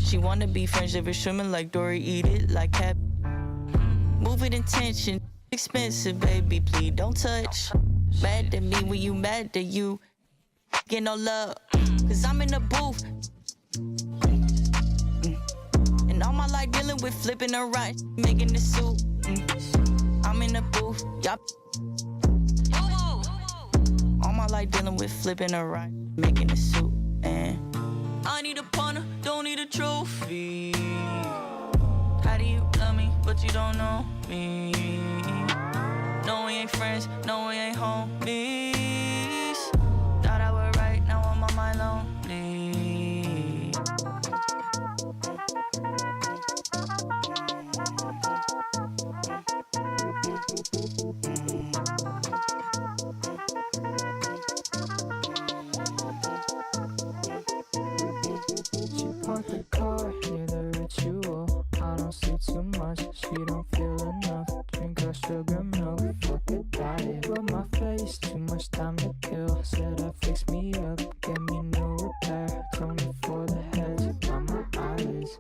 She wanna be friends if it's swimming like Dory, eat it like cat. Move it intention, expensive, baby, please don't touch. Mad at me when you mad at you. Get no love, cause I'm in the booth. And all my life dealing with flipping her right, making the soup. I'm in the booth, yup. All my life dealing with flipping her right, making the soup. And I need a partner, don't need a trophy. How do you love me, but you don't know me? No, we ain't friends, no, we ain't homies. Thought I was right, now I'm on my lonely. She parked the car near the ritual. I don't see too much, she don't feel enough. Drink her sugar milk, fuck a diet. Rub my face, too much time to kill. Said I fix me up, get me no repair. Told me for the heads, by my eyelids.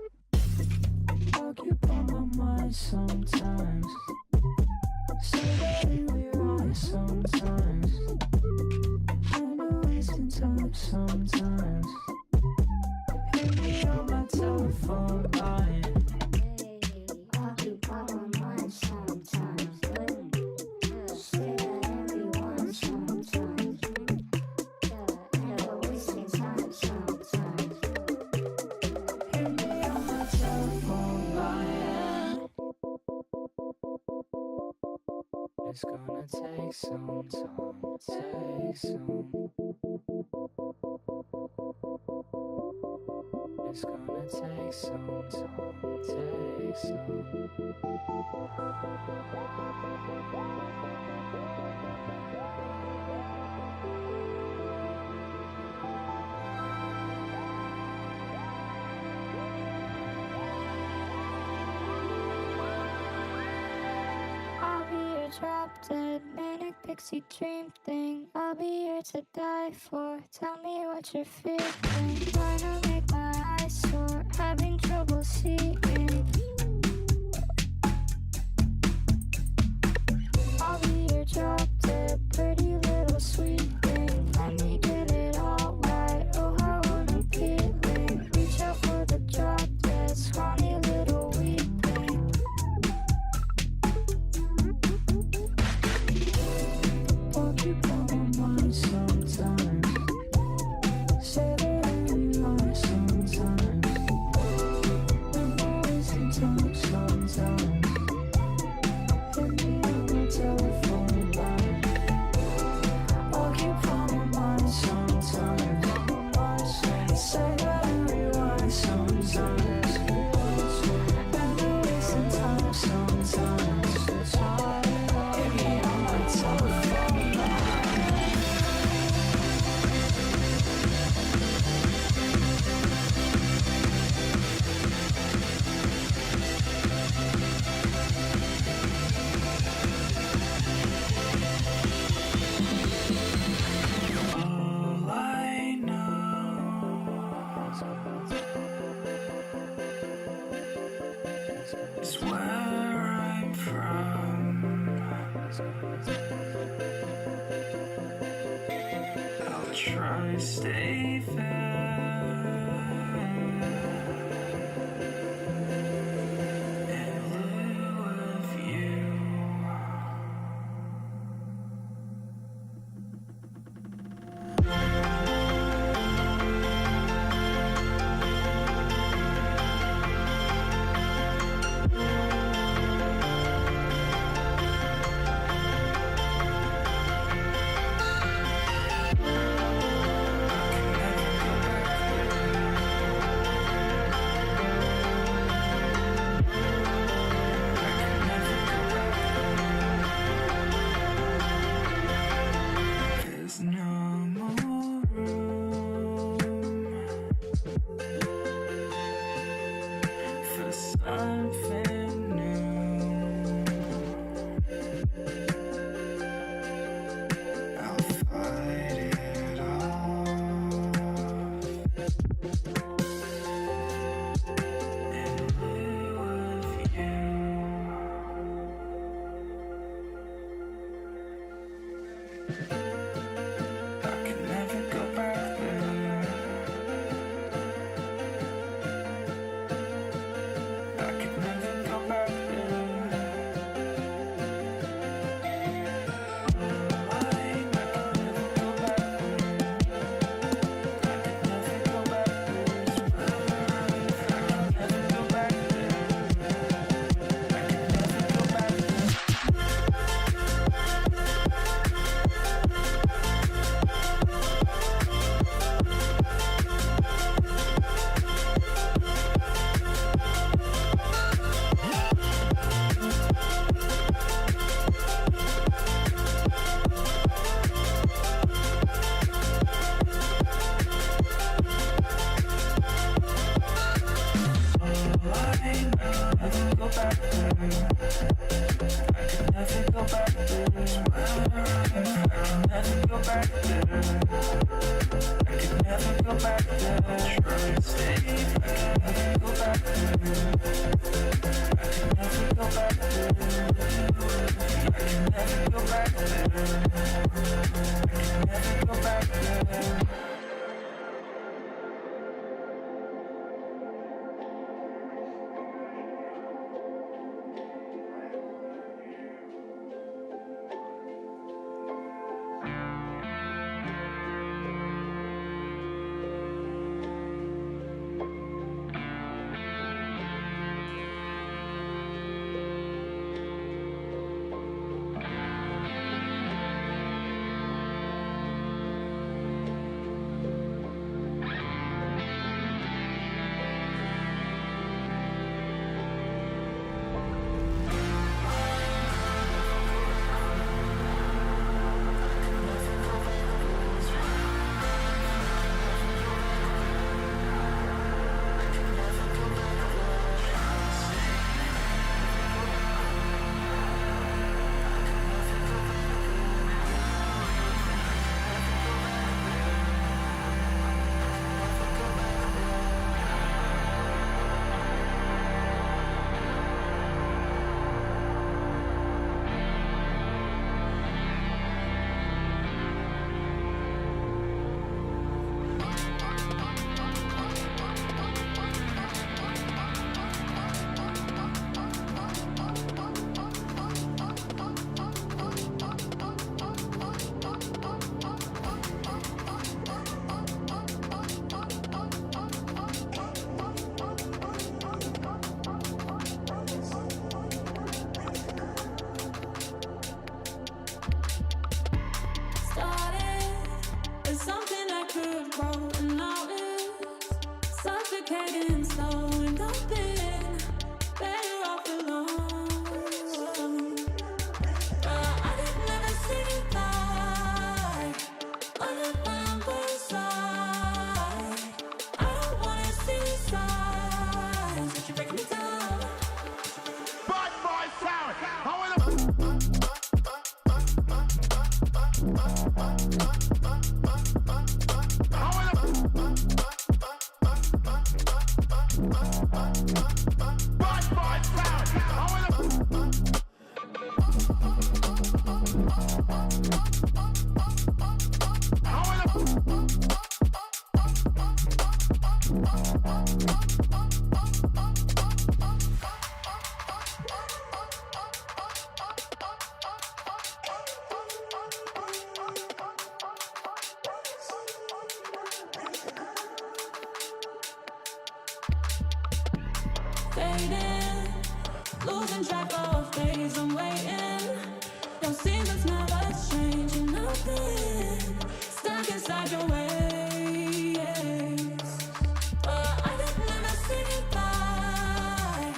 Occupy my mind sometimes. Say that we right sometimes. And wasting time sometimes. Hit me on my telephone line. Occupy my mind sometimes. Say that everyone sometimes. Never wasting time sometimes. Hit me on my telephone line. It's gonna take some time, take some. It's gonna take some time, take some. I'll be your drop dead manic pixie dream thing. I'll be here to die for. Tell me what you're feeling. Trying to make my eyes sore. Having trouble seeing. I'll be your drop dead pretty little sweet thing. Let me get it all right. Oh, how unappealing. Reach out for the drop dead scrawny little weak thing. Occupy my mind sometimes. Say that everyone sometimes. And wasting time sometimes. Hit me on my telephone line. Occupy my mind sometimes. Say that everyone sometimes. And wasting time sometimes. Hit me on my telephone line. All I know is where I'm from. I'll try to stay fair in lieu of you. I can never go back. go back there. I can never go back there. Try and save. I can never go back there. I can never go back there. I can never go back there. I can never go back there. Losing track of days I'm waiting. Your seasons never changing, nothing stuck inside your ways. But I could never see you by.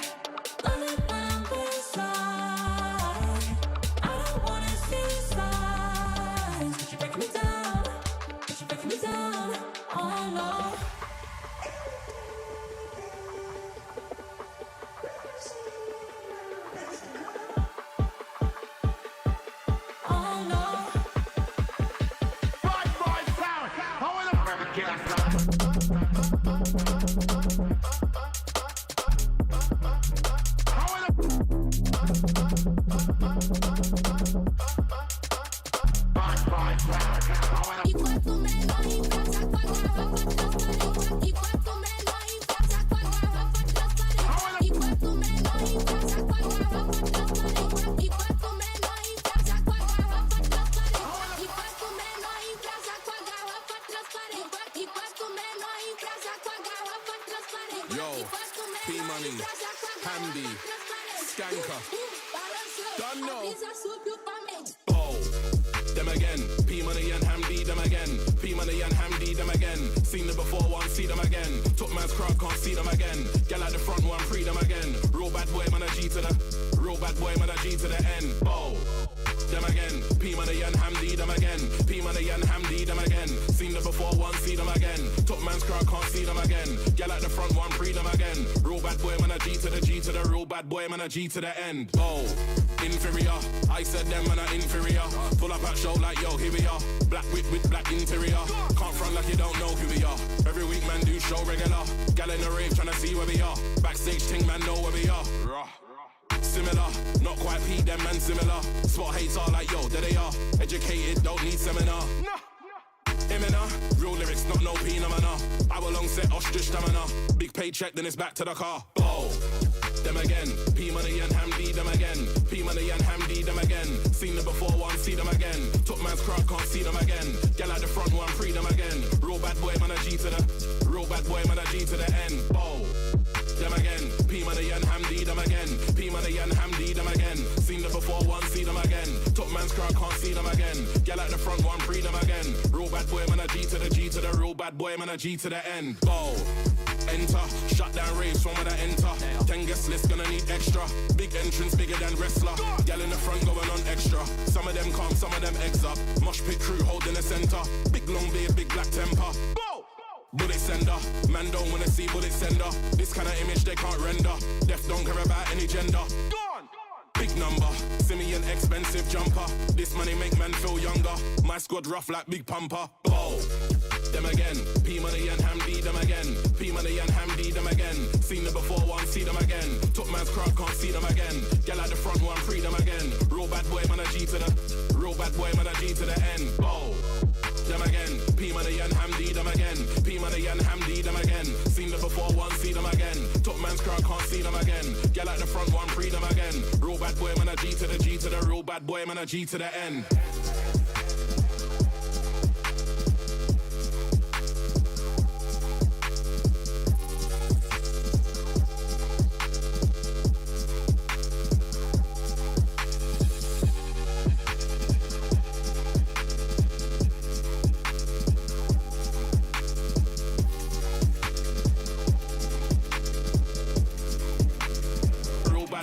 Running around beside. I don't wanna see signs. But you're breaking me down. But you're breaking me down. Oh no. to the real bad boy, man, a G to the end. Oh, inferior. I said them, man, are inferior. Pull up at show like, yo, here we are. Black with black interior. Can't front like you don't know who we are. Every week, man, do show regular. Gal in the rave, tryna see where we are. Backstage ting, man, know where we are. Similar, not quite P, them man similar. Spot hates are like, yo, there they are. Educated, don't need seminar. Imina, real lyrics, not no P-nomina. Hour long set, ostrich stamina. Big paycheck, then it's back to the car. Oh, them again. P-money and Hamdi, them again. P-money and Hamdi, them again. Seen them before, one, see them again. Top man's crowd, can't see them again. Gal at the front, one, free them again. Real bad boy, man, a G to the. Real bad boy, man, a G to the end. Oh, them again. P-money and Hamdi, them again. P-money and Hamdi, them again. Seen them before, one, see them again. Top man's crowd, can't see them again. Gal at the front, one, free them again. Real bad boy, man, a G to the G to the. Real bad boy, man, a G to the end. Oh, enter, shut down raves, one with a enter. 10 guest list, gonna need extra. Big entrance, bigger than wrestler. Gal in the front, going on extra. Some of them calm, some of them eggs up. Mosh pit crew, holding the center. Big long beard, big black temper. Bullet sender, man don't wanna see bullet sender. This kind of image they can't render. Deaf don't care about any gender. Big number, Simeon expensive jumper. This money make man feel younger. My squad rough like big pumper. Oh, them again. P-money and Hamdi, them again. P-money and Hamdi, them again. Seen them before, one, see them again. Top man's crowd, can't see them again. Gal at the front, one, free them again. Real bad boy, man, a G to the. Real bad boy, man, a G to the end. Oh, them again. P-money and Hamdi, them again. P-money and Hamdi, them again. Seen them before, one, see them again. Top man's crowd, can't see them again. Gal at the front, one, free them again. Real bad boy, man, a G to the G to the. Real bad boy, man, a G to the end.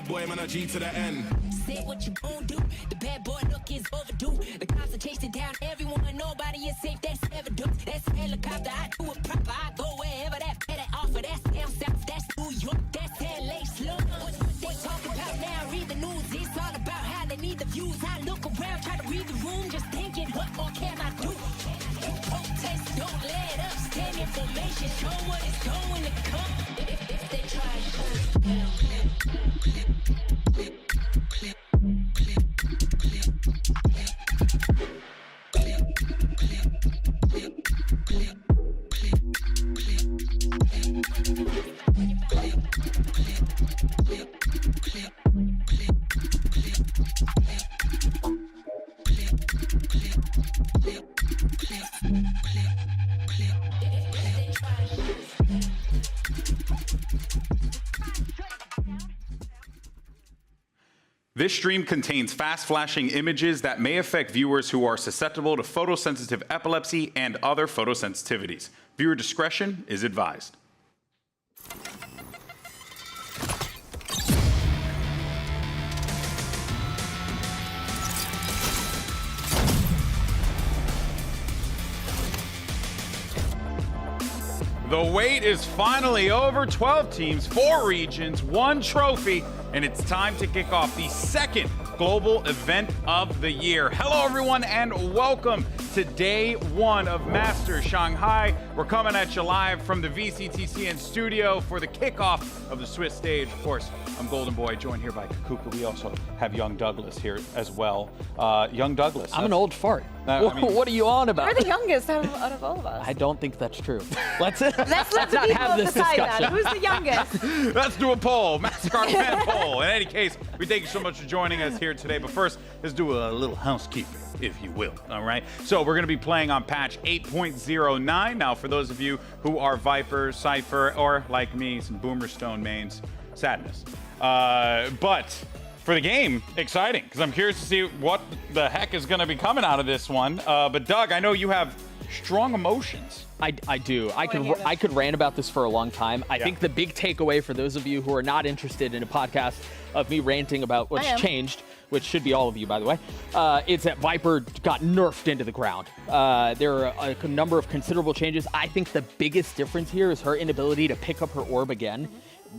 Boy, man, a G to the end. Say what you gon' do. The bad boy look is overdue. The cops are chasing down everyone. Nobody is safe. That's evident. That's helicopter. I do it proper. I go wherever that offer. That's down south. That's New York. That's LA. Slow. What they talk about now? Read the news. It's all about how they need the views. I look around, try to read the room, just thinking, what more can I do? Protest, don't let up. Stand information. Show what it's going to come. If they try to shut down. This stream contains fast-flashing images that may affect viewers who are susceptible to photosensitive epilepsy and other photosensitivities. Viewer discretion is advised. The wait is finally over. 12 teams, 4 regions, 1 trophy, and it's time to kick off the second global event of the year. Hello, everyone, and welcome to day 1 of Masters Shanghai. We're coming at you live from the VCT studio for the kickoff of the Swiss stage. Of course, I'm Golden Boy, joined here by Kakuka. We also have Young Douglas here as well. Young Douglas. I'm an old fart. What are you on about? You're the youngest out of all of us. I don't think that's true. Let's let the not have this discussion. Who's the youngest? Let's do a poll, Mastercard fan poll. In any case, we thank you so much for joining us here today. But first, let's do a little housekeeping, if you will. All right. So we're going to be playing on patch 8.09. Now, for those of you who are Viper, Cypher, or like me, some Boomerstone mains, sadness. But for the game, exciting, because I'm curious to see what the heck is going to be coming out of this one. But Doug, I know you have strong emotions. I do. I could rant about this for a long time. I think the big takeaway for those of you who are not interested in a podcast of me ranting about what's changed, which should be all of you, by the way, is that Viper got nerfed into the ground. There are a number of considerable changes. I think the biggest difference here is her inability to pick up her orb again.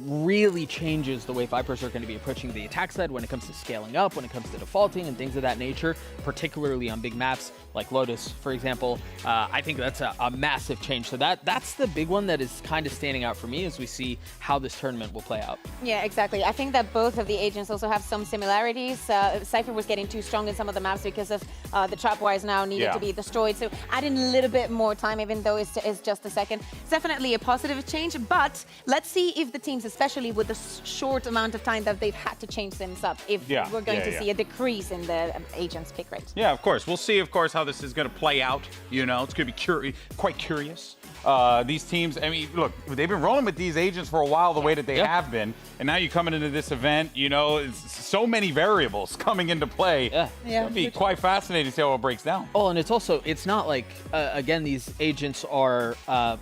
really changes the way Vipers are going to be approaching the attack side when it comes to scaling up, when it comes to defaulting and things of that nature, particularly on big maps like Lotus, for example. I think that's a massive change. So that's the big one that is kind of standing out for me as we see how this tournament will play out. Yeah, exactly. I think that both of the agents also have some similarities. Cypher was getting too strong in some of the maps because of the trapwires now needed to be destroyed. So adding a little bit more time, even though it's just a second. It's definitely a positive change, but let's see if the teams, especially with the short amount of time that they've had to change things up, if we're going to see a decrease in the agents' pick rate. Yeah, of course. We'll see, of course, how this is going to play out. You know, it's going to be quite curious. These teams, I mean, look, they've been rolling with these agents for a while the way that they have been, and now you coming into this event, you know, it's so many variables coming into play. It'll be quite fascinating to see how it breaks down. Oh, and it's not like, again, these agents are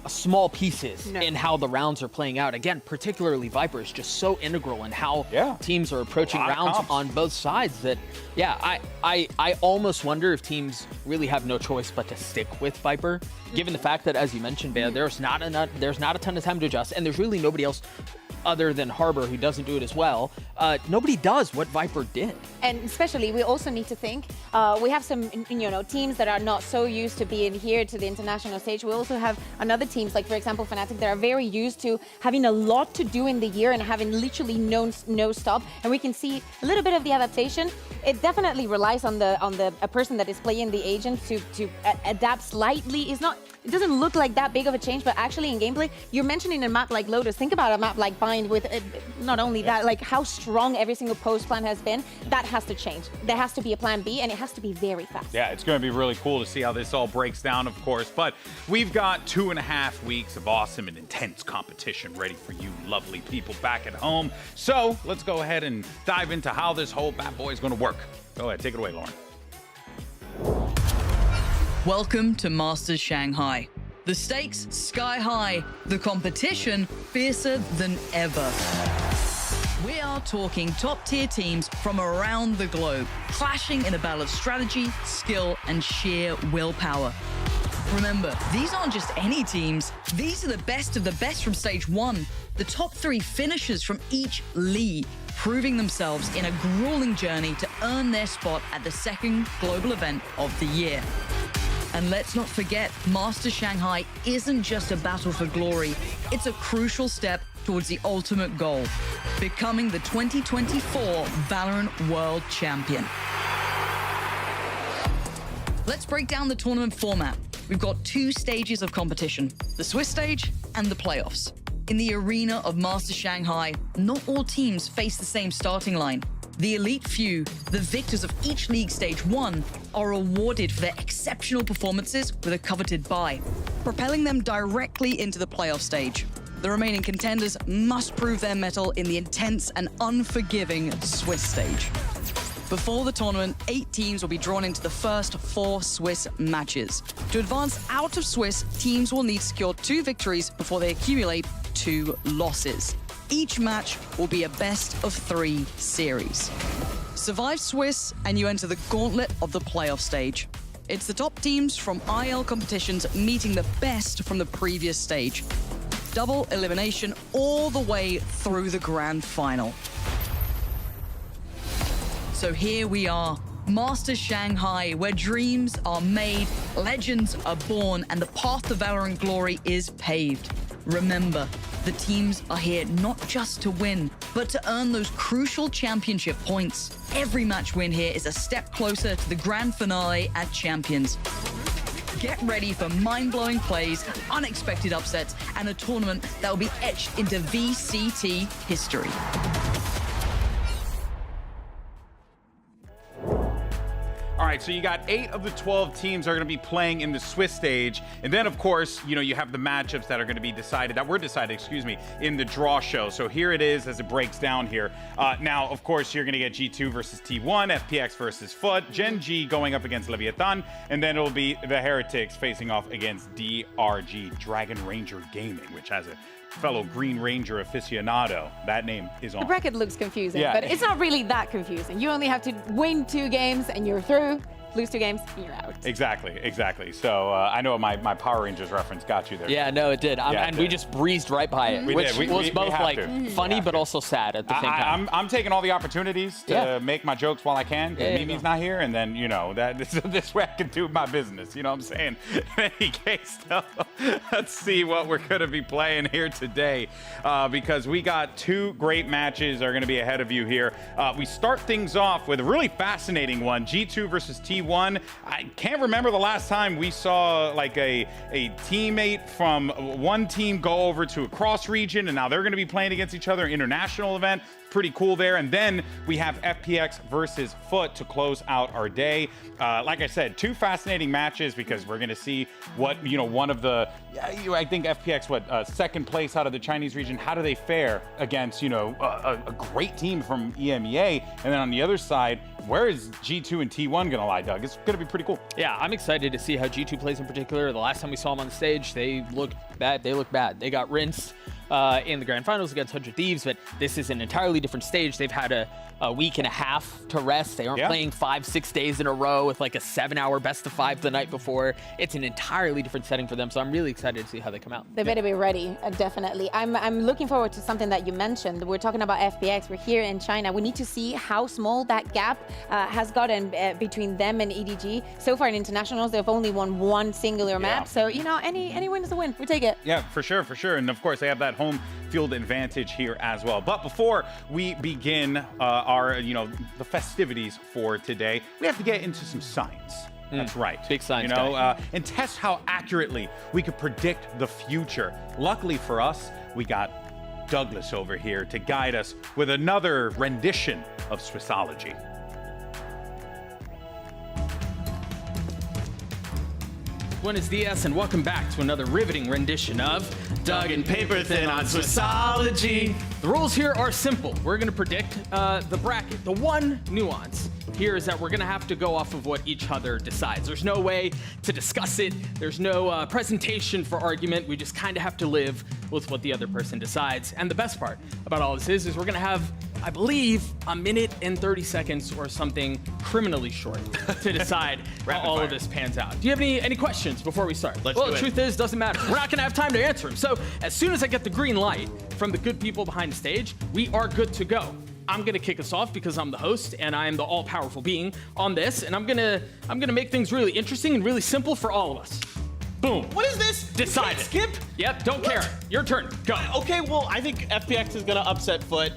small pieces in how the rounds are playing out. Again, particularly Viper is just so integral in how teams are approaching rounds on both sides that, I almost wonder if teams really have no choice but to stick with Viper, given the fact that, as you mentioned, Bea, there's not a ton of time to adjust, and there's really nobody else other than Harbor who doesn't do it as well. Nobody does what Viper did. And especially, we also need to think, we have some, teams that are not so used to being here to the international stage. We also have another teams, like for example, Fnatic, that are very used to having a lot to do in the year and having literally no stop. And we can see a little bit of the adaptation. It definitely relies on a person that is playing the agent to adapt slightly. It doesn't look like that big of a change, but actually in gameplay, you're mentioning a map like Lotus. Think about a map like Bind with not only that, like how strong every single post plan has been. That has to change. There has to be a plan B, and it has to be very fast. Yeah, it's going to be really cool to see how this all breaks down, of course. But we've got 2.5 weeks of awesome and intense competition ready for you lovely people back at home. So let's go ahead and dive into how this whole bad boy is going to work. Go ahead, take it away, Lauren. Welcome to Masters Shanghai. The stakes sky high, the competition fiercer than ever. We are talking top-tier teams from around the globe, clashing in a battle of strategy, skill, and sheer willpower. Remember, these aren't just any teams. These are the best of the best from stage 1. The top 3 finishers from each league, proving themselves in a grueling journey to earn their spot at the second global event of the year. And let's not forget, Masters Shanghai isn't just a battle for glory. It's a crucial step towards the ultimate goal, becoming the 2024 VALORANT World Champion. Let's break down the tournament format. We've got 2 stages of competition, the Swiss stage and the playoffs. In the arena of Masters Shanghai, not all teams face the same starting line. The elite few, the victors of each league stage 1, are awarded for their exceptional performances with a coveted bye, propelling them directly into the playoff stage. The remaining contenders must prove their mettle in the intense and unforgiving Swiss stage. Before the tournament, 8 teams will be drawn into the first 4 Swiss matches. To advance out of Swiss, teams will need to secure 2 victories before they accumulate 2 losses. Each match will be a best-of-3 series. Survive Swiss, and you enter the gauntlet of the playoff stage. It's the top teams from IL competitions meeting the best from the previous stage. Double elimination all the way through the grand final. So here we are, Masters Shanghai, where dreams are made, legends are born, and the path to VALORANT glory is paved. Remember, the teams are here not just to win, but to earn those crucial championship points. Every match win here is a step closer to the grand finale at Champions. Get ready for mind-blowing plays, unexpected upsets, and a tournament that will be etched into VCT history. All right, so you got 8 of the 12 teams are going to be playing in the Swiss stage. And then, of course, you have the matchups that are going to be decided, in the draw show. So here it is as it breaks down here. Now, of course, you're going to get G2 versus T1, FPX versus FUT, Gen G going up against Leviathan, and then it'll be the Heretics facing off against DRG, Dragon Ranger Gaming, which has a fellow Green Ranger aficionado. That name is on. The bracket looks confusing, but it's not really that confusing. You only have to win 2 games and you're through. lose 2 games, you're out. Exactly. So I know my Power Rangers reference got you there. Yeah, no, it did. And we just breezed right by it, which was both like funny but also sad at the same time. I'm taking all the opportunities to make my jokes while I can. Yeah, Mimi's not here, and then this way I can do my business. You know what I'm saying? In any case, though, let's see what we're gonna be playing here today, because we got 2 great matches are gonna be ahead of you here. We start things off with a really fascinating one: G2 versus T1. I can't remember the last time we saw like a teammate from one team go over to a cross region, and now they're gonna be playing against each other. International event. Pretty cool there. And then we have FPX versus FUT to close out our day. Like I said, 2 fascinating matches because we're going to see what, one of the, I think FPX, second place out of the Chinese region. How do they fare against, a great team from EMEA? And then on the other side, where is G2 and T1 going to lie, Doug? It's going to be pretty cool. Yeah, I'm excited to see how G2 plays in particular. The last time we saw them on the stage, they looked bad. They got rinsed in the grand finals against 100 Thieves, but this is an entirely different stage. They've had a week and a half to rest. They aren't playing 5-6 days in a row with like a 7-hour best of 5 the night before. It's an entirely different setting for them, so I'm really excited to see how they come out. They better be ready, definitely. I'm looking forward to something that you mentioned. We're talking about FPX. We're here in China. We need to see how small that gap has gotten between them and EDG. So far in internationals, they've only won 1 singular map. So, any win is a win. We take it. Yeah, for sure. And of course, they have that home field advantage here as well. But before we begin our, the festivities for today, we have to get into some science. That's right. Big science guy. And test how accurately we could predict the future. Luckily for us, we got Douglas over here to guide us with another rendition of Swissology. Buenos dias and welcome back to another riveting rendition of Doug and Paper Thin on Swissology. The rules here are simple. We're going to predict the bracket. The one nuance here is that we're going to have to go off of what each other decides. There's no way to discuss it. There's no presentation for argument. We just kind of have to live with what the other person decides. And the best part about all this is we're going to have, I believe, 1 minute and 30 seconds or something criminally short to decide how all of this pans out. Do you have any questions before we start? Let's well, do the it. truth is, doesn't matter. We're not going to have time to answer them. So as soon as I get the green light from the good people behind the stage, we are good to go. I'm gonna kick us off because I'm the host and I'm the all-powerful being on this, and I'm gonna make things really interesting and really simple for all of us. Boom. What is this? Decided. Skip? Yep. Don't care. Your turn. Go. Okay, well, I think FPX is gonna upset FUT.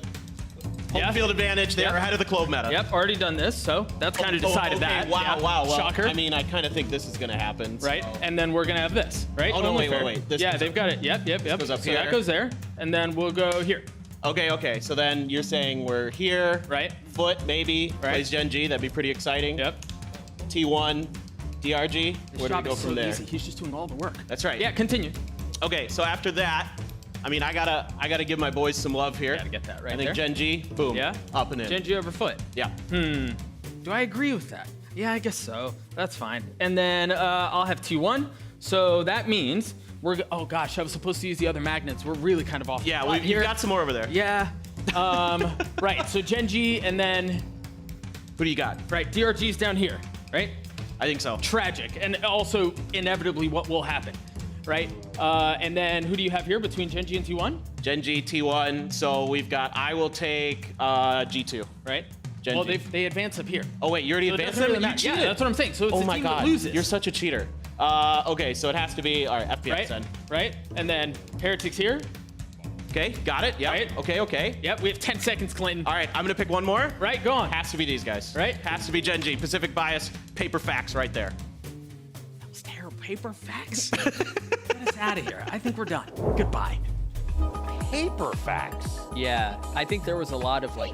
Home field advantage. They are ahead of the Clove meta. Yep. Already done this, so that's kind of decided okay, that. Wow, Yeah. wow. Well, Shocker. I mean, I kind of think this is gonna happen. Right. So. And then we're gonna have this. Right. Oh no! Only Wait, fair. wait. This yeah, goes they've got it. Yep. goes up so here. that goes there, and then we'll go here. Okay. So then you're saying we're here. Right. FUT maybe Right. plays Gen G. That'd be pretty exciting. Yep. T1, DRG. Where do we go from there? Easy. He's just doing all the work. That's right. Yeah. Continue. Okay. So after that, I mean, I gotta give my boys some love here. Gotta get that right I think there. Gen G. Boom. Yeah. Up and in. Gen G over FUT. Yeah. Do I agree with that? Yeah, I guess so. That's fine. And then I'll have T1. So that means oh gosh, I was supposed to use the other magnets. We're really kind of off. Yeah. the plot You've got some more over there. Yeah. Right. So Gen G and then Who do you got? right DRG's down here. Right. I think so. Tragic, and also inevitably what will happen. Right. And then who do you have here between Gen G and T1? Gen G, T1. So we've got. I will take G2. Right. Gen well, G. they advance up here. Oh wait, you already So it advanced doesn't them. really You matter. Yeah, cheated. that's what I'm saying. So it's Oh the my team god, that loses. you're such a cheater. Okay, so it has to be all right. FPX right. then. Right. And then Heretics here. Okay, got it. Yeah. Right. Okay. Yep. We have 10 seconds, Clinton. All right, I'm gonna pick one more. Right. Go on. Has to be these guys. Right. Has to be Gen G. Pacific Bias, Paper Facts, right there. That was terrible. Paper facts. Get us out of here. I think we're done. Goodbye. Paper facts. Yeah, I think there was a lot of like.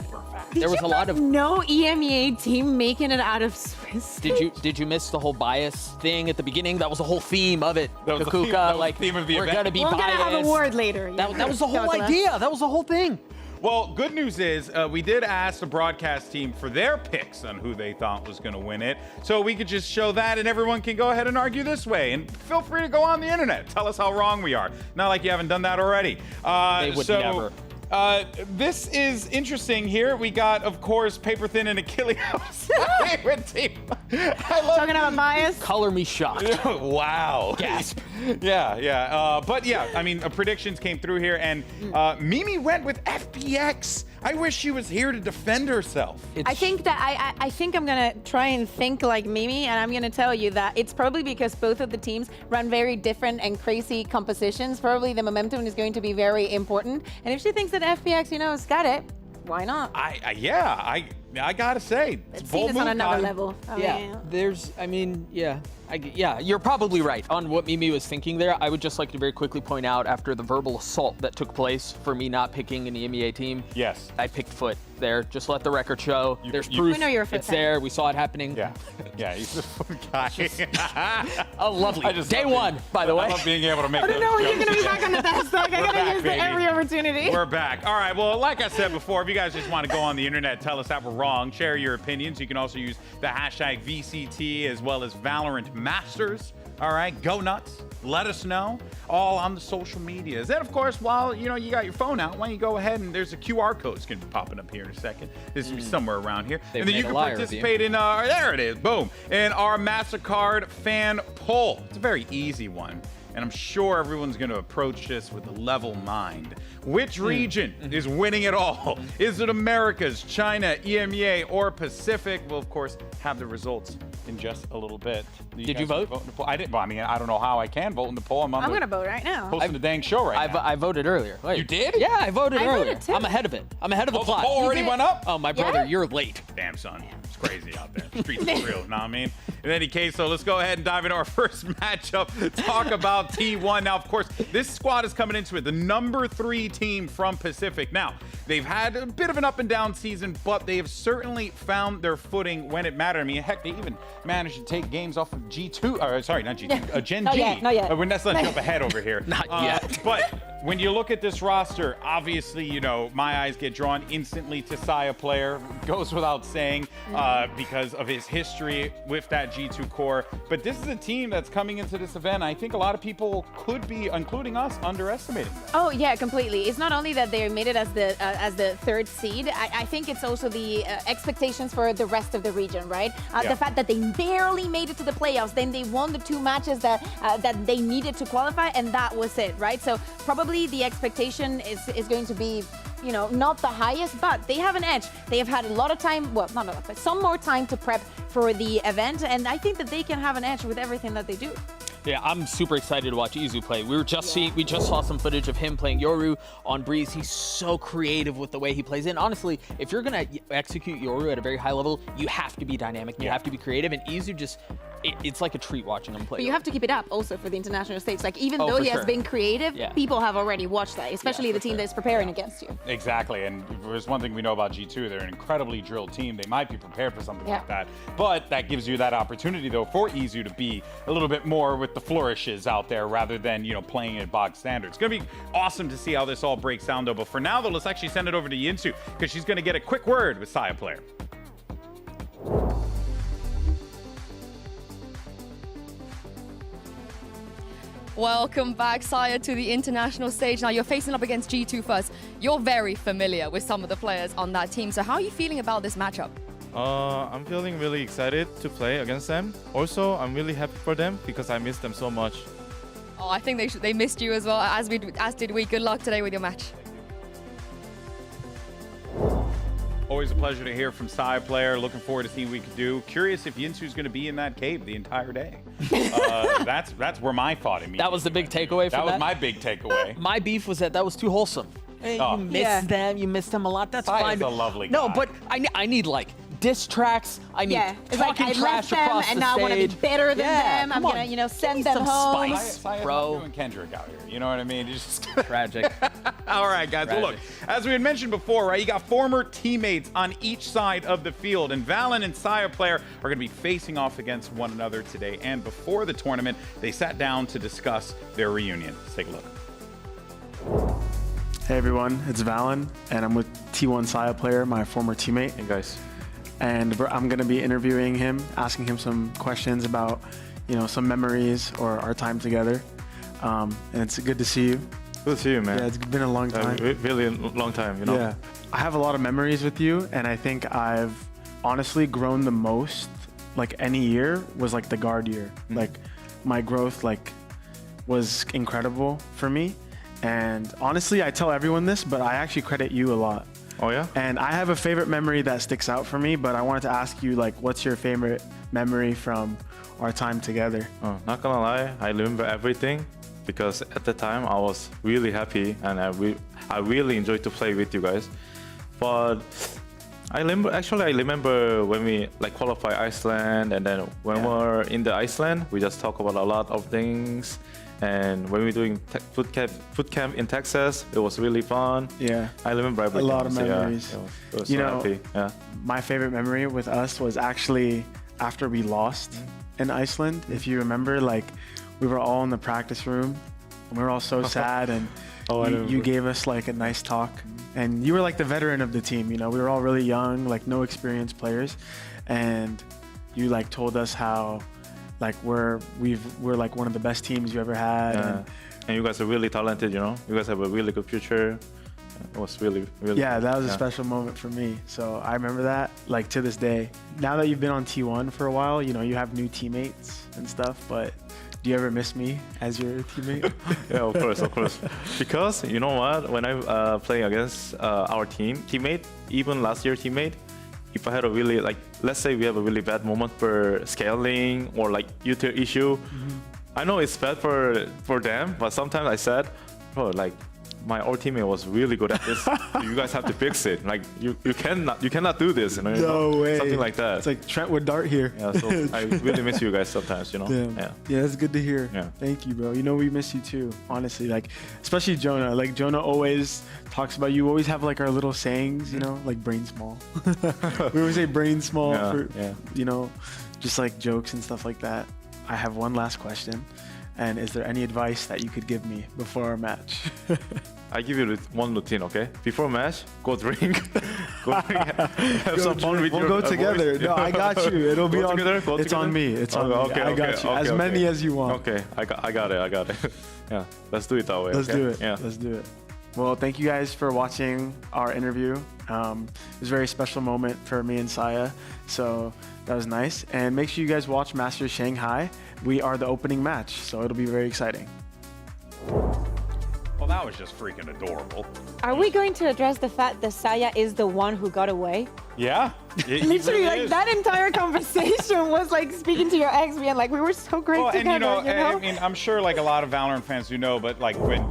Did There was you a lot of. no EMEA team making it out of Swiss? Did you miss the whole bias thing at the beginning? That was the whole theme of it. That was the Kakuka, theme- that was like the theme of the we're event. gonna be We're biased. gonna have a word later. That was the whole Douglas. idea. That was the whole thing. Well, good news is we did ask the broadcast team for their picks on who they thought was going to win it. So we could just show that and everyone can go ahead and argue this way. And feel free to go on the internet. Tell us how wrong we are. Not like you haven't done that already. They would never. This is interesting here. We got, of course, Paper Thin and Achilles. Favorite team. I love Talking about bias. Color me shocked. Wow. Gasp. Yeah. But yeah, I mean, predictions came through here, and Mimi went with FPX. I wish she was here to defend herself. I think that I think I'm gonna try and think like Mimi, and I'm gonna tell you that it's probably because both of the teams run very different and crazy compositions. Probably the momentum is going to be very important. And if she thinks that FPX, has got it, why not? I gotta say, Let's see this on another level. You're probably right on what Mimi was thinking there. I would just like to very quickly point out, after the verbal assault that took place for me not picking an EMEA team, yes, I picked FUT there. Just let the record show. There's proof. We know you're a FUT it's fan. there. We saw it happening. Yeah, he's a fun guy. Oh, lovely. Day one, by the way. I love being able to make I don't those know when you're jokes gonna be again. back on the best stock. I gotta use every opportunity. We're back. All right, well, like I said before, if you guys just want to go on the internet, tell us that we're wrong, share your opinions. You can also use the hashtag VCT as well as VALORANT Masters. All right, go nuts. Let us know all on the social medias. And of course, while you got your phone out, why don't you go ahead and there's a QR code that's going to be popping up here in a second. This will be somewhere around here. They've and then you made a can liar of participate in there it is, boom, in our Mastercard fan poll. It's a very easy one. And I'm sure everyone's going to approach this with a level mind. Which region is winning it all? Is it Americas, China, EMEA, or Pacific? We'll, of course, have the results in just a little bit. Did you vote? In the poll? I didn't. Well, I mean, I don't know how I can vote in the poll. I'm going to vote right now. Hosting the dang show right now. I voted earlier. Wait. You did? Yeah, I voted I earlier. voted too. I'm ahead of it. I'm ahead of the The plot. poll already went up? Oh, my brother, you're late. Damn, son. It's crazy out there. The streets are real, know what I mean? In any case, so let's go ahead and dive into our first matchup. Talk about T1. Now, of course, this squad is coming into it. The number 3 team from Pacific. Now, they've had a bit of an up and down season, but they have certainly found their footing when it mattered. I mean, heck, they even managed to take games off of G2. Sorry, not G2. Gen Not G. yet, not yet. Let's not jump ahead over here. Not yet. But when you look at this roster, obviously, my eyes get drawn instantly to Saya player. Goes without saying because of his history with that G2 core. But this is a team that's coming into this event. I think a lot of people could be, including us, underestimating that. Oh yeah, completely. It's not only that they made it as the 3rd seed. I think it's also the expectations for the rest of the region, right? The fact that they barely made it to the playoffs, then they won the 2 matches that they needed to qualify, and that was it, right? So probably the expectation is going to be, not the highest, but they have an edge. They have had a lot of time, well, not a lot, but some more time to prep for the event, and I think that they can have an edge with everything that they do. Yeah, I'm super excited to watch Izu play. We just saw some footage of him playing Yoru on Breeze. He's so creative with the way he plays. And honestly, if you're gonna execute Yoru at a very high level, you have to be dynamic. You have to be creative. And Izu just, it's like a treat watching him play. But you have to keep it up also for the international stage. Like even though he has been creative, people have already watched that, especially the team that's preparing against you. Exactly, and there's one thing we know about G2, they're an incredibly drilled team. They might be prepared for something like that, but that gives you that opportunity, though, for Izu to be a little bit more with the flourishes out there rather than, playing at bog standard. It's going to be awesome to see how this all breaks down, though, but for now, though, let's actually send it over to Yinsu, because she's going to get a quick word with Saya player. Welcome back, Saya, to the international stage. Now, you're facing up against G2 first. You're very familiar with some of the players on that team. So how are you feeling about this matchup? I'm feeling really excited to play against them. Also, I'm really happy for them because I miss them so much. Oh, I think they missed you as well, as did we. Good luck today with your match. Always a pleasure to hear from Saya player. Looking forward to seeing what we can do. Curious if Yinsu's going to be in that cave the entire day. That's where my thought immediately. That was the big takeaway from that? That was my big takeaway. My beef was that was too wholesome. Hey, you miss them. You miss them a lot. That's fine. Saya's a lovely guy. No, but I need like diss tracks. I need talking trash across and the now I want to be stage. better than them. I'm gonna, send them some home. spice. Saya's bro. not doing Kendrick out here. You know what I mean? It's just Tragic. All right, guys. Well, look, as we had mentioned before, right, you got former teammates on each side of the field, and Valen and Saya player are going to be facing off against one another today. And before the tournament, they sat down to discuss their reunion. Let's take a look. Hey everyone, it's Valen, and I'm with T1 Saya player, my former teammate. Hey guys. And I'm going to be interviewing him, asking him some questions about, some memories or our time together. And it's good to see you. Good to see you, man. Yeah, it's been a long time. Really long time, you know? Yeah. I have a lot of memories with you, and I think I've honestly grown the most, like any year, was like the guard year. Like my growth was incredible for me. And honestly, I tell everyone this, but I actually credit you a lot. Oh, yeah? And I have a favorite memory that sticks out for me, but I wanted to ask you, like, what's your favorite memory from our time together? Oh, not gonna lie, I remember everything because at the time I was really happy and I really enjoyed to play with you guys. But I remember when we like qualify Iceland, and then when we're in the Iceland, we just talk about a lot of things. And when we were doing foot camp in Texas, it was really fun. Yeah. I remember everything. A lot of memories. Yeah, it was so happy. Yeah. My favorite memory with us was actually after we lost in Iceland. If you remember, like, we were all in the practice room and we were all so sad, and you gave us like a nice talk, and you were like the veteran of the team. You know, we were all really young, like no experienced players, and you like told us how like we're like one of the best teams you ever had. Yeah. And you guys are really talented, you know? You guys have a really good future. It was really, really Yeah, that was a special moment for me. So I remember that, like, to this day. Now that you've been on T1 for a while, you know, you have new teammates and stuff, but do you ever miss me as your teammate? Yeah, of course, of course. Because, you know what? When I play against our teammate, even last year teammate, if I had a really, like, let's say we have a really bad moment for scaling or like util issue, I know it's bad for them, but sometimes I said, bro, like, my old teammate was really good at this. You guys have to fix it. Like, you cannot do this. You know, no way. Something like that. It's like Trentwood Dart here. Yeah, so I really miss you guys sometimes, you know. Damn. Yeah, that's good to hear. Yeah. Thank you, bro. You know, we miss you too, honestly. Like, especially Jonah. Like, Jonah always talks about you. We always have like our little sayings, you know, like brain small. We always say brain small for, you know, just like jokes and stuff like that. I have one last question. And is there any advice that you could give me before our match? I give you one routine, okay? Before match, go drink. Go drink. Have some fun with We'll go together. No, I got you. It'll be on. It's on me. It's on me. I got you. As many as you want. Okay, I got it. Yeah, let's do it that way. Let's do it. Yeah. Let's do it. Well, thank you guys for watching our interview. It was a very special moment for me and Saya, so that was nice. And make sure you guys watch Masters Shanghai. We are the opening match, so it'll be very exciting. Well, that was just freaking adorable. Are we going to address the fact that Saya is the one who got away? Yeah. Literally, really like that entire conversation was like speaking to your ex, being like, we were so great together. And you know, I mean, I'm sure like a lot of Valorant fans do know, but like when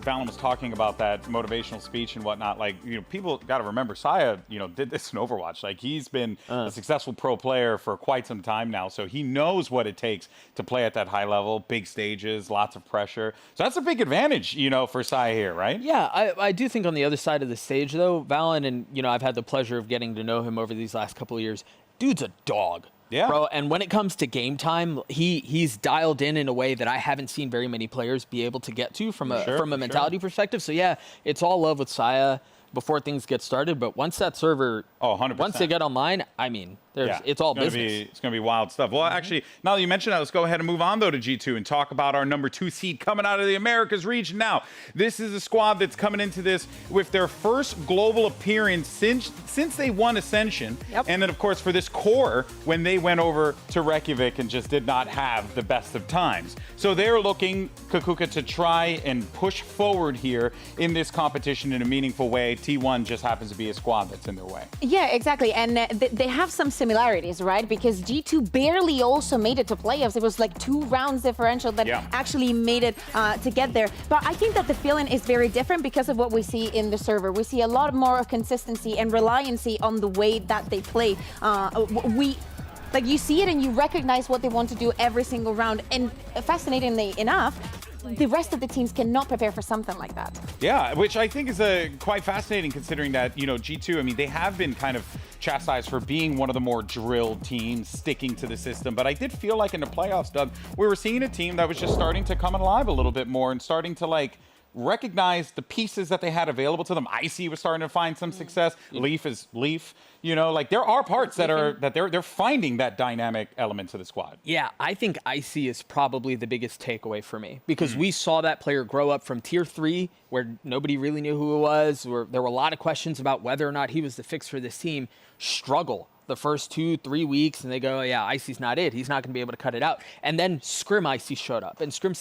Valorant was talking about that motivational speech and whatnot, like, you know, people got to remember Saya, you know, did this in Overwatch. Like, he's been a successful pro player for quite some time now, so he knows what it takes to play at that high level, big stages, lots of pressure. So that's a big advantage, you know, for Saya here, right? Yeah, I do think on the other side of the stage, though, Valen, and, you know, I've had the pleasure of getting to know him over these last couple of years. Dude's a dog. Yeah. Bro, and when it comes to game time, he's dialed in a way that I haven't seen very many players be able to get to from a mentality perspective. So yeah, it's all love with Saya before things get started, but once that server, 100%. Once they get online, I mean, it's all business. It's going to be wild stuff. Well, actually, now that you mentioned that, let's go ahead and move on, though, to G2 and talk about our number 2 seed coming out of the Americas region. Now, this is a squad that's coming into this with their first global appearance since they won Ascension. Yep. And then, of course, for this core, when they went over to Reykjavik and just did not have the best of times. So they're looking, Kakuka, to try and push forward here in this competition in a meaningful way. T1 just happens to be a squad that's in their way. Yeah, exactly. And they have some similarities, right? Because G2 barely also made it to playoffs. It was like 2 rounds differential that actually made it to get there. But I think that the feeling is very different because of what we see in the server. We see a lot more of consistency and reliancy on the way that they play. Like, you see it and you recognize what they want to do every single round. And fascinatingly enough, the rest of the teams cannot prepare for something like that. Yeah, which I think is quite fascinating, considering that, you know, G2, I mean, they have been kind of chastised for being one of the more drilled teams, sticking to the system. But I did feel like in the playoffs, Doug, we were seeing a team that was just starting to come alive a little bit more and starting to, like, recognize the pieces that they had available to them. Icy was starting to find some success. Leaf is Leaf. You know, like there are parts that they're finding that dynamic element to the squad. Yeah, I think Icy is probably the biggest takeaway for me because we saw that player grow up from tier 3 where nobody really knew who he was, where there were a lot of questions about whether or not he was the fix for this team, struggle the first 2-3 weeks, and they go, yeah, Icy's not it. He's not going to be able to cut it out. And then Scrim Icy showed up, and Scrim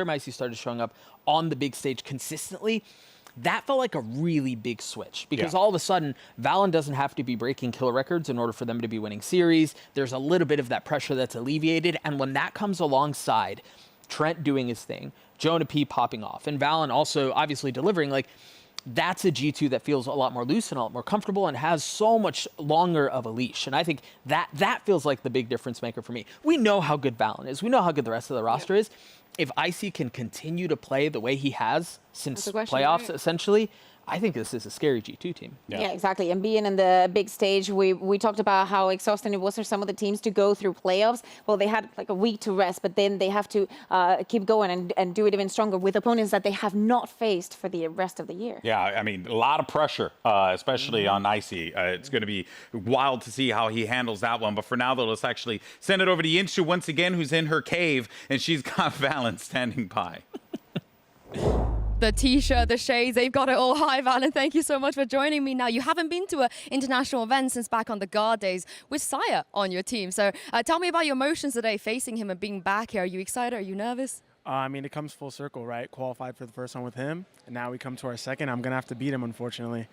Icy started showing up on the big stage consistently. That felt like a really big switch because all of a sudden, Valen doesn't have to be breaking kill records in order for them to be winning series. There's a little bit of that pressure that's alleviated, and when that comes alongside Trent doing his thing, Jonah P popping off, and Valen also obviously delivering, like, that's a G2 that feels a lot more loose and a lot more comfortable and has so much longer of a leash. And I think that feels like the big difference maker for me. We know how good Valen is. We know how good the rest of the roster is. If Icy can continue to play the way he has since playoffs, essentially, I think this is a scary G2 team. Yeah, exactly. And being in the big stage, we talked about how exhausting it was for some of the teams to go through playoffs. Well, they had like a week to rest, but then they have to keep going and do it even stronger with opponents that they have not faced for the rest of the year. Yeah, I mean, a lot of pressure, especially on Icy. It's going to be wild to see how he handles that one. But for now, though, let's actually send it over to Yinshu once again, who's in her cave, and she's got Valen standing by. The t-shirt, the shades, they've got it all. Hi, Valen. Thank you so much for joining me. Now, you haven't been to an international event since back on the Guard days with Saya on your team. So tell me about your emotions today, facing him and being back here. Are you excited? Are you nervous? I mean, it comes full circle, right? Qualified for the first one with him, and now we come to our second. I'm going to have to beat him, unfortunately.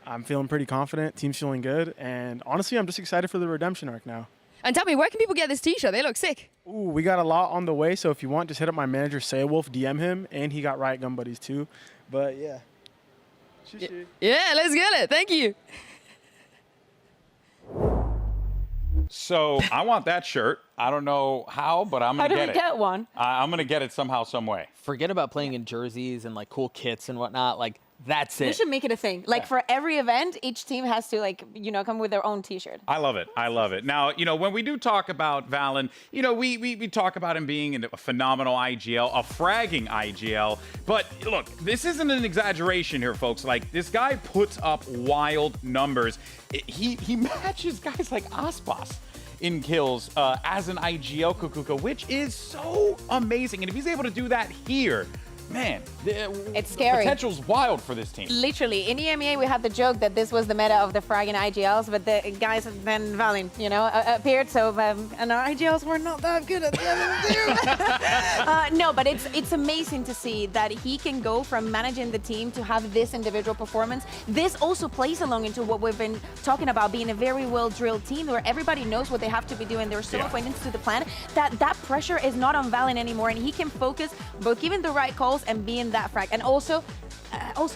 I'm feeling pretty confident. Team's feeling good. And honestly, I'm just excited for the redemption arc now. And tell me, where can people get this t-shirt? They look sick. Ooh, we got a lot on the way, so if you want, just hit up my manager, Saywolf, DM him, and he got Riot Gun Buddies too. But yeah. Yeah, let's get it. Thank you. So I want that shirt. I don't know how, but I'm going to get it. How do we get one? I'm going to get it somehow, some way. Forget about playing in jerseys and like cool kits and whatnot. Like, that's it. We should make it a thing. Like for every event, each team has to come with their own t-shirt. I love it. I love it. Now, when we do talk about Valen, we talk about him being a phenomenal IGL, a fragging IGL. But look, this isn't an exaggeration here, folks. Like, this guy puts up wild numbers. He matches guys like Aspas in kills as an IGL Kukuka, which is so amazing. And if he's able to do that here, man, it's scary. The potential's wild for this team. Literally, in EMEA we had the joke that this was the meta of the fragging IGLs, but the guys then Valen, appeared. So and our IGLs were not that good at the end of the day. No, but it's amazing to see that he can go from managing the team to have this individual performance. This also plays along into what we've been talking about, being a very well-drilled team where everybody knows what they have to be doing. There's so much went into the plan that pressure is not on Valen anymore, and he can focus both giving the right calls and being that frag, and also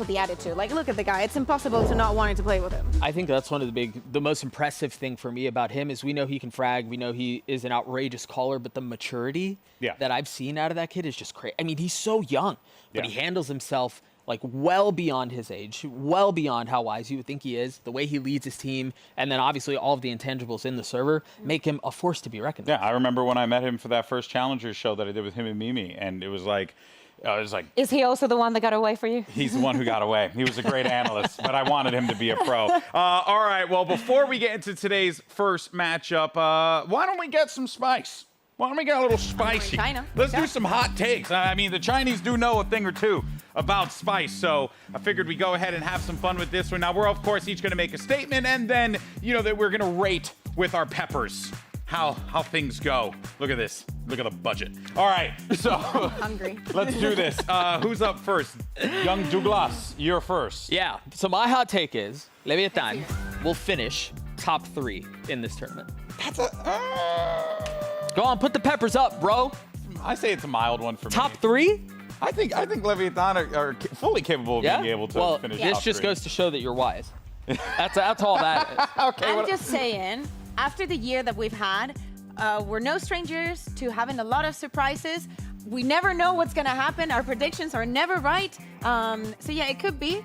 the attitude. Like, look at the guy. It's impossible to not wanting to play with him. I think that's one of the most impressive thing for me about him is we know he can frag. We know he is an outrageous caller, but the maturity that I've seen out of that kid is just crazy. I mean, he's so young, but he handles himself like well beyond his age, well beyond how wise you would think he is, the way he leads his team, and then obviously all of the intangibles in the server make him a force to be reckoned with. Yeah, I remember when I met him for that first Challengers show that I did with him and Mimi, and it was like, is he also the one that got away for you? He's the one who got away. He was a great analyst, but I wanted him to be a pro. All right, well, before we get into today's first matchup, why don't we get some spice? Why don't we get a little spicy? China. Let's do some hot takes. I mean, the Chinese do know a thing or two about spice, so I figured we'd go ahead and have some fun with this one. Now, we're, of course, each going to make a statement, and then, that we're going to rate with our peppers how things go. Look at this. Look at the budget. All right, so hungry. Let's do this. Who's up first? Young Douglas, you're first. Yeah, so my hot take is Leviathan will finish top 3 in this tournament. That's a... Go on, put the peppers up, bro. I say it's a mild one for me. Top 3? I think Leviathan are fully capable of being able to finish top 3. This just goes to show that you're wise. That's all that is. Okay, I'm just saying, after the year that we've had, we're no strangers to having a lot of surprises. We never know what's going to happen. Our predictions are never right. So yeah, it could be.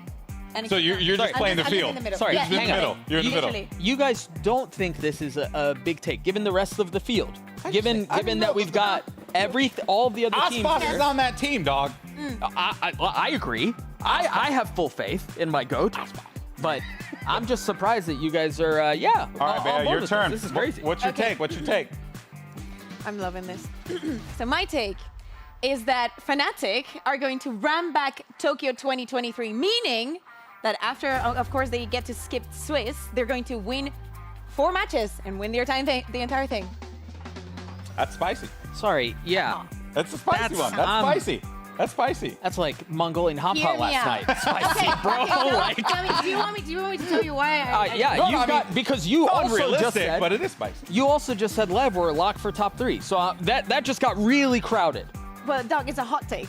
And so you're just playing the field. Sorry, you're in the middle. You're in the middle. You guys don't think this is a big take, given the rest of the field. Given that we've got all of the other teams Aspas here. is on that team, dog. I agree. I have full faith in my GOAT. But I'm just surprised that you guys are, All right, Bea, your turn. This is crazy. What's your take? What's your take? I'm loving this. So my take is that Fnatic are going to ram back Tokyo 2023, meaning that after, of course, they get to skip Swiss, they're going to win 4 matches and win the entire thing. That's spicy. Sorry, yeah. That's a spicy one. That's spicy. That's spicy. That's like Mongolian hot Hear pot me last out. night. Spicy, bro. Like, Do you want me to tell you why? yeah, No, you I got mean, because you It's also just unrealistic, said, but it is spicy. you also just said Lev were locked for top 3. So that just got really crowded. Well, Doug, it's a hot take.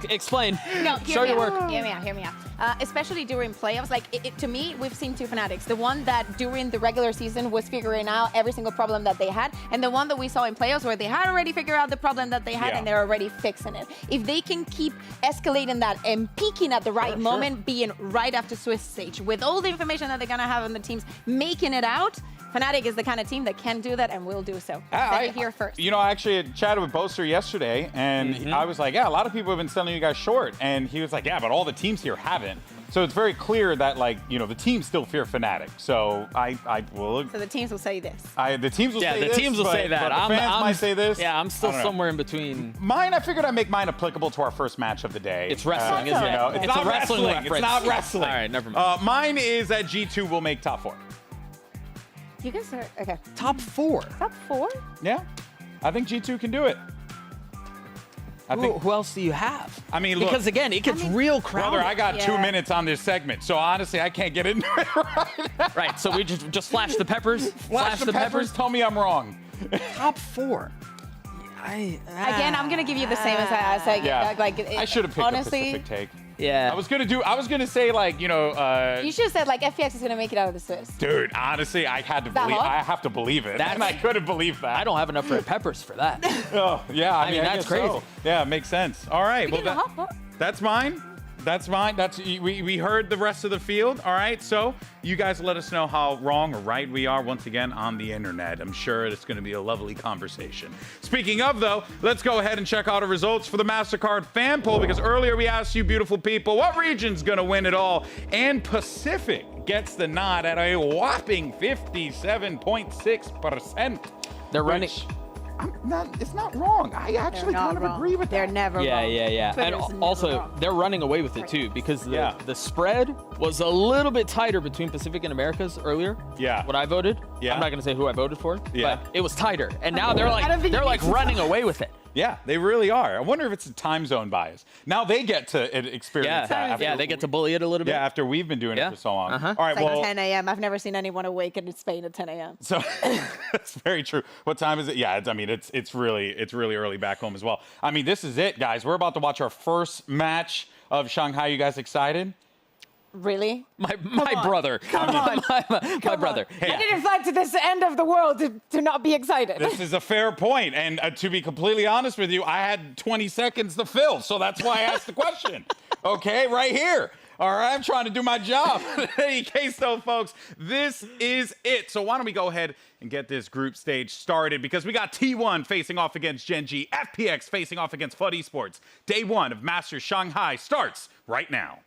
Explain. No, Show your work. Hear me out. Especially during playoffs, like to me, we've seen 2 Fnatics. The one that during the regular season was figuring out every single problem that they had, and the one that we saw in playoffs where they had already figured out the problem that they had and they're already fixing it. If they can keep escalating that and peaking at the right moment, being right after Swiss stage, with all the information that they're gonna have on the teams, making it out, Fnatic is the kind of team that can do that and will do so. Said it here first. You know, I actually chatted with Boaster yesterday, and I was like, yeah, a lot of people have been selling you guys short. And he was like, yeah, but all the teams here haven't. So it's very clear that, like, you know, the teams still fear Fnatic. So I will. So the teams will say this. The teams will say this. Yeah, the teams will say that. But the fans might say this. Yeah, I'm still I don't know. somewhere in between. Mine, I figured I'd make mine applicable to our first match of the day. It's wrestling, isn't it? You know, it's not a wrestling wrestling. It's reference. not wrestling. All right, never mind. Mine is that G2 will make top 4. You guys are okay. Top 4. Top 4? Yeah, I think G2 can do it. I think. Who else do you have? I mean, look, because again, it gets real crowded. brother, I got 2 Yeah. minutes on this segment, so honestly, I can't get into it right now. Right, so we just flash the peppers. Flash the peppers. Tell me I'm wrong. Top 4. Again, I'm gonna give you the same as I said. Yeah. Like I should have picked honestly, a Pacific take. Yeah. I was gonna say, like, you know, you should have said like FPX is gonna make it out of the Swiss. dude, honestly, I had to That believe. hot? I have to believe it. That's- And I couldn't believe that. I don't have enough red peppers for that. Oh, yeah. I mean, that's guess crazy. so. Yeah, it makes sense. All right. We Well, can hop up. that's mine. That's mine. We heard the rest of the field. All right. So you guys let us know how wrong or right we are once again on the internet. I'm sure it's going to be a lovely conversation. Speaking of, though, let's go ahead and check out the results for the Mastercard fan poll, because earlier we asked you beautiful people what region's going to win it all, and Pacific gets the nod at a whopping 57.6%. They're running. It's not wrong. I actually kind of agree with that. They're never wrong. Yeah. Twitter's And never also, wrong. they're running away with it too, because Yeah. the spread was a little bit tighter between Pacific and Americas earlier. Yeah. When I voted. Yeah. I'm not gonna say who I voted for. Yeah. But it was tighter, and now they're I don't think it makes running away with it. Yeah, they really are. I wonder if it's a time zone bias. Now they get to experience that. Yeah, they get to bully it a little bit. Yeah, after we've been doing it for so long. Uh-huh. All right, It's like well, 10 a.m. I've never seen anyone awake in Spain at 10 a.m. so that's very true. What time is it? Yeah, it's really early back home as well. I mean, this is it, guys. We're about to watch our first match of Shanghai. You guys excited? Really? My brother. My brother. I didn't fly to this end of the world to not be excited. This is a fair point. And to be completely honest with you, I had 20 seconds to fill. So that's why I asked the question. Okay, right here. All right, I'm trying to do my job. In any case, though, folks, this is it. So why don't we go ahead and get this group stage started, because we got T1 facing off against Gen G, FPX facing off against FUT Esports. Day 1 of Masters Shanghai starts right now.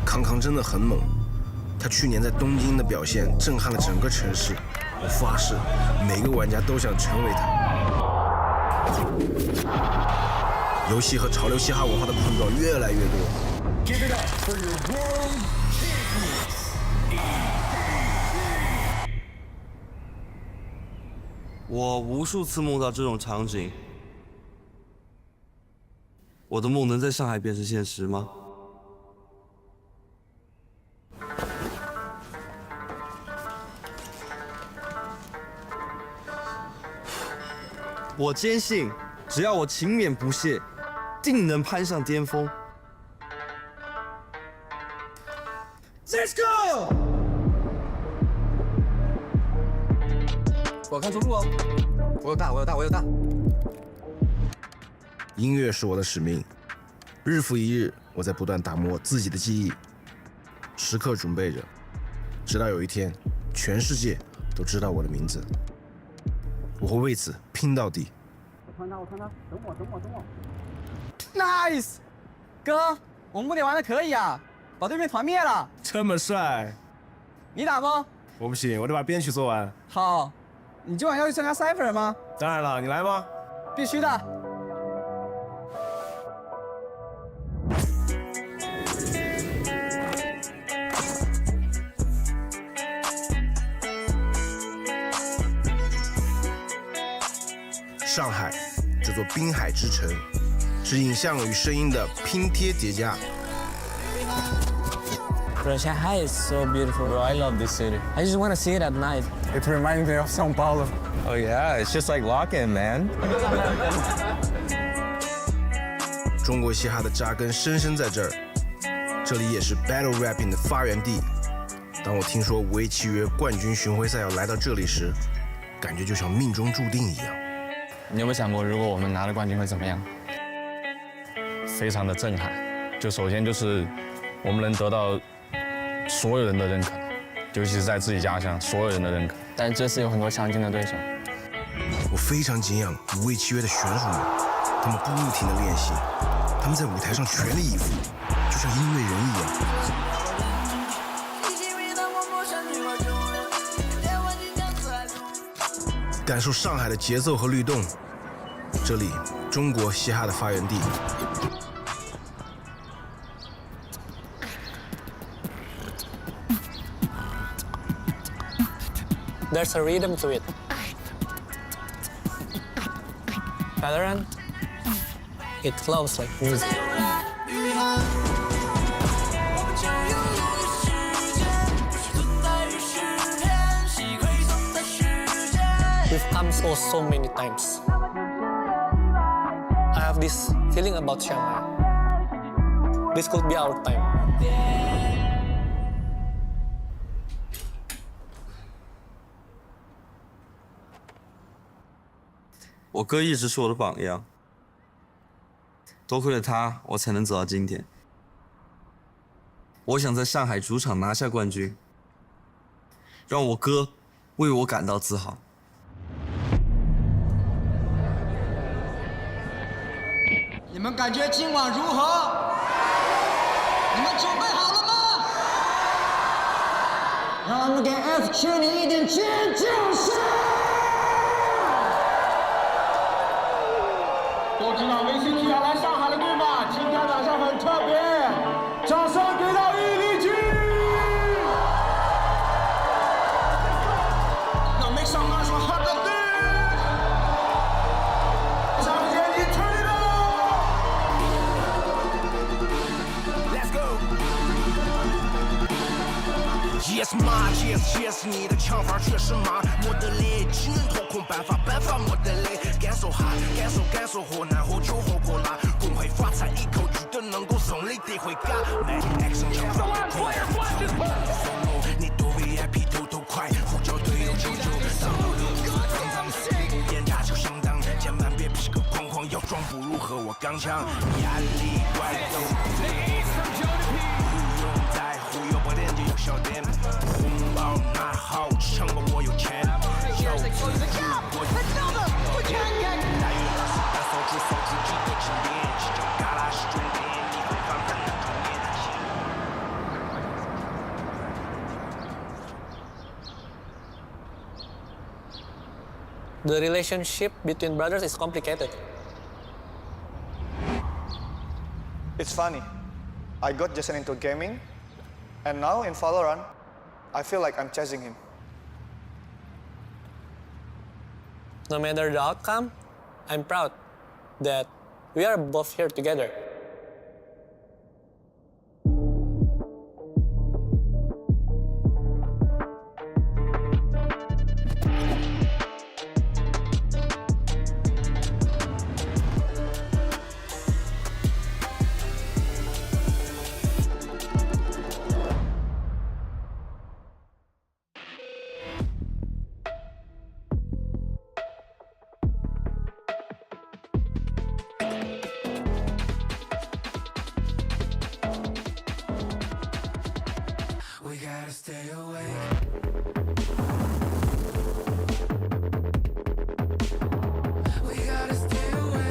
康康真的很猛，他去年在东京的表现震撼了整个城市。我发誓，每个玩家都想成为他。游戏和潮流嘻哈文化的碰撞越来越多。我无数次梦到这种场景，我的梦能在上海变成现实吗？我坚信，只要我勤勉不懈，定能攀上巅峰。Let's go！ 我看出路哦，我有大。音乐是我的使命，日复一日，我在不断打磨自己的技艺，时刻准备着，直到有一天，全世界都知道我的名字。我会为此拼到底。我穿他，等我。Nice， 哥，我们5点玩的可以啊，把对面团灭了。这么帅，你打吗？我不行，我得把编曲做完。好，你今晚要去参加 Cypher 吗？当然了，你来吗？必须的。上海，这座滨海之城，是影像与声音的拼贴叠加。Bro, Shanghai is so beautiful. Bro, I love this city. I just want to see it at night. It reminds me of São Paulo. Oh yeah, it's just like lock-in, man. 中国嘻哈的扎根深深在这儿，这里也是 Battle Rapping 的发源地。当我听说无畏契约冠军巡回赛要来到这里时，感觉就像命中注定一样。你有没有想过，如果我们拿了冠军会怎么样？非常的震撼。就首先就是我们能得到所有人的认可，尤其是在自己家乡，所有人的认可。但是这次有很多强劲的对手。我非常敬仰无畏契约的选手们，他们不停地练习，他们在舞台上全力以赴，就像音乐人一样。感受上海的节奏和律动，这里中国嘻哈的发源地。There's a rhythm to it. VALORANT, it flows like music. We've come so many times. I have this feeling about Shanghai. This could be our time. 我哥一直是我的榜样，多亏了他，我才能走到今天。我想在上海主场拿下冠军，让我哥为我感到自豪。你们感觉今晚如何？你们准备好了吗？让我们给 F 区里一点尖叫声！都知道 VCT 要来上海了，对吗？今天晚上很特别，掌声给到伊犁区！那没上班说好的对，张姐你 turn it on！Let's go。Yes ma yes 你的唱法确实麻，没得累，只能掏空办法没得累，感受哈，感受河南喝酒喝过辣，公会发财一口绝对能够送你得回家。来 action 唱法的快，你多 VIP 偷快，呼叫队友救上路路烟茶就相当，千万别皮个框，要装不如和我刚强，压力怪都不用再忽悠不练就有笑点，红包拿好，撑吧我有钱，要自主我有钱，大约20手指自己的经典，只叫嘎啦是重点，你会放胆的重点。The relationship between brothers is complicated. It's funny. I got Jason into gaming, and now in VALORANT, I feel like I'm chasing him. No matter the outcome, I'm proud that we are both here together. We gotta stay awake. We gotta stay awake.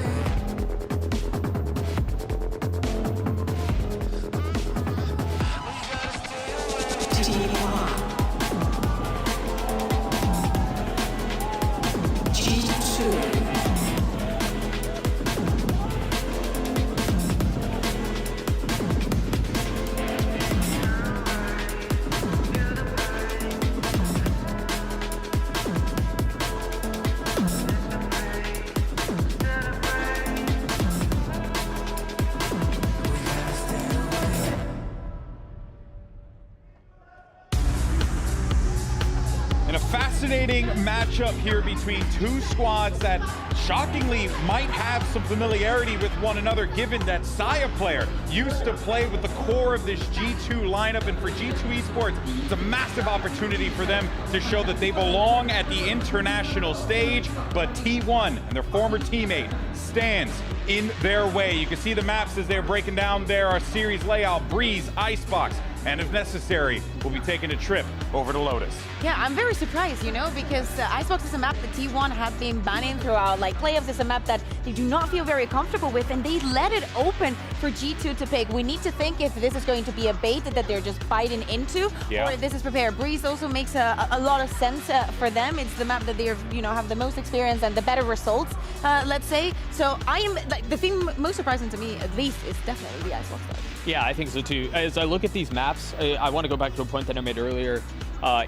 In a fascinating matchup here between two squads that shockingly might have some familiarity with one another, given that Saya player used to play with the core of this G2 lineup. And for G2 Esports, it's a massive opportunity for them to show that they belong at the international stage. But T1 and their former teammate stands in their way. You can see the maps as they're breaking down their series layout: Breeze, Icebox, and if necessary, we'll be taking a trip over to Lotus. Yeah, I'm very surprised, you know, because Icebox is a map that T1 have been banning throughout. Like, playoffs is a map that they do not feel very comfortable with, and they let it open for G2 to pick. We need to think if this is going to be a bait that they're just biting into, or if this is prepared. Breeze also makes a lot of sense for them. It's the map that they, you know, have the most experience and the better results, let's say. So I am, like, the thing most surprising to me, at least, is definitely the Icebox side. Yeah, I think so too. As I look at these maps, I want to go back to a point that I made earlier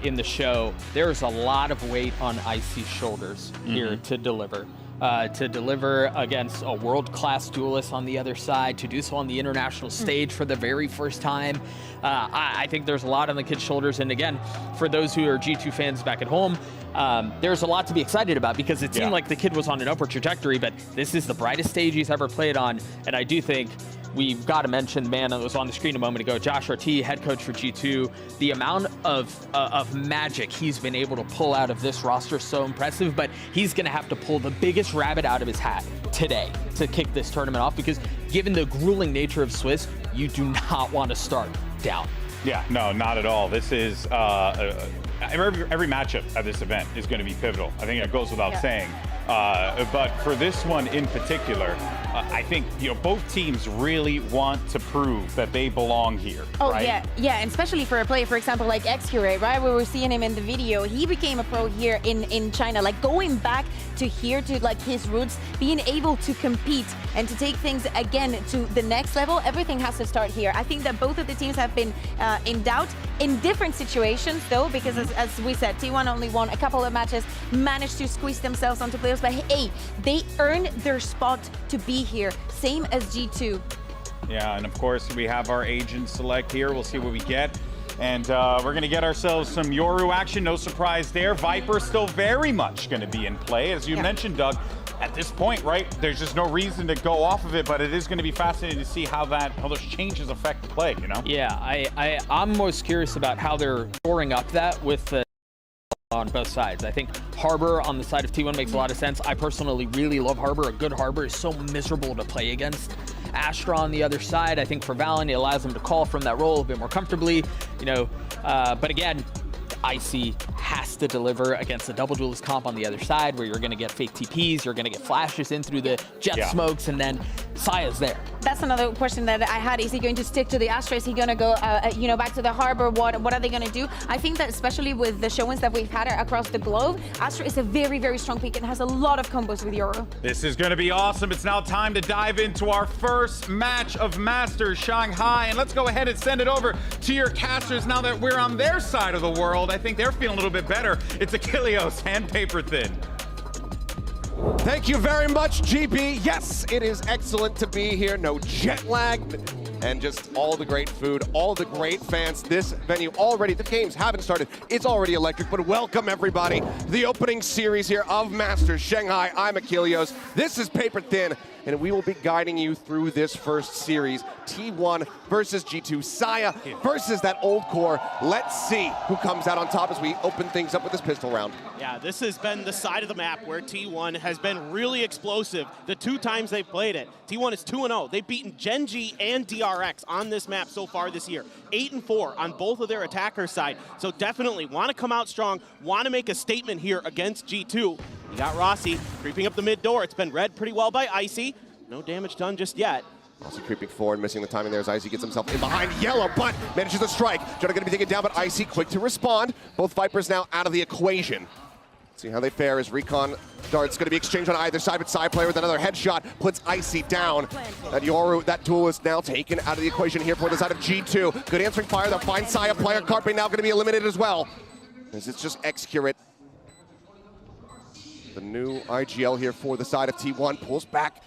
in the show. There's a lot of weight on Icy's shoulders here to deliver. To deliver against a world-class duelist on the other side, to do so on the international stage for the very first time. I think there's a lot on the kid's shoulders. And again, for those who are G2 fans back at home, there's a lot to be excited about, because it seemed like the kid was on an upward trajectory, but this is the brightest stage he's ever played on. And I do think we've got to mention the man that was on the screen a moment ago, Josh RT, head coach for G2. The amount of magic he's been able to pull out of this roster is so impressive, but he's going to have to pull the biggest rabbit out of his hat today to kick this tournament off, because given the grueling nature of Swiss, you do not want to start down. Yeah, no, not at all. This is every matchup at this event is going to be pivotal. I think that goes without saying. But for this one in particular, I think, you know, both teams really want to prove that they belong here. Oh, right? yeah, and especially for a player, for example, like Xcurate, right? We were seeing him in the video. He became a pro here in China, like going back to here to like his roots, being able to compete and to take things again to the next level. Everything has to start here. I think that both of the teams have been in doubt in different situations, though, because as we said, T1 only won a couple of matches, managed to squeeze themselves onto playoffs, but hey, they earned their spot to be here, same as G2. Yeah, and of course we have our agent select here. We'll see what we get. And we're going to get ourselves some Yoru action. No surprise there. Viper still very much going to be in play. As you mentioned, Doug, at this point, right, there's just no reason to go off of it, but it is going to be fascinating to see how those changes affect the play, you know? Yeah, I'm most curious about how they're storing up that with the on both sides. I think Harbor on the side of T1 makes a lot of sense. I personally really love Harbor. A good Harbor is so miserable to play against. Astra on the other side, I think for Valen, it allows him to call from that role a bit more comfortably, you know, but again, Icy has to deliver against the double duelist comp on the other side, where you're going to get fake TPs, you're going to get flashes in through the jet smokes, and then Saya's there. That's another question that I had. Is he going to stick to the Astra? Is he going to go, back to the harbor? What are they going to do? I think that especially with the showings that we've had across the globe, Astra is a very, very strong pick and has a lot of combos with Yoru. This is going to be awesome. It's now time to dive into our first match of Masters Shanghai. And let's go ahead and send it over to your casters now that we're on their side of the world. I think they're feeling a little bit better. It's Achilleos and Paper Thin. Thank you very much, GB. Yes, it is excellent to be here. No jet lag, and just all the great food, all the great fans. This venue already, the games haven't started. It's already electric, but welcome everybody to the opening series here of Masters Shanghai. I'm Achilleos. This is Paper Thin, and we will be guiding you through this first series. T1 versus G2, Saya versus that old core. Let's see who comes out on top as we open things up with this pistol round. Yeah, this has been the side of the map where T1 has been really explosive the 2 times they've played it. T1 is 2-0. They've beaten Gen.G and DRX on this map so far this year. 8-4 on both of their attacker side. So definitely want to come out strong, want to make a statement here against G2. You got Rossi creeping up the mid door. It's been read pretty well by Icy. No damage done just yet. Also creeping forward, missing the timing there as Icy gets himself in behind Yellow, but manages to strike. Jonah gonna be taken down, but Icy quick to respond. Both Vipers now out of the equation. See how they fare as Recon darts gonna be exchanged on either side, but side player with another headshot puts Icy down. And Yoru, that duel is now taken out of the equation here for the side of G2. Good answering fire, they'll find Saya player. Carpe now gonna be eliminated as well. As it's just Excurate. The new IGL here for the side of T1, pulls back.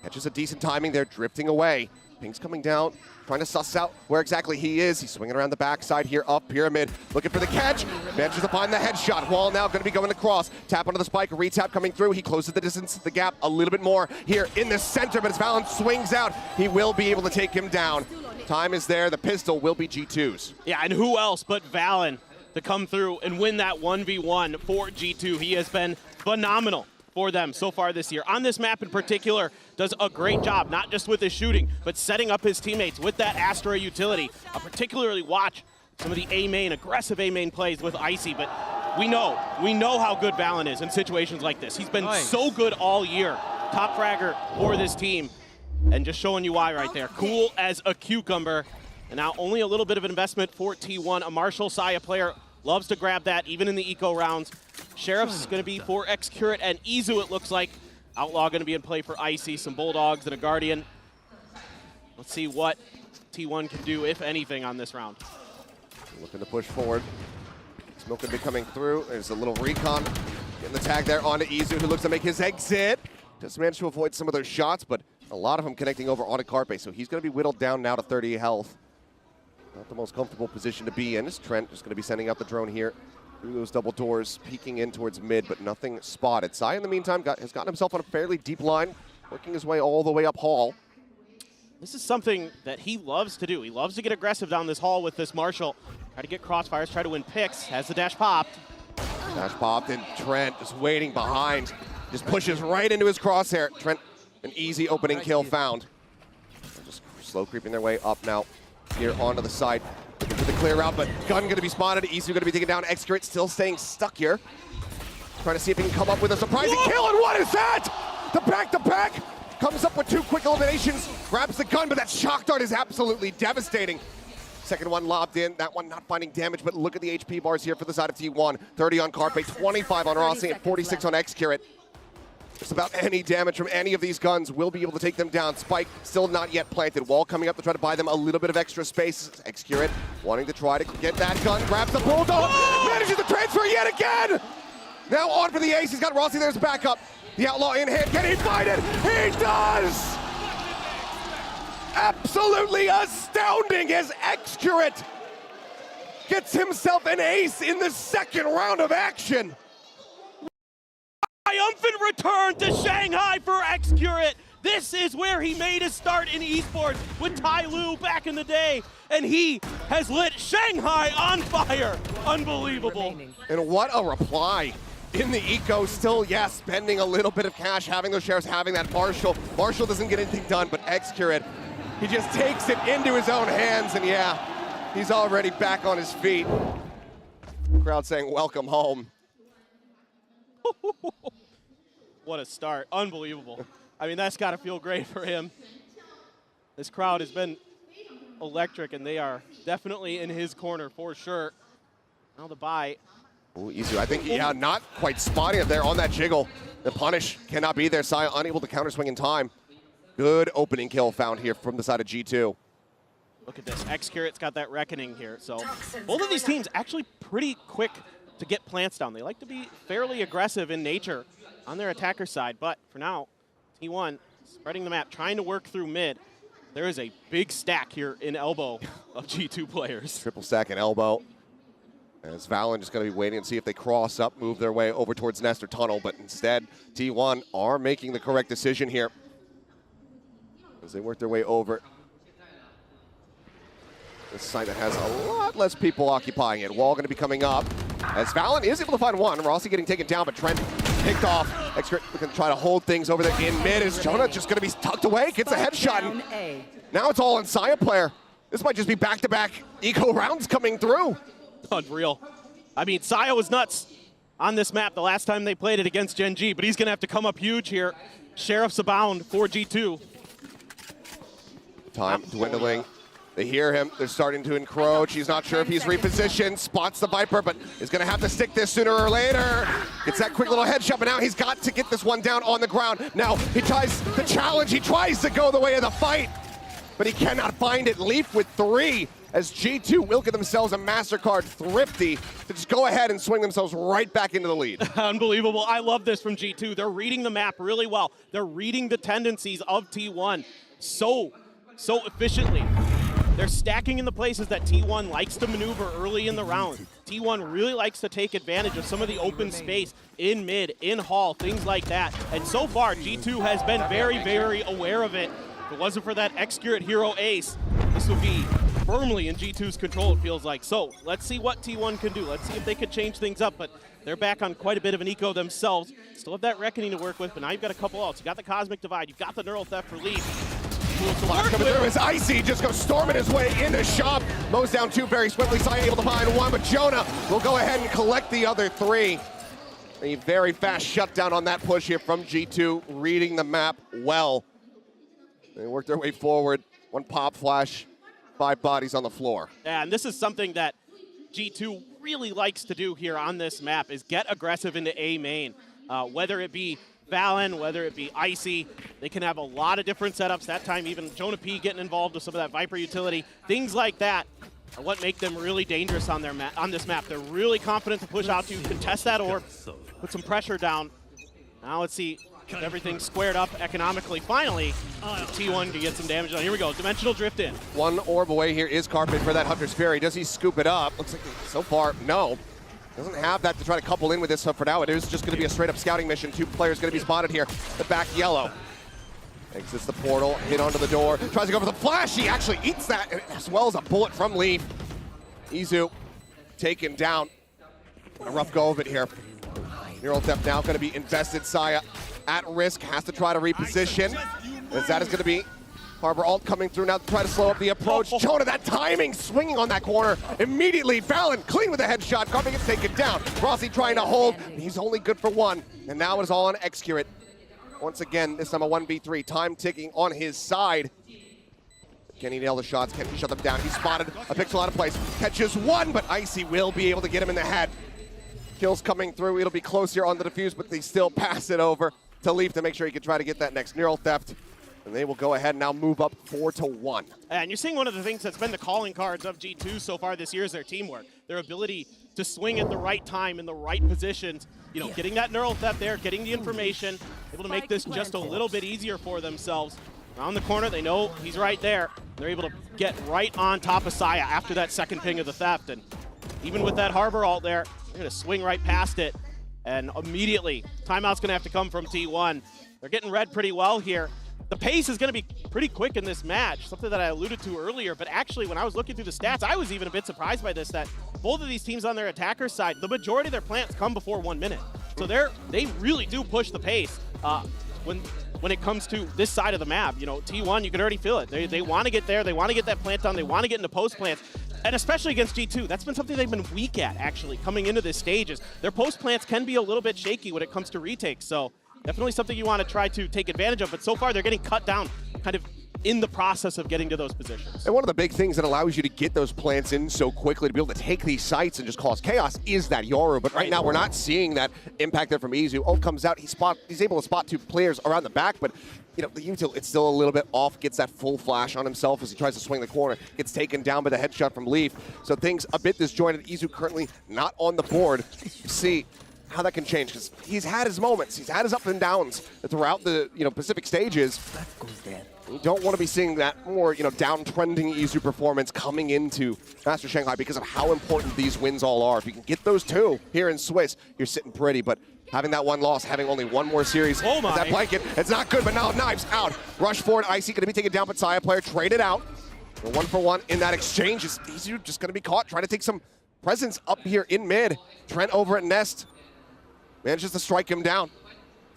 Catches a decent timing there, drifting away. Ping's coming down, trying to suss out where exactly he is. He's swinging around the backside here up Pyramid, looking for the catch. Manages to find the headshot. Wall now going to be going across. Tap onto the spike, retap coming through. He closes the distance, the gap a little bit more here in the center, but as Valen swings out, he will be able to take him down. Time is there, the pistol will be G2's. Yeah, and who else but Valen to come through and win that 1v1 for G2. He has been phenomenal for them so far this year. On this map in particular, does a great job, not just with his shooting, but setting up his teammates with that Astra utility. I particularly watch some of the A-main, aggressive A-main plays with Icy, but we know how good Valen is in situations like this. He's been so good all year. Top fragger for this team, and just showing you why right there. Cool as a cucumber, and now only a little bit of an investment for T1. A Marshall Saya player loves to grab that, even in the eco rounds. Sheriff's going to be for Excurate and Izu, it looks like. Outlaw going to be in play for Icy, some Bulldogs and a Guardian. Let's see what T1 can do, if anything, on this round. Looking to push forward. Smoke going to be coming through. There's a little recon. Getting the tag there onto Izu, who looks to make his exit. Just managed to avoid some of those shots, but a lot of them connecting over onto Carpe, so he's going to be whittled down now to 30 health. Not the most comfortable position to be in. As Trent is going to be sending out the drone here through those double doors, peeking in towards mid, but nothing spotted. Sai, in the meantime, has gotten himself on a fairly deep line, working his way all the way up hall. This is something that he loves to do. He loves to get aggressive down this hall with this Marshall. Try to get crossfires, try to win picks. Has the dash popped. Dash popped, and Trent just waiting behind. Just pushes right into his crosshair. Trent, an easy opening kill found. They're just slow creeping their way up now. Here onto the side, looking for the clear route, but gun going to be spotted. Isu going to be taken down. Excurate still staying stuck here. Trying to see if he can come up with a surprising kill, and what is that? The back-to-back comes up with 2 quick eliminations, grabs the gun, but that shock dart is absolutely devastating. Second one lobbed in, that one not finding damage, but look at the HP bars here for the side of T1. 30 on Carpe, 25 on Rossi, and 46 on Excurate. Just about any damage from any of these guns will be able to take them down. Spike still not yet planted. Wall coming up to try to buy them a little bit of extra space. Excurate wanting to try to get that gun. Grabs the Bulldog. Manages to transfer yet again. Now on for the ace. He's got Rossi. There's backup. The Outlaw in hand. Can he find it? He does! Absolutely astounding as Excurate gets himself an ace in the second round of action. Triumphant return to Shanghai for Excurate. This is where he made his start in esports with Tai Lu back in the day, and he has lit Shanghai on fire. Unbelievable. And what a reply. In the eco, still, yeah, spending a little bit of cash, having those shares, having that Marshall. Marshall doesn't get anything done, but Excurate, he just takes it into his own hands, and yeah, he's already back on his feet. Crowd saying, welcome home. What a start. Unbelievable. I mean, that's got to feel great for him. This crowd has been electric, and they are definitely in his corner for sure. Now the buy. Ooh, easy. I think, yeah, not quite spotting it there on that jiggle. The punish cannot be there. Saya unable to counter swing in time. Good opening kill found here from the side of G2. Look at this. Xcurit's got that reckoning here. So both of these teams actually pretty quick to get plants down. They like to be fairly aggressive in nature on their attacker side. But for now, T1 spreading the map, trying to work through mid. There is a big stack here in elbow of G2 players. Triple stack in elbow. As VALORANT just going to be waiting and see if they cross up, move their way over towards Nestor Tunnel. But instead, T1 are making the correct decision here as they work their way over. This site that has a lot less people occupying it. Wall going to be coming up as VALORANT is able to find one. Rossi getting taken down, but Trent picked off. Xcurit going to try to hold things over there in mid. Is Jonah just going to be tucked away? Gets a headshot. And now it's all on Saya player. This might just be back-to-back eco rounds coming through. Unreal. I mean, Saya was nuts on this map the last time they played it against Gen G, but he's going to have to come up huge here. Sheriff's abound for G2. Time dwindling. They hear him. They're starting to encroach. He's not sure if he's repositioned. Spots the Viper, but is going to have to stick this sooner or later. Gets that quick little headshot, but now he's got to get this one down on the ground. Now he tries the challenge. He tries to go the way of the fight, but he cannot find it. Leaf with 3 as G2 will get themselves a Mastercard thrifty to just go ahead and swing themselves right back into the lead. Unbelievable. I love this from G2. They're reading the map really well. They're reading the tendencies of T1 so efficiently. They're stacking in the places that T1 likes to maneuver early in the round. T1 really likes to take advantage of some of the open space in mid, in hall, things like that. And so far, G2 has been very, very aware of it. If it wasn't for that Xcurit hero ace, this would be firmly in G2's control, it feels like. So let's see what T1 can do. Let's see if they could change things up, but they're back on quite a bit of an eco themselves. Still have that reckoning to work with, but now you've got a couple outs. You've got the Cosmic Divide, you've got the Neural Theft for Leaf. Coming through is Icy, just goes storming his way into shop. Mows down 2 very swiftly, Saya able to find 1, but Jonah will go ahead and collect the other 3. A very fast shutdown on that push here from G2, reading the map well. They work their way forward. 1 pop flash, 5 bodies on the floor. Yeah, and this is something that G2 really likes to do here on this map is get aggressive into A main. Whether it be Valen, whether it be Icy, they can have a lot of different setups. That time even Jonah P getting involved with some of that Viper utility. Things like that are what make them really dangerous on their on this map. They're really confident to push out to, contest that orb, put some pressure down. Now let's see if everything's squared up economically. Finally, T1 can get some damage done. Here we go, Dimensional Drift in. 1 orb away here is Carpet for that Hunter's Fury. Does he scoop it up? Looks like so far, no. Doesn't have that to try to couple in with this, so for now it is just going to be a straight up scouting mission. 2 players going to be spotted here. The back yellow. Exits the portal, hit onto the door, tries to go for the flash. He actually eats that, as well as a bullet from Leaf. Izu taken down. A rough go of it here. Neural Theft now going to be invested. Saya at risk, has to try to reposition. As that is going to be Harbor Alt coming through now to try to slow up the approach. Jonah, that timing, swinging on that corner. Immediately, Valen clean with a headshot. Carpet gets taken down. Rossi trying to hold. He's only good for 1. And now it is all on Xcurit. Once again, this time a 1v3. Time ticking on his side. Can he nail the shots? Can he shut them down? He's spotted a pixel out of place. Catches 1, but Icy will be able to get him in the head. Kills coming through. It'll be close here on the defuse, but they still pass it over to Leaf to make sure he can try to get that next Neural Theft. And they will go ahead and now move up 4-1. And you're seeing one of the things that's been the calling cards of G2 so far this year is their teamwork. Their ability to swing at the right time in the right positions. You know, getting that Neural Theft there, getting the information, able to make this just a little bit easier for themselves. Around the corner, they know he's right there. They're able to get right on top of Saya after that second ping of the theft. And even with that Harbor Alt there, they're going to swing right past it. And immediately, timeout's going to have to come from T1. They're getting read pretty well here. The pace is going to be pretty quick in this match, something that I alluded to earlier, but actually when I was looking through the stats, I was even a bit surprised by this, that both of these teams on their attacker side, the majority of their plants come before 1 minute. So they really do push the pace when it comes to this side of the map. You know, T1, you can already feel it. They want to get there, they want to get that plant done, they want to get into post plants. And especially against G2, that's been something they've been weak at, actually, coming into this stages. Their post plants can be a little bit shaky when it comes to retakes, so definitely something you want to try to take advantage of, but so far they're getting cut down kind of in the process of getting to those positions. And one of the big things that allows you to get those plants in so quickly, to be able to take these sites and just cause chaos, is that Yoru. But right now we're not seeing that impact there from Izu. Ult comes out, he's able to spot 2 players around the back, but you know, the util, it's still a little bit off, gets that full flash on himself as he tries to swing the corner, gets taken down by the headshot from Leaf. So things a bit disjointed. Izu currently not on the board. See how that can change, because he's had his moments, he's had his up and downs throughout the Pacific stages. You don't want to be seeing that more downtrending Izu performance coming into Masters Shanghai because of how important these wins all are. If you can get those 2 here in Swiss, you're sitting pretty, but having that 1 loss, having only 1 more series, that blanket, it's not good, but now Knives out. Rush forward, Icy going to be taken down, but Saya player traded out. 1-for-1 in that exchange. Is Izu just going to be caught trying to take some presence up here in mid. Trent over at Nest manages to strike him down.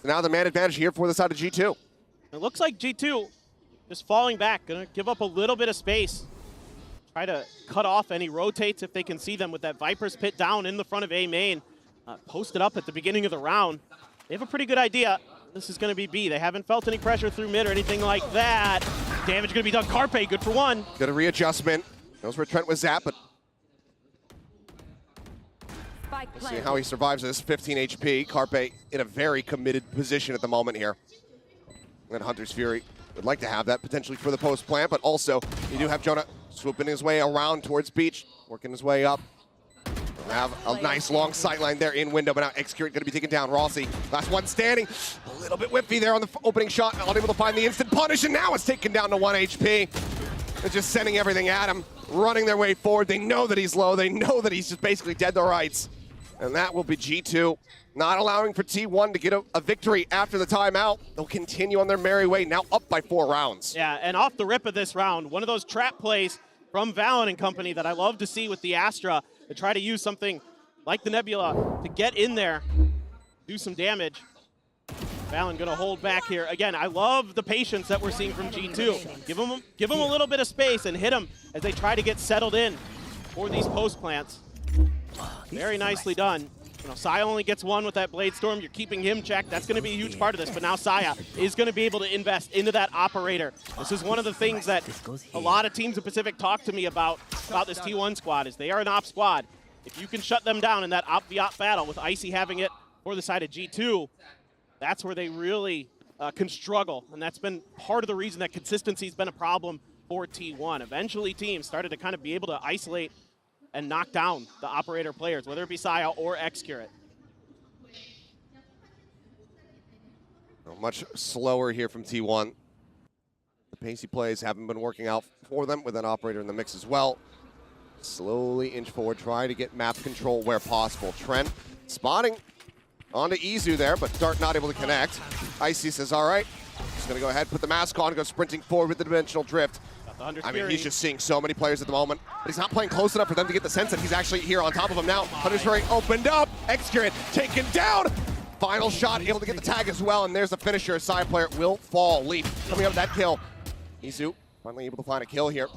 So now the man advantage here for the side of G2. It looks like G2 just falling back, gonna give up a little bit of space. Try to cut off any rotates if they can see them with that Viper's Pit down in the front of A main. Posted up at the beginning of the round. They have a pretty good idea. This is gonna be B. They haven't felt any pressure through mid or anything like that. Damage gonna be done. Carpe, good for 1. Good a readjustment. Knows where Trent was at, but we'll see how he survives this. 15 HP. Carpe in a very committed position at the moment here. And Hunter's Fury would like to have that potentially for the post plant, but also you do have Jonah swooping his way around towards Beach, working his way up. We'll have a nice long sightline there in window, but now Excurate going to be taken down. Rossi, last one standing. A little bit whiffy there on the opening shot, unable to find the instant punish, and now it's taken down to 1 HP. They're just sending everything at him, running their way forward. They know that he's low. They know that he's just basically dead to rights. And that will be G2. Not allowing for T1 to get a victory after the timeout. They'll continue on their merry way, now up by 4 rounds. Yeah, and off the rip of this round, one of those trap plays from VALORANT and company that I love to see with the Astra, to try to use something like the Nebula to get in there, do some damage. VALORANT gonna hold back here. Again, I love the patience that we're seeing from G2. Give them a little bit of space and hit them as they try to get settled in for these post plants. Very nicely done. Saya only gets 1 with that Blade Storm. You're keeping him checked. That's going to be a huge part of this. But now Saya is going to be able to invest into that operator. This is one of the things that a lot of teams in Pacific talk to me about this T1 squad, is they are an op squad. If you can shut them down in that op-v-op battle, with Icy having it for the side of G2, that's where they really can struggle. And that's been part of the reason that consistency has been a problem for T1. Eventually teams started to kind of be able to isolate and knock down the operator players, whether it be Saya or Excurate. Much slower here from T1. The pacey plays haven't been working out for them, with an operator in the mix as well. Slowly inch forward, trying to get map control where possible. Trent spotting onto Izu there, but Dart not able to connect. Icy says, all right, he's gonna go ahead, put the mask on, go sprinting forward with the dimensional drift. I mean, he's just seeing so many players at the moment, but he's not playing close enough for them to get the sense that he's actually here on top of him now. Hunter's Fury opened up, Excurate taken down. Final shot, able to get the tag as well, and there's the finisher. A side player will fall. Leap coming up with that kill. Izu finally able to find a kill here.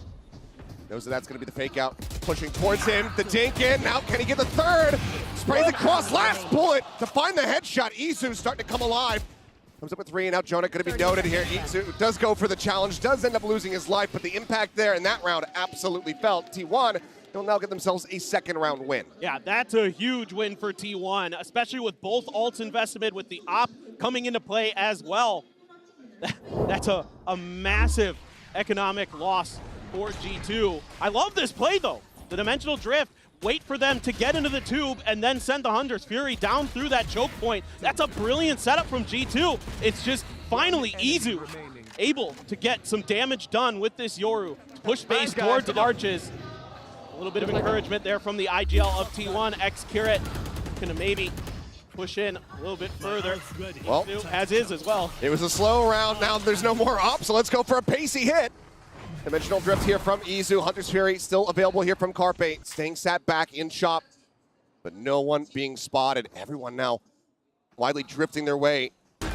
Knows that that's going to be the fake out. Pushing towards him, the dink in. Now can he get the 3rd? Sprays across, last bullet to find the headshot. Izu starting to come alive. Comes up with 3, and now Jonah going to be noted here. Izu does go for the challenge, does end up losing his life, but the impact there in that round absolutely felt. T1, they'll now get themselves a 2nd round win. Yeah, that's a huge win for T1, especially with both ults invested, with the op coming into play as well. That's a massive economic loss for G2. I love this play, though. The dimensional drift. Wait for them to get into the tube and then send the Hunter's Fury down through that choke point. That's a brilliant setup from G2. It's just finally Izu able to get some damage done with this Yoru. Push base towards Arches. A little bit of encouragement there from the IGL of T1. Excurate gonna maybe push in a little bit further. Well, as is as well. It was a slow round. Now there's no more up, so let's go for a pacey hit. Dimensional drift here from Izu. Hunter's Fury still available here from Carpe. Staying sat back in shop, but no one being spotted. Everyone now widely drifting their way,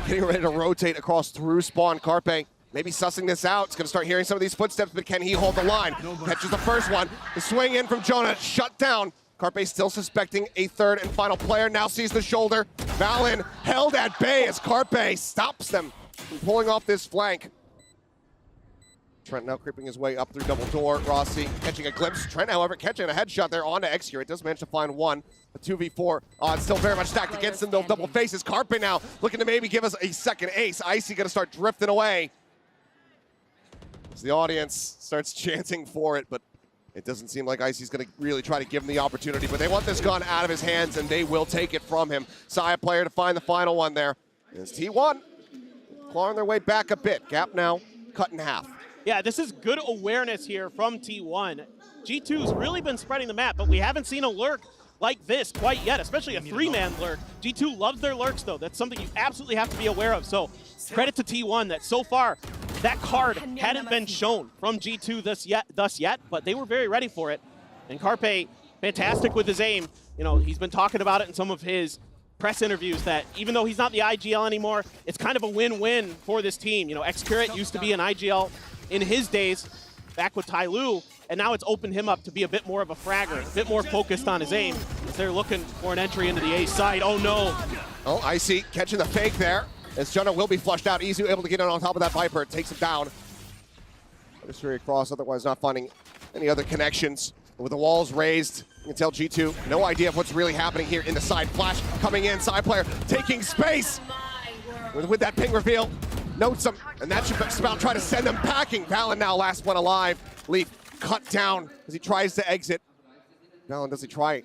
getting ready to rotate across through spawn. Carpe maybe sussing this out. It's going to start hearing some of these footsteps, but can he hold the line? Catches the first one. The swing in from Jonah, shut down Carpe still suspecting a third and final player, now sees the shoulder. Valen held at bay as Carpe stops them from pulling off this flank. Trent now creeping his way up through double door. Rossi catching a glimpse. Trent, however, catching a headshot there onto Xcure. It does manage to find one. A 2v4 still very much stacked against him. They'll double faces. Carpe now looking to maybe give us a second ace. Icy gonna start drifting away as the audience starts chanting for it, but it doesn't seem like Icy's gonna really try to give him the opportunity, but they want this gun out of his hands and they will take it from him. Saya player to find the final one there. It's T1 clawing their way back a bit. Gap now cut in half. Yeah, this is good awareness here from T1. G2's really been spreading the map, but we haven't seen a lurk like this quite yet, especially a three-man lurk. G2 loves their lurks, though. That's something you absolutely have to be aware of. So credit to T1 that so far that card hadn't been shown from G2 thus yet, but they were very ready for it. And Carpe, fantastic with his aim. You know, he's been talking about it in some of his press interviews that even though he's not the IGL anymore, it's kind of a win-win for this team. You know, Xcure used to be an IGL in his days back with Ty Lue, and now it's opened him up to be a bit more of a fragger, a bit more focused on his aim as they're looking for an entry into the A side. Oh no. Oh, Icy catching the fake there as Junna will be flushed out. Izu able to get in on top of that Viper. It takes him down. Mystery across, otherwise not finding any other connections. With the walls raised, you can tell G2 no idea of what's really happening here in the side. Flash coming in, side player taking space. With that ping reveal, notes him, and that should about try to send them packing. Valen now last one alive. Leaf cut down as he tries to exit. Valen, does he try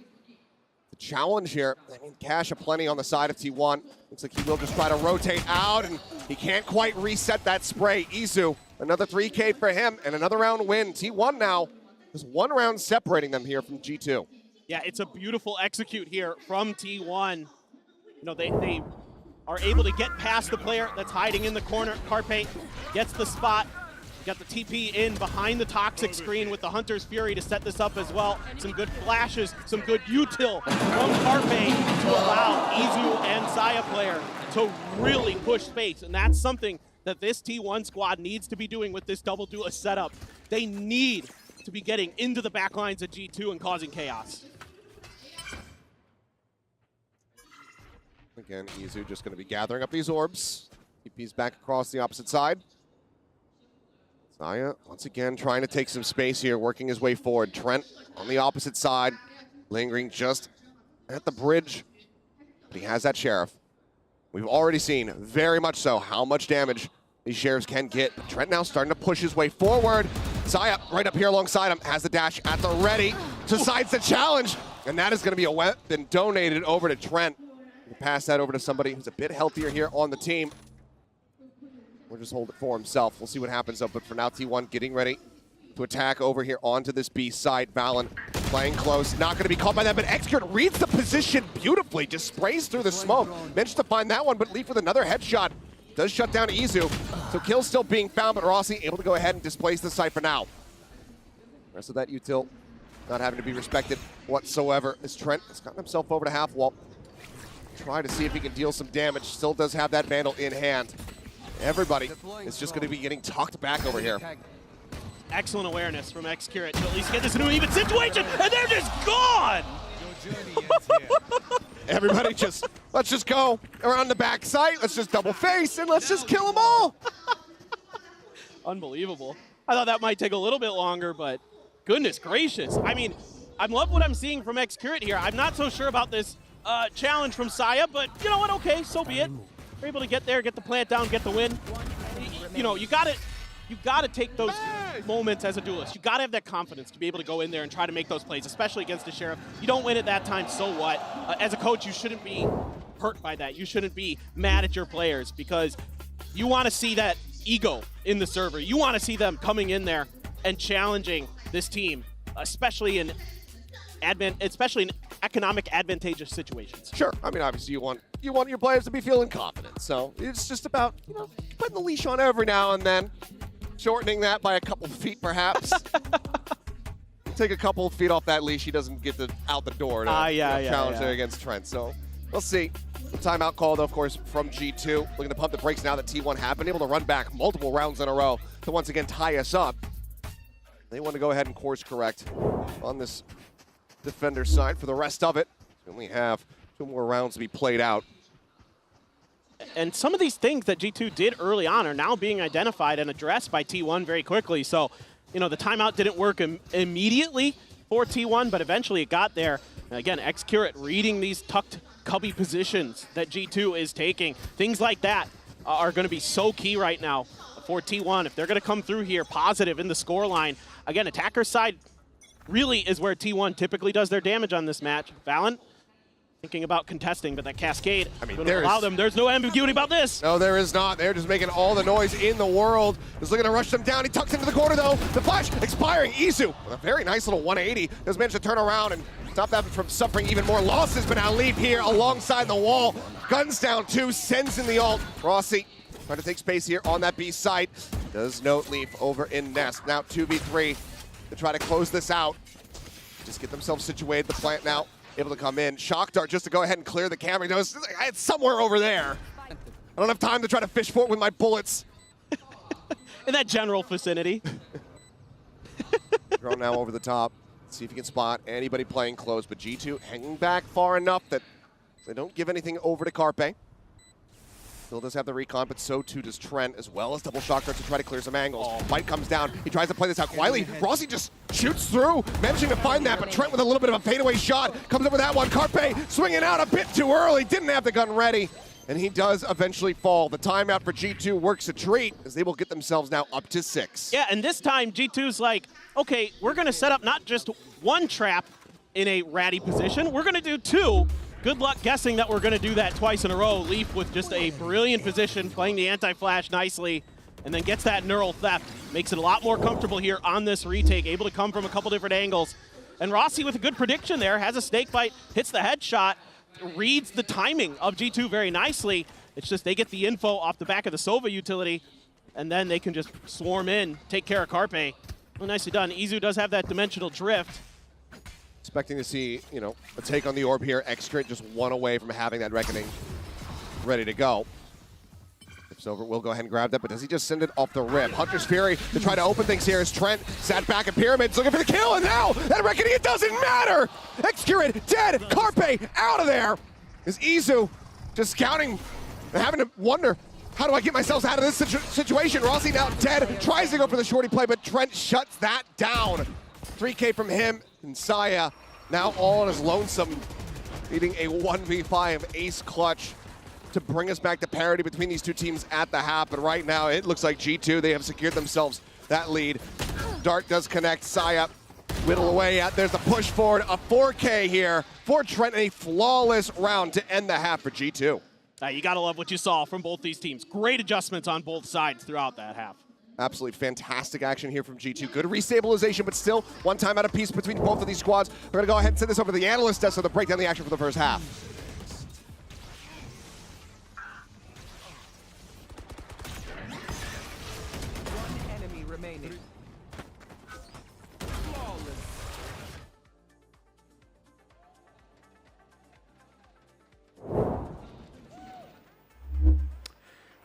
the challenge here? I mean, cash aplenty on the side of T1. Looks like he will just try to rotate out, and he can't quite reset that spray. Izu, another 3K for him, and another round win. T1 now, there's one round separating them here from G2. Yeah, it's a beautiful execute here from T1. You know, they are able to get past the player that's hiding in the corner. Carpe gets the spot. Got the TP in behind the toxic screen with the Hunter's Fury to set this up as well. Some good flashes, some good util from Carpe to allow Izu and Saya player to really push space. And that's something that this T1 squad needs to be doing with this double duelist setup. They need to be getting into the back lines of G2 and causing chaos. Again, Izu just going to be gathering up these orbs. TP's back across the opposite side. Saya, once again, trying to take some space here, working his way forward. Trent on the opposite side, lingering just at the bridge. But he has that Sheriff. We've already seen, very much so, how much damage these Sheriffs can get. But Trent now starting to push his way forward. Saya, right up here alongside him, has the dash at the ready, decides the challenge. And that is going to be a weapon donated over to Trent. We'll pass that over to somebody who's a bit healthier here on the team. Or just hold it for himself. We'll see what happens though. But for now, T1 getting ready to attack over here onto this B side. Valen playing close, not going to be caught by that, but Xcure reads the position beautifully, just sprays through the smoke. Managed to find that one, but Leaf with another headshot. Does shut down Izu. So kills still being found, but Rossi able to go ahead and displace the site for now. The rest of that util not having to be respected whatsoever as Trent has gotten himself over to half wall. Try to see if he can deal some damage. Still does have that Vandal in hand. Everybody is just going to be getting tucked back over here. Excellent awareness from Xcure to at least get this into an even situation, and they're just gone! Everybody just, let's just go around the back site, let's just double face, and let's just kill them all! Unbelievable. I thought that might take a little bit longer, but goodness gracious. I mean, I love what I'm seeing from Xcure here. I'm not so sure about this challenge from Saya, but you know what, okay, so be it. We're able to get there, get the plant down, get the win. You know, you gotta take those moments as a duelist. You gotta have that confidence to be able to go in there and try to make those plays, especially against the Sheriff. You don't win at that time, so what? As a coach, you shouldn't be hurt by that. You shouldn't be mad at your players because you want to see that ego in the server. You want to see them coming in there and challenging this team, especially in economic advantageous situations. Sure. I mean, obviously you want your players to be feeling confident. So it's just about, you know, putting the leash on every now and then, shortening that by a couple feet perhaps. Take a couple feet off that leash, he doesn't get out the door to challenge there against Trent. So we'll see. The timeout call, though, of course, from G2. Looking to pump the brakes now that T1 have been able to run back multiple rounds in a row to once again tie us up. They want to go ahead and course correct on this defender side for the rest of it. We only have 2 more rounds to be played out. And some of these things that G2 did early on are now being identified and addressed by T1 very quickly. So, you know, the timeout didn't work immediately for T1, but eventually it got there. And again, Xcurate reading these tucked cubby positions that G2 is taking. Things like that are going to be so key right now for T1. If they're going to come through here positive in the scoreline, again, attacker side really is where T1 typically does their damage on this match. Valen thinking about contesting, but that cascade, I mean, allow them. There's no ambiguity about this. No, there is not. They're just making all the noise in the world. He's looking to rush them down. He tucks into the corner, though. The flash expiring. Izu with a very nice little 180. Does manage to turn around and stop that from suffering even more losses, but now Leaf here alongside the wall. Guns down 2, sends in the ult. Rossi trying to take space here on that B site. Does note Leaf over in Nest. Now 2v3 to try to close this out. Just get themselves situated. The plant now able to come in. Shock Dart just to go ahead and clear the camera. He knows it's somewhere over there. I don't have time to try to fish for it with my bullets. In that general vicinity. Throw now over the top. See if he can spot anybody playing close, but G2 hanging back far enough that they don't give anything over to Carpe. Still does have the recon, but so too does Trent, as well as double shock darts to try to clear some angles. Fight comes down. He tries to play this out quietly. Rossi just shoots through, managing to find that, but Trent with a little bit of a fadeaway shot comes up with that one. Carpe swinging out a bit too early, didn't have the gun ready, and he does eventually fall. The timeout for G2 works a treat, as they will get themselves now up to 6. Yeah, and this time G2's like, okay, we're going to set up not just one trap in a ratty position, we're going to do 2. Good luck guessing that we're going to do that twice in a row. Leaf with just a brilliant position, playing the anti-flash nicely, and then gets that neural theft. Makes it a lot more comfortable here on this retake, able to come from a couple different angles. And Rossi with a good prediction there, has a snake bite, hits the headshot, reads the timing of G2 very nicely. It's just they get the info off the back of the Sova utility, and then they can just swarm in, take care of Carpe. Well, nicely done. Izu does have that dimensional drift. Expecting to see, you know, a take on the orb here. Xcurate just 1 away from having that reckoning ready to go. If Silver will go ahead and grab that, but does he just send it off the rip? Hunter's Fury to try to open things here as Trent sat back in Pyramids looking for the kill, and now that reckoning, it doesn't matter! Xcurate dead, Carpe out of there! Is Izu just scouting and having to wonder, how do I get myself out of this situation? Rossi now dead, tries to go for the shorty play, but Trent shuts that down. 3K from him, and Saya now all on his lonesome, needing a 1v5 ace clutch to bring us back to parity between these two teams at the half. But right now, it looks like G2, they have secured themselves that lead. Dart does connect. Saya whittle away at. There's the push forward. A 4K here for Trent. A flawless round to end the half for G2. You got to love what you saw from both these teams. Great adjustments on both sides throughout that half. Absolutely fantastic action here from G2. Good restabilization, but still one time out of piece between both of these squads. We're going to go ahead and send this over to the analyst desk so they'll break down the action for the first half. One enemy remaining.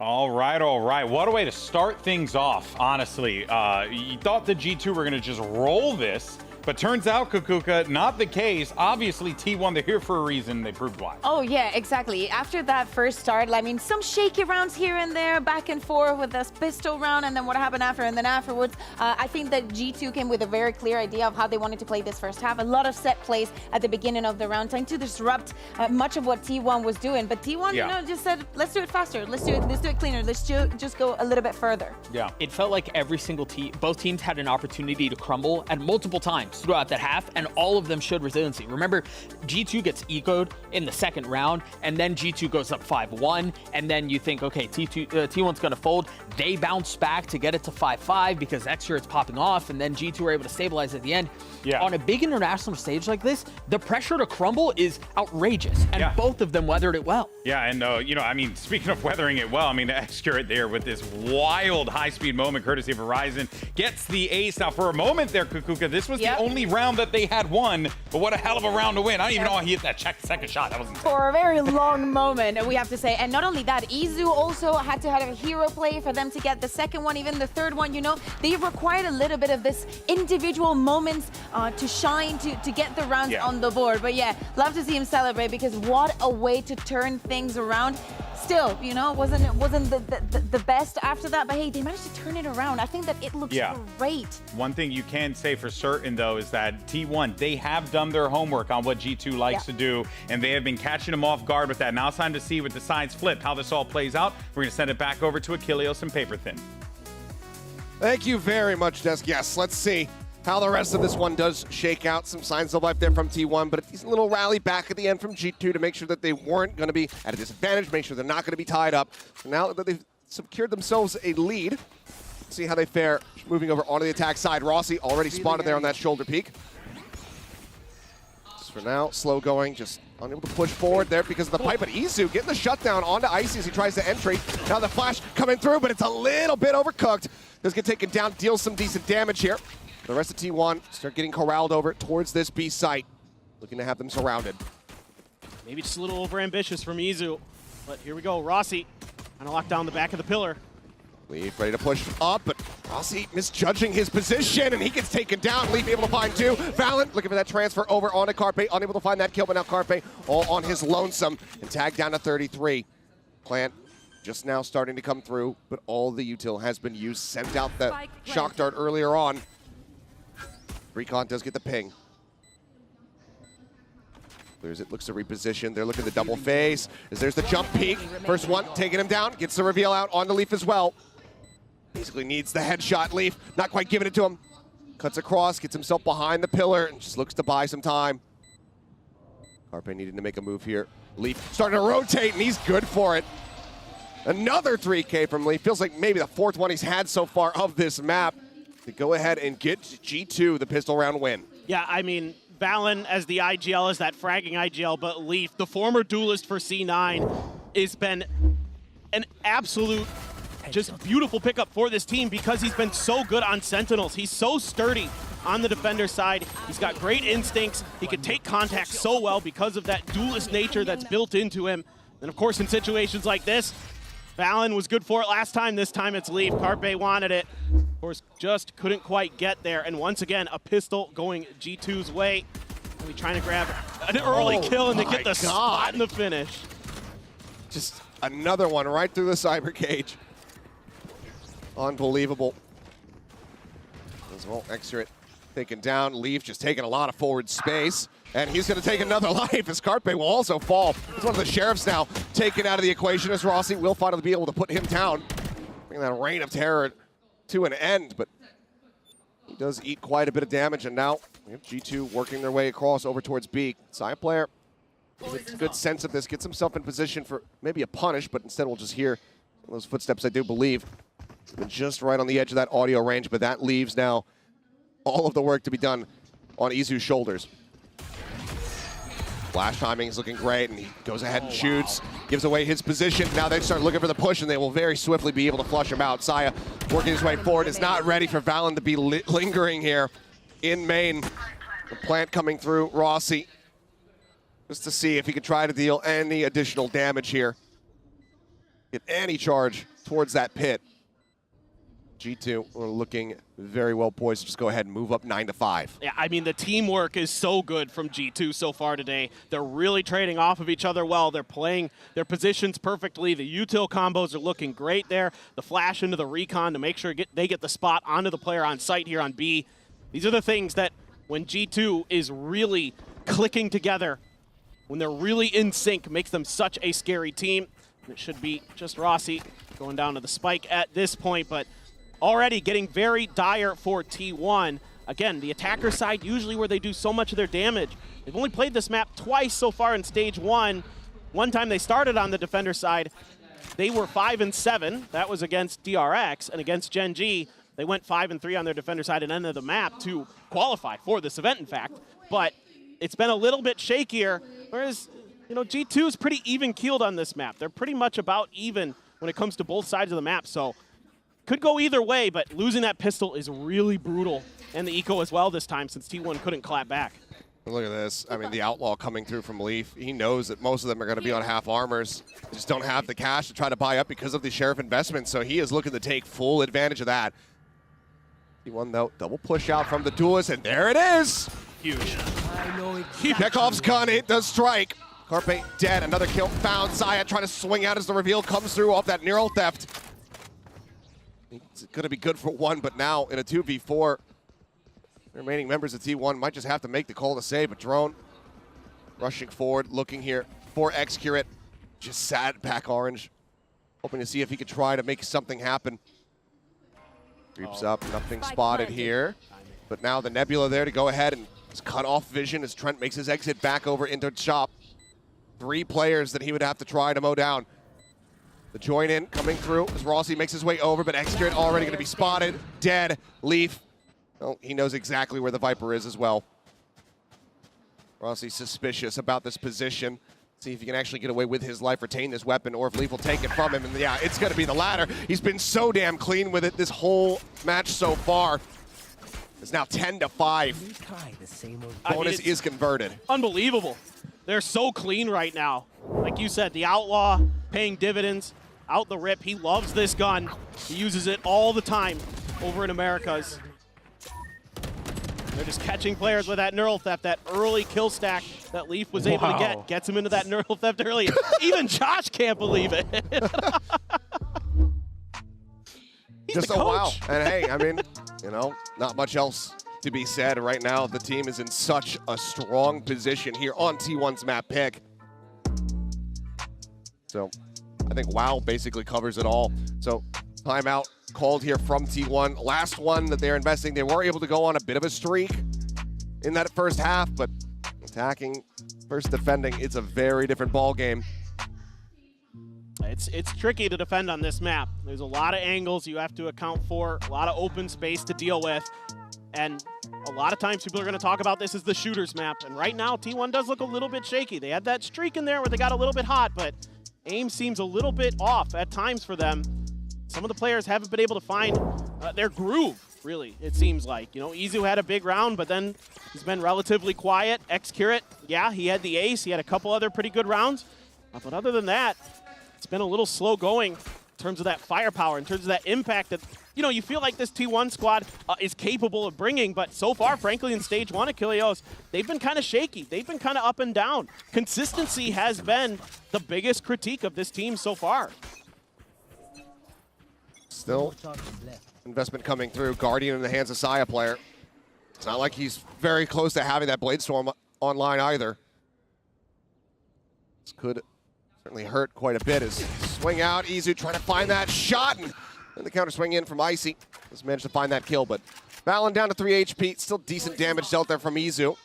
All right. What a way to start things off, honestly. You thought the G2 were going to just roll this, but turns out, Kukuka, not the case. Obviously, T1, they're here for a reason. They proved why. Oh, yeah, exactly. After that first start, I mean, some shaky rounds here and there, back and forth with this pistol round, and then what happened after, and then afterwards, I think that G2 came with a very clear idea of how they wanted to play this first half. A lot of set plays at the beginning of the round, trying to disrupt much of what T1 was doing. But T1, you know, just said, let's do it faster. Let's do it cleaner. Let's just go a little bit further. Yeah. It felt like every single team, both teams had an opportunity to crumble at multiple times throughout that half, and all of them showed resiliency. Remember, G2 gets ecoed in the second round, and then G2 goes up 5-1, and then you think, okay, T1's gonna fold. They bounce back to get it to 5-5 because Xcurate's popping off, and then G2 are able to stabilize at the end. Yeah. On a big international stage like this, the pressure to crumble is outrageous, and both of them weathered it well. Yeah, and you know, I mean, speaking of weathering it well, I mean, Xcurate there with this wild high-speed moment courtesy of Verizon gets the ace. Now, for a moment there, Kukuka, this was the only round that they had won, but what a hell of a round to win. I don't even know how he hit that second shot. That was insane. For a very long moment, we have to say. And not only that, Izu also had to have a hero play for them to get the second one, even the third one. You know, they required a little bit of this individual moments to shine, to get the rounds on the board. But yeah, love to see him celebrate, because what a way to turn things around. Still, you know, wasn't the best after that, but hey, they managed to turn it around. I think that it looks great. One thing you can say for certain, though, is that T1, they have done their homework on what G2 likes to do, and they have been catching them off guard with that. Now it's time to see with the sides flipped how this all plays out. We're going to send it back over to Achilleos and Paperthin. Thank you very much, Desk. Yes, let's see how the rest of this one does shake out. Some signs of life there from T1, but a decent little rally back at the end from G2 to make sure that they weren't going to be at a disadvantage, make sure they're not going to be tied up. So now that they've secured themselves a lead, let's see how they fare moving over onto the attack side. Rossi already spotted there on that shoulder peak. Just for now, slow going, just unable to push forward there because of the pipe, but Izu getting the shutdown onto Icy as he tries to entry. Now the flash coming through, but it's a little bit overcooked. Does get taken down, deals some decent damage here. The rest of T1 start getting corralled over towards this B site, looking to have them surrounded. Maybe just a little overambitious from Izu, but here we go. Rossi trying to lock down the back of the pillar. Leaf ready to push up, but Rossi misjudging his position, and he gets taken down. Leaf able to find two. Valent looking for that transfer over onto Carpe, unable to find that kill, but now Carpe all on his lonesome and tagged down to 33. Plant just now starting to come through, but all the util has been used. Sent out the shock dart earlier on. Recon does get the ping. Clears it, looks to reposition. They're looking to double phase. As there's the jump peek. First one, taking him down. Gets the reveal out on the Leaf as well. Basically needs the headshot. Leaf, not quite giving it to him. Cuts across, gets himself behind the pillar, and just looks to buy some time. Carpe needing to make a move here. Leaf starting to rotate, and he's good for it. Another 3K from Leaf. Feels like maybe the fourth one he's had so far of this map. To go ahead and get G2 the pistol round win. Yeah, I mean, Valen as the IGL is that fragging IGL, but Leaf, the former duelist for C9, has been an absolute just beautiful pickup for this team because he's been so good on Sentinels. He's so sturdy on the defender side. He's got great instincts. He can take contact so well because of that duelist nature that's built into him. And of course, in situations like this, Valen was good for it last time. This time it's Leaf. Carpe wanted it. Of course, just couldn't quite get there. And once again, a pistol going G2's way. Really trying to grab an early kill and to get the spot in the finish. Just another one right through the cyber cage. Unbelievable. As well, Exert taken down. Leaf just taking a lot of forward space. And he's going to take another life as Carpe will also fall. It's one of the sheriffs now taken out of the equation as Rossi will finally be able to put him down. Bring that reign of terror to an end, but he does eat quite a bit of damage, and now we have G2 working their way across over towards B. Side player with a good sense of this, gets himself in position for maybe a punish, but instead we'll just hear those footsteps, I do believe. Just right on the edge of that audio range, but that leaves now all of the work to be done on Izu's shoulders. Flash timing is looking great, and he goes ahead and shoots, gives away his position. Now they start looking for the push, and they will very swiftly be able to flush him out. Saya working his way forward, is not ready for Valen to be lingering here in main. The plant coming through, Rossi, just to see if he could try to deal any additional damage here. Get any charge towards that pit. G2 are looking very well poised to just go ahead and move up 9-5. Yeah, I mean, the teamwork is so good from G2 so far today. They're really trading off of each other well. They're playing their positions perfectly. The util combos are looking great there. The flash into the recon to make sure they get the spot onto the player on site here on B. These are the things that when G2 is really clicking together, when they're really in sync, makes them such a scary team. And it should be just Rossi going down to the spike at this point, but already getting very dire for T1. Again, the attacker side, usually where they do so much of their damage. They've only played this map twice so far in stage 1. One time they started on the defender side, they were 5-7. That was against DRX, and against Gen G, they went 5-3 on their defender side and ended the map to qualify for this event, in fact. But it's been a little bit shakier, whereas, you know, G2 is pretty even-keeled on this map. They're pretty much about even when it comes to both sides of the map, so could go either way, but losing that pistol is really brutal. And the eco as well this time, since T1 couldn't clap back. Look at this. I mean, the Outlaw coming through from Leaf. He knows that most of them are going to be on half armors. They just don't have the cash to try to buy up because of the Sheriff investment, so he is looking to take full advantage of that. T1, though, double push out from the Duelist, and there it is! Huge. Chekhov's gun, it does strike. Carpe dead, another kill found. Saya trying to swing out as the reveal comes through off that neural theft. It's going to be good for one, but now in a 2v4, the remaining members of T1 might just have to make the call to save, but Drone rushing forward, looking here for Excurate. Just sat back orange, hoping to see if he could try to make something happen. Creeps up, nothing spotted here. But now the Nebula there to go ahead and just cut off vision as Trent makes his exit back over into shop. 3 players that he would have to try to mow down. The join in coming through as Rossi makes his way over, but Excurate already going to be spotted, dead. Leaf. Oh, he knows exactly where the Viper is as well. Rossi's suspicious about this position. See if he can actually get away with his life, retain this weapon, or if Leaf will take it from him. And yeah, it's going to be the latter. He's been so damn clean with it this whole match so far. It's now 10-5. Bonus is converted. Unbelievable. They're so clean right now. Like you said, the Outlaw paying dividends out the rip. He loves this gun. He uses it all the time over in Americas. They're just catching players with that neural theft, that early kill stack that Leaf was able to get. Gets him into that neural theft early. Even Josh can't believe it. Just a wow. And hey, I mean, you know, not much else to be said right now. The team is in such a strong position here on T1's map pick. So I think WoW basically covers it all. So timeout called here from T1. Last one that they're investing. They were able to go on a bit of a streak in that first half, but attacking versus defending, it's a very different ball game. It's tricky to defend on this map. There's a lot of angles you have to account for, a lot of open space to deal with, and a lot of times people are going to talk about this as the shooter's map, and right now T1 does look a little bit shaky. They had that streak in there where they got a little bit hot, but aim seems a little bit off at times for them. Some of the players haven't been able to find their groove, really, it seems like. You know, Izu had a big round, but then he's been relatively quiet. Excurate, yeah, he had the ace. He had a couple other pretty good rounds. But other than that, it's been a little slow going in terms of that firepower, in terms of that impact that, you know, you feel like this T1 squad is capable of bringing, but so far, frankly, in stage 1 Achilleos, they've been kind of shaky. They've been kind of up and down. Consistency has been the biggest critique of this team so far. Still, investment coming through. Guardian in the hands of Saya player. It's not like he's very close to having that Bladestorm online either. This could certainly hurt quite a bit as swing out. Izu trying to find that shot, and then the counter swing in from Icy. Just managed to find that kill, but Valen down to 3 HP. Still decent damage dealt there from Izu.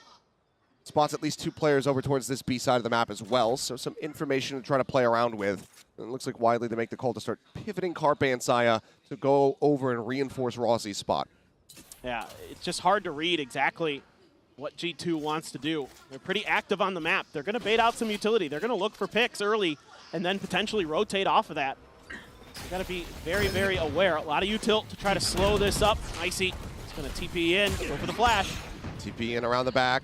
Spots at least 2 players over towards this B side of the map as well, so some information to try to play around with. And it looks like widely to make the call to start pivoting Carpe and Saya to go over and reinforce Rossi's spot. Yeah, it's just hard to read exactly what G2 wants to do. They're pretty active on the map. They're going to bait out some utility. They're going to look for picks early and then potentially rotate off of that. You got to be very, very aware. A lot of util to try to slow this up. Icy is going to TP in, go for the flash. TP in around the back.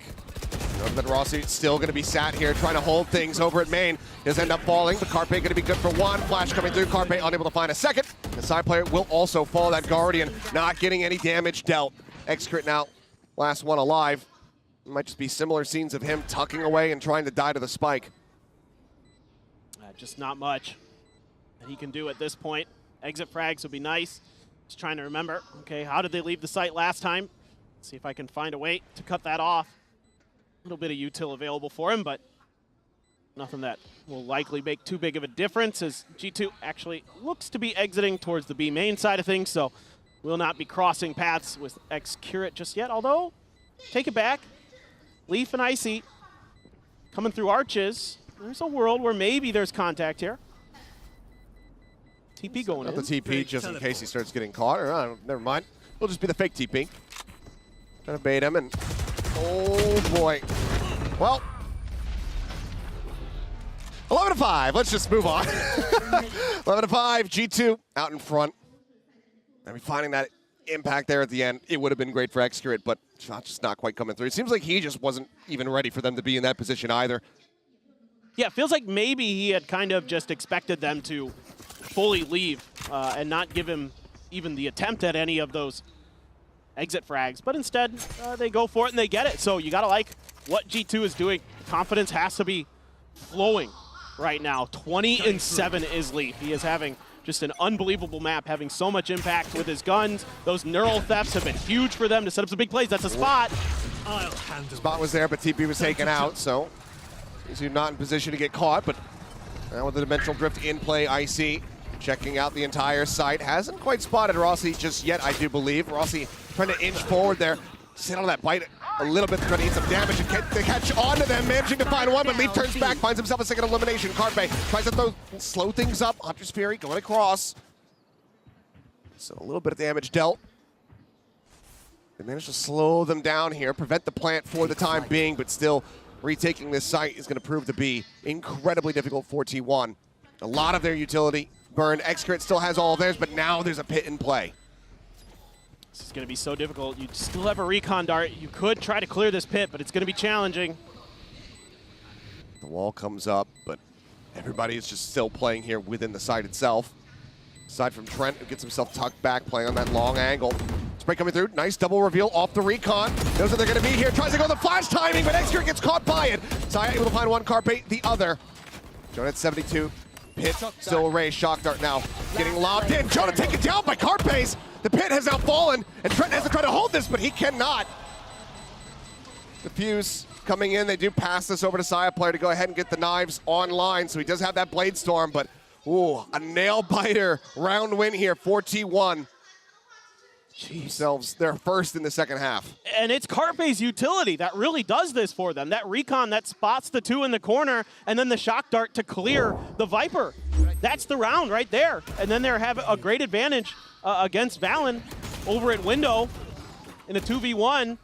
But Rossi still going to be sat here trying to hold things over at main. Does end up falling, but Carpe going to be good for 1. Flash coming through, Carpe unable to find a second. The side player will also fall. That Guardian not getting any damage dealt. Excurate now, last one alive. It might just be similar scenes of him tucking away and trying to die to the spike. Just not much that he can do at this point. Exit frags would be nice. Just trying to remember, okay, how did they leave the site last time? See if I can find a way to cut that off. A little bit of util available for him, but nothing that will likely make too big of a difference, as G2 actually looks to be exiting towards the B main side of things, so will not be crossing paths with Excurate just yet, although, take it back. Leaf and Icy coming through arches. There's a world where maybe there's contact here. TP going in. The TP just in case he starts getting caught, or never mind. It'll just be the fake TP. Trying to bait him, and oh boy. Well, 11-5. Let's just move on. 11-5. G2 out in front. I mean, finding that impact there at the end, it would have been great for Excurate, but shot's just not quite coming through. It seems like he just wasn't even ready for them to be in that position either. Yeah, it feels like maybe he had kind of just expected them to fully leave and not give him even the attempt at any of those exit frags. But instead, they go for it and they get it. So you got to like what G2 is doing. Confidence has to be flowing right now. 20-7 is Leaf. He is having just an unbelievable map, having so much impact with his guns. Those neural thefts have been huge for them to set up some big plays. That's a spot. Spot was there, but TP was taken out, so he's not in position to get caught, but now with the Dimensional Drift in play, Icy checking out the entire site. Hasn't quite spotted Rossi just yet, I do believe. Rossi trying to inch forward there. Sit on that bite a little bit, trying to get some damage. They catch onto them, managing to find one, but Leaf turns back, finds himself a second elimination. Carpe tries to slow things up. Hunter's Fury going across. So a little bit of damage dealt. They managed to slow them down here, prevent the plant for the time being, but still retaking this site is going to prove to be incredibly difficult for T1. A lot of their utility burned. Excurate still has all of theirs, but now there's a pit in play. This is going to be so difficult. You still have a recon dart. You could try to clear this pit, but it's going to be challenging. The wall comes up, but everybody is just still playing here within the site itself. Aside from Trent, who gets himself tucked back, playing on that long angle. Spray coming through, nice double reveal off the recon. Knows that they're going to be here, tries to go the flash timing, but Excurate gets caught by it. Saya able to find one, Carpe the other. Jonah at 72, pit still raised, shock dart now getting lobbed in. Jonah taken down by Carpe's. The pit has now fallen, and Trent has to try to hold this, but he cannot. The Fuse coming in, they do pass this over to Saya player to go ahead and get the knives online, so he does have that Blade Storm, but ooh, a nail biter round win here for T1. Themselves their first in the second half. And it's Carpe's utility that really does this for them. That recon that spots the two in the corner, and then the shock dart to clear the Viper. That's the round right there. And then they have a great advantage against Valen over at Window in a 2v1.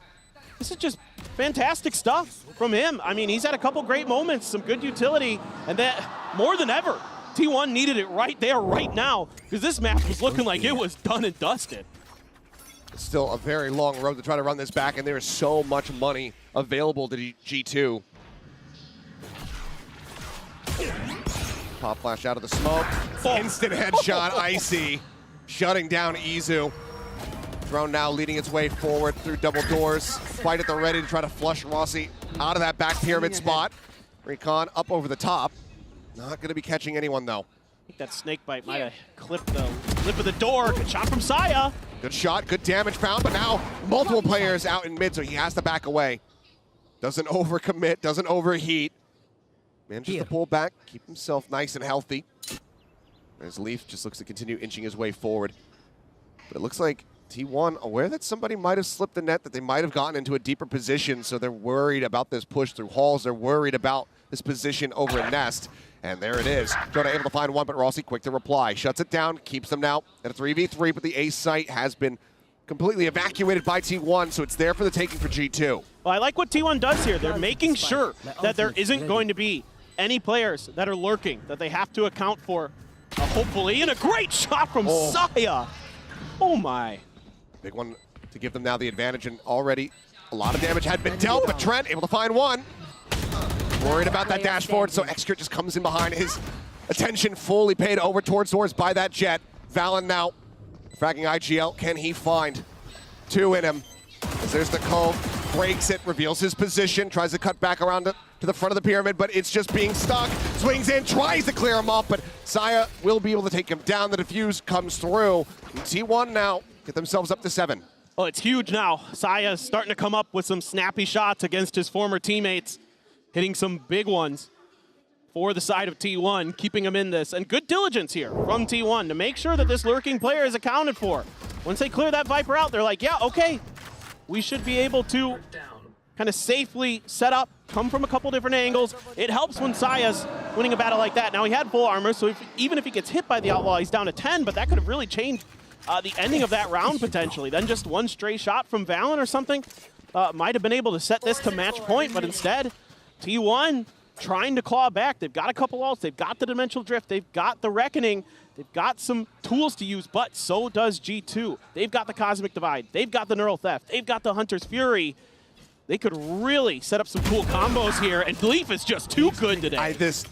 This is just fantastic stuff from him. I mean, he's had a couple great moments, some good utility, and that more than ever, T1 needed it right there, right now, because this map was looking like it was done and dusted. It's still a very long road to try to run this back, and there is so much money available to G2. Pop flash out of the smoke. Instant headshot, Icy. Shutting down Izu. Drone now leading its way forward through double doors. Quite at the ready to try to flush Rossi out of that back pyramid spot. Recon up over the top. Not going to be catching anyone, though. I think that snake bite might have clipped the lip of the door. Good shot from Saya. Good shot, good damage found, but now multiple players out in mid, so he has to back away. Doesn't overcommit, doesn't overheat. Manages to pull back, keep himself nice and healthy. As Leaf just looks to continue inching his way forward. But it looks like T1 aware that somebody might have slipped the net, that they might have gotten into a deeper position, so they're worried about this push through halls. They're worried about this position over a nest. And there it is. Jonah able to find one, but Rossi quick to reply. Shuts it down, keeps them now at a 3v3, but the A site has been completely evacuated by T1, so it's there for the taking for G2. Well, I like what T1 does here. They're making sure that there isn't going to be any players that are lurking, that they have to account for, hopefully. And a great shot from Saya. Oh, my. Big one to give them now the advantage, and already a lot of damage had been dealt, but Trent able to find one. Worried about that dash forward, so Excurate just comes in behind. His attention fully paid over towards doors by that jet. Valen now fragging IGL. Can he find two in him? As there's the Cove, breaks it, reveals his position, tries to cut back around to the front of the pyramid, but it's just being stuck. Swings in, tries to clear him off, but Saya will be able to take him down. The defuse comes through. And T1 now get themselves up to 7. Oh, it's huge now. Saya's starting to come up with some snappy shots against his former teammates. Hitting some big ones for the side of T1, keeping him in this. And good diligence here from T1 to make sure that this lurking player is accounted for. Once they clear that Viper out, they're like, yeah, okay, we should be able to kind of safely set up, come from a couple different angles. It helps when Saya's winning a battle like that. Now, he had full armor, so even if he gets hit by the Outlaw, he's down to 10, but that could have really changed the ending of that round potentially. Then just one stray shot from Valen or something might have been able to set this to match point, but instead, T1 trying to claw back. They've got a couple ults. They've got the Dimensional Drift. They've got the Reckoning. They've got some tools to use, but so does G2. They've got the Cosmic Divide. They've got the Neural Theft. They've got the Hunter's Fury. They could really set up some cool combos here, and Leaf is just too good today. This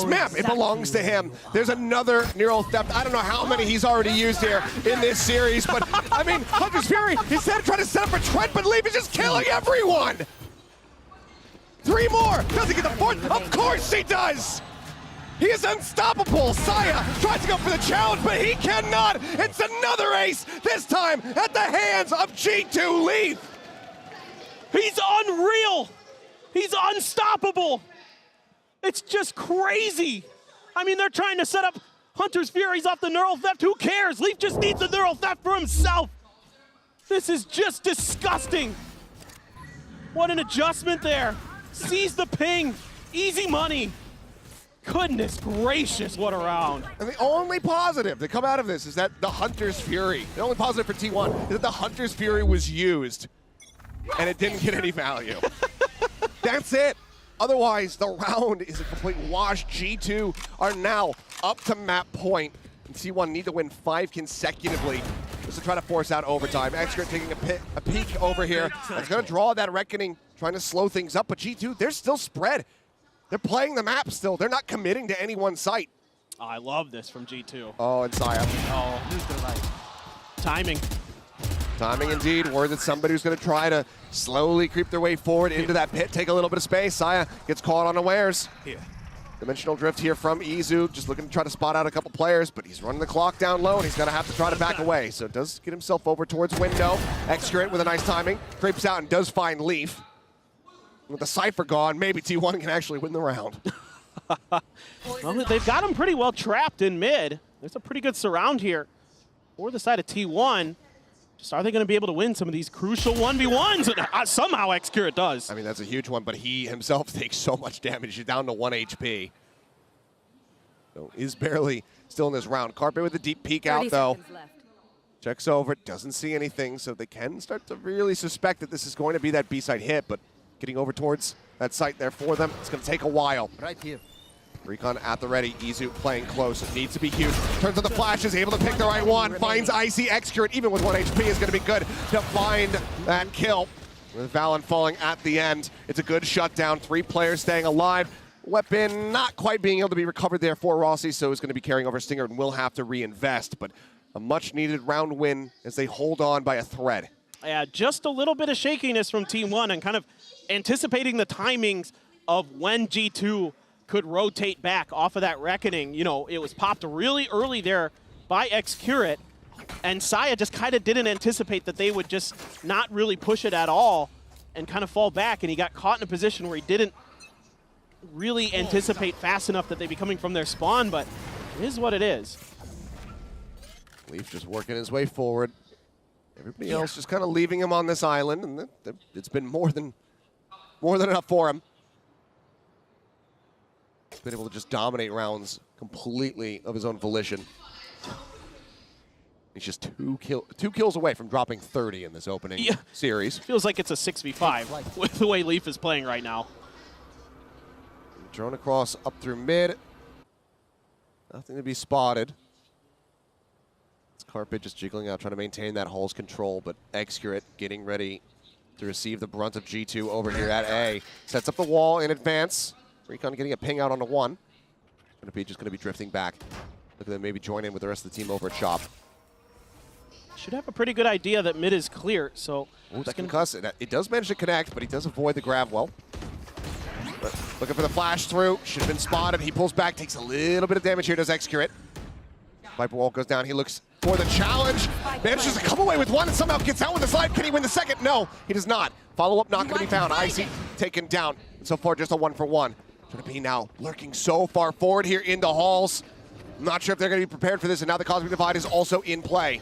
map, it belongs to him. There's another Neural Theft. I don't know how many he's already used here in this series, but I mean, Hunter's Fury, instead of trying to set up a Trent, but Leaf is just killing everyone. 3 more. Does he get the 4th? Of course he does. He is unstoppable. Saya tries to go for the challenge, but he cannot. It's another ace, this time at the hands of G2 Leaf. He's unreal. He's unstoppable. It's just crazy. I mean, they're trying to set up Hunter's Furies off the Neural Theft. Who cares? Leaf just needs the Neural Theft for himself. This is just disgusting. What an adjustment there. Sees the ping. Easy money. Goodness gracious, what a round. And the only positive to come out of this is that the Hunter's Fury, the only positive for T1 is that the Hunter's Fury was used and it didn't get any value. That's it. Otherwise, the round is a complete wash. G2 are now up to map point. And T1 need to win 5 consecutively just to try to force out overtime. Xcrit taking a peek over here. It's going to draw that Reckoning, trying to slow things up. But G2, they're still spread. They're playing the map still. They're not committing to any one site. Oh, I love this from G2. Oh, and Saya. Oh, timing. Timing indeed. Word that somebody who's going to try to slowly creep their way forward into that pit, take a little bit of space. Saya gets caught unawares. Yeah. Dimensional Drift here from Izu, just looking to try to spot out a couple players, but he's running the clock down low, and he's going to have to try to back away. So does get himself over towards window. Xcrit with a nice timing. Creeps out and does find Leaf. With the Cypher gone, maybe T1 can actually win the round. Well, they've got him pretty well trapped in mid. There's a pretty good surround here for the side of T1. Just are they going to be able to win some of these crucial 1v1s? Somehow Xcure does. I mean, that's a huge one, but he himself takes so much damage. He's down to 1 HP. So is barely still in this round. Carpe with a deep peek out, though. Checks over, doesn't see anything, so they can start to really suspect that this is going to be that B-side hit, but getting over towards that site there for them, it's going to take a while. Right here. Recon at the ready. Izu playing close. It needs to be huge. Turns on the flashes, able to pick the right one. Finds Icy. Xcure, even with 1 HP, is going to be good to find that kill. With Valen falling at the end. It's a good shutdown. 3 players staying alive. Weapon not quite being able to be recovered there for Rossi, so he's going to be carrying over Stinger and will have to reinvest. But a much-needed round win as they hold on by a thread. Yeah, just a little bit of shakiness from Team 1 and kind of anticipating the timings of when G2 could rotate back off of that Reckoning. You know, it was popped really early there by Xcure, and Saya just kind of didn't anticipate that they would just not really push it at all and kind of fall back, and he got caught in a position where he didn't really anticipate fast enough that they'd be coming from their spawn, but it is what it is. Leaf just working his way forward. Everybody else just kind of leaving him on this island, and it's been more than enough for him. Been able to just dominate rounds completely of his own volition. He's just two kills away from dropping 30 in this opening series. Feels like it's a 6v5 with the way Leaf is playing right now. Drone across up through mid. Nothing to be spotted. It's Carpet just jiggling out, trying to maintain that Hull's control, but Xcure getting ready to receive the brunt of G2 over here at A. Sets up the wall in advance. Recon getting a ping out onto 1. Just going to be drifting back. Look at them maybe join in with the rest of the team over at shop. Should have a pretty good idea that mid is clear, so... Ooh, that concuss. It does manage to connect, but he does avoid the grab well. But looking for the flash through. Should have been spotted. He pulls back, takes a little bit of damage here, does Xcure. Viper wall goes down. He looks for the challenge. Manages to come away with 1 and somehow gets out with his life. Can he win the second? No, he does not. Follow-up not going to be found. Icy taken down. So far, just a 1-for-1. Going to be now lurking so far forward here into halls. I'm not sure if they're going to be prepared for this, and now the Cosmic Divide is also in play.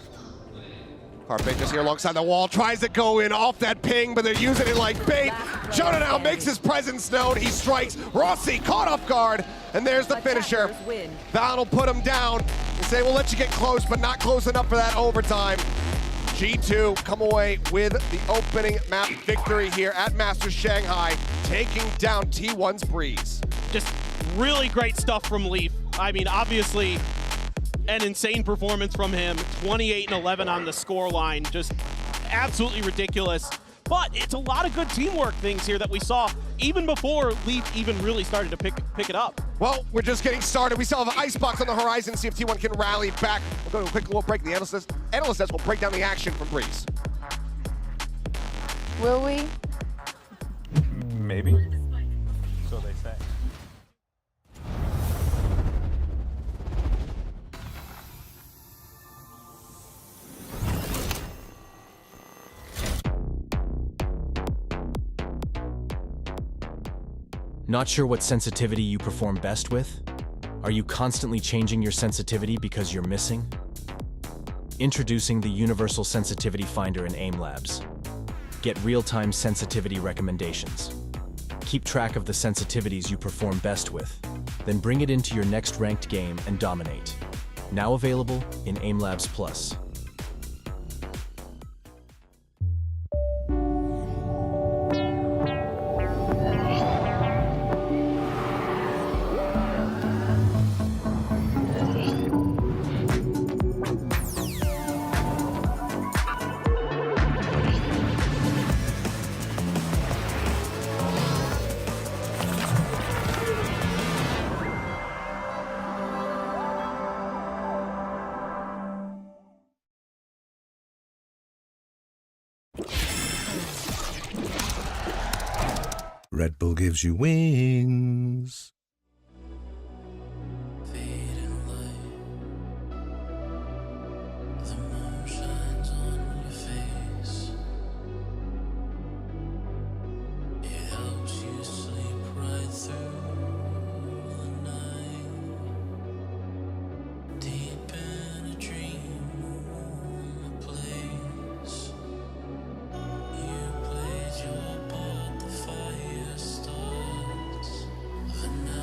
Carpe just here alongside the wall, tries to go in off that ping, but they're using it like bait. Jonah now makes his presence known. He strikes. Rossi caught off guard, and there's the finisher. Val will put him down and say, we'll let you get close, but not close enough for that overtime. G2 come away with the opening map victory here at Masters Shanghai, taking down T1's Breeze. Just really great stuff from Leaf. I mean, obviously, an insane performance from him. 28 and 11 on the score line, just absolutely ridiculous. But it's a lot of good teamwork things here that we saw even before Leaf even really started to pick it up. Well, we're just getting started. We still have an Icebox on the horizon, see if T1 can rally back. We'll go to a quick little break. The analyst says we'll break down the action from Breeze. Will we? Maybe. So they say. Not sure what sensitivity you perform best with? Are you constantly changing your sensitivity because you're missing? Introducing the Universal Sensitivity Finder in AIM Labs. Get real-time sensitivity recommendations. Keep track of the sensitivities you perform best with, then bring it into your next ranked game and dominate. Now available in AIM Labs Plus. Red Bull gives you wings. Of a night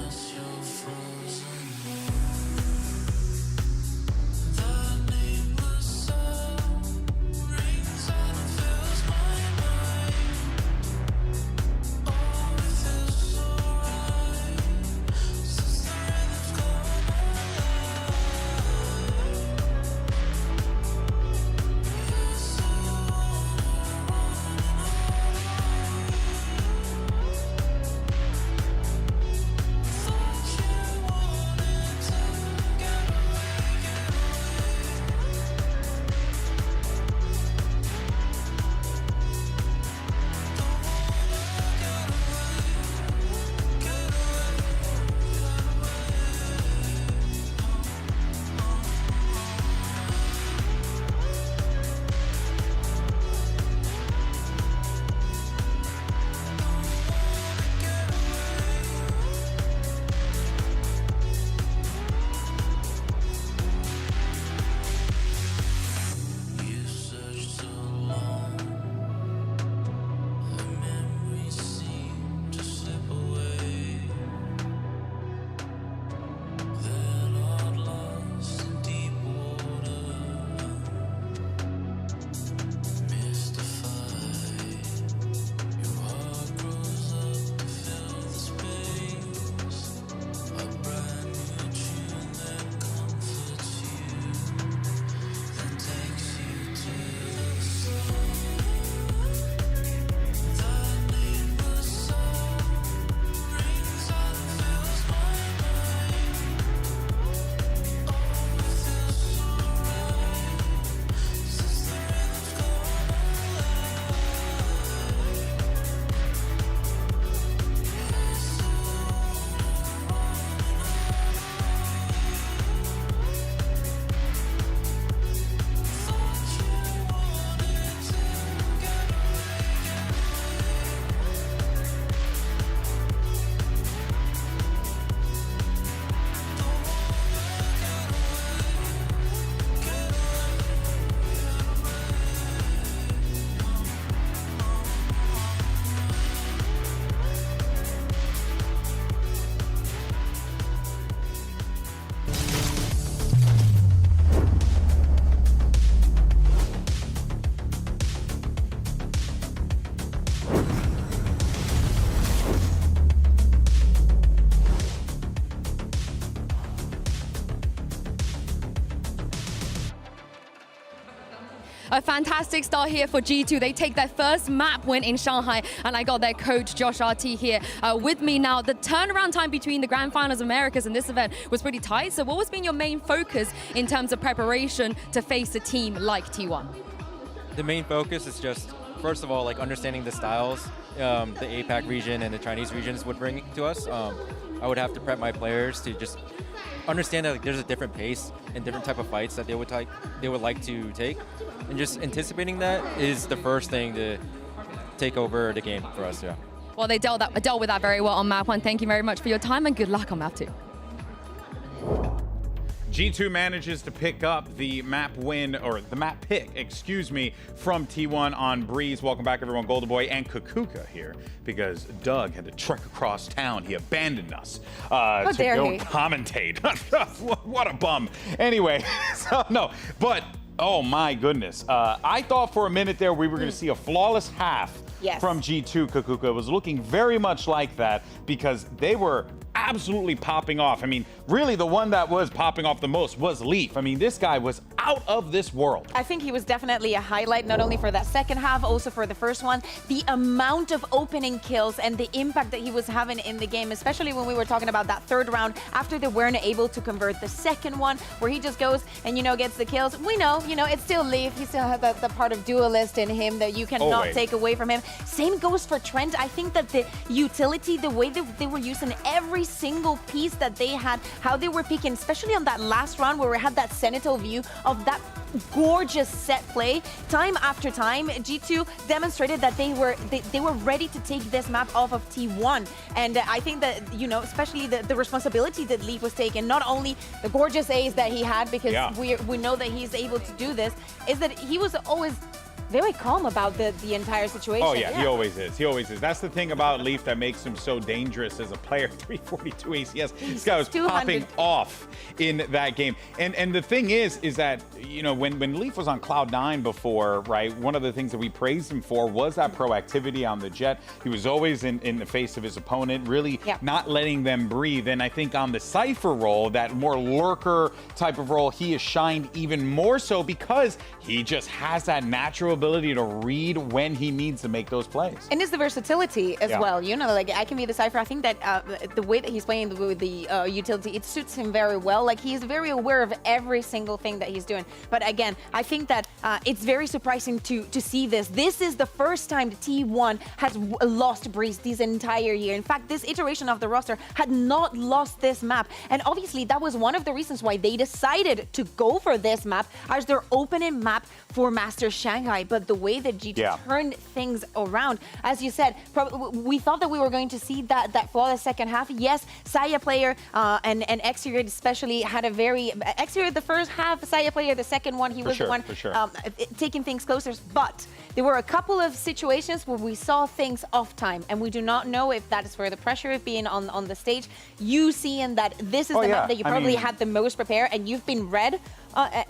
a fantastic start here for G2. They take their first map win in Shanghai, and I got their coach, Josh RT, here with me now. The turnaround time between the Grand Finals Americas and this event was pretty tight. So what was been your main focus in terms of preparation to face a team like T1? The main focus is just, first of all, like understanding the styles the APAC region and the Chinese regions would bring to us. I would have to prep my players to just understand that like, there's a different pace and different type of fights that they would like to take, and just anticipating that is the first thing to take over the game for us. Yeah. Well, they dealt with that very well on map 1. Thank you very much for your time, and good luck on map 2. G2 manages to pick up the map win, or the map pick, excuse me, from T1 on Breeze. Welcome back, everyone. Golden Boy and Kukuka here, because Doug had to trek across town. He abandoned us to go commentate. What a bum. Anyway, so no, but oh my goodness. I thought for a minute there we were going to see a flawless half from G2, Kukuka. It was looking very much like that because they were absolutely popping off. I mean, really the one that was popping off the most was Leaf. I mean, this guy was out of this world. I think he was definitely a highlight, not only for that second half, also for the first one. The amount of opening kills and the impact that he was having in the game, especially when we were talking about that third round, after they weren't able to convert the second one, where he just goes and, you know, gets the kills. We know, you know, it's still Leaf. He still has the part of duelist in him that you cannot take away from him. Same goes for Trent. I think that the utility, the way that they were using every single piece that they had, how they were picking, especially on that last round where we had that cenital view of that gorgeous set play, time after time, G2 demonstrated that they were ready to take this map off of T1. And I think that, you know, especially the responsibility that Leaf was taking, not only the gorgeous A's that he had, because we know that he's able to do this, is that he was always very calm about the entire situation. Oh yeah, he always is. He always is. That's the thing about Leaf that makes him so dangerous as a player. 342 ACS. This guy was popping off in that game. And the thing is that, you know, when Leaf was on Cloud9 before, right, one of the things that we praised him for was that proactivity on the jet. He was always in the face of his opponent, really not letting them breathe. And I think on the Cypher role, that more lurker type of role, he has shined even more so because he just has that natural ability to read when he needs to make those plays. And it's the versatility as well. You know, like I can be the Cypher. I think that the way that he's playing with the utility, it suits him very well. Like he's very aware of every single thing that he's doing. But again, I think that it's very surprising to see this. This is the first time T1 has lost Breeze this entire year. In fact, this iteration of the roster had not lost this map. And obviously that was one of the reasons why they decided to go for this map as their opening map for Masters Shanghai. But the way that G2 turned things around, as you said, we thought that we were going to see that flawless second half. Yes, Saya player and Exterior especially had a very Exterior the first half, Saya player the second one. He was the one taking things closer. But there were a couple of situations where we saw things off time, and we do not know if that is for the pressure of being on the stage. You seeing that this is the map that you probably had the most prepared, and you've been read.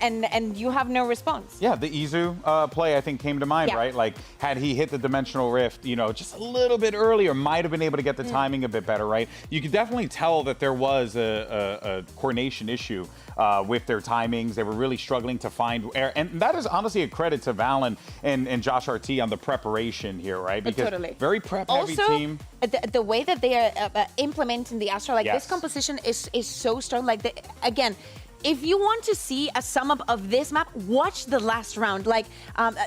And you have no response. Yeah, the Izu play I think came to mind, right? Like had he hit the dimensional rift, you know, just a little bit earlier, might have been able to get the timing a bit better, right? You could definitely tell that there was a coordination issue with their timings. They were really struggling to find air, and that is honestly a credit to Valen and Josh RT on the preparation here, right? Because very prep heavy team. The way that they are implementing the Astra, like this composition is so strong. Like again, if you want to see a sum up of this map, watch the last round. Like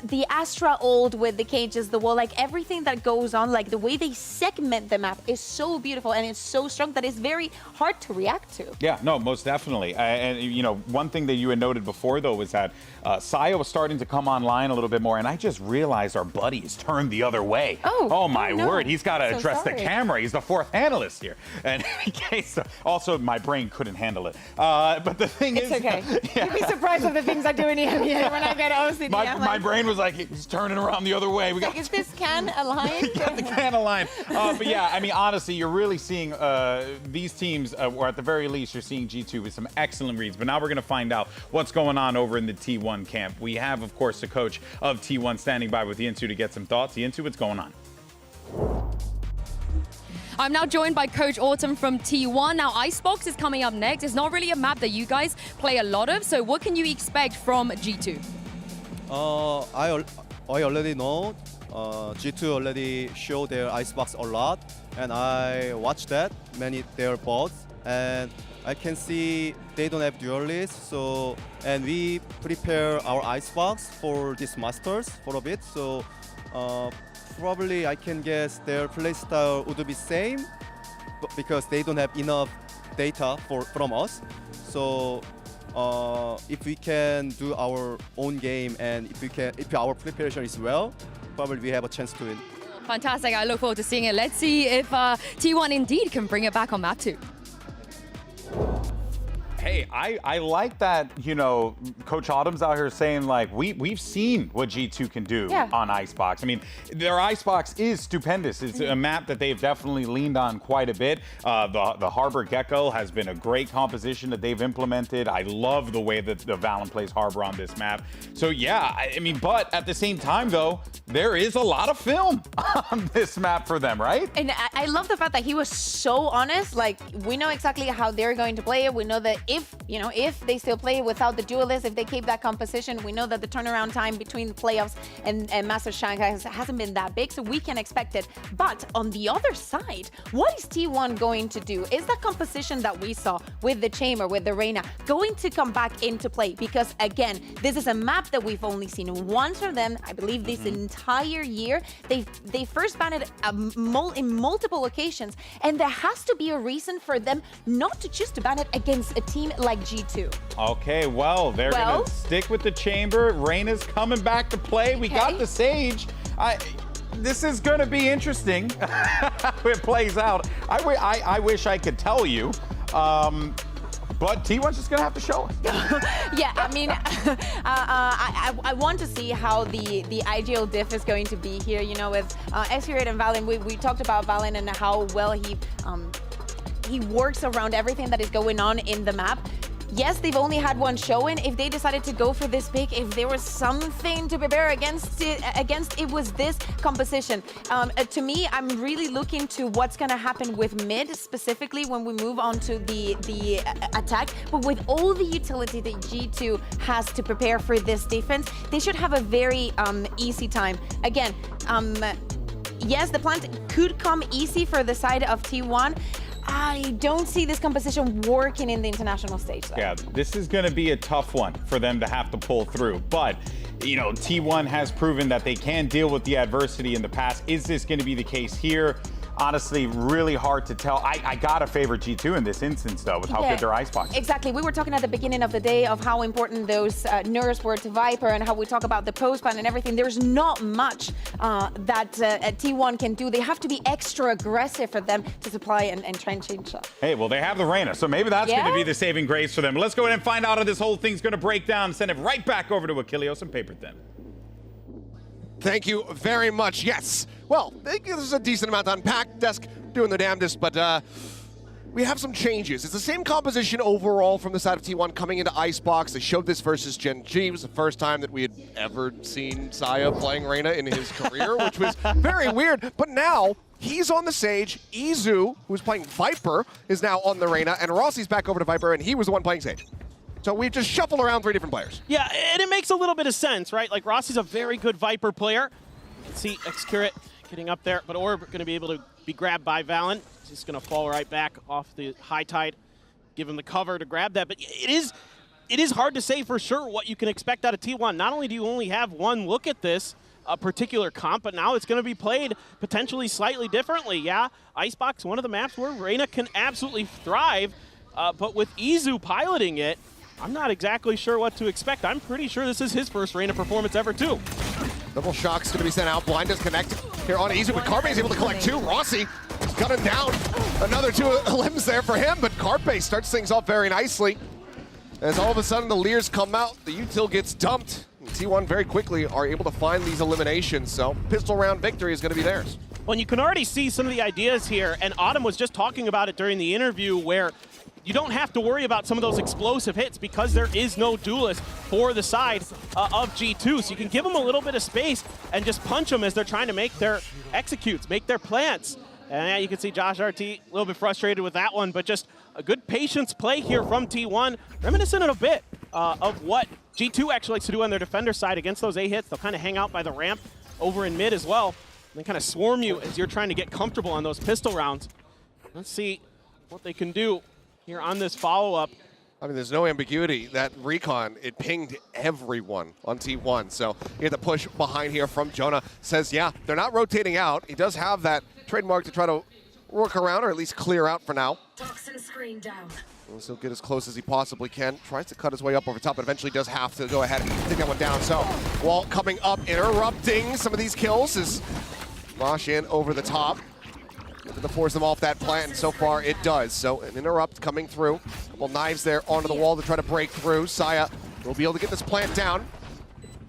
the Astra ult with the cages, the wall, like everything that goes on, like the way they segment the map is so beautiful and it's so strong that it's very hard to react to. Yeah, no, most definitely. And you know, one thing that you had noted before though was that Saya was starting to come online a little bit more, and I just realized our buddy's turned the other way. Oh my word, he's got to address the camera. He's the fourth analyst here. And in case, also my brain couldn't handle it. But the thing is, okay. You'd be surprised at the things I do in here when I get OCD. My brain was like, he's turning around the other way. Is this can aligned? Got the can aligned. But yeah, I mean, honestly, you're really seeing these teams, or at the very least, you're seeing G2 with some excellent reads. But now we're going to find out what's going on over in the T1 camp. We have, of course, the coach of T1 standing by with Yinsu to get some thoughts. Yinsu, what's going on? I'm now joined by Coach Autumn from T1. Now, Icebox is coming up next. It's not really a map that you guys play a lot of, so what can you expect from G2? I already know G2 already show their icebox a lot, and I watched that many their bots, and I can see they don't have duelists. So and we prepare our icebox for this Masters for a bit. So probably I can guess their playstyle would be same, because they don't have enough data from us. So if we can do our own game, and if our preparation is well, probably we have a chance to win. Fantastic. I look forward to seeing it. Let's see if T1 indeed can bring it back on map 2. Hey, I like that, you know, Coach Autumn's out here saying, like, we've seen what G2 can do on Icebox. I mean, their Icebox is stupendous. It's a map that they've definitely leaned on quite a bit. The Harbor Gecko has been a great composition that they've implemented. I love the way that the VALORANT plays Harbor on this map. So, yeah, I mean, but at the same time, though, there is a lot of film on this map for them, right? And I love the fact that he was so honest. Like, we know exactly how they're going to play it. We know that if they still play without the duelists, if they keep that composition, we know that the turnaround time between the playoffs and Masters Shanghai hasn't been that big, so we can expect it. But on the other side, what is T1 going to do? Is that composition that we saw with the Chamber, with the Reina, going to come back into play? Because again, this is a map that we've only seen once from them, I believe, this entire year. They first banned it in multiple occasions, and there has to be a reason for them not to choose to ban it against a team like G2. Okay, well, they're gonna stick with the Chamber. Reina's coming back to play. We got the Sage. This is gonna be interesting how it plays out. I wish I could tell you. But T1's just gonna have to show us. Yeah, I mean, I want to see how the ideal diff is going to be here. You know, with X-Ray and Valen, we talked about Valen and how well he works around everything that is going on in the map. Yes, they've only had one showing. If they decided to go for this pick, if there was something to prepare against, it was this composition. To me, I'm really looking to what's going to happen with mid, specifically when we move on to the attack. But with all the utility that G2 has to prepare for this defense, they should have a very easy time. Again, yes, the plant could come easy for the side of T1. I don't see this composition working in the international stage, though. Yeah, this is going to be a tough one for them to have to pull through. But, you know, T1 has proven that they can deal with the adversity in the past. Is this going to be the case here? Honestly, really hard to tell. I gotta favor G2 in this instance, though, with how good their icebox is. Exactly. We were talking at the beginning of the day of how important those nerfs were to Viper and how we talk about the post-ban and everything. There's not much that T1 can do. They have to be extra aggressive for them to supply and try and change that. Hey, well, they have the Reina, so maybe that's going to be the saving grace for them. Let's go ahead and find out how this whole thing's going to break down and send it right back over to Achilleos and Paper Thin. Thank you very much. Yes. Well, there's a decent amount to unpack. Desk doing the damnedest, but we have some changes. It's the same composition overall from the side of T1 coming into Icebox. They showed this versus Gen G. It was the first time that we had ever seen Saya playing Reina in his career, which was very weird. But now he's on the Sage. Izu, who's playing Viper, is now on the Reina, and Rossi's back over to Viper, and he was the one playing Sage. So we've just shuffled around 3 different players. Yeah, and it makes a little bit of sense, right? Like, Rossi's a very good Viper player. Let's see Excurate getting up there, but Orb going to be able to be grabbed by Valen. He's just going to fall right back off the high tide, give him the cover to grab that. But it is hard to say for sure what you can expect out of T1. Not only do you only have one look at this particular comp, but now it's going to be played potentially slightly differently. Yeah, Icebox, one of the maps where Reina can absolutely thrive, but with Izu piloting it, I'm not exactly sure what to expect. I'm pretty sure this is his first Reina performance ever, too. Double Shock's going to be sent out. Blind disconnected here on Izu, but Carpe is able to collect 2. Rossi is gunning down another 2 limbs there for him, but Carpe starts things off very nicely. As all of a sudden the Leers come out, the util gets dumped. And T1 very quickly are able to find these eliminations, so pistol round victory is going to be theirs. Well, you can already see some of the ideas here, and Autumn was just talking about it during the interview, where you don't have to worry about some of those explosive hits because there is no duelist for the side of G2. So you can give them a little bit of space and just punch them as they're trying to make their executes, make their plants. And you can see Josh RT a little bit frustrated with that one, but just a good patience play here from T1, reminiscent a bit of what G2 actually likes to do on their defender side against those A hits. They'll kind of hang out by the ramp over in mid as well, and then kind of swarm you as you're trying to get comfortable on those pistol rounds. Let's see what they can do here on this follow-up. I mean, there's no ambiguity. That recon, it pinged everyone on T1. So you get the push behind here from Jonah. Says, yeah, they're not rotating out. He does have that trademark to try to work around or at least clear out for now. Toxin screen down. He'll get as close as he possibly can. Tries to cut his way up over top, but eventually does have to go ahead and take that one down. So Walt coming up, interrupting some of these kills is Mosh in over the top. To force them off that plant, and so far it does. So an interrupt coming through. A couple knives there onto the wall to try to break through. Saya will be able to get this plant down.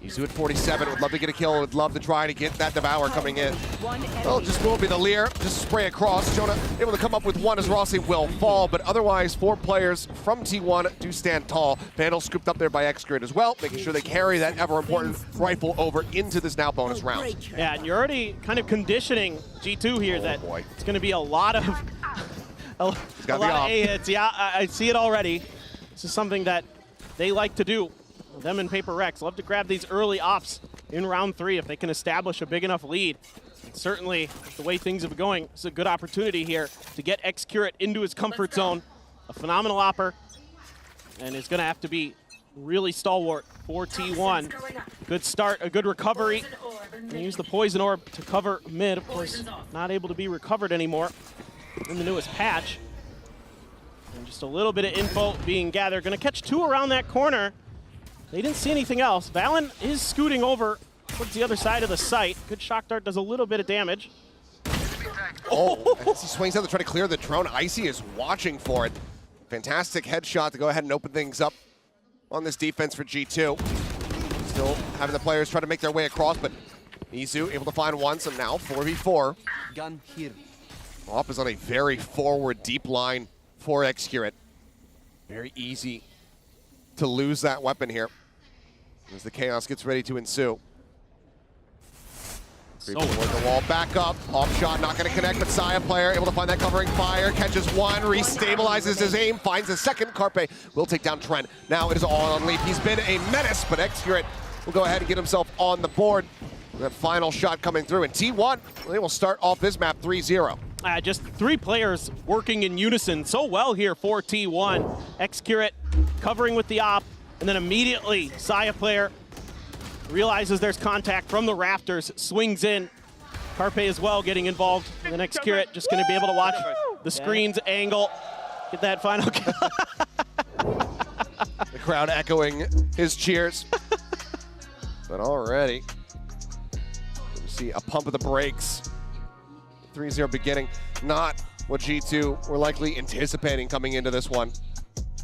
Izu at 47, would love to get a kill, would love to try to get that Devour coming in. Well, just will be the Lear, just spray across. Jonah able to come up with one as Rossi will fall, but otherwise 4 players from T1 do stand tall. Vandal scooped up there by X-Grid as well, making sure they carry that ever-important rifle over into this now bonus round. Yeah, and you're already kind of conditioning G2 here that it's going to be a lot of a lot of A hits. Yeah, I see it already. This is something that they like to do. Them and HyperX love to grab these early ops in round 3 if they can establish a big enough lead. And certainly, the way things have been going, it's a good opportunity here to get X-Curate into his comfort zone. A phenomenal opper, and it's going to have to be really stalwart for T1. Good start, a good recovery. And use the Poison Orb to cover mid. Of course, not able to be recovered anymore in the newest patch. And just a little bit of info being gathered. Going to catch 2 around that corner. They didn't see anything else. Valen is scooting over towards the other side of the site. Good shock dart does a little bit of damage. Oh, as he swings out to try to clear the drone, Icy is watching for it. Fantastic headshot to go ahead and open things up on this defense for G2. Still having the players try to make their way across, but Izu able to find one, so now 4v4. Gun here. Op is on a very forward deep line for X-Curate. Very easy to lose that weapon here as the chaos gets ready to ensue. Toward the wall, back up, off shot, not going to connect, but Saya player able to find that covering fire, catches one, restabilizes his aim, finds a second. Carpe will take down Trent. Now it is all on Leaf. He's been a menace, but X-Curate will go ahead and get himself on the board. That final shot coming through, and T1, they will start off this map 3-0. Just 3 players working in unison so well here for T1. X-Curate covering with the op, and then immediately Saya player realizes there's contact from the rafters, swings in. Carpe as well getting involved, and then X-Curate just going to be able to watch the screen's angle, get that final kill. The crowd echoing his cheers. But already, you see a pump of the brakes. 3-0 beginning, not what G2 were likely anticipating coming into this one.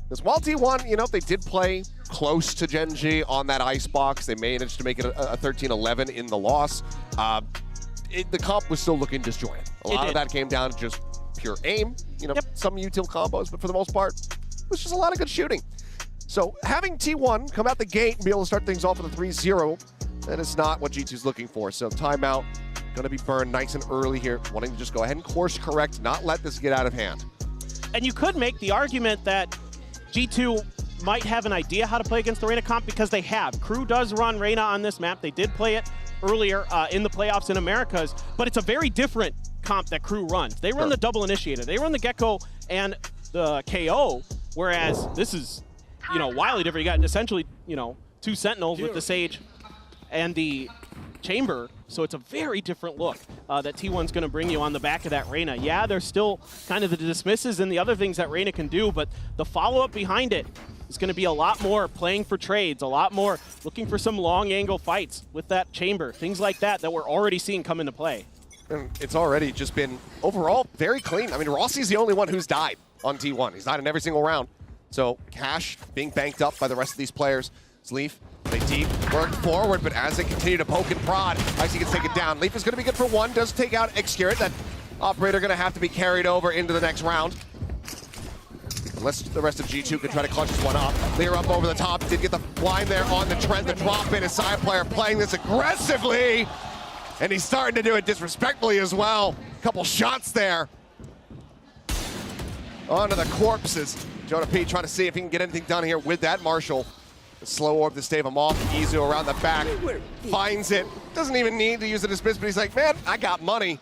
Because while T1, you know, they did play close to Gen G on that icebox. They managed to make it a 13-11 in the loss. The comp was still looking disjointed. A lot of that came down to just pure aim, you know, some util combos, but for the most part, it was just a lot of good shooting. So having T1 come out the gate and be able to start things off with a 3-0, that is not what G2's looking for. So timeout, going to be burned nice and early here, wanting to just go ahead and course correct, not let this get out of hand. And you could make the argument that G2 might have an idea how to play against the Reyna comp because they have. Crew does run Reyna on this map. They did play it earlier in the playoffs in Americas, but it's a very different comp that Crew runs. They run the double initiator. They run the Gecko and the KO, whereas this is, you know, wildly different. You got essentially, you know, 2 Sentinels with the Sage and the Chamber, so it's a very different look that T1's going to bring you on the back of that Reyna. Yeah, there's still kind of the dismisses and the other things that Reyna can do, but the follow-up behind it is going to be a lot more playing for trades, a lot more looking for some long angle fights with that Chamber, things like that that we're already seeing come into play. And it's already just been overall very clean. I mean, Rossi's the only one who's died on T1. He's died in every single round. So cash being banked up by the rest of these players. Leaf, they deep, work forward, but as they continue to poke and prod, Icy gets taken down. Leaf is going to be good for 1, does take out X-Curate. That operator going to have to be carried over into the next round. Unless the rest of G2 can try to clutch this one up. Clear up over the top, did get the blind there on the Trent. The drop in, a side player playing this aggressively. And he's starting to do it disrespectfully as well. Couple shots there. Onto the corpses. Jonah P trying to see if he can get anything done here with that Marshall. Slow orb to stave him off. Izu around the back, finds it. Doesn't even need to use the dismiss, but he's like, man, I got money.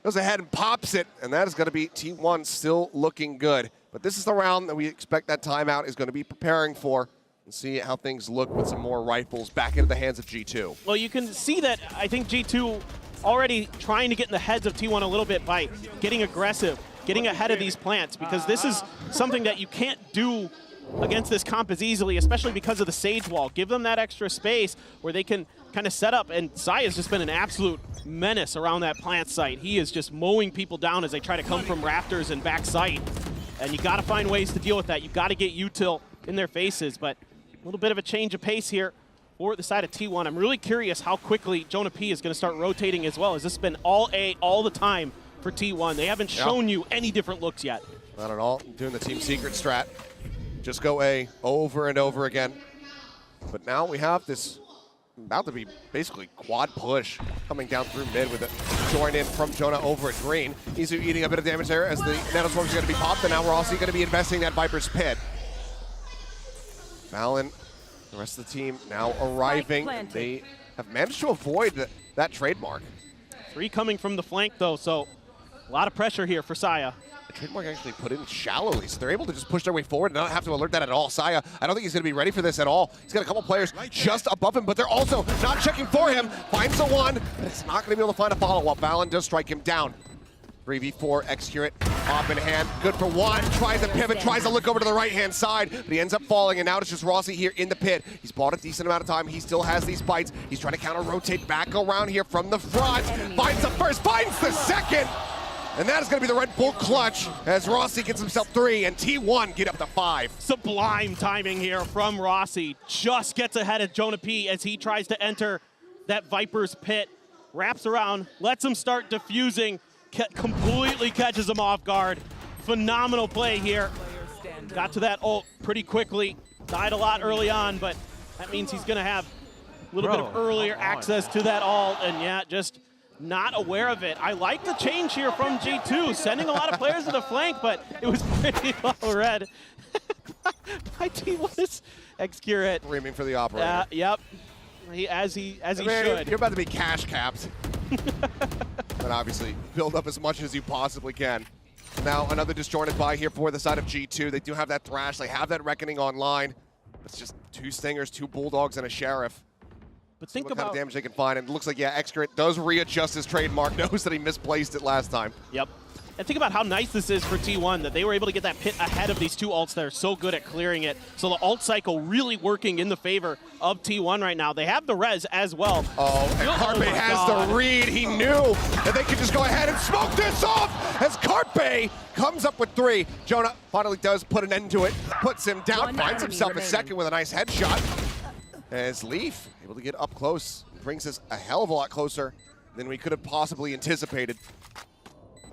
Goes ahead and pops it, and that is going to be T1 still looking good. But this is the round that we expect that timeout is going to be preparing for. And see how things look with some more rifles back into the hands of G2. Well, you can see that I think G2 already trying to get in the heads of T1 a little bit by getting aggressive, getting ahead of these plants, because this is something that you can't do against this comp as easily, especially because of the Sage Wall. Give them that extra space where they can kind of set up, and Saya's just been an absolute menace around that plant site. He is just mowing people down as they try to come from rafters and back site, and you got to find ways to deal with that. You got to get util in their faces, but a little bit of a change of pace here for the side of T1. I'm really curious how quickly Jonah P is going to start rotating as well. Has this been all A all the time for T1? They haven't shown you any different looks yet. Not at all. Doing the team secret strat. Just go A over and over again. But now we have this about to be basically quad push coming down through mid with a join in from Jonah over at green. Izu eating a bit of damage there as the nanoswarms are going to be popped, and now we're also going to be investing that Viper's Pit. Valen, the rest of the team now arriving. They have managed to avoid that trademark. 3 coming from the flank though, so a lot of pressure here for Saya. The trademark actually put in shallowly, so they're able to just push their way forward and not have to alert that at all. Saya, I don't think he's going to be ready for this at all. He's got a couple players just above him, but they're also not checking for him. Finds the one, but it's not going to be able to find a follow-up. Valen does strike him down. 3v4, X-Curate, pop in hand, good for one. Tries to pivot, tries to look over to the right-hand side, but he ends up falling, and now it's just Rossi here in the pit. He's bought a decent amount of time. He still has these bites. He's trying to counter-rotate back around here from the front. Finds the first, finds the second! And that is going to be the Red Bull clutch as Rossi gets himself 3 and T1 get up to 5. Sublime timing here from Rossi. Just gets ahead of Jonah P as he tries to enter that Viper's Pit. Wraps around, lets him start defusing, completely catches him off guard. Phenomenal play here. Got to that ult pretty quickly. Died a lot early on, but that means he's going to have a little bit of earlier access to that ult, and yeah, just not aware of it. I like the change here from G2, sending a lot of players to the flank, but it was pretty well read. My T1 X-Curate. Screaming for the operator. Yep. As he should. You're about to be cash capped. But obviously, build up as much as you possibly can. Now, another disjointed buy here for the side of G2. They do have that Thrash. They have that Reckoning online. It's just 2 Stingers, 2 Bulldogs, and a Sheriff. But think what about kind of damage they can find. And it looks like, yeah, X-Curate does readjust his trademark. Knows that he misplaced it last time. Yep. And think about how nice this is for T1, that they were able to get that pit ahead of these 2 ults that are so good at clearing it. So the ult cycle really working in the favor of T1 right now. They have the res as well. Oh, and Carpe has the read. He knew that they could just go ahead and smoke this off as Carpe comes up with 3. Jonah finally does put an end to it, puts him down, finds himself a second with a nice headshot. As Leaf able to get up close, brings us a hell of a lot closer than we could have possibly anticipated.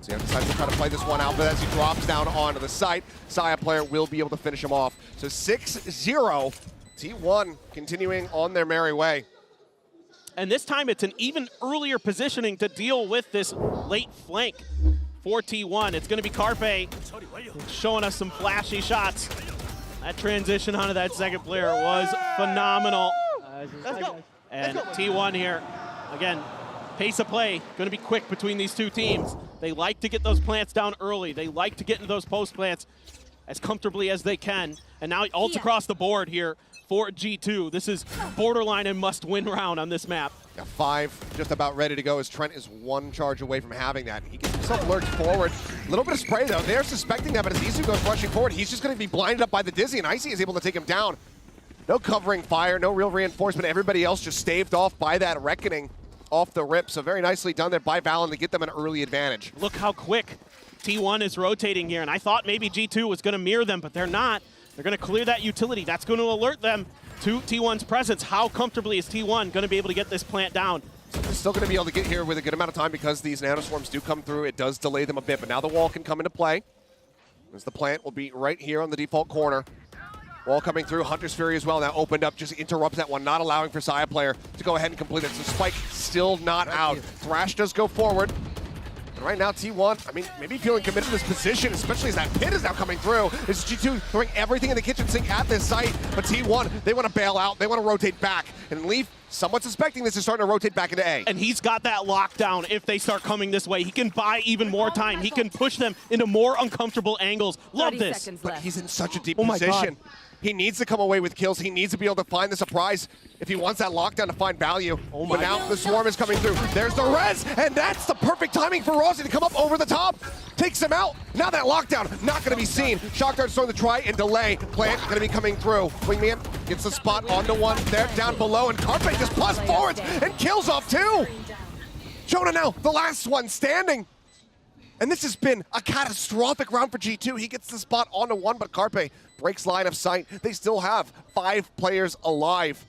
So he decides to try to play this one out, but as he drops down onto the site, Saya player will be able to finish him off. So 6-0, T1 continuing on their merry way. And this time it's an even earlier positioning to deal with this late flank for T1. It's going to be Carpe showing us some flashy shots. That transition onto that second player was phenomenal. Let's go. And T1 here, again, pace of play, going to be quick between these 2 teams. They like to get those plants down early. They like to get into those post plants as comfortably as they can. And now ults across the board here for G2. This is borderline a must-win round on this map. Yeah, 5 just about ready to go as Trent is 1 charge away from having that. He gets himself lurched forward. A little bit of spray though. They're suspecting that, but as Izu goes rushing forward, he's just going to be blinded up by the Dizzy, and Icy is able to take him down. No covering fire, no real reinforcement. Everybody else just staved off by that Reckoning off the rip. So very nicely done there by Valen to get them an early advantage. Look how quick T1 is rotating here, and I thought maybe G2 was going to mirror them, but they're not. They're going to clear that utility. That's going to alert them to T1's presence. How comfortably is T1 going to be able to get this plant down? They're still going to be able to get here with a good amount of time because these nanoswarms do come through. It does delay them a bit, but now the wall can come into play. As the plant will be right here on the default corner. Wall coming through, Hunter's Fury as well now opened up, just interrupts that one, not allowing for Saya player to go ahead and complete it. So Spike still not out. Thrash does go forward. And right now, T1, I mean, maybe feeling committed to this position, especially as that pit is now coming through. It's G2 throwing everything in the kitchen sink at this site, but T1, they want to bail out, they want to rotate back. And Leaf, somewhat suspecting this, is starting to rotate back into A. And he's got that lockdown if they start coming this way. He can buy even more time. He can push them into more uncomfortable angles. Love this. But he's in such a deep position. He needs to come away with kills. He needs to be able to find the surprise if he wants that lockdown to find value. But now the swarm is coming through. There's the res, and that's the perfect timing for Rossi to come up over the top. Takes him out. Now that lockdown, not going to be seen. Shock Dart's throwing the try and delay. Plant going to be coming through. Wingman gets the spot onto one. There, down below, and Carpe just plus forwards and kills off two. Jonah now, the last one standing. And this has been a catastrophic round for G2. He gets the spot onto one, but Carpe breaks line of sight. They still have 5 players alive.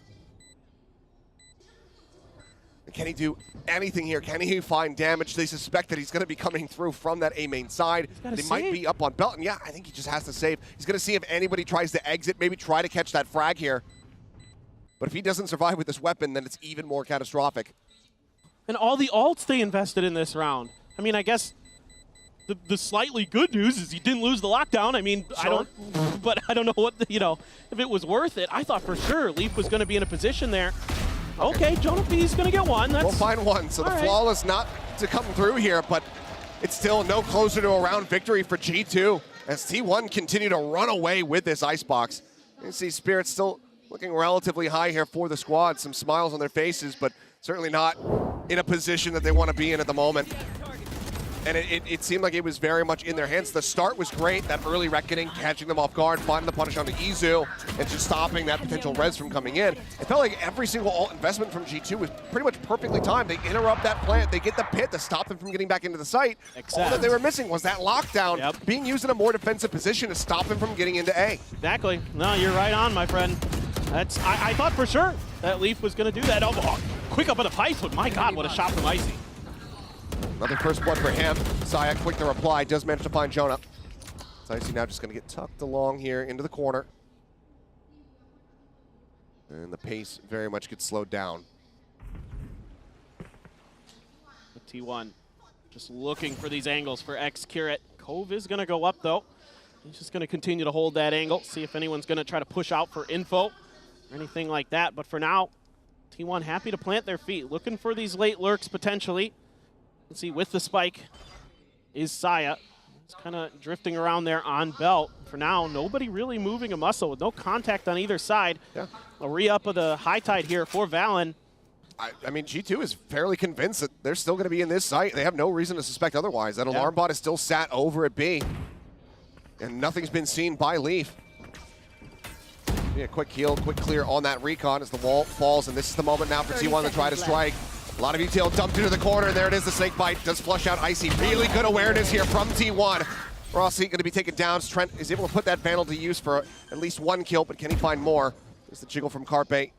And can he do anything here? Can he find damage? They suspect that he's going to be coming through from that A main side. They might be up on belt, and yeah, I think he just has to save. He's going to see if anybody tries to exit, maybe try to catch that frag here. But if he doesn't survive with this weapon, then it's even more catastrophic. And all the ults they invested in this round. I mean, I guess the slightly good news is he didn't lose the lockdown. I mean, Sure. I don't know what, if it was worth it. I thought for sure Leaf was going to be in a position there. Okay, Jonah B's going to get one. We'll find one. So the flawless not to come through here, but it's still no closer to a round victory for G2 as T1 continue to run away with this icebox. You see Spirit still looking relatively high here for the squad. Some smiles on their faces, but certainly not in a position that they want to be in at the moment. And it seemed like it was very much in their hands. The start was great, that early reckoning, catching them off guard, finding the punish onto Izu, and just stopping that potential res from coming in. It felt like every single ult investment from G2 was pretty much perfectly timed. They interrupt that plant, they get the pit to stop them from getting back into the site. All that they were missing was that lockdown being used in a more defensive position to stop them from getting into A. Exactly. No, you're right on, my friend. I thought for sure that Leaf was going to do that. Oh, quick up on the pipes, but my God, what a shot from Icy. Another first blood for him. Saya, quick to reply, does manage to find Jonah. So Icy now just going to get tucked along here into the corner. And the pace very much gets slowed down. T1 just looking for these angles for X-Curate. Cove is going to go up, though. He's just going to continue to hold that angle, see if anyone's going to try to push out for info or anything like that. But for now, T1 happy to plant their feet, looking for these late lurks potentially. Let's see, with the spike is Saya. He's kind of drifting around there on belt. For now, nobody really moving a muscle with no contact on either side. Yeah. A re-up of the high tide here for Valen. I mean, G2 is fairly convinced that they're still going to be in this site. They have no reason to suspect otherwise. That alarm bot is still sat over at B. And nothing's been seen by Leaf. Yeah, quick heal, quick clear on that recon as the wall falls. And this is the moment now for T1 to try to strike. A lot of detail dumped into the corner, and there it is, the snake bite does flush out Icy. Really good awareness here from T1. Rossi going to be taken down. Trent is able to put that Vandal to use for at least one kill, but can he find more? There's the jiggle from Carpe.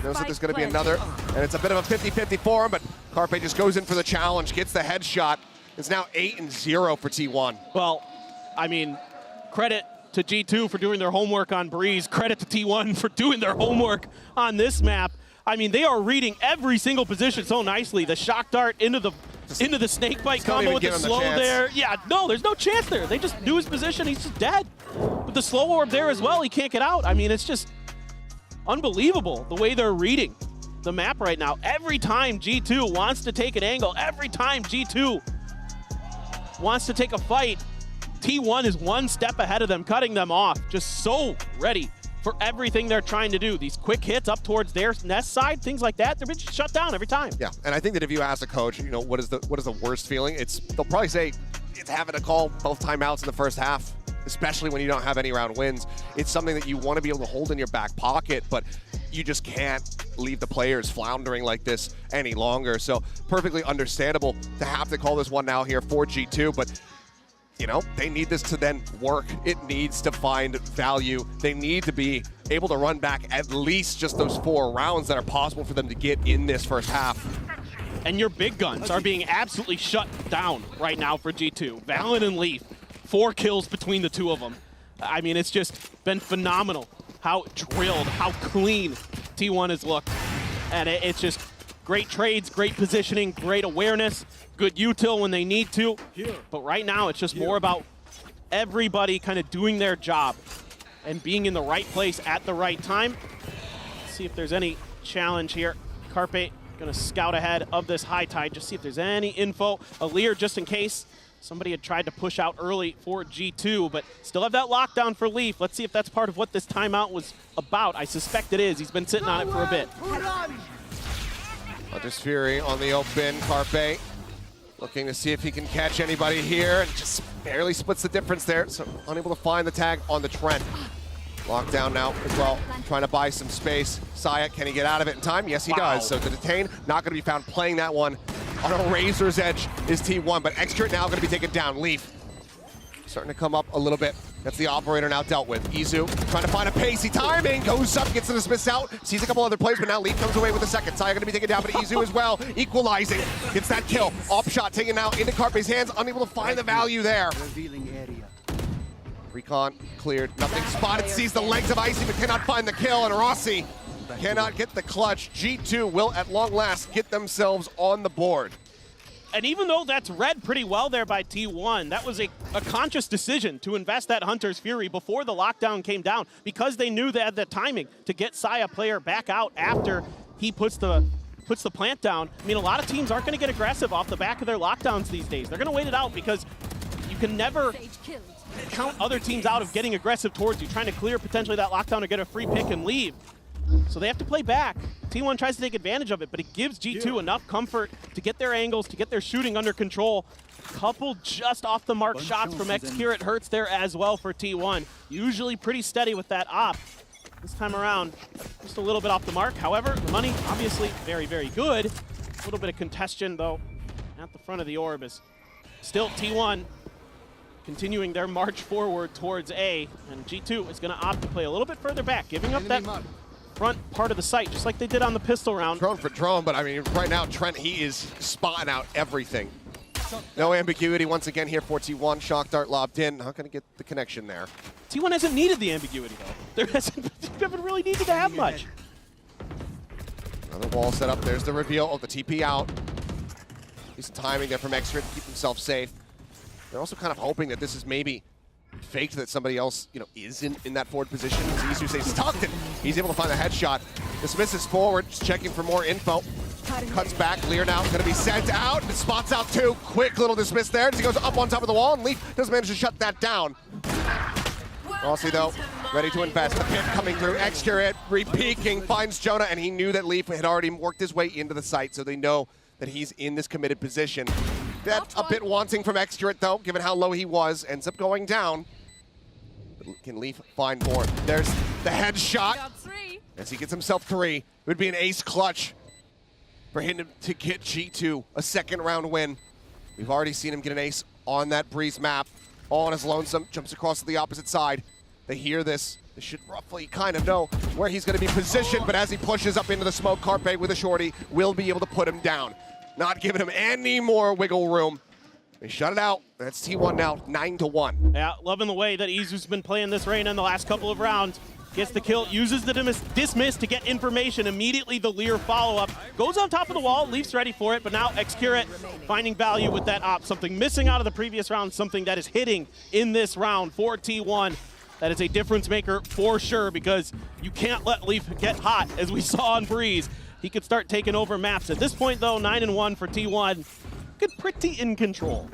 Knows that there's going to be another, and it's a bit of a 50-50 for him, but Carpe just goes in for the challenge, gets the headshot. It's now 8-0 for T1. Well, I mean, credit to G2 for doing their homework on Breeze. Credit to T1 for doing their homework on this map. I mean, they are reading every single position so nicely. The shock dart into the snake bite combo with the slow there. Yeah, no, there's no chance there. They just knew his position. He's just dead. With the slow orb there as well, he can't get out. I mean, it's just unbelievable the way they're reading the map right now. Every time G2 wants to take an angle, every time G2 wants to take a fight, T1 is one step ahead of them, cutting them off. Just so ready for everything they're trying to do. These quick hits up towards their nest side, things like that, they're being shut down every time. Yeah, and I think that if you ask a coach, you know, what is the worst feeling? They'll probably say it's having to call both timeouts in the first half, especially when you don't have any round wins. It's something that you want to be able to hold in your back pocket, but you just can't leave the players floundering like this any longer. So perfectly understandable to have to call this one now here for G2, but you know, they need this to then work. It needs to find value. They need to be able to run back at least just those 4 rounds that are possible for them to get in this first half. And your big guns are being absolutely shut down right now for G2. Valen and Leaf, 4 kills between the two of them. I mean, it's just been phenomenal how drilled, how clean T1 has looked. And it's just Great trades, great positioning, great awareness, good util when they need to. But right now, it's just more about everybody kind of doing their job and being in the right place at the right time. Let's see if there's any challenge here. Carpe gonna scout ahead of this high tide, just see if there's any info. Alir, just in case somebody had tried to push out early for G2, but still have that lockdown for Leaf. Let's see if that's part of what this timeout was about. I suspect it is. He's been sitting on it for a bit. Hunter's Fury on the open. Carpe looking to see if he can catch anybody here, and just barely splits the difference there, so unable to find the tag on the Trent. Lockdown now as well, trying to buy some space. Saya, can he get out of it in time? Yes, he does. So the detain, not going to be found playing that one. On a razor's edge is T1, but Extra now going to be taken down. Leaf starting to come up a little bit. That's the operator now dealt with. Izu trying to find a pacey timing, goes up, gets the dismiss out, sees a couple other players, but now Leaf comes away with a second. Saya going to be taken down, but Izu as well, equalizing, gets that kill. Off shot taken now into Carpe's hands, unable to find the value there. Recon cleared, nothing spotted, sees the legs of Icy, but cannot find the kill, and Rossi cannot get the clutch. G2 will at long last get themselves on the board. And even though that's read pretty well there by T1, that was a conscious decision to invest that Hunter's Fury before the lockdown came down, because they knew they had the timing to get Saya player back out after he puts the plant down. I mean, a lot of teams aren't going to get aggressive off the back of their lockdowns these days. They're going to wait it out, because you can never count other teams out of getting aggressive towards you, trying to clear potentially that lockdown or get a free pick and leave. So they have to play back. T1 tries to take advantage of it, but it gives G2 enough comfort to get their angles, to get their shooting under control. A couple just off the mark shots from Xcurate hurts there as well for T1. Usually pretty steady with that op. This time around, just a little bit off the mark. However, the money obviously very, very good. A little bit of congestion though at the front of the orb is still T1 continuing their march forward towards A, and G2 is going to opt to play a little bit further back, giving up that front part of the site, just like they did on the pistol round. Drone for drone, but I mean, right now, Trent, he is spotting out everything. No ambiguity once again here for T1. Shock dart lobbed in, not going to get the connection there. T1 hasn't needed the ambiguity, though. They haven't really needed to have much. Another wall set up. There's the reveal of the TP out. Decent timing there from Extra to keep himself safe. They're also kind of hoping that this is maybe faked, that somebody else, is in that forward position. Isu stays tucked, and he's able to find the headshot. Dismisses forward, just checking for more info. Cuts back, Lear now going to be sent out, and spots out two. Quick little dismiss there as he goes up on top of the wall, and Leaf does manage to shut that down. Rossi, though, ready to invest. The pick coming through. Xcurate re-peeking, finds Jonah, and he knew that Leaf had already worked his way into the site, so they know that he's in this committed position. That a bit wanting from Xcurate, though, given how low he was. Ends up going down. But can Leaf find more? There's the headshot. As he gets himself 3. It would be an ace clutch for him to get G2 a second round win. We've already seen him get an ace on that Breeze map. All on his lonesome. Jumps across to the opposite side. They hear this. They should roughly kind of know where he's going to be positioned. But as he pushes up into the smoke, Carpe with a shorty will be able to put him down. Not giving him any more wiggle room. They shut it out. That's T1 now, 9-1. Yeah, loving the way that Izu's been playing this Reyna in the last couple of rounds. Gets the kill, uses the dismiss to get information. Immediately the Lear follow-up. Goes on top of the wall, Leaf's ready for it, but now Xcurate finding value with that op. Something missing out of the previous round, something that is hitting in this round for T1. That is a difference maker for sure, because you can't let Leaf get hot, as we saw on Breeze. He could start taking over maps. At this point, though, 9-1 for T1. Pretty in control.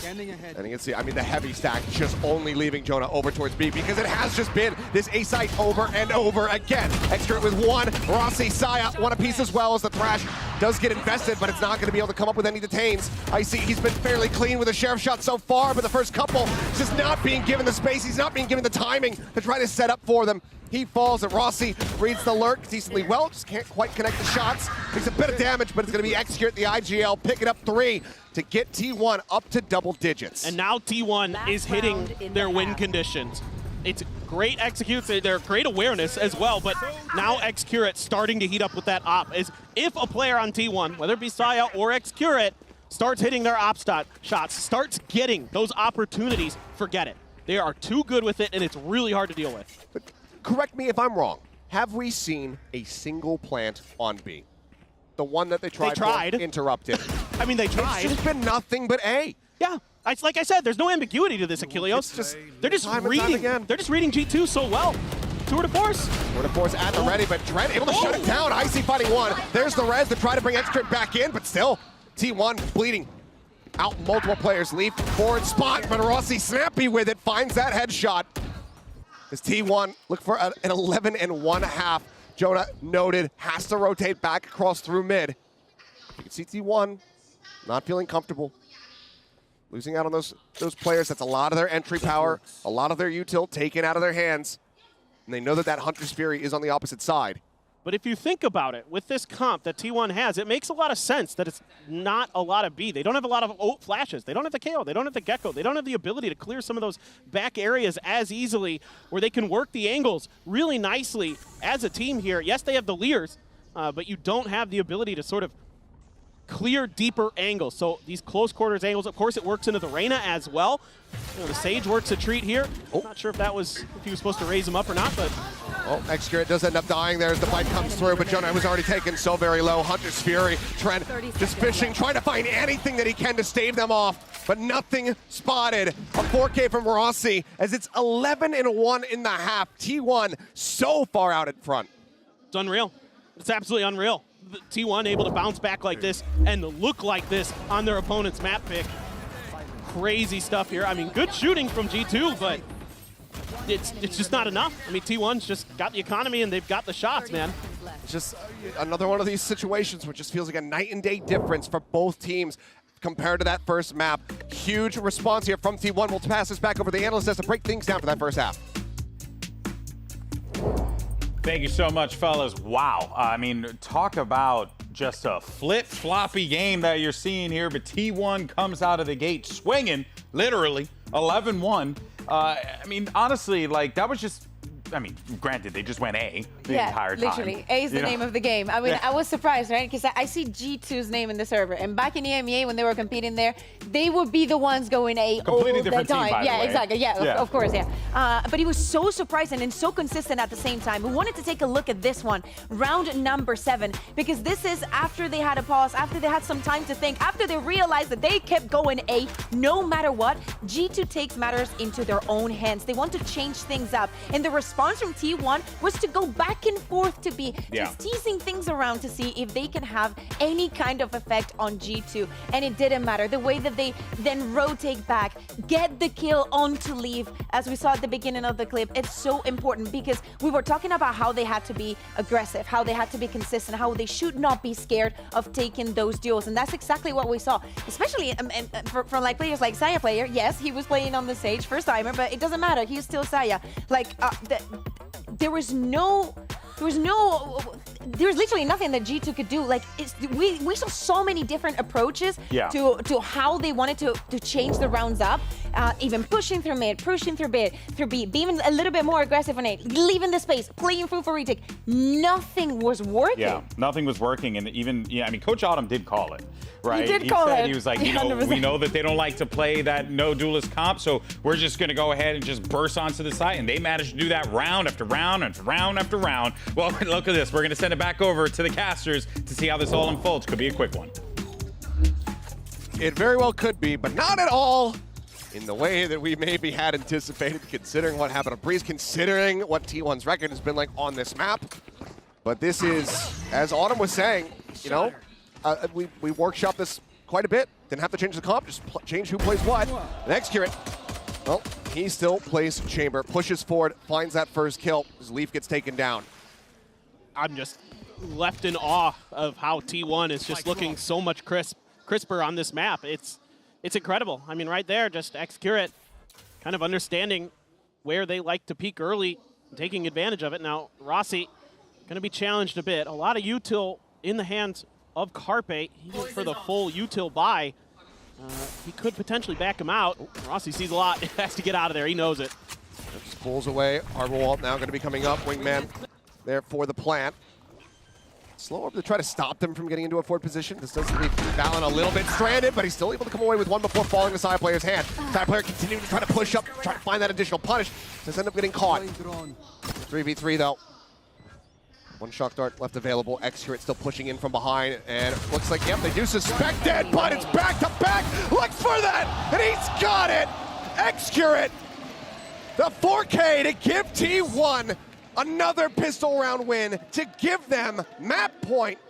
And you can see, the heavy stack just only leaving Jonah over towards B, because it has just been this A site over and over again. Extra with 1, Rossi, Saya, 1 apiece as well, as the Thrash does get invested, but it's not going to be able to come up with any detains. I see he's been fairly clean with a Sheriff shot so far, but the first couple just not being given the space. He's not being given the timing to try to set up for them. He falls, and Rossi reads the lurk decently well, just can't quite connect the shots. Takes a bit of damage, but it's going to be Xcurate, the IGL, picking up 3 to get T1 up to double digits. And now T1 is hitting their win conditions. It's great executes, they're great awareness as well, but now Xcurate starting to heat up with that op. Is if a player on T1, whether it be Saya or Xcurate, starts hitting their op shots, starts getting those opportunities, forget it. They are too good with it, and it's really hard to deal with. But correct me if I'm wrong. Have we seen a single plant on B? the one that they tried. Interrupted. I mean, they tried. It's just been nothing but A. Yeah, like I said, there's no ambiguity to this, Achilleos. They're just reading. They're just reading G2 so well. Tour de force. Tour de force at the ready, but Dread able to shut it down. Icy fighting one. There's the res to try to bring Xcrit back in, but still, T1 bleeding out multiple players. Leaf forward spot, but Rossi snappy with it, finds that headshot. As T1 look for an 11.5. Jonah noted, has to rotate back across through mid. You can see T1 not feeling comfortable. Losing out on those players, that's a lot of their entry power, a lot of their util taken out of their hands. And they know that Hunter's Fury is on the opposite side. But if you think about it, with this comp that T1 has, it makes a lot of sense that it's not a lot of B. They don't have a lot of flashes. They don't have the KO. They don't have the Gecko. They don't have the ability to clear some of those back areas as easily, where they can work the angles really nicely as a team here. Yes, they have the Leers, but you don't have the ability to sort of clear deeper angles. So these close quarters angles, of course, it works into the Reyna as well. You know, the Sage works a treat here. Not sure if he was supposed to raise him up or not, but... Oh, Xcrit does end up dying there as the fight comes through, but Jonah was already taken so very low. Hunter's Fury, Trent just fishing, trying to find anything that he can to stave them off, but nothing spotted. A 4K from Rossi as it's 11-1 in the half. T1 so far out in front. It's unreal. It's absolutely unreal. T1 able to bounce back like this and look like this on their opponent's map pick. Crazy stuff here. I mean, good shooting from G2, but it's just not enough. I mean, T1's just got the economy and they've got the shots, man. It's just another one of these situations where it just feels like a night and day difference for both teams compared to that first map. Huge response here from T1. We'll pass this back over to the analyst desk to break things down for that first half. Thank you so much, fellas. Wow. I mean, talk about just a flip-floppy game that you're seeing here, but T1 comes out of the gate swinging, literally, 11-1. I mean, honestly, like, that was just, I mean, granted, they just went A the entire time. Literally. A is the name of the game. I mean, I was surprised, right? Because I see G2's name in the server. And back in EMEA, when they were competing there, they would be the ones going A completely all different the time. Team, by the way. Exactly. Yeah, of course, yeah. But he was so surprising and so consistent at the same time. We wanted to take a look at this one, round number 7, because this is after they had a pause, after they had some time to think, after they realized that they kept going A no matter what. G2 takes matters into their own hands. They want to change things up. And the response from T1 was to go back and forth to be just teasing things around to see if they can have any kind of effect on G2. And it didn't matter. The way that they then rotate back, get the kill onto Leaf, as we saw at the beginning of the clip, it's so important because we were talking about how they had to be aggressive, how they had to be consistent, how they should not be scared of taking those duels. And that's exactly what we saw, especially from like players like Saya player. Yes, he was playing on the Sage first timer, but it doesn't matter. He's still Saya. Like, there was literally nothing that G2 could do. Like, we saw so many different approaches to how they wanted to change the rounds up. Even pushing through mid, pushing through B, being a little bit more aggressive on A, leaving the space, playing through for retake. Nothing was working. Yeah, nothing was working. And even, I mean, Coach Autumn did call it. Right. He said it. He was like, you know, 100%. we know that they don't like to play that no duelist comp, so we're just going to go ahead and just burst onto the site. And they managed to do that round after round after round after round. Well, look at this. We're going to send it back over to the casters to see how this all unfolds. Could be a quick one. It very well could be, but not at all in the way that we maybe had anticipated, considering what happened on Breeze, considering what T1's record has been like on this map. But this is, as Autumn was saying, you know, we workshopped this quite a bit. Didn't have to change the comp, just change who plays what. Next Curate, well, he still plays Chamber, pushes forward, finds that first kill as Leaf gets taken down. I'm just left in awe of how T1 is just looking so much crisper on this map. It's incredible. I mean, right there, just X-Curate kind of understanding where they like to peak early, and taking advantage of it. Now, Rossi going to be challenged a bit. A lot of util in the hands of Carpe. He went for the full util buy. He could potentially back him out. Rossi sees a lot. He has to get out of there. He knows it. Just pulls away. Arborwalt now going to be coming up. Wingman there for the plant. Slow up to try to stop them from getting into a forward position. This does leave Valen a little bit stranded, but he's still able to come away with one before falling to side player's hand. Side player continuing to try to push up, try to find that additional punish. Does end up getting caught. 3v3 though. One shock dart left available. Xcurate still pushing in from behind, and it looks like, yep, they do suspect it, but it's back to back. Looks for that, and he's got it. Xcurate, the 4K to give T1 another pistol round win to give them map point.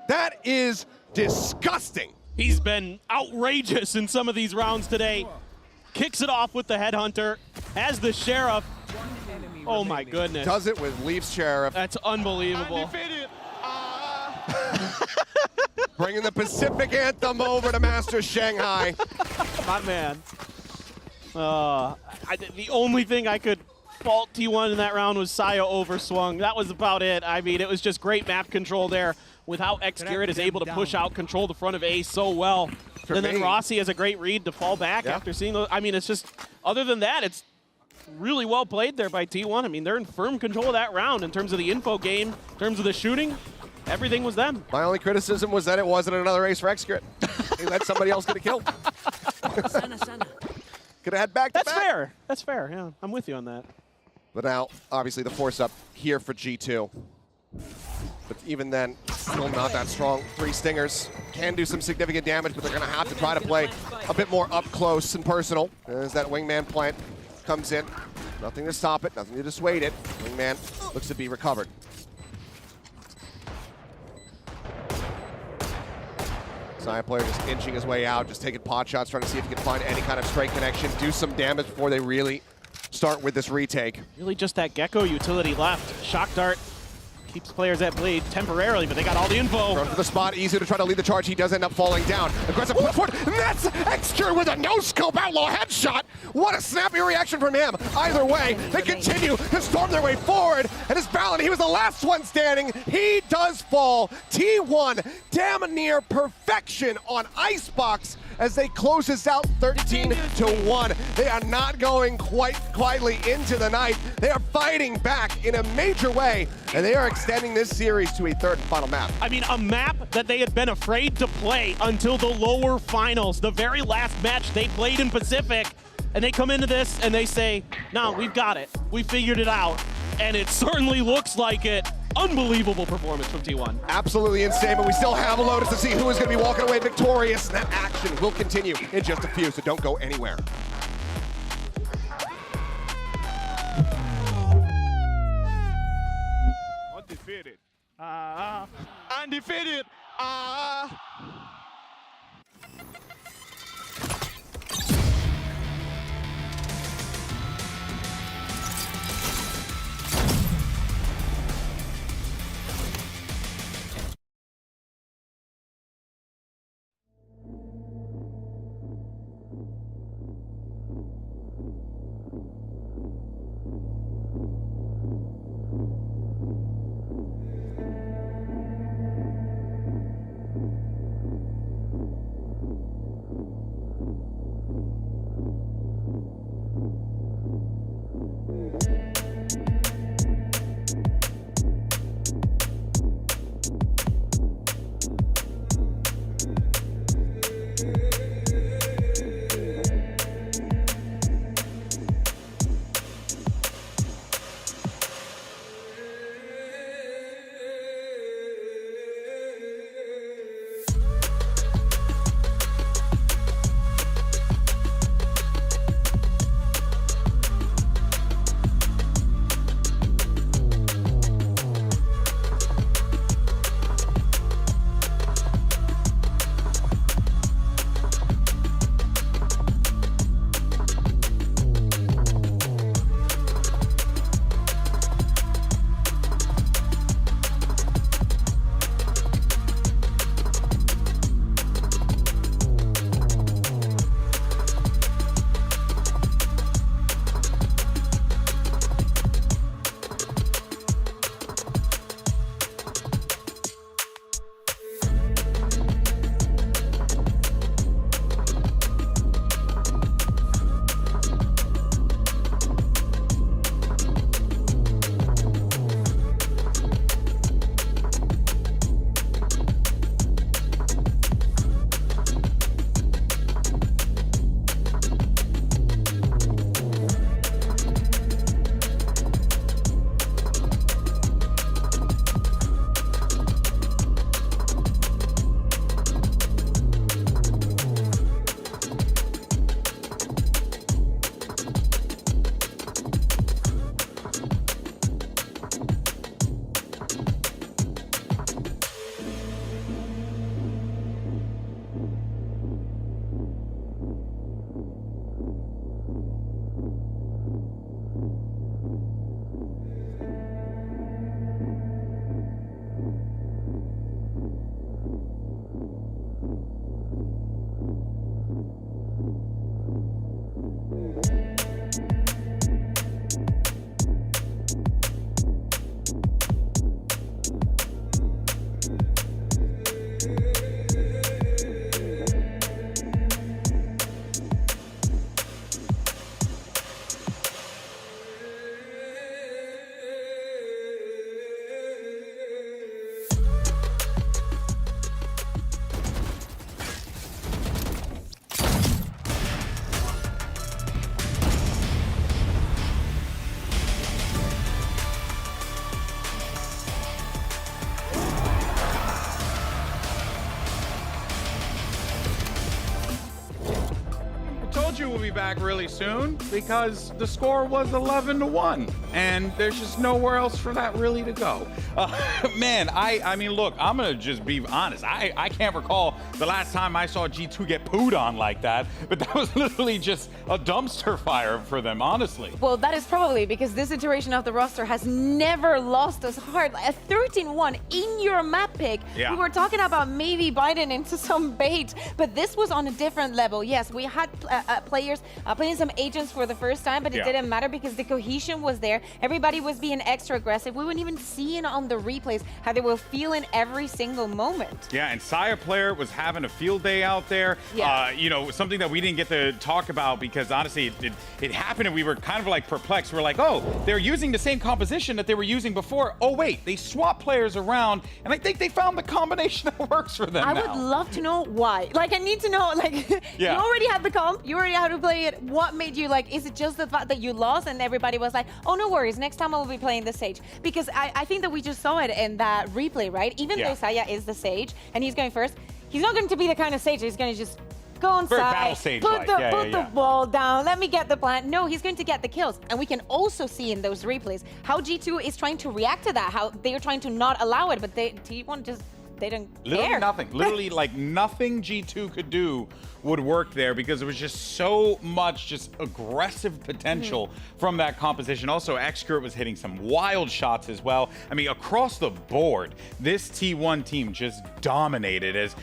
That is disgusting. He's been outrageous in some of these rounds today. Kicks it off with the Headhunter, has the Sheriff. Oh my goodness. Does it with Leaf's Sheriff. That's unbelievable. Bringing the Pacific Anthem over to Masters Shanghai. My man. The only thing I could fault T1 in that round was Saya overswung. That was about it. I mean, it was just great map control there with how Xcurate is able to push out, control the front of A so well. And then Rossi has a great read to fall back after seeing those. I mean, it's just, other than that, it's really well played there by T1. I mean, they're in firm control of that round in terms of the info game, in terms of the shooting. Everything was them. My only criticism was that it wasn't another ace for Xcurate. He let somebody else get a kill. Could have had back to back. That's fair. That's fair, yeah. I'm with you on that. But now, obviously, the force up here for G2. But even then, still not that strong. 3 stingers can do some significant damage, but they're going to have to try to play a bit more up close and personal. As that wingman plant comes in. Nothing to stop it, nothing to dissuade it. Wingman looks to be recovered. Saya player just inching his way out, just taking pot shots, trying to see if he can find any kind of straight connection, do some damage before they really start with this retake. Really just that Gecko utility left. Shock Dart keeps players at bleed temporarily, but they got all the info. Run for the spot, easy to try to lead the charge. He does end up falling down. Aggressive push forward, and that's Xcurate with a no-scope outlaw headshot. What a snappy reaction from him. Either way, they continue to storm their way forward, and as Valen, he was the last one standing. He does fall. T1 damn near perfection on Icebox as they close this out 13-1. They are not going quite quietly into the night. They are fighting back in a major way, and they are extending this series to a third and final map. I mean, a map that they had been afraid to play until the lower finals, the very last match they played in Pacific, and they come into this and they say, no, we've got it. We figured it out, and it certainly looks like it. Unbelievable performance from T1. Absolutely insane, but we still have a Lotus to see who is going to be walking away victorious. And that action will continue in just a few, so don't go anywhere. Undefeated. Undefeated. be back really soon because the score was 11-1, and there's just nowhere else for that really to go. Man, I mean, look, I'm gonna just be honest. I can't recall the last time I saw G2 get pooed on like that, but that was literally just a dumpster fire for them, honestly. Well, that is probably because this iteration of the roster has never lost us hard. A 13-1 in your map pick. Yeah. We were talking about maybe biting into some bait, but this was on a different level. Yes, we had players playing some agents for the first time, but it didn't matter because the cohesion was there. Everybody was being extra aggressive. We weren't even seeing on the replays how they were feeling every single moment. Yeah, and Saya player was having a field day out there. Yeah. You know, something that we didn't get to talk about because honestly, it happened and we were kind of like perplexed. We're like, oh, they're using the same composition that they were using before. Oh, wait, they swap players around, and I think they found the combination that works for them I now. would love to know why. Like, I need to know, like, you already had the comp, you already had to play it. What made you, like, is it just the fact that you lost and everybody was like, oh, no worries, next time I will be playing the Sage? Because I think that we just saw it in that replay, right? Even though Saya is the Sage and he's going first, he's not going to be the kind of Sage he's going to just go on side, put the ball down, let me get the plant. No, he's going to get the kills. And we can also see in those replays how G2 is trying to react to that, how they are trying to not allow it, but T1 just, they don't Literally care. nothing. Literally, like, nothing G2 could do would work there because there was just so much just aggressive potential from that composition. Also, Xcurt was hitting some wild shots as well. I mean, across the board, this T1 team just dominated as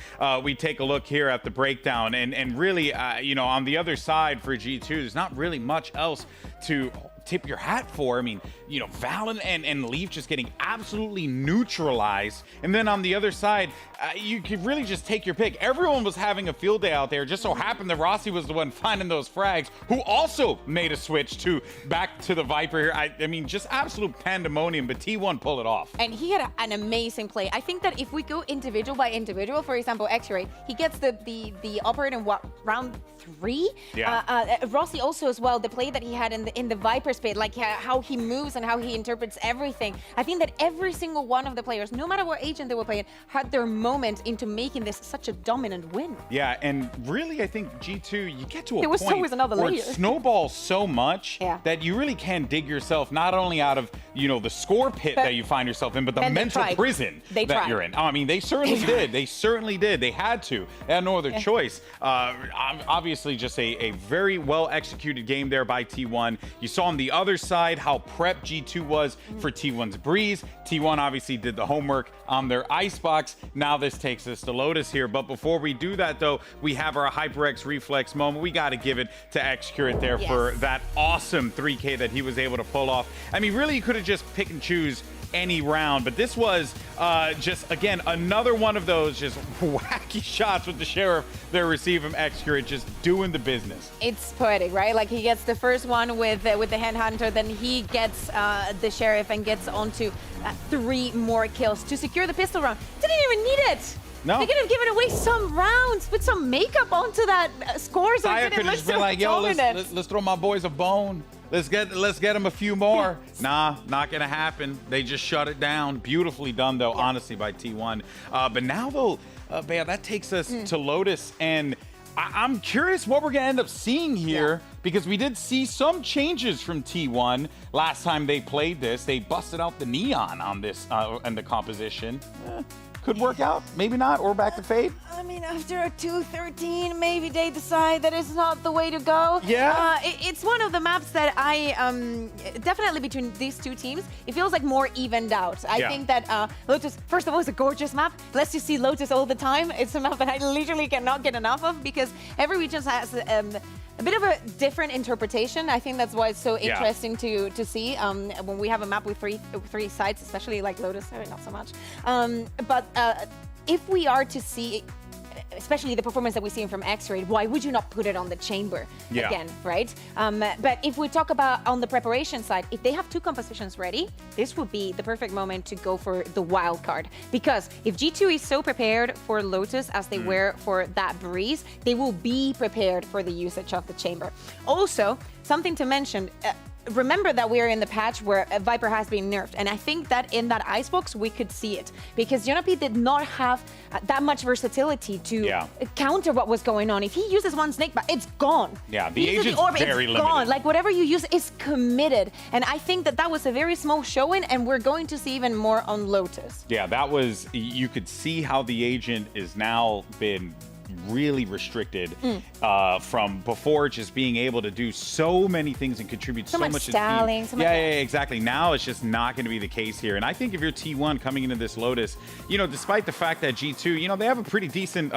we take a look here at the breakdown. And really, you know, on the other side for G2, there's not really much else to tip your hat for. I mean, you know, Valen and Leaf just getting absolutely neutralized. And then on the other side, you could really just take your pick. Everyone was having a field day out there. Just so happened that Rossi was the one finding those frags, who also made a switch to back to the Viper here. I mean, just absolute pandemonium, but T1 pulled it off. And he had an amazing play. I think that if we go individual by individual, for example, X-Ray, he gets the operator in what, round 3? Yeah. Rossi also as well, the play that he had in the Viper spit, like how he moves and how he interprets everything. I think that every single one of the players, no matter what agent they were playing, had their moment into making this such a dominant win. Yeah, and really, I think G2, you get to a There was point always another where layer. it snowballs so much that you really can dig yourself not only out of, you know, the score pit that you find yourself in, but the mental prison that you're in. Oh, I mean, they certainly did. They certainly did. They had to. They had no other choice. Obviously, just a very well executed game there by T1. You saw on the other side how prep G2 was for T1's Breeze. T1 obviously did the homework on their Icebox. Now this takes us to Lotus here. But before we do that, though, we have our HyperX reflex moment. We got to give it to Xcurt there for that awesome 3K that he was able to pull off. I mean, really, you could have just pick and choose any round, but this was just, again, another one of those just wacky shots with the Sheriff they're receiving from Xcurt, just doing the business. It's poetic, right? Like, he gets the first one with the Handhunter, then he gets the Sheriff and gets onto 3 more kills to secure the pistol round. Didn't even need it. No. They could have given away some rounds, put some makeup onto that score so Saya it could didn't have look just been so like, yo, dominant. let's throw my boys a bone. Let's get them a few more. Nah, not gonna happen. They just shut it down. Beautifully done, though, honestly, by T1. But now, though, Bea, that takes us to Lotus, and I'm curious what we're gonna end up seeing here, because we did see some changes from T1 last time they played this. They busted out the neon on this and the composition. Could work out, maybe not, or back to Fade. I mean, after a 2-13, maybe they decide that it's not the way to go. Yeah. It's one of the maps that I, definitely between these two teams, it feels like more evened out. I think that Lotus, first of all, is a gorgeous map. Lets you see Lotus all the time. It's a map that I literally cannot get enough of because every region has a bit of a different interpretation. I think that's why it's so interesting to see when we have a map with three sides, especially like Lotus, not so much. But if we are to see, especially the performance that we're seeing from X-Ray, why would you not put it on the chamber again, right? But if we talk about on the preparation side, if they have 2 compositions ready, this would be the perfect moment to go for the wild card. Because if G2 is so prepared for Lotus as they were for that Breeze, they will be prepared for the usage of the chamber. Also, something to mention, remember that we're in the patch where Viper has been nerfed, and I think that in that icebox we could see it, because Jonapi did not have that much versatility to counter what was going on. If he uses one snake, it's gone. Yeah, the agent's very limited. Gone. Like whatever you use is committed, and I think that that was a very small showing, and we're going to see even more on Lotus. Yeah, that was, you could see how the agent is now been really restricted from before, just being able to do so many things and contribute so much to the team. Yeah, exactly. Now it's just not going to be the case here. And I think if you're T1 coming into this Lotus, you know, despite the fact that G2, you know, they have a pretty decent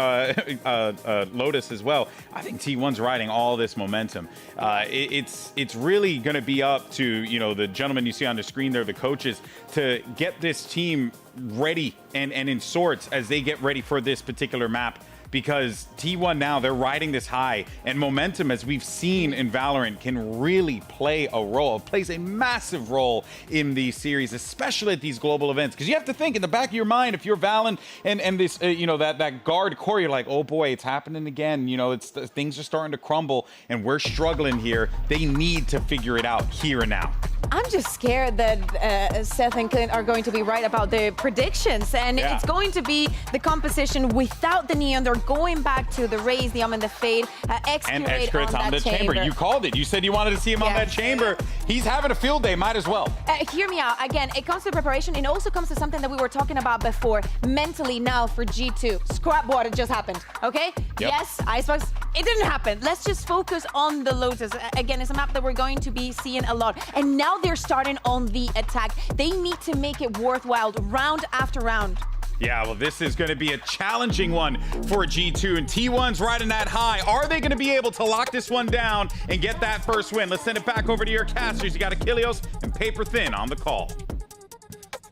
Lotus as well, I think T1's riding all this momentum. It's really going to be up to, you know, the gentlemen you see on the screen there, the coaches, to get this team ready and in sorts as they get ready for this particular map. Because T1 now, they're riding this high, and momentum, as we've seen in Valorant, can really play a role. It plays a massive role in these series, especially at these global events. Because you have to think in the back of your mind, if you're Valen and this, you know, that guard core, you're like, oh boy, it's happening again. You know, things are starting to crumble, and we're struggling here. They need to figure it out here and now. I'm just scared that Seth and Clint are going to be right about the predictions, and it's going to be the composition without the Neon. They're going back to the Raze, the Omen, the Fade, X-Curat's on the chamber. You called it. You said you wanted to see him on that chamber. He's having a field day. Might as well. Hear me out. Again, it comes to preparation. It also comes to something that we were talking about before. Mentally now for G2. Scrap water just happened, okay? Yes, Icebox, it didn't happen. Let's just focus on the Lotus. Again, it's a map that we're going to be seeing a lot. And now they're starting on the attack. They need to make it worthwhile round after round. Yeah, well, this is going to be a challenging one for G2, and T1's riding that high. Are they going to be able to lock this one down and get that first win? Let's send it back over to your casters. You got Achilleos and Paper Thin on the call.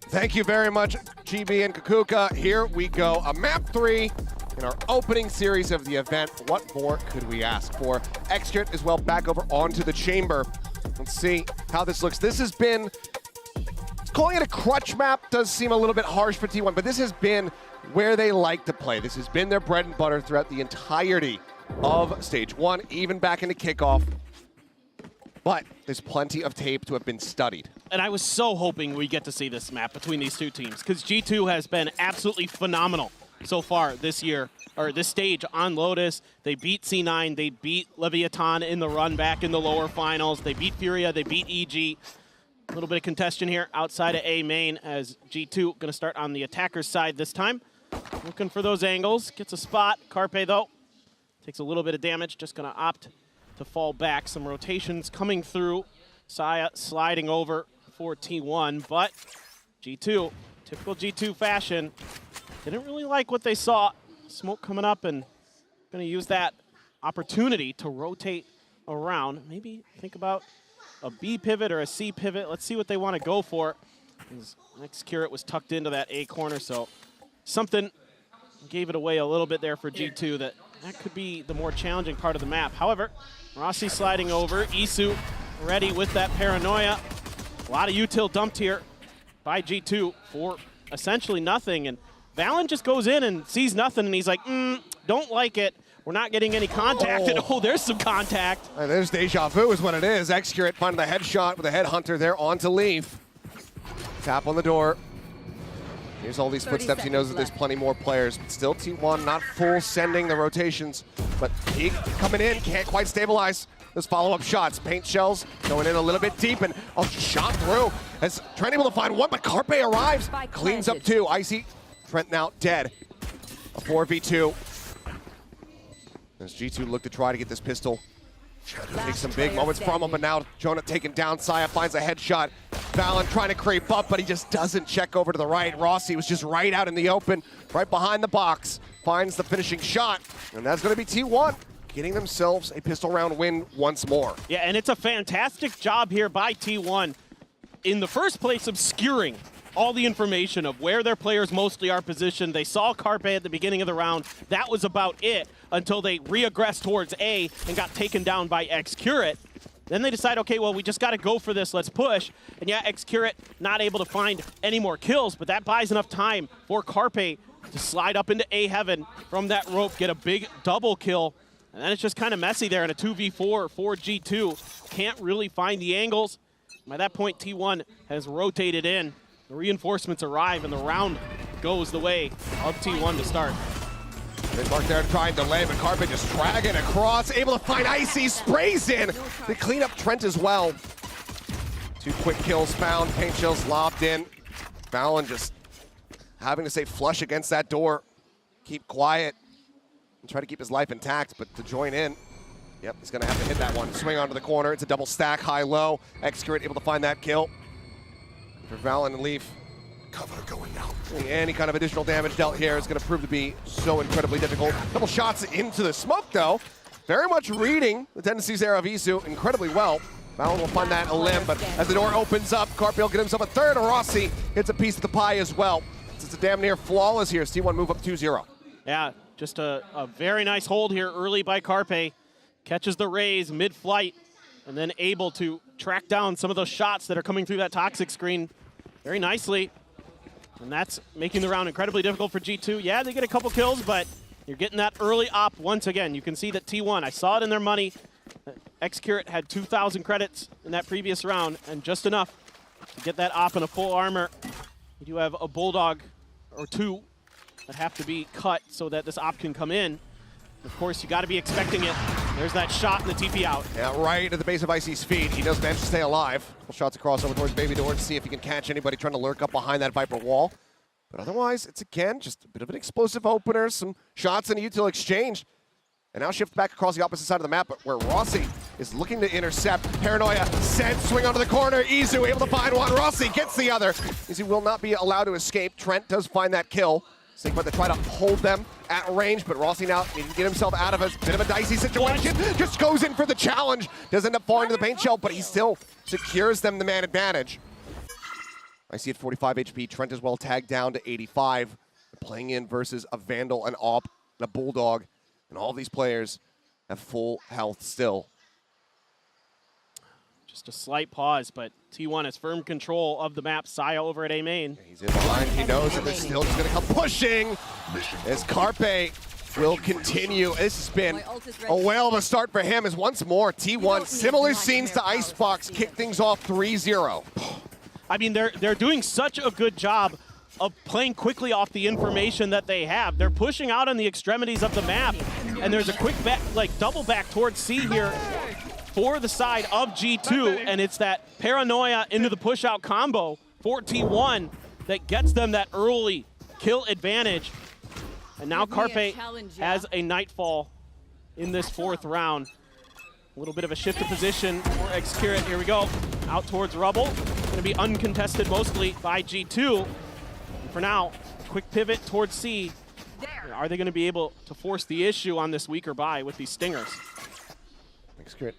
Thank you very much, GB and Kukuka. Here we go, a map 3 in our opening series of the event. What more could we ask for? X-Curat as well back over onto the chamber. Let's see how this looks. This has been, calling it a crutch map does seem a little bit harsh for T1, but this has been where they like to play. This has been their bread and butter throughout the entirety of Stage 1, even back into kickoff. But there's plenty of tape to have been studied. And I was so hoping we get to see this map between these two teams, because G2 has been absolutely phenomenal so far this year, or this stage on Lotus. They beat C9, they beat Leviathan in the run back in the lower finals, they beat Furia, they beat EG. A little bit of contention here outside of A main, as G2 gonna start on the attacker's side this time. Looking for those angles, gets a spot. Carpe though, takes a little bit of damage, just gonna opt to fall back. Some rotations coming through. Saya sliding over for T1, but G2, typical G2 fashion, didn't really like what they saw. Smoke coming up, and gonna use that opportunity to rotate around. Maybe think about a B pivot or a C pivot. Let's see what they want to go for. X-Curat was tucked into that A corner, so something gave it away a little bit there for G2. That could be the more challenging part of the map. However, Rossi sliding over. Isu ready with that paranoia. A lot of util dumped here by G2 for essentially nothing. And Valen just goes in and sees nothing, and he's like, don't like it. We're not getting any contact. And there's some contact. And there's deja vu is what it is. X-Curat finding the headshot with a headhunter there onto Leaf. Tap on the door. Here's all these footsteps. He knows that there's plenty more players. But still T1 not full sending the rotations. But he coming in, can't quite stabilize. Those follow-up shots. Paint shells going in a little bit deep, and shot through. As Trent able to find one, but Carpe arrives. Cleans up two. Icy Trent now dead. A 4v2. As G2 look to try to get this pistol. Take some big moments from him, but now Jonah taken down. Saya finds a headshot. Valen trying to creep up, but he just doesn't check over to the right. Rossi was just right out in the open, right behind the box. Finds the finishing shot, and that's going to be T1 getting themselves a pistol round win once more. Yeah, and it's a fantastic job here by T1. In the first place, obscuring all the information of where their players mostly are positioned. They saw Carpe at the beginning of the round. That was about it until they re-aggressed towards A and got taken down by X-Curat. Then they decide, okay, well, we just got to go for this. Let's push. And yeah, X-Curat not able to find any more kills, but that buys enough time for Carpe to slide up into A heaven from that rope, get a big double kill. And then it's just kind of messy there in a 2v4 for G2. Can't really find the angles. By that point, T1 has rotated in. The reinforcements arrive, and the round goes the way of T1 to start. They mark there to try and delay, but Carpe just dragging across, able to find Icy, sprays in. They clean up Trent as well. 2 quick kills found, paint chills lobbed in. Valen just having to stay flush against that door. Keep quiet and try to keep his life intact, but to join in, yep, he's gonna have to hit that one. Swing onto the corner, it's a double stack, high-low. Excurate able to find that kill. For Valen and Leaf, Cover going out. any kind of additional damage dealt here is going to prove to be so incredibly difficult. Couple shots into the smoke, though. Very much reading the tendencies there of Isu incredibly well. Valen will find that in a limb, but as the door opens up, Carpe will get himself a third. Rossi hits a piece of the pie as well. It's a damn near flawless here. T1 move up 2-0. Yeah, just a very nice hold here early by Carpe. Catches the raise mid-flight, and then able to track down some of those shots that are coming through that toxic screen very nicely. And that's making the round incredibly difficult for G2. Yeah, they get a couple kills, but you're getting that early op once again. You can see that T1, I saw it in their money. Excurate had 2,000 credits in that previous round, and just enough to get that op in a full armor. You do have a Bulldog or 2 that have to be cut so that this op can come in. Of course, you got to be expecting it. There's that shot and the TP out. Yeah, right at the base of Icy's feet. He does manage to stay alive. Couple shots across over towards Baby Door to see if he can catch anybody trying to lurk up behind that Viper wall. But otherwise, it's again just a bit of an explosive opener, some shots in a util exchange. And now shift back across the opposite side of the map, but where Rossi is looking to intercept. Paranoia sent, swing onto the corner. Izu able to find one. Rossi gets the other. Izu will not be allowed to escape. Trent does find that kill. Sigma to try to hold them at range, but Rossi now needs to get himself out of a bit of a dicey situation. Just goes in for the challenge. Does end up falling to the paint shell, but he still secures them the man advantage. I see at 45 HP. Trent is well tagged down to 85. Playing in versus a Vandal, an Op, and a Bulldog. And all these players have full health still. Just a slight pause, but T1 has firm control of the map. Saya over at A main. He's in behind. He knows that they're still just going to come pushing. As Carpe will continue. This has been a whale of a start for him. As once more, T1, similar scenes to Icebox, kick things off 3-0. I mean, they're doing such a good job of playing quickly off the information that they have. They're pushing out on the extremities of the map, and there's a quick back, like double back towards C here for the side of G2, and it's that Paranoia into the push out combo for T1 that gets them that early kill advantage. And now Carpe has a Nightfall in this 4th round. A little bit of a shift of position for Excurate. Here we go, out towards Rubble. Gonna be uncontested mostly by G2. And for now, quick pivot towards C. Are they gonna be able to force the issue on this weaker buy with these stingers?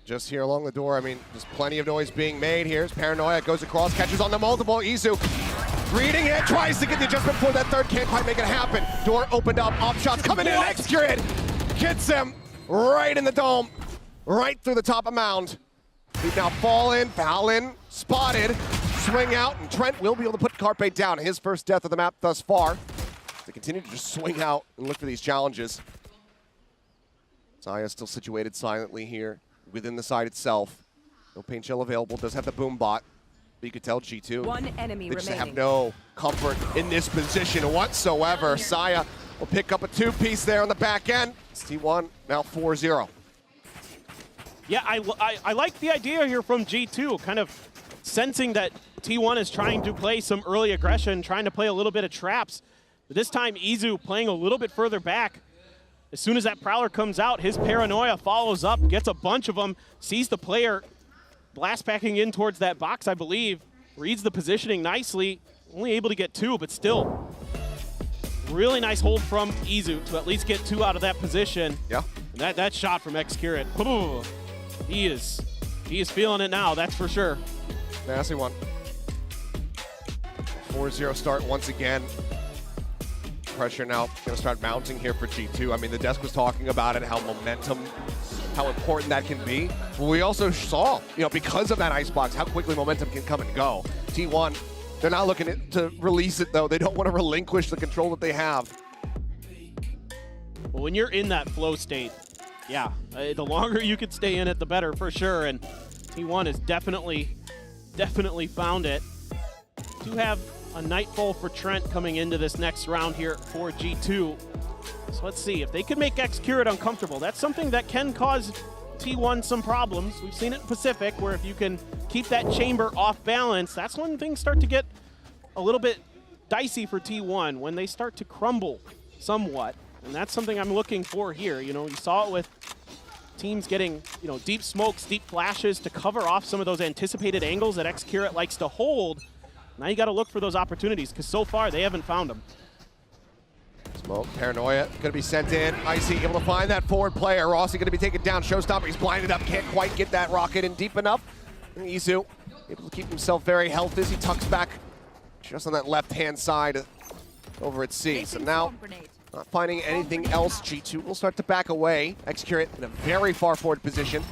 Just here along the door, I mean, there's plenty of noise being made. Here's Paranoia, goes across, catches on the multiple. Izu reading it, tries to get the adjustment for that third, can't quite make it happen. Door opened up, off shots coming in, Excurate gets him right in the dome, right through the top of mound. He's now fallen, Valen spotted, swing out, and Trent will be able to put Carpe down. His first death of the map thus far. They continue to just swing out and look for these challenges. Saya still situated silently here within the side itself. No paint shell available, does have the boom bot. But you could tell G2, One enemy they just remaining. have no comfort in this position whatsoever. Saya will pick up a 2-piece there on the back end. It's T1 now 4-0. Yeah, I like the idea here from G2, kind of sensing that T1 is trying to play some early aggression, trying to play a little bit of traps. But this time, Izu playing a little bit further back. As soon as that Prowler comes out, his Paranoia follows up, gets a bunch of them, sees the player blast packing in towards that box, I believe, reads the positioning nicely, only able to get 2, but still, really nice hold from Izu to at least get 2 out of that position. Yeah. And that shot from Excurate, he is feeling it now, that's for sure. Nasty one. 4-0 start once again. Pressure now going to start mounting here for G2. I mean, the desk was talking about it, how momentum, how important that can be. But we also saw, because of that icebox, how quickly momentum can come and go. T1, they're not looking to release it, though. They don't want to relinquish the control that they have. Well, when you're in that flow state, yeah, the longer you can stay in it, the better for sure. And T1 is definitely definitely found it. Do have a Nightfall for Trent coming into this next round here for G2. So let's see, if they can make Xcurate uncomfortable, that's something that can cause T1 some problems. We've seen it in Pacific, where if you can keep that chamber off balance, that's when things start to get a little bit dicey for T1, when they start to crumble somewhat. And that's something I'm looking for here. You know, you saw it with teams getting, you know, deep smokes, deep flashes to cover off some of those anticipated angles that Xcurate likes to hold. Now you got to look for those opportunities, because so far they haven't found them. Smoke, Paranoia, going to be sent in. Icy able to find that forward player. Rossi going to be taken down. Showstopper, he's blinded up, can't quite get that rocket in deep enough. And Izu able to keep himself very healthy as he tucks back just on that left-hand side over at C. So now, not finding anything else, G2 will start to back away. Xcurate in a very far forward position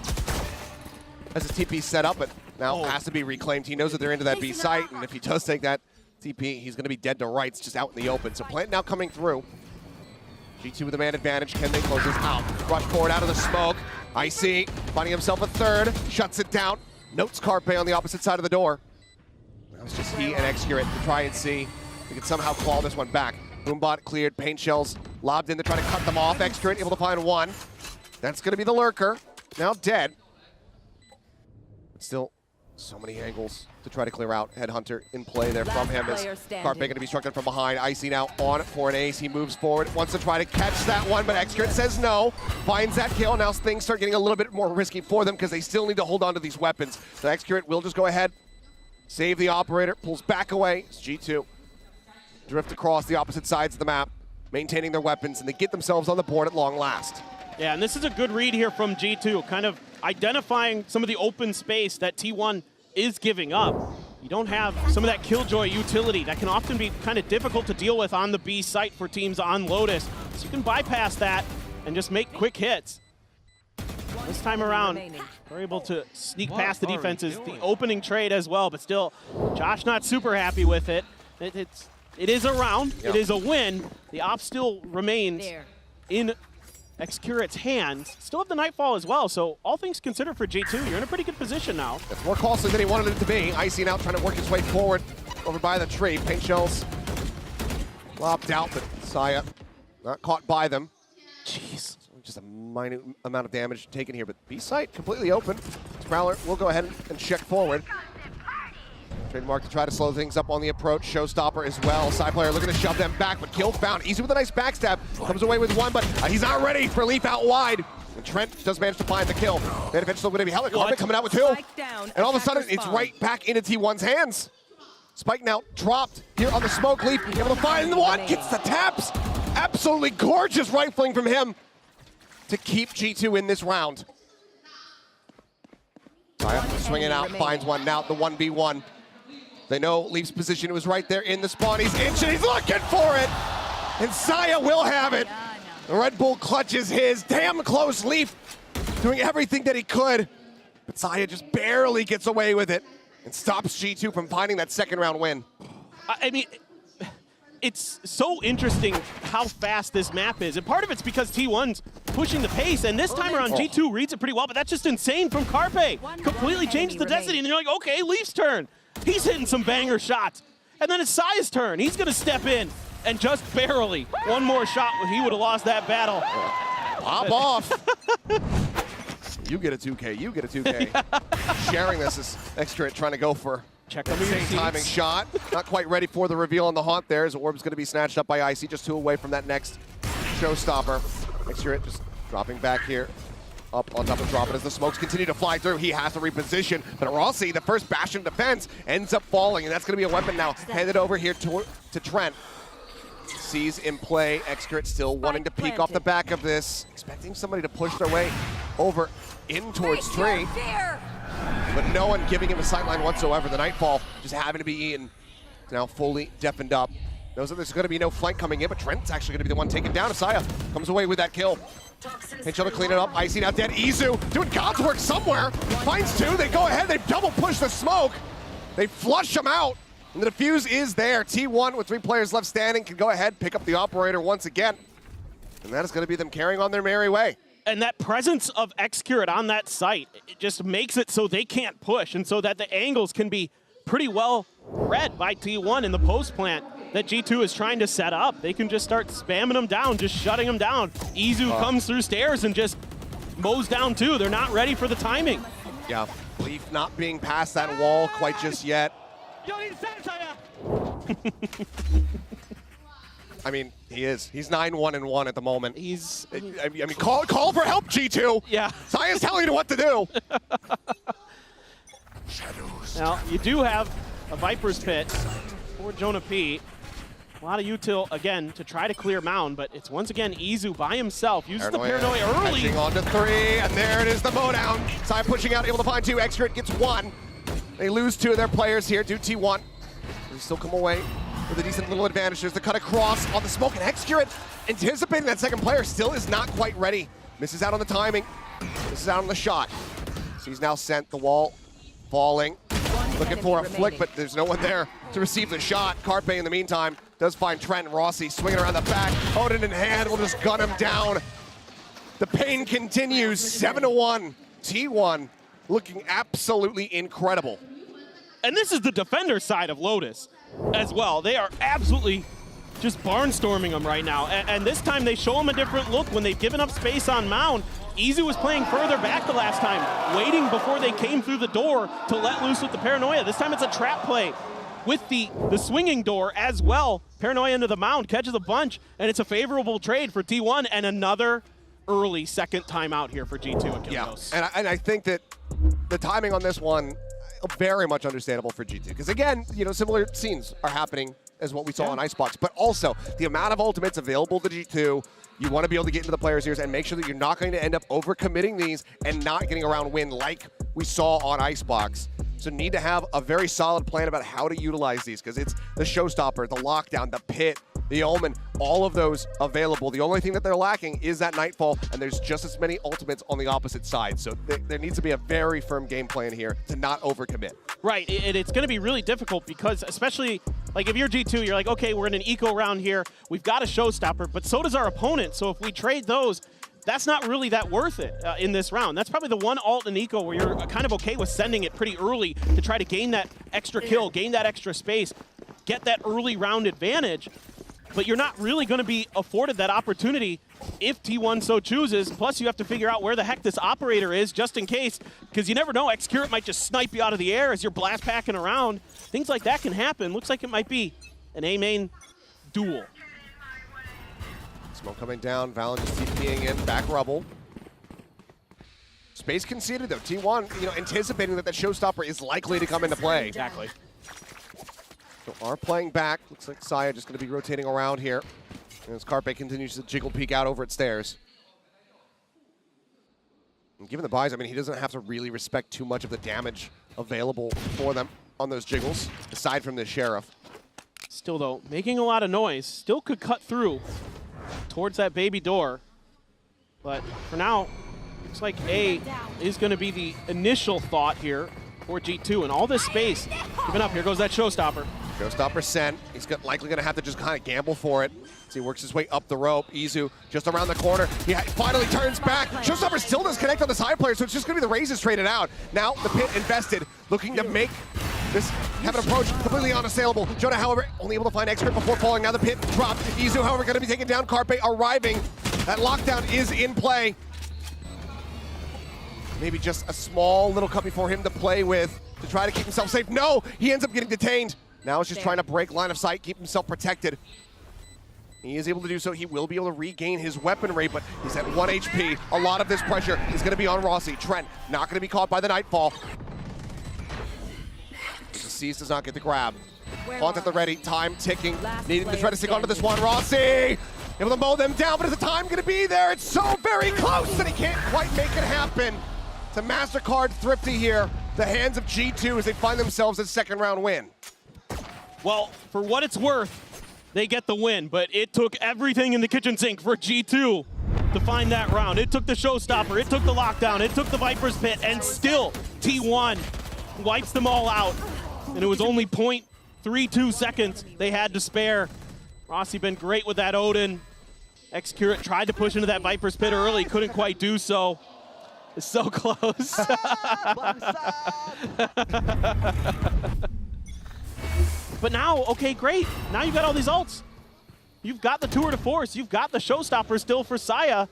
as his TP set up, but now has to be reclaimed. He knows that they're into that B site, and if he does take that TP, he's going to be dead to rights, just out in the open. So Plant now coming through. G2 with a man advantage. Can they close this out? Rush forward out of the smoke. Icy finding himself a third, shuts it down. Notes Carpe on the opposite side of the door. Now it's just he and Xcurate to try and see if we can somehow claw this one back. Boombot cleared, paint shells lobbed in to try to cut them off. Xcurate able to find one. That's going to be the lurker. Now dead. But still, so many angles to try to clear out. Headhunter in play there from him as Carpe going to be struck down from behind. Icy now on for an ace. He moves forward, wants to try to catch that one, but Xcurate says no. Finds that kill. Now things start getting a little bit more risky for them because they still need to hold on to these weapons. So Xcurate will just go ahead, save the operator, pulls back away. It's G2. Drift across the opposite sides of the map, maintaining their weapons, and they get themselves on the board at long last. Yeah, and this is a good read here from G2, kind of identifying some of the open space that T1 is giving up. You don't have some of that Killjoy utility that can often be kind of difficult to deal with on the B site for teams on Lotus. So you can bypass that and just make quick hits. This time around, we're able to sneak past the defenses, the opening trade as well, but still, Josh not super happy with it. It is a round, it is a win. The op still remains in Xcurate's hands. Still have the Nightfall as well, so all things considered for G2, you're in a pretty good position now. It's more costly than he wanted it to be. Icy now trying to work his way forward over by the tree. Paint shells lobbed out, but Saya not caught by them. Jeez. Just a minute amount of damage taken here, but B-site completely open. Prowler will go ahead and check forward. Trademark to try to slow things up on the approach. Showstopper as well. Side player looking to shove them back, but kill found. Easy with a nice backstab. Comes away with one, but he's not ready for Leaf out wide. And Trent does manage to find the kill. Then eventually going to be held. Carpe coming out with two. And all of a sudden, it's right back into T1's hands. Spike now dropped here on the smoke. Leaf able to find the one. Gets the taps. Absolutely gorgeous rifling from him to keep G2 in this round. Swinging out, finds one. Now the 1v1. They know Leaf's position was right there in the spawn. He's inching, he's looking for it! And Saya will have it. The Red Bull clutches his. Damn close, Leaf doing everything that he could. But Saya just barely gets away with it and stops G2 from finding that second round win. I mean, it's so interesting how fast this map is. And part of it's because T1's pushing the pace, and this time around G2 reads it pretty well, but that's just insane from Carpe. Completely changed the destiny, and you're like, okay, Leaf's turn. He's hitting some banger shots. And then it's Saya's turn. He's gonna step in and just barely. One more shot, he would have lost that battle. Pop off. You get a 2K, you get a 2K. Sharing this is Xcurate trying to go for the same timing shot. Not quite ready for the reveal on the haunt there, as Orb's gonna be snatched up by Icy, just 2 away from that next showstopper. Xcurate just dropping back here. Up on top of dropping as the smokes continue to fly through. He has to reposition, but Rossi, the first Bastion defense, ends up falling, and that's going to be a weapon now handed over here to Trent. Sees in play, Xcurate still wanting to peek off the back of this, expecting somebody to push their way over in towards tree, but no one giving him a sightline whatsoever. The Nightfall just having to be eaten, now fully deafened up. Knows that there's going to be no flank coming in, but Trent's actually going to be the one taken down. Saya comes away with that kill. Pinch to clean it up. Icy now dead. Izu doing God's work somewhere. Finds two. They go ahead. They double push the smoke. They flush them out. And the defuse is there. T1 with 3 players left standing can go ahead, pick up the operator once again. And that is going to be them carrying on their merry way. And that presence of Xcurate on that site, it just makes it so they can't push, and so that the angles can be pretty well read by T1 in the post plant that G2 is trying to set up. They can just start spamming them down, just shutting them down. Izu comes through stairs and just mows down too. They're not ready for the timing. Yeah, Leaf not being past that wall quite just yet. I mean, he is. He's 9-1-1 at the moment. He's. I mean, call for help, G2. Yeah. Saya's telling you what to do. Now, you do have a Viper's Pit for Jonah P. A lot of util, again, to try to clear Mound, but it's once again Izu by himself. Uses the Paranoia early. Catching on to 3, and there it is, the mowdown. Saya pushing out, able to find 2. Xcurate gets 1. They lose 2 of their players here, do T1. They still come away with a decent little advantage. There's the cut across on the smoke, and Xcurate, anticipating that second player, still is not quite ready. Misses out on the timing, misses out on the shot. So he's now sent the wall, falling. Looking for a flick, but there's no one there to receive the shot. Carpe, in the meantime, does find Trent and Rossi swinging around the back. Odin in hand will just gun him down. The pain continues, 7-1. T1 looking absolutely incredible. And this is the defender side of Lotus as well. They are absolutely just barnstorming them right now. And this time they show them a different look when they've given up space on Mound. Izu was playing further back the last time, waiting before they came through the door to let loose with the Paranoia. This time it's a trap play with the swinging door as well. Paranoia into the Mound, catches a bunch, and it's a favorable trade for T1 and another early second timeout here for G2 and Kilios. Yeah, and I think that the timing on this one, very much understandable for G2. Because again, you know, similar scenes are happening as what we saw on Icebox, but also the amount of ultimates available to G2, you want to be able to get into the players' ears and make sure that you're not going to end up overcommitting these and not getting around win like we saw on Icebox. So need to have a very solid plan about how to utilize these, because it's the showstopper, the lockdown, the pit, the Omen, all of those available. The only thing that they're lacking is that Nightfall, and there's just as many ultimates on the opposite side. So there needs to be a very firm game plan here to not overcommit. Right, it's going to be really difficult because especially, like if you're G2, you're like, okay, we're in an eco round here. We've got a showstopper, but so does our opponent. So if we trade those, that's not really that worth it in this round. That's probably the one alt in eco where you're kind of okay with sending it pretty early to try to gain that extra kill, gain that extra space, get that early round advantage. But you're not really going to be afforded that opportunity if T1 so chooses. Plus, you have to figure out where the heck this operator is just in case, because you never know. Xcurate might just snipe you out of the air as you're blast packing around. Things like that can happen. Looks like it might be an A-main duel. Smoke coming down, Valen just TPing in, back rubble. Space conceded though. T1, you know, anticipating that showstopper is likely to come into play. Exactly. So are playing back. Looks like Saya just going to be rotating around here as Carpe continues to jiggle peek out over at stairs. And given the buys, I mean, he doesn't have to really respect too much of the damage available for them on those jiggles, aside from the Sheriff. Still though, making a lot of noise. Still could cut through towards that baby door. But for now, looks like A is going to be the initial thought here for G2. And all this space given up. Here goes that showstopper. Showstopper sent. He's likely going to have to just kind of gamble for it. As he works his way up the rope. Izu just around the corner. He finally turns back. Showstopper still does connect on the side player, so it's just going to be the raises traded out. Now the pit invested, looking to make this have an approach completely unassailable. Jonah, however, only able to find Xcurate before falling. Now the pit dropped. Izu, however, going to be taken down. Carpe arriving. That lockdown is in play. Maybe just a small little cut before him to play with to try to keep himself safe. No, he ends up getting detained. Now he's just trying to break line of sight, keep himself protected. He is able to do so. He will be able to regain his weaponry, but he's at 1 HP. A lot of this pressure is going to be on Rossi. Trent not going to be caught by the Nightfall. The Seize does not get the grab. Font at the ready, time ticking. Needing to try to stick onto this one. Rossi able to mow them down, but is the time going to be there? It's so very close that he can't quite make it happen. It's a Mastercard thrifty here. The hands of G2 as they find themselves a second round win. Well, for what it's worth, they get the win, but it took everything in the kitchen sink for G2 to find that round. It took the showstopper, it took the lockdown, it took the Viper's Pit, and still T1 wipes them all out. And it was only 0.32 seconds they had to spare. Rossi been great with that Odin. Xcurate tried to push into that Viper's pit early, couldn't quite do so. It's so close. But now, okay, great. Now you've got all these ults. You've got the tour de force. You've got the showstopper still for Saya.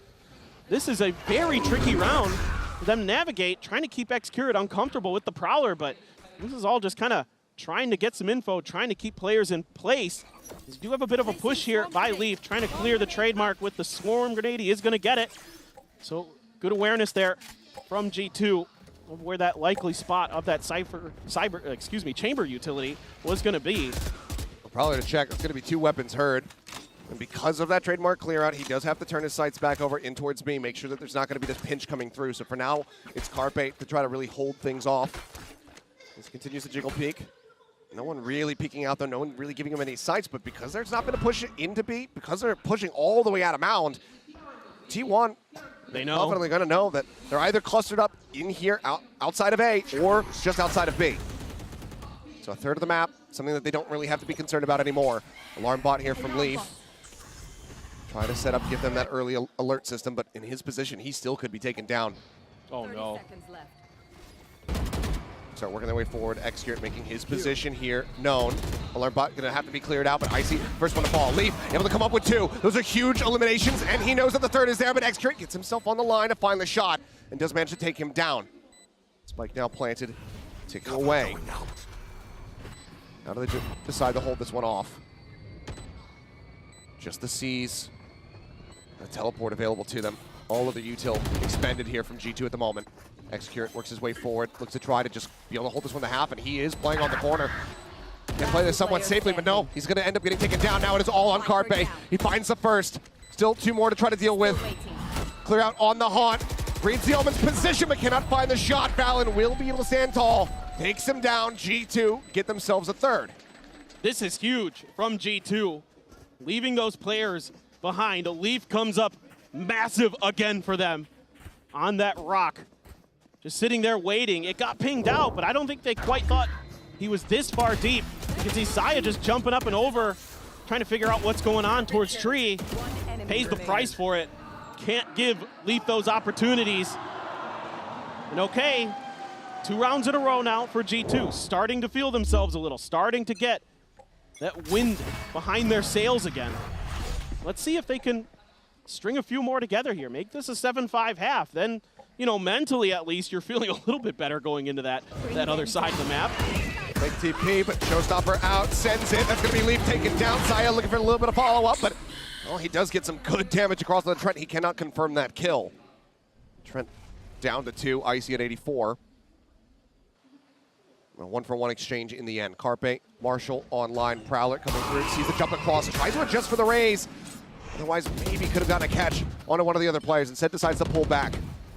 This is a very tricky round for them to navigate, trying to keep Xcurate uncomfortable with the Prowler, but this is all just kind of trying to get some info, trying to keep players in place. You do have a bit of a push here by Leaf, trying to clear the trademark with the Swarm Grenade. He is going to get it. So good awareness there from G2 of where that likely spot of that chamber utility was going to be. Probably to check, it's going to be 2 weapons heard. And because of that trademark clear out, he does have to turn his sights back over in towards me, make sure that there's not going to be this pinch coming through. So for now, it's Carpe to try to really hold things off. This continues to jiggle peek. No one really peeking out there, no one really giving him any sights, but because there's not been a push into B, because they're pushing all the way out of Mound, T1, they know. Confidently going to know that they're either clustered up in here outside of A or just outside of B. So a third of the map, something that they don't really have to be concerned about anymore. Alarm bot here from Leaf. Try to set up, give them that early alert system, but in his position, he still could be taken down. Oh no. Start working their way forward. Xcurate making his position here known. Alarm bot gonna have to be cleared out, but Icy, first one to fall. Leaf able to come up with 2. Those are huge eliminations, and he knows that the third is there, but Xcurate gets himself on the line to find the shot and does manage to take him down. Spike now planted, ticking away. How do they decide to hold this one off? Just the C's. A teleport available to them. All of the util expended here from G2 at the moment. Xcurate works his way forward, looks to try to just be able to hold this one to half, and he is playing on the corner. Can play this somewhat safely, but no, he's going to end up getting taken down. Now it is all on Carpe. He finds the first. Still 2 more to try to deal with. Clear out on the haunt. Reads the Omen's position, but cannot find the shot. Valen will be able to stand tall. Takes him down. G2 get themselves a third. This is huge from G2. Leaving those players behind. A Leaf comes up massive again for them on that rock. Just sitting there waiting. It got pinged out, but I don't think they quite thought he was this far deep. You can see Saya just jumping up and over, trying to figure out what's going on towards Tree. Pays the price for it. Can't give Leaf those opportunities. And okay, 2 rounds in a row now for G2. Starting to feel themselves a little, starting to get that wind behind their sails again. Let's see if they can string a few more together here. Make this a 7-5 half. Then, you know, mentally at least, you're feeling a little bit better going into that other side of the map. Big TP, but Showstopper out, sends it. That's going to be Leaf taken down. Saya looking for a little bit of follow-up, but well, he does get some good damage across the Trent. He cannot confirm that kill. Trent down to 2, Icy at 84. A 1-for-1 exchange in the end. Carpe, Marshall online, Prowler coming through, sees the jump across, tries to adjust for the raise. Otherwise, maybe could have gotten a catch onto one of the other players. Instead, decides to pull back.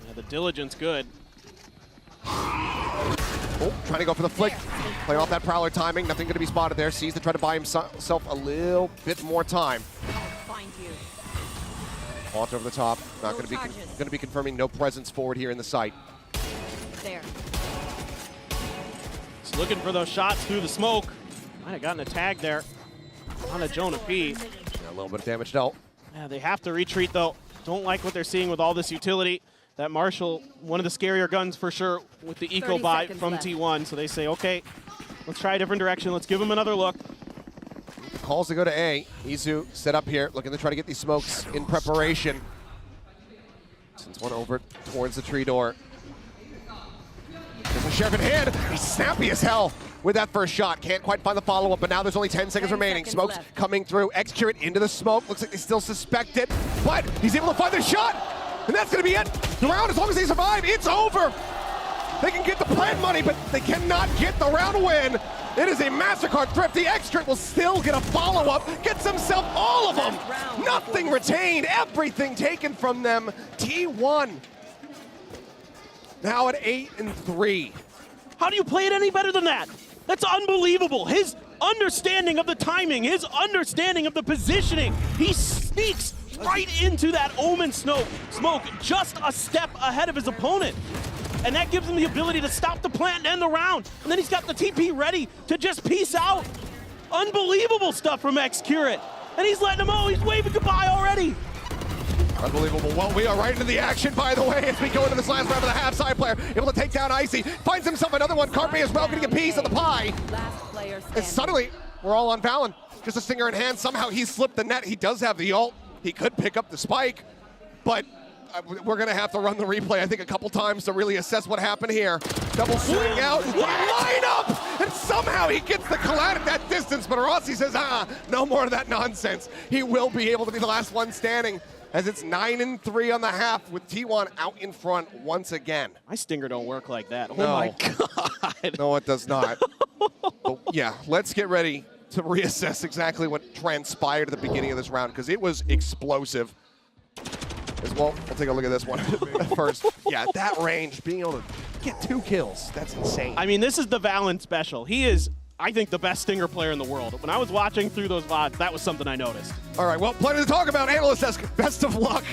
Yeah, the diligence good. Oh, trying to go for the flick. Playing off that Prowler timing. Nothing going to be spotted there. Sees to try to buy himself a little bit more time. Launch over the top. Not going to be confirming no presence forward here in the site. There. Just looking for those shots through the smoke. Might have gotten a tag there on a Jonah P. Yeah, a little bit of damage dealt. Yeah, they have to retreat though. Don't like what they're seeing with all this utility. That Marshall, one of the scarier guns for sure with the eco buy from T1. So they say, okay, let's try a different direction. Let's give him another look. Calls to go to A. Izu set up here, looking to try to get these smokes in preparation. Sends one over towards the tree door. There's a sheriff in hand. He's snappy as hell with that first shot. Can't quite find the follow-up, but now there's only 10 seconds remaining. Smokes coming through. Xcurate into the smoke. Looks like they still suspect it, but he's able to find the shot, and that's going to be it. The round, as long as they survive, it's over. They can get the plant money, but they cannot get the round win. It is a Mastercard thrifty. Xcurate will still get a follow-up. Gets himself all of them. Nothing retained. Everything taken from them. T1 now at 8-3. How do you play it any better than that? That's unbelievable. His understanding of the timing, his understanding of the positioning. He sneaks right into that Omen smoke just a step ahead of his opponent. And that gives him the ability to stop the plant and end the round. And then he's got the TP ready to just peace out. Unbelievable stuff from Xcurate. And he's letting him know he's waving goodbye already. Unbelievable. Well, we are right into the action, by the way, as we go into this last round of the half side player. Able to take down Icy. Finds himself another one. Carpe as well, getting a piece of the pie. And suddenly, we're all on Valen. Just a stinger in hand. Somehow he slipped the net. He does have the ult. He could pick up the spike, but we're going to have to run the replay, I think, a couple times to really assess what happened here. Double swing out, line up, and somehow he gets the collat at that distance, but Rossi says, no more of that nonsense. He will be able to be the last one standing, as it's 9-3 on the half with T1 out in front once again. My stinger don't work like that. Oh No. my God. No, it does not. But yeah, let's get ready to reassess exactly what transpired at the beginning of this round, because it was explosive. As well, we'll take a look at this one first. Yeah, that range, being able to get 2 kills, that's insane. I mean, this is the Valen special. He is, I think, the best stinger player in the world. When I was watching through those VODs, that was something I noticed. All right, well, plenty to talk about. Analyst desk, best of luck.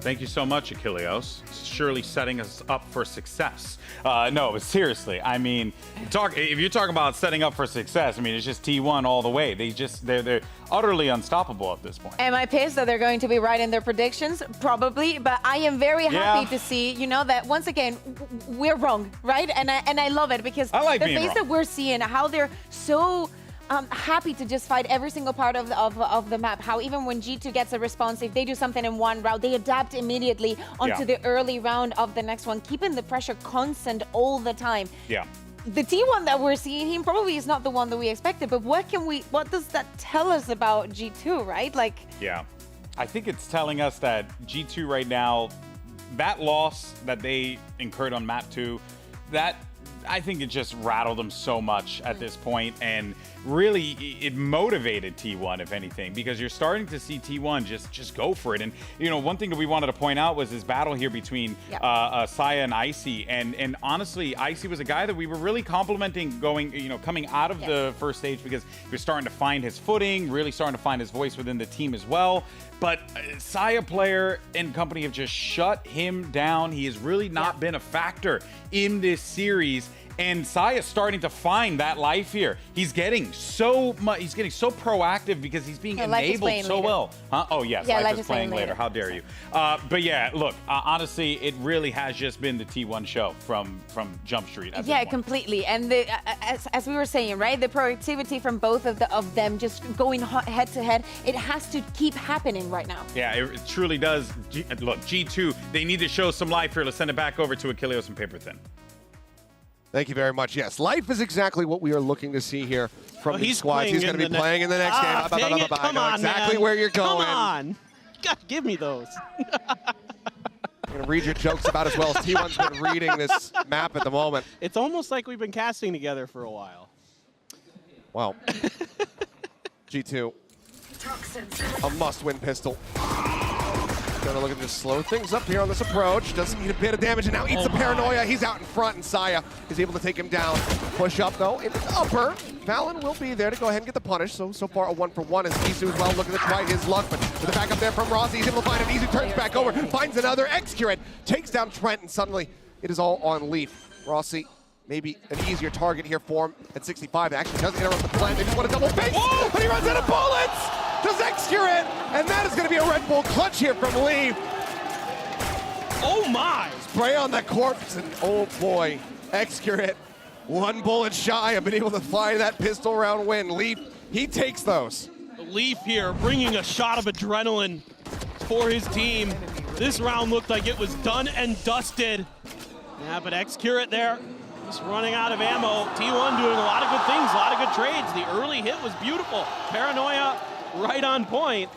Thank you so much, Achilleos. Surely setting us up for success. No, but seriously, I mean, if you're talking about setting up for success, I mean, it's just T1 all the way. They're utterly unstoppable at this point. Am I pissed that they're going to be right in their predictions? Probably, but I am very happy to see, you know, that once again, we're wrong, right? And I love it, because I like the being face wrong. that we're seeing, how they're so happy to just fight every single part of the map. How even when G2 gets a response, if they do something in one round, they adapt immediately onto the early round of the next one, keeping the pressure constant all the time. Yeah. The T1 that we're seeing him probably is not the one that we expected, but what does that tell us about G2, right? Like, yeah, I think it's telling us that G2 right now, that loss that they incurred on map 2, that I think it just rattled them so much at this point, and really it motivated T1, if anything, because you're starting to see T1 just go for it. And you know, one thing that we wanted to point out was this battle here between Saya and Icy, and honestly, Icy was a guy that we were really complimenting coming out of the first stage, because he was starting to find his footing, really starting to find his voice within the team as well. But Saya player and company have just shut him down. He has really not been a factor in this series. And Saya's starting to find that life here. He's getting so proactive because he's being enabled so well. Huh? Oh yes, Life is playing later. How dare you? But yeah, look, honestly, it really has just been the T1 show from Jump Street. At this point. Completely. And as we were saying, right, the productivity from both of them just going head to head, it has to keep happening right now. Yeah, it truly does. Look, G2, they need to show some life here. Let's send it back over to Achilleos and Paper Thin. Thank you very much. Yes, life is exactly what we are looking to see here from these squads. He's going to be playing in the next game. Dang it. Come on, exactly man. where you're going. Come on. God, give me those. I'm going to read your jokes about as well as T1's been reading this map at the moment. It's almost like we've been casting together for a while. Wow. G2, a must-win pistol. Gonna look at this, slow things up here on this approach. Doesn't need a bit of damage, and now eats the paranoia. He's out in front, and Saya is able to take him down. Push up, though, in the upper. Valen will be there to go ahead and get the punish. So far, a 1-for-1 as Isu as well looking to try his luck, but with the back up there from Rossi, he's able to find it. Isu turns back over, finds another. Excurate takes down Trent, and suddenly it is all on Leaf. Rossi, maybe an easier target here for him at 65. It actually doesn't interrupt the plan. They just want to double face, but he runs out of bullets! Does Excurate, and that is going to be a Red Bull clutch here from Leaf. Oh my! Spray on the corpse, and oh boy, Excurate, 1 bullet shy of being able to fire that pistol round win. Leaf, he takes those. Leaf here bringing a shot of adrenaline for his team. This round looked like it was done and dusted. Yeah, but Excurate there, just running out of ammo. T1 doing a lot of good things, a lot of good trades. The early hit was beautiful. Paranoia right on point.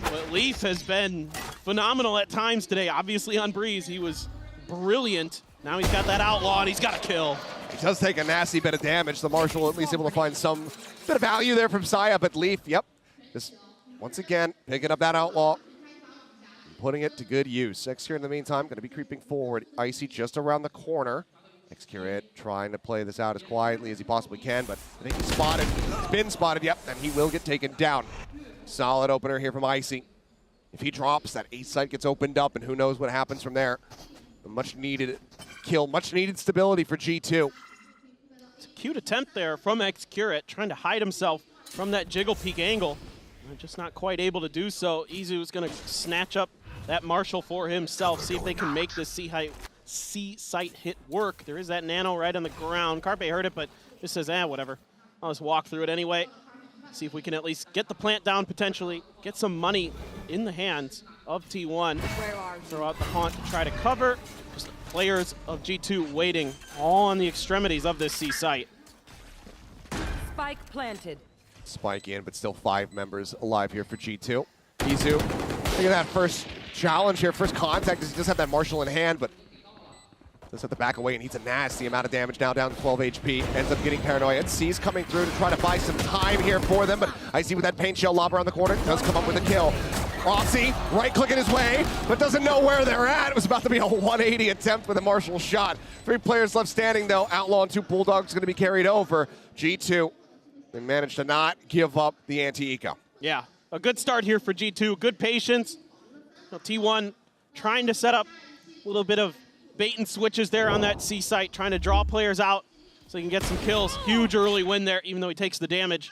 But Leaf has been phenomenal at times today. Obviously on Breeze, he was brilliant. Now he's got that outlaw and he's got a kill. He does take a nasty bit of damage. The Marshal at least able to find some bit of value there from Saya, but Leaf, just once again picking up that outlaw, and putting it to good use. Excurate in the meantime going to be creeping forward. Icy just around the corner. Excurate trying to play this out as quietly as he possibly can, but I think he's spotted. He's been spotted, and he will get taken down. Solid opener here from Icy. If he drops, that A site gets opened up, and who knows what happens from there. A much needed kill, much needed stability for G2. It's a cute attempt there from Excurate, trying to hide himself from that jiggle peek angle. Just not quite able to do so. Izu's going to snatch up that Marshall for himself, see if they can make this C-site hit work. There is that nano right on the ground. Carpe heard it, but just says, whatever. I'll just walk through it anyway. See if we can at least get the plant down potentially, get some money in the hands of T1. Throw out the haunt to try to cover. Just the players of G2 waiting all on the extremities of this C-site. Spike planted. Spike in, but still 5 members alive here for G2. Izu, look at that first challenge here, first contact. He does have that Marshall in hand, but does have to back away, and he's a nasty amount of damage now, down to 12 HP. Ends up getting paranoia. C's coming through to try to buy some time here for them, but I see with that paint shell lob around the corner, does come up with a kill. Rossi right-clicking his way, but doesn't know where they're at. It was about to be a 180 attempt with a Marshall shot. 3 players left standing, though. Outlaw and 2 Bulldogs going to be carried over. G2, they managed to not give up the anti-eco. Yeah, a good start here for G2. Good patience. T1 trying to set up a little bit of bait and switches there on that C site, trying to draw players out so he can get some kills. Huge early win there, even though he takes the damage.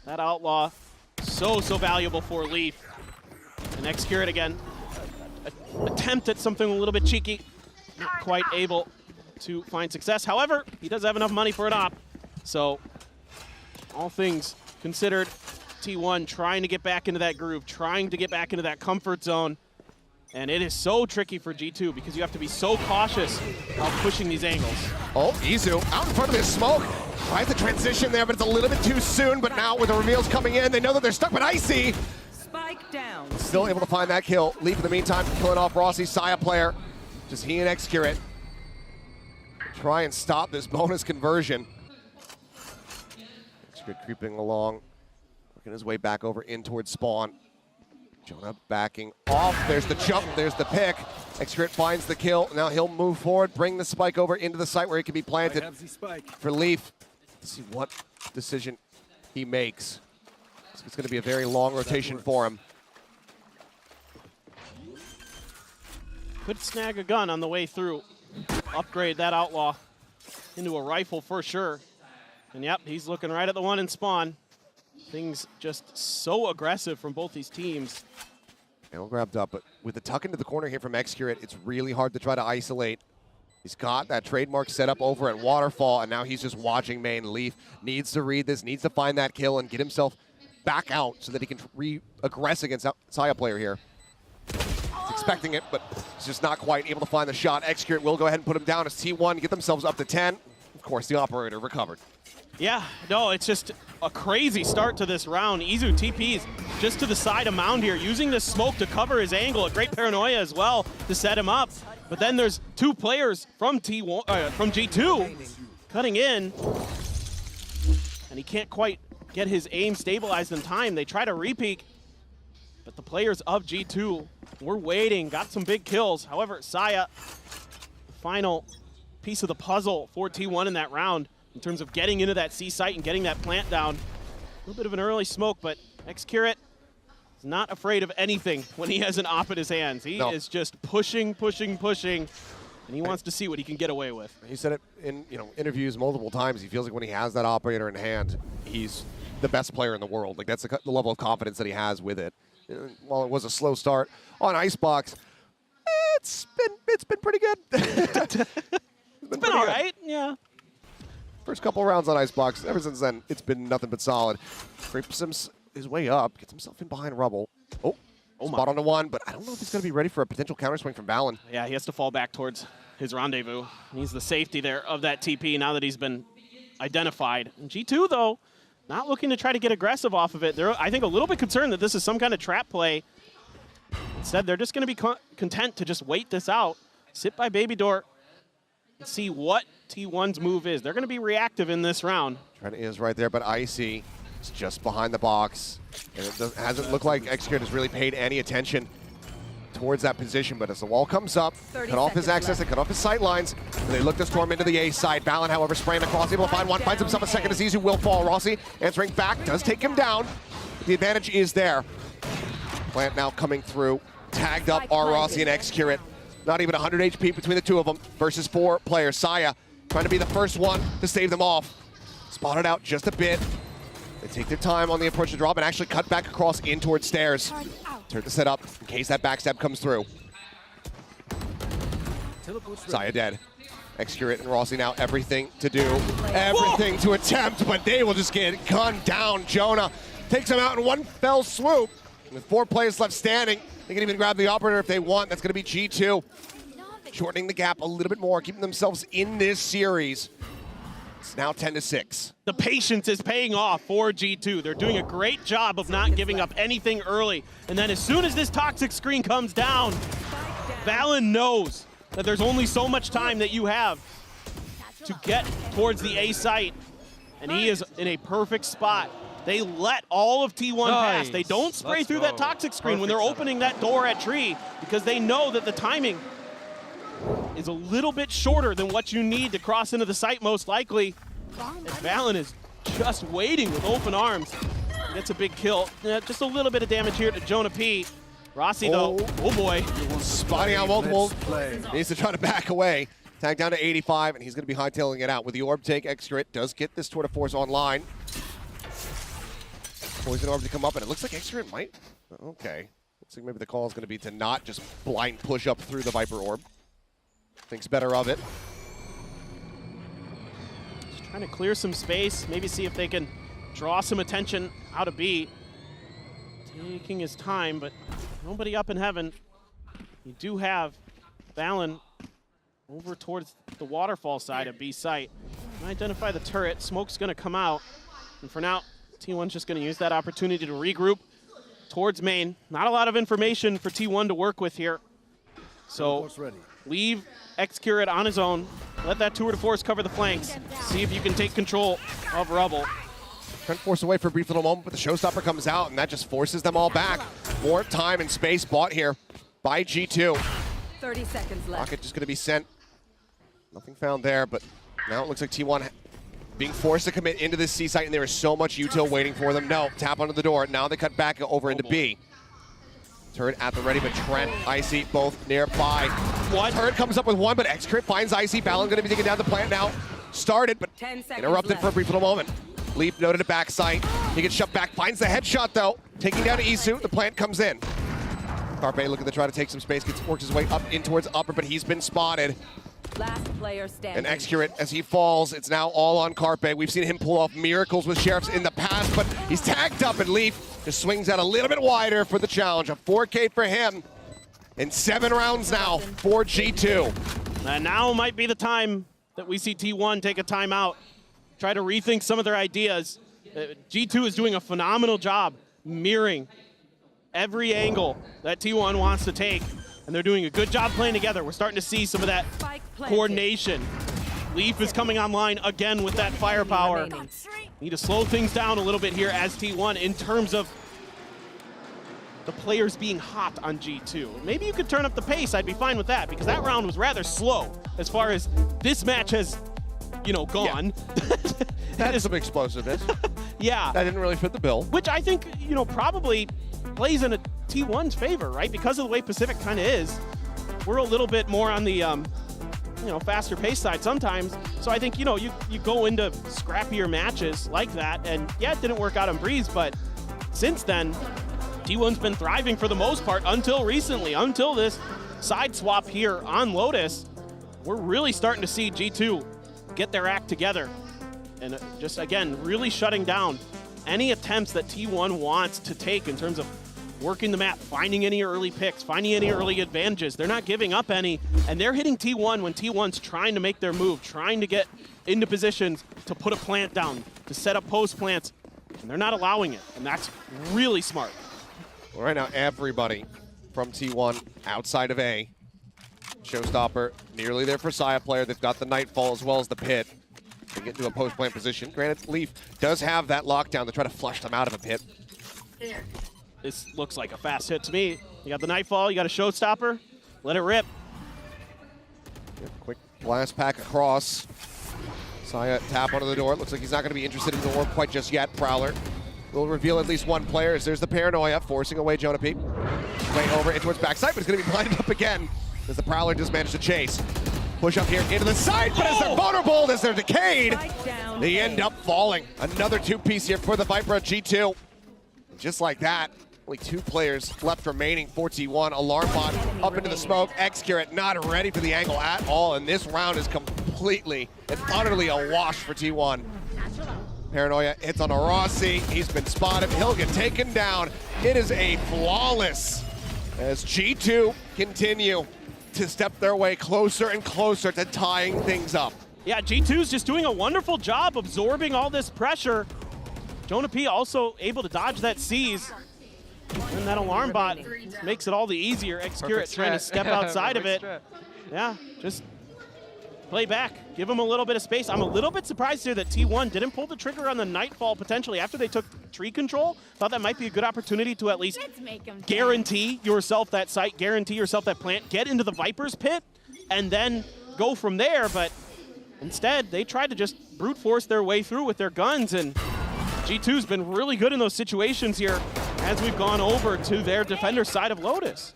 That Outlaw, so valuable for Leaf. And X-Curate again. Attempt at something a little bit cheeky. Not quite able to find success. However, he does have enough money for an op. So, all things considered, T1 trying to get back into that groove, trying to get back into that comfort zone. And it is so tricky for G2 because you have to be so cautious about pushing these angles. Oh, Izu out in front of this smoke. Tries the transition there, but it's a little bit too soon. But now with the reveals coming in, they know that they're stuck, but Icy Spike down. still able to find that kill. Leaf in the meantime, killing off Rossi, Saya player. Just he and X-Curate try and stop this bonus conversion. X-Curate creeping along, working his way back over in towards spawn. Jonah backing off. There's the jump. There's the pick. X-Curate finds the kill. Now he'll move forward, bring the spike over into the site where it can be planted for Leaf. Let's see what decision he makes. It's going to be a very long rotation for him. Could snag a gun on the way through. Upgrade that Outlaw into a rifle for sure. And yep, he's looking right at the one in spawn. Things just so aggressive from both these teams. All grabbed up, but with the tuck into the corner here from X-Curate, it's really hard to try to isolate. He's got that trademark set up over at Waterfall, and now he's just watching main. Leaf needs to read this, needs to find that kill and get himself back out so that he can re-aggress against Saya player here. He's expecting it, but he's just not quite able to find the shot. X-Curate will go ahead and put him down as T1 get themselves up to 10. Of course, the operator recovered. Yeah, no, it's just a crazy start to this round. Izu TP's just to the side of Mound here, using this smoke to cover his angle. A great paranoia as well to set him up. But then there's 2 players from G2 cutting in, and he can't quite get his aim stabilized in time. They try to re-peek, but the players of G2 were waiting, got some big kills. However, Saya, the final piece of the puzzle for T1 in that round, in terms of getting into that C site and getting that plant down. A little bit of an early smoke, but X-Curate is not afraid of anything when he has an op in his hands. He is just pushing, and he wants to see what he can get away with. He said it in interviews multiple times. He feels like when he has that operator in hand, he's the best player in the world. Like that's the level of confidence that he has with it. While it was a slow start on Icebox, it's been pretty good. It's been all right, yeah. First couple rounds on Icebox, ever since then, it's been nothing but solid. Creeps his way up, gets himself in behind rubble. Oh spot on the one, but I don't know if he's going to be ready for a potential counterswing from Valen. Yeah, he has to fall back towards his rendezvous. He's the safety there of that TP now that he's been identified. And G2, though, not looking to try to get aggressive off of it. They're, I think, a little bit concerned that this is some kind of trap play. Instead, they're just going to be content to just wait this out, sit by Baby Door, and see what T1's move is. They're going to be reactive in this round. Trent is right there, but Icy is just behind the box. And it hasn't looked like X-Curate has really paid any attention towards that position, but as the wall comes up, cut off his access and cut off his sight lines, and they look to storm into the A side. Valen, however, spraying across, able to find one, finds himself a second as Izu will fall. Rossi answering back, does take him down. The advantage is there. Plant now coming through, tagged up are Rossi and X-Curate. Not even 100 HP between the 2 of them versus 4 players. Saya trying to be the first one to save them off. Spotted out just a bit. They take their time on the approach to drop and actually cut back across in towards stairs. Turn the set up in case that backstab comes through. Saya dead. Xcurate and Rossi now everything to do, everything to attempt, but they will just get gunned down. Jonah takes him out in one fell swoop. With 4 players left standing, they can even grab the operator if they want. That's going to be G2. Shortening the gap a little bit more, keeping themselves in this series. It's now 10-6. The patience is paying off for G2. They're doing a great job of not giving up anything early. And then as soon as this toxic screen comes down, Valen knows that there's only so much time that you have to get towards the A site. And he is in a perfect spot. They let all of T1 pass. They don't spray through that toxic screen when they're opening that door at tree because they know that the timing is a little bit shorter than what you need to cross into the site most likely. And Valen is just waiting with open arms. Gets a big kill. Just a little bit of damage here to Jonah P. Rossi though, oh boy. Spotting out multiple, needs to try to back away. Tag down to 85, and he's going to be hightailing it out. With the orb take, Xcurate does get this tour de force online. Poison orb to come up, and it looks like Xcurate might, okay. Looks like maybe the call is going to be to not just blind push up through the Viper orb. Thinks better of it. Just trying to clear some space, maybe see if they can draw some attention out of B. Taking his time, but nobody up in heaven. You do have Valen over towards the waterfall side of B site. Identify the turret. Smoke's going to come out. And for now, T1's just going to use that opportunity to regroup towards main. Not a lot of information for T1 to work with here. So leave Xcurate on his own. Let that tour de force cover the flanks. See if you can take control of Rubble. Trying to force away for a brief little moment, but the showstopper comes out, and that just forces them all back. More time and space bought here by G2. 30 seconds left. Rocket just going to be sent. Nothing found there, but now it looks like T1 being forced to commit into this C site, and there is so much util waiting for them. No, tap under the door. Now they cut back over into B. Turret at the ready, but Trent, Icy, both nearby. What? Turret comes up with one, but Xcurate finds Icy. Valen going to be taking down the plant now. Started, but interrupted for a brief little moment. Leap noted a backside. He gets shoved back, finds the headshot though. Taking down to Isu, the plant comes in. Carpe looking to try to take some space, works his way up in towards upper, but he's been spotted. Last player standing. And Xcurate, as he falls, it's now all on Carpe. We've seen him pull off miracles with Sheriffs in the past, but he's tagged up, and Leaf just swings out a little bit wider for the challenge. A 4K for him in 7 rounds now for G2. And now might be the time that we see T1 take a timeout. Try to rethink some of their ideas. G2 is doing a phenomenal job mirroring every angle that T1 wants to take, and they're doing a good job playing together. We're starting to see some of that coordination. Leaf is coming online again with that firepower. Need to slow things down a little bit here as T1 in terms of the players being hot on G2. Maybe you could turn up the pace, I'd be fine with that, because that round was rather slow as far as this match has, you know, gone. Yeah. That is some explosiveness. Yeah. That didn't really fit the bill. Which I think, you know, probably plays in a T1's favor, right? Because of the way Pacific kind of is. We're a little bit more on the, you know, faster pace side sometimes. So I think, you know, you go into scrappier matches like that, and yeah, it didn't work out on Breeze, but since then, T1's been thriving for the most part until recently, until this side swap here on Lotus. We're really starting to see G2 get their act together and just, again, really shutting down any attempts that T1 wants to take in terms of working the map, finding any early picks, finding any early advantages. They're not giving up any, and they're hitting T1 when T1's trying to make their move, trying to get into positions to put a plant down, to set up post plants, and they're not allowing it, and that's really smart. Well, right now, everybody from T1 outside of A. Showstopper nearly there for Saya player. They've got the Nightfall as well as the Pit. They get into a post-plant position. Granted, Leaf does have that lockdown to try to flush them out of a pit. This looks like a fast hit to me. You got the Nightfall, you got a Showstopper. Let it rip. Quick blast pack across. Saya tap onto the door. Looks like he's not going to be interested in the orb quite just yet. Prowler will reveal at least one player as there's the Paranoia forcing away Jonah P. Way over in towards backside, but he's going to be blinded up again as the Prowler just managed to chase. Push up here into the side, but as they're vulnerable, as they're decayed, they end up falling. Another two-piece here for the Viper of G2. Just like that, only 2 players left remaining for T1. Alarm bot up into the smoke. Xcurate not ready for the angle at all, and this round is completely and utterly a wash for T1. Paranoia hits on a Rossi. He's been spotted. He'll get taken down. It is a flawless as G2 continue to step their way closer and closer to tying things up. Yeah, G2's just doing a wonderful job absorbing all this pressure. Jonah P also able to dodge that seize. And that alarm bot makes it all the easier. Xcurate trying to step outside of it. Yeah, just play back. Give him a little bit of space. I'm a little bit surprised here that T1 didn't pull the trigger on the Nightfall potentially after they took tree control. Thought that might be a good opportunity to at least guarantee yourself that site, guarantee yourself that plant, get into the Viper's pit, and then go from there. But instead, they tried to just brute force their way through with their guns, and G2's been really good in those situations here as we've gone over to their defender side of Lotus.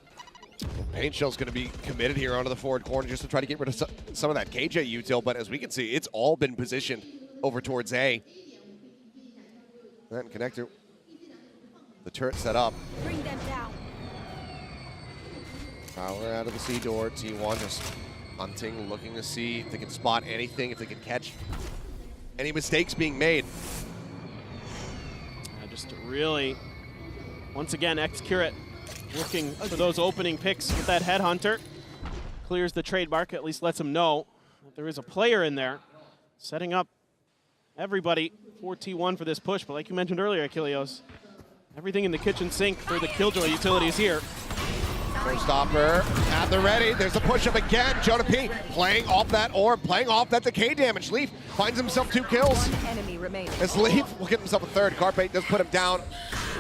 Paintshell's going to be committed here onto the forward corner just to try to get rid of some of that KJ util, but as we can see, it's all been positioned over towards A. That connector, the turret set up. Bring them down. Power out of the C door. T1 just hunting, looking to see if they can spot anything, if they can catch any mistakes being made. Yeah, just really, once again, Xcurate looking for those opening picks with that headhunter. Clears the trademark, at least lets him know that there is a player in there, setting up everybody for T1 for this push. But like you mentioned earlier, Achilleos, everything in the kitchen sink for the Killjoy utilities here. Stopper at the ready. There's the push up again. Jonah P playing off that orb, playing off that decay damage. Leaf finds himself 2 kills. Enemy remaining. As Leaf will get himself a 3rd. Carpe does put him down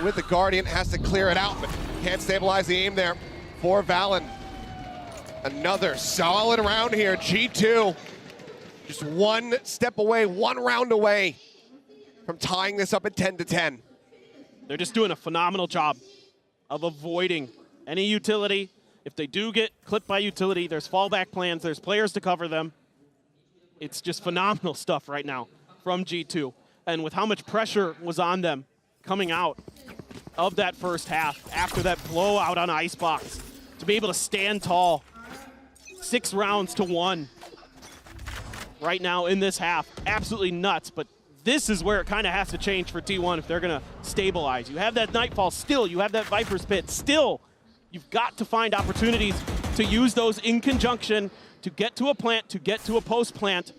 with the Guardian, has to clear it out, but can't stabilize the aim there for Valen. Another solid round here. G2 just 1 step away, 1 round away from tying this up at 10-10. They're just doing a phenomenal job of avoiding any utility. If they do get clipped by utility, there's fallback plans, there's players to cover them. It's just phenomenal stuff right now from G2. And with how much pressure was on them coming out of that first half after that blowout on Icebox, to be able to stand tall 6 rounds to 1 right now in this half, absolutely nuts. But this is where it kind of has to change for T1 if they're going to stabilize. You have that Nightfall still, you have that Viper's Pit still. You've got to find opportunities to use those in conjunction to get to a plant, to get to a post plant,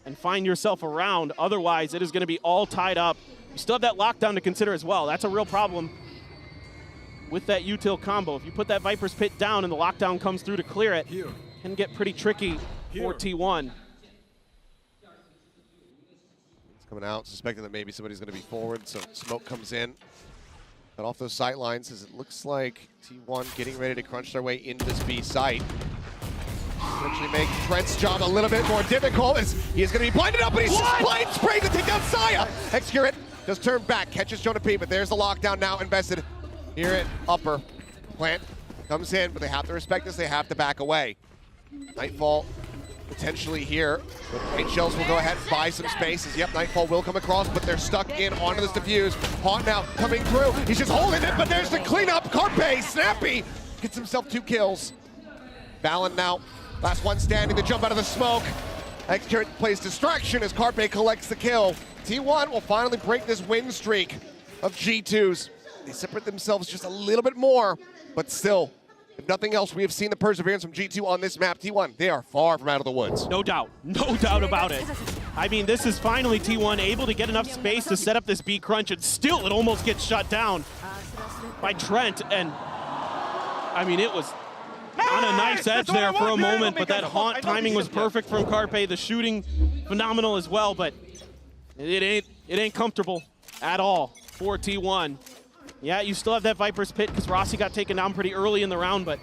and find yourself a round. Otherwise, it is going to be all tied up. You still have that lockdown to consider as well. That's a real problem with that util combo. If you put that Viper's Pit down and the lockdown comes through to clear it, it can get pretty tricky for T1. It's coming out, suspecting that maybe somebody's going to be forward, so smoke comes in. But off those sight lines, as it looks like T1 getting ready to crunch their way into this B site. Potentially make Trent's job a little bit more difficult as he is going to be blinded up, but he's just blind sprayed to take down Saya. Xcurate just turned back, catches Jonah P, but there's the lockdown now invested here at upper. Plant comes in, but they have to respect this, they have to back away. Nightfall potentially here, but Paint Shells will go ahead and buy some spaces. Yep, Nightfall will come across, but they're stuck in onto this defuse. Haunt now coming through. He's just holding it, but there's the cleanup. Carpe, snappy, gets himself 2 kills. Valen now, last one standing, the jump out of the smoke. Xcurate plays distraction as Carpe collects the kill. T1 will finally break this win streak of G2's. They separate themselves just a little bit more, but still, if nothing else, we have seen the perseverance from G2 on this map. T1, they are far from out of the woods. No doubt about it. I mean, this is finally T1 able to get enough space to set up this B crunch, and still it almost gets shut down by Trent. And I mean, it was on a nice edge there for a moment, but that haunt timing was perfect from Carpe. The shooting, phenomenal as well, but it ain't comfortable at all for T1. Yeah, you still have that Viper's Pit because Rossi got taken down pretty early in the round, but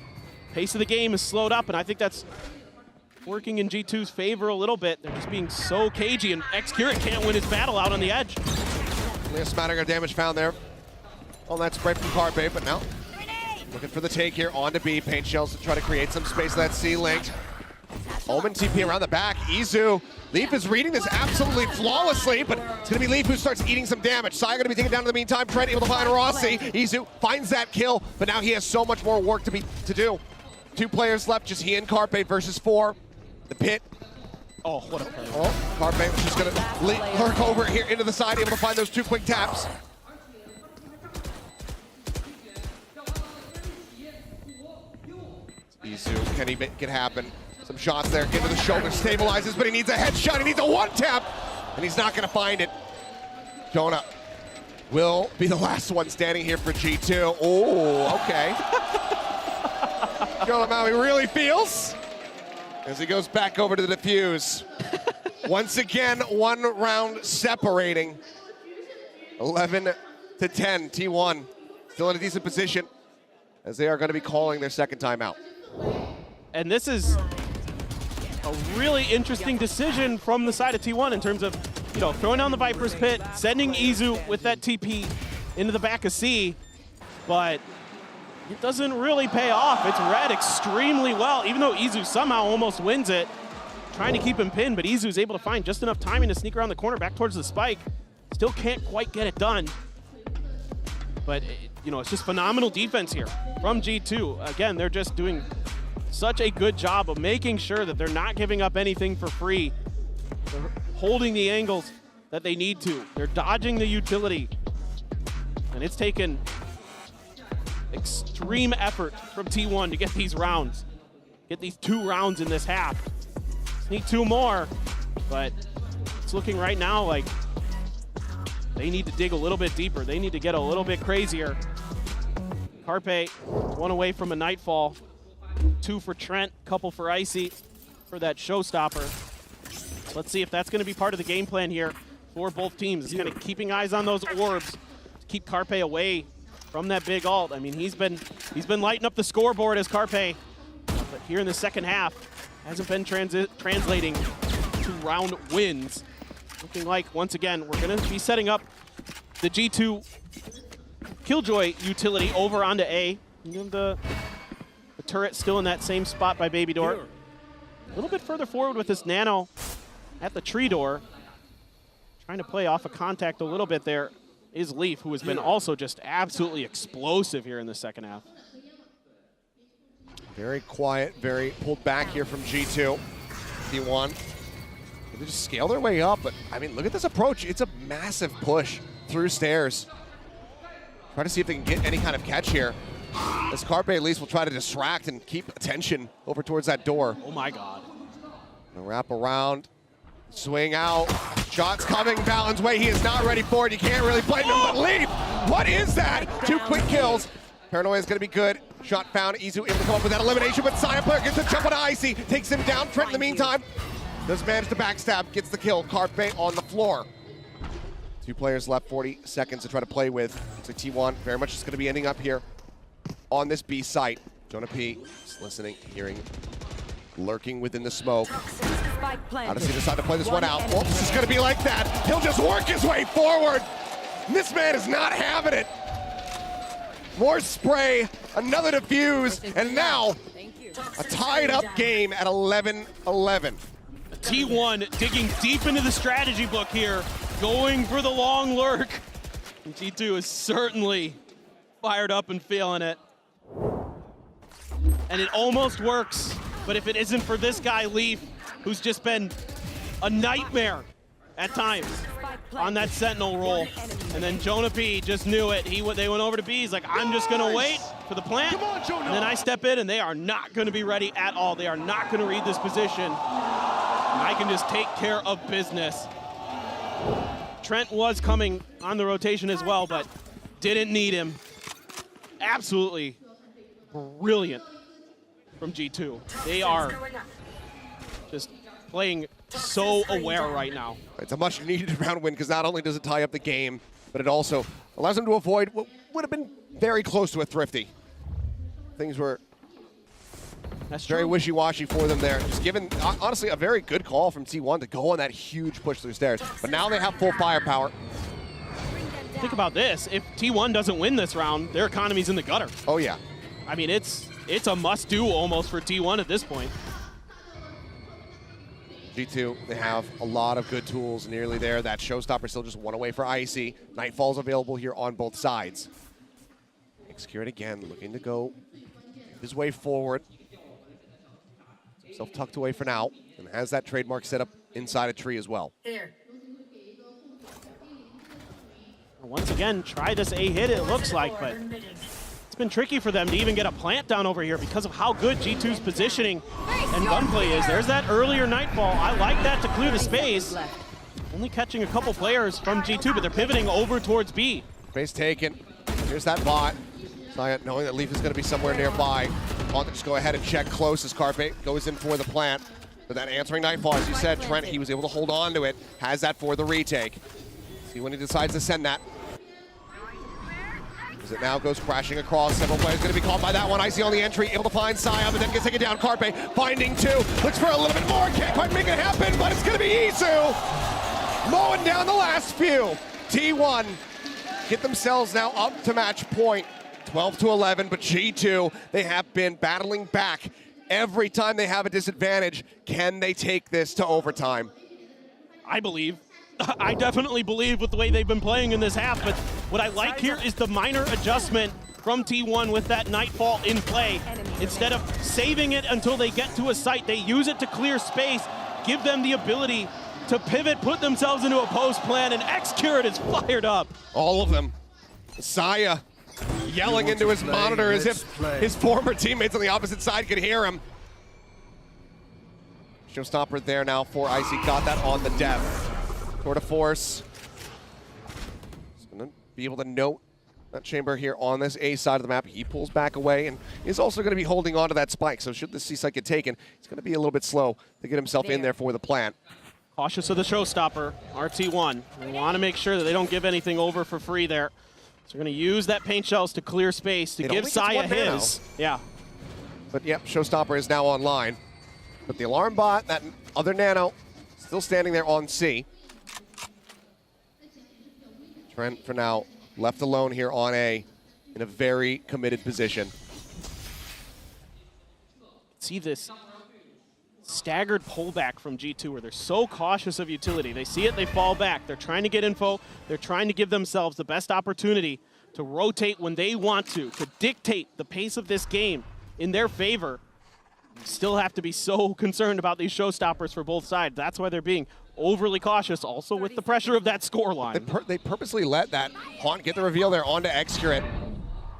pace of the game is slowed up, and I think that's working in G2's favor a little bit. They're just being so cagey, and Xcurate can't win his battle out on the edge. Only a smattering of damage found there on that spray from Carpe, but now looking for the take here onto B. Paint Shells to try to create some space of that C-Link. OMEN TP around the back. Izu. Leaf is reading this absolutely flawlessly, but it's going to be Leaf who starts eating some damage. Sai going to be taken down in the meantime. Trent able to find Rossi. Izu finds that kill, but now he has so much more work to do. 2 players left, just he and Carpe versus 4. The pit. Oh, what a play. Oh, Carpe was just going to lurk over here into the side, able to find those 2 quick taps. Izu, can he make it happen? Some shots there, into the shoulder, stabilizes, but he needs a headshot, he needs a 1-tap, and he's not gonna find it. Jonah will be the last one standing here for G2. Oh, okay. Jonah how he really feels as he goes back over to the defuse. Once again, 1 round separating. 11-10, T1 still in a decent position as they are gonna be calling their second timeout. And this is a really interesting decision from the side of T1 in terms of, throwing down the Viper's pit, sending Izu with that TP into the back of C, but it doesn't really pay off. It's read extremely well, even though Izu somehow almost wins it, trying to keep him pinned, but Izu's able to find just enough timing to sneak around the corner back towards the spike. Still can't quite get it done. But, it's just phenomenal defense here from G2. Again, they're just doing such a good job of making sure that they're not giving up anything for free. They're holding the angles that they need to. They're dodging the utility. And it's taken extreme effort from T1 to get these rounds. Get these 2 rounds in this half. Just need 2 more, but it's looking right now like they need to dig a little bit deeper. They need to get a little bit crazier. Carpe, 1 away from a nightfall. 2 for Trent, couple for Icy for that showstopper. Let's see if that's going to be part of the game plan here for both teams. It's kind of keeping eyes on those orbs to keep Carpe away from that big ult. I mean, he's been lighting up the scoreboard as Carpe, but here in the second half hasn't been translating to round wins. Looking like once again we're going to be setting up the G2 Killjoy utility over onto A. The turret still in that same spot by Baby Door. A little bit further forward with this Nano at the tree door. Trying to play off a contact a little bit there is Leaf, who has been also just absolutely explosive here in the second half. Very quiet, very pulled back here from G2. T1. They just scale their way up, but I mean, look at this approach. It's a massive push through stairs. Try to see if they can get any kind of catch here. As Carpe at least will try to distract and keep attention over towards that door. Oh my God. Wrap around, swing out. Shots coming Valen's way. He is not ready for it. You can't really blame him, but Leaf, what is that? 2 quick kills. Paranoia is going to be good. Shot found. Izu able to come up with that elimination, but Scion player gets a jump on Icy. Takes him down. Trent in the meantime does manage to backstab. Gets the kill. Carpe on the floor. 2 players left, 40 seconds to try to play with. Looks like T1 very much is going to be ending up here on this B site. Jonah P just listening, hearing, lurking within the smoke. How does he decide to play this one out? Well, this is going to be like that. He'll just work his way forward. This man is not having it. More spray, another defuse, and now a tied up game at 11-11. T1 digging deep into the strategy book here, going for the long lurk. And G2 is certainly fired up and feeling it. And it almost works, but if it isn't for this guy, Leaf, who's just been a nightmare at times on that Sentinel role. And then Jonah P just knew it. They went over to B. He's like, I'm just going to wait for the plant. And then I step in, and they are not going to be ready at all. They are not going to read this position. And I can just take care of business. Trent was coming on the rotation as well, but didn't need him. Absolutely brilliant from G2. They are just playing so aware right now. It's a much needed round win because not only does it tie up the game, but it also allows them to avoid what would have been very close to a thrifty. Things were very wishy-washy for them there. Just given, honestly, a very good call from T1 to go on that huge push through stairs. But now they have full firepower. Think about this. If T1 doesn't win this round, their economy's in the gutter. Oh, yeah. I mean, it's a must-do almost for T1 at this point. G2, they have a lot of good tools nearly there. That showstopper still just one away for Icy. Nightfall's available here on both sides. Execute again, looking to go his way forward. Himself tucked away for now, and has that trademark set up inside a tree as well. Once again, try this A hit, it looks like, but it's been tricky for them to even get a plant down over here because of how good G2's positioning and gunplay is. There's that earlier Nightfall. I like that to clear the space. Only catching a couple players from G2, but they're pivoting over towards B. Space taken. Here's that bot. Saya knowing that Leaf is going to be somewhere nearby. Want to just go ahead and check close as Carpe goes in for the plant. But that answering Nightfall, as you said, Trent, he was able to hold on to it. Has that for the retake. See when he decides to send that. As it now goes crashing across. Several players going to be caught by that one. Icy on the entry, able to find Saya, but then gets taken down. Carpe finding two. Looks for a little bit more. Can't quite make it happen, but it's going to be Isu. Mowing down the last few. T1 get themselves now up to match point. 12-11, but G2, they have been battling back every time they have a disadvantage. Can they take this to overtime? I believe. I definitely believe with the way they've been playing in this half, but what I like here is the minor adjustment from T1 with that Nightfall in play. Instead of saving it until they get to a site, they use it to clear space, give them the ability to pivot, put themselves into a post plan, and X-Curate is fired up. All of them. Saya yelling into his monitor as if his former teammates on the opposite side could hear him. Showstopper there now for Icy, got that on the depth. Tour de force. He's gonna be able to note that chamber here on this A side of the map. He pulls back away and is also gonna be holding on to that spike. So should the C site get taken, he's gonna be a little bit slow to get himself in there for the plant. Cautious of the showstopper, RT1. They want to make sure that they don't give anything over for free there. So we're going to use that paint shells to clear space to give Saya his. Yeah. But yep, showstopper is now online. But the alarm bot, that other nano, still standing there on C. Trent, for now, left alone here on A in a very committed position. See this staggered pullback from G2 where they're so cautious of utility. They see it, they fall back. They're trying to get info. They're trying to give themselves the best opportunity to rotate when they want to dictate the pace of this game in their favor. You still have to be so concerned about these showstoppers for both sides. That's why they're being overly cautious, also with the pressure of that scoreline. They purposely let that Haunt get the reveal there onto X-Curate.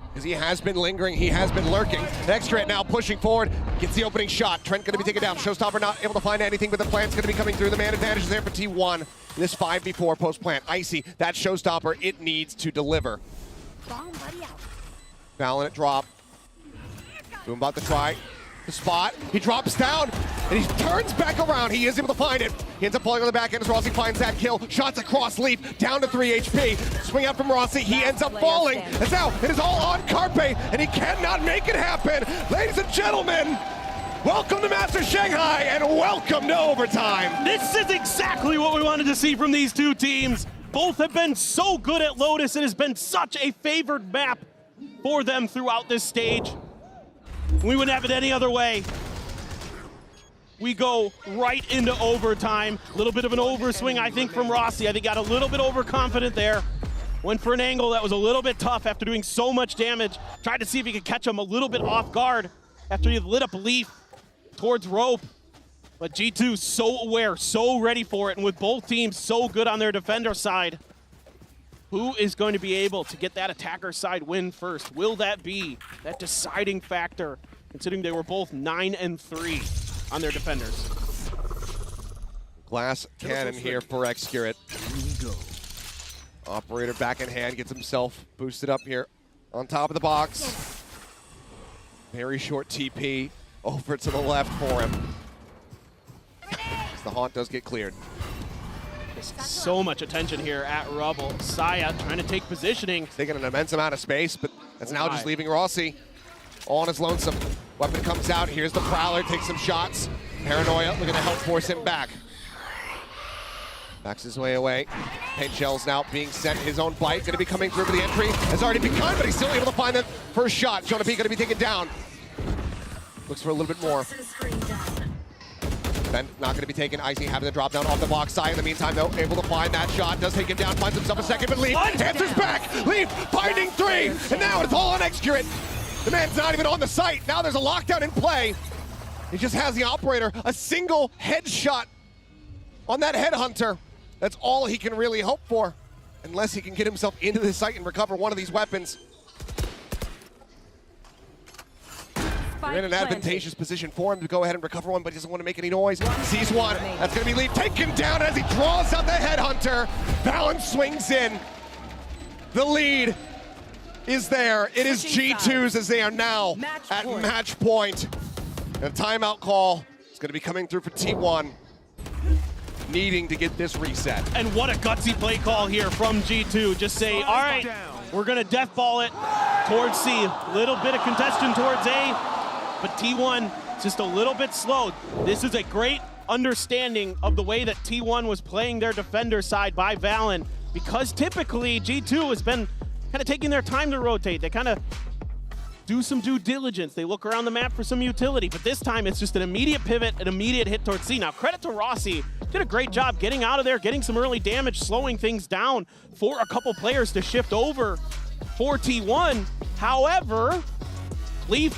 Because he has been lingering, he has been lurking. X-Curate now pushing forward, gets the opening shot. Trent going to be taken down. Showstopper not able to find anything, but the plant's going to be coming through. The man advantage is there for T1. This 5v4 post-plant. Icy, that Showstopper, it needs to deliver. Valiant drop. Boom about to try. The spot, he drops down, and he turns back around. He is able to find it. He ends up falling on the back end as Rossi finds that kill. Shots across Leaf, down to 3 HP. Swing out from Rossi, he ends up falling. And now it is all on Carpe, and he cannot make it happen. Ladies and gentlemen, welcome to Masters Shanghai, and welcome to overtime. This is exactly what we wanted to see from these two teams. Both have been so good at Lotus. It has been such a favored map for them throughout this stage. We wouldn't have it any other way. We go right into overtime. A little bit of an overswing, I think, from Rossi. I think got a little bit overconfident there. Went for an angle that was a little bit tough after doing so much damage. Tried to see if he could catch him a little bit off guard after he lit up Leaf towards rope. But G2 so aware, so ready for it, and with both teams so good on their defender side. Who is going to be able to get that attacker side win first? Will that be that deciding factor, considering they were both 9 and 3 on their defenders? Glass cannon here for X-Curate. Operator back in hand, gets himself boosted up here on top of the box. Very short TP over to the left for him. The Haunt does get cleared. So much attention here at Rubble. Saya trying to take positioning. Taking an immense amount of space, but that's now just leaving Rossi all on his lonesome. Weapon comes out, here's the Prowler, takes some shots. Paranoia looking to help force him back. Backs his way away. Paint shells now being sent. His own bite gonna be coming through for the entry. Has already begun, but he's still able to find the first shot. Jonah P gonna be taken down. Looks for a little bit more. Then not going to be taken. Icy having the drop down off the box side. In the meantime, though, able to find that shot. Does take him down, finds himself a second, but Leaf answers back. Leaf finding 3, and now it's all on Excurate. The man's not even on the site. Now there's a lockdown in play. He just has the operator, a single headshot on that headhunter. That's all he can really hope for, unless he can get himself into the site and recover one of these weapons. You're in an advantageous position for him to go ahead and recover one, but he doesn't want to make any noise. Sees one. That's going to be Leaf taken down as he draws out the headhunter. Valen swings in. The lead is there. It is G2's as they are now at match point. And a timeout call is going to be coming through for T1, needing to get this reset. And what a gutsy play call here from G2. Just say, all right, we're going to death ball it towards C. Little bit of congestion towards A. But T1 just a little bit slow. This is a great understanding of the way that T1 was playing their defender side by Valen, because typically G2 has been kind of taking their time to rotate. They kind of do some due diligence. They look around the map for some utility, but this time it's just an immediate pivot, an immediate hit towards C. Now, credit to Rossi. Did a great job getting out of there, getting some early damage, slowing things down for a couple players to shift over for T1. However, Leaf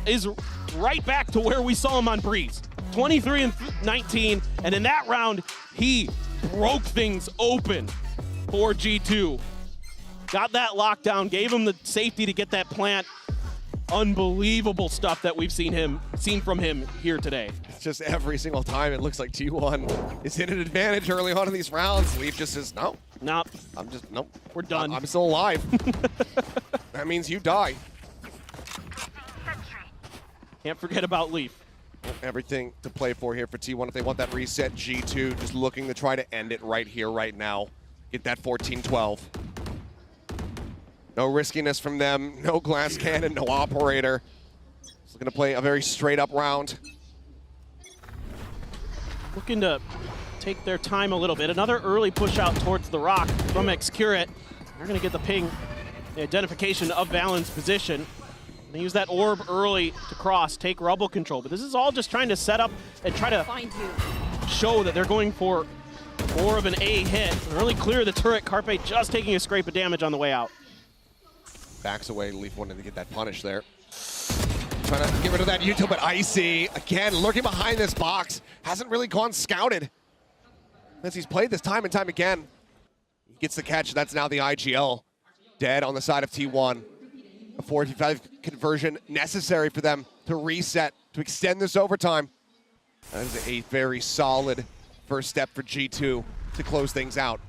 is right back to where we saw him on Breeze. 23-19, and in that round, he broke things open for G2. Got that lockdown, gave him the safety to get that plant. Unbelievable stuff that we've seen from him here today. It's just every single time it looks like T1 is in an advantage early on in these rounds. Leaf just says, no. Nope. Nope. We're done. I'm still alive. That means you die. Can't forget about Leaf. Everything to play for here for T1 if they want that reset. G2 just looking to try to end it right here, right now. Get that 14-12. No riskiness from them, no glass cannon, no operator. Just looking to play a very straight up round. Looking to take their time a little bit. Another early push out towards the rock from Excurate. They're gonna get the ping, the identification of Valen's position. They use that orb early to cross, take rubble control. But this is all just trying to set up and try to show that they're going for more of an A hit. Really clear the turret. Carpe just taking a scrape of damage on the way out. Backs away, Leaf wanted to get that punish there. Trying to get rid of that util, but Icy, again, lurking behind this box. Hasn't really gone scouted as he's played this time and time again. He gets the catch, that's now the IGL. Dead on the side of T1. A 45 conversion necessary for them to reset, to extend this overtime. That is a very solid first step for G2 to close things out.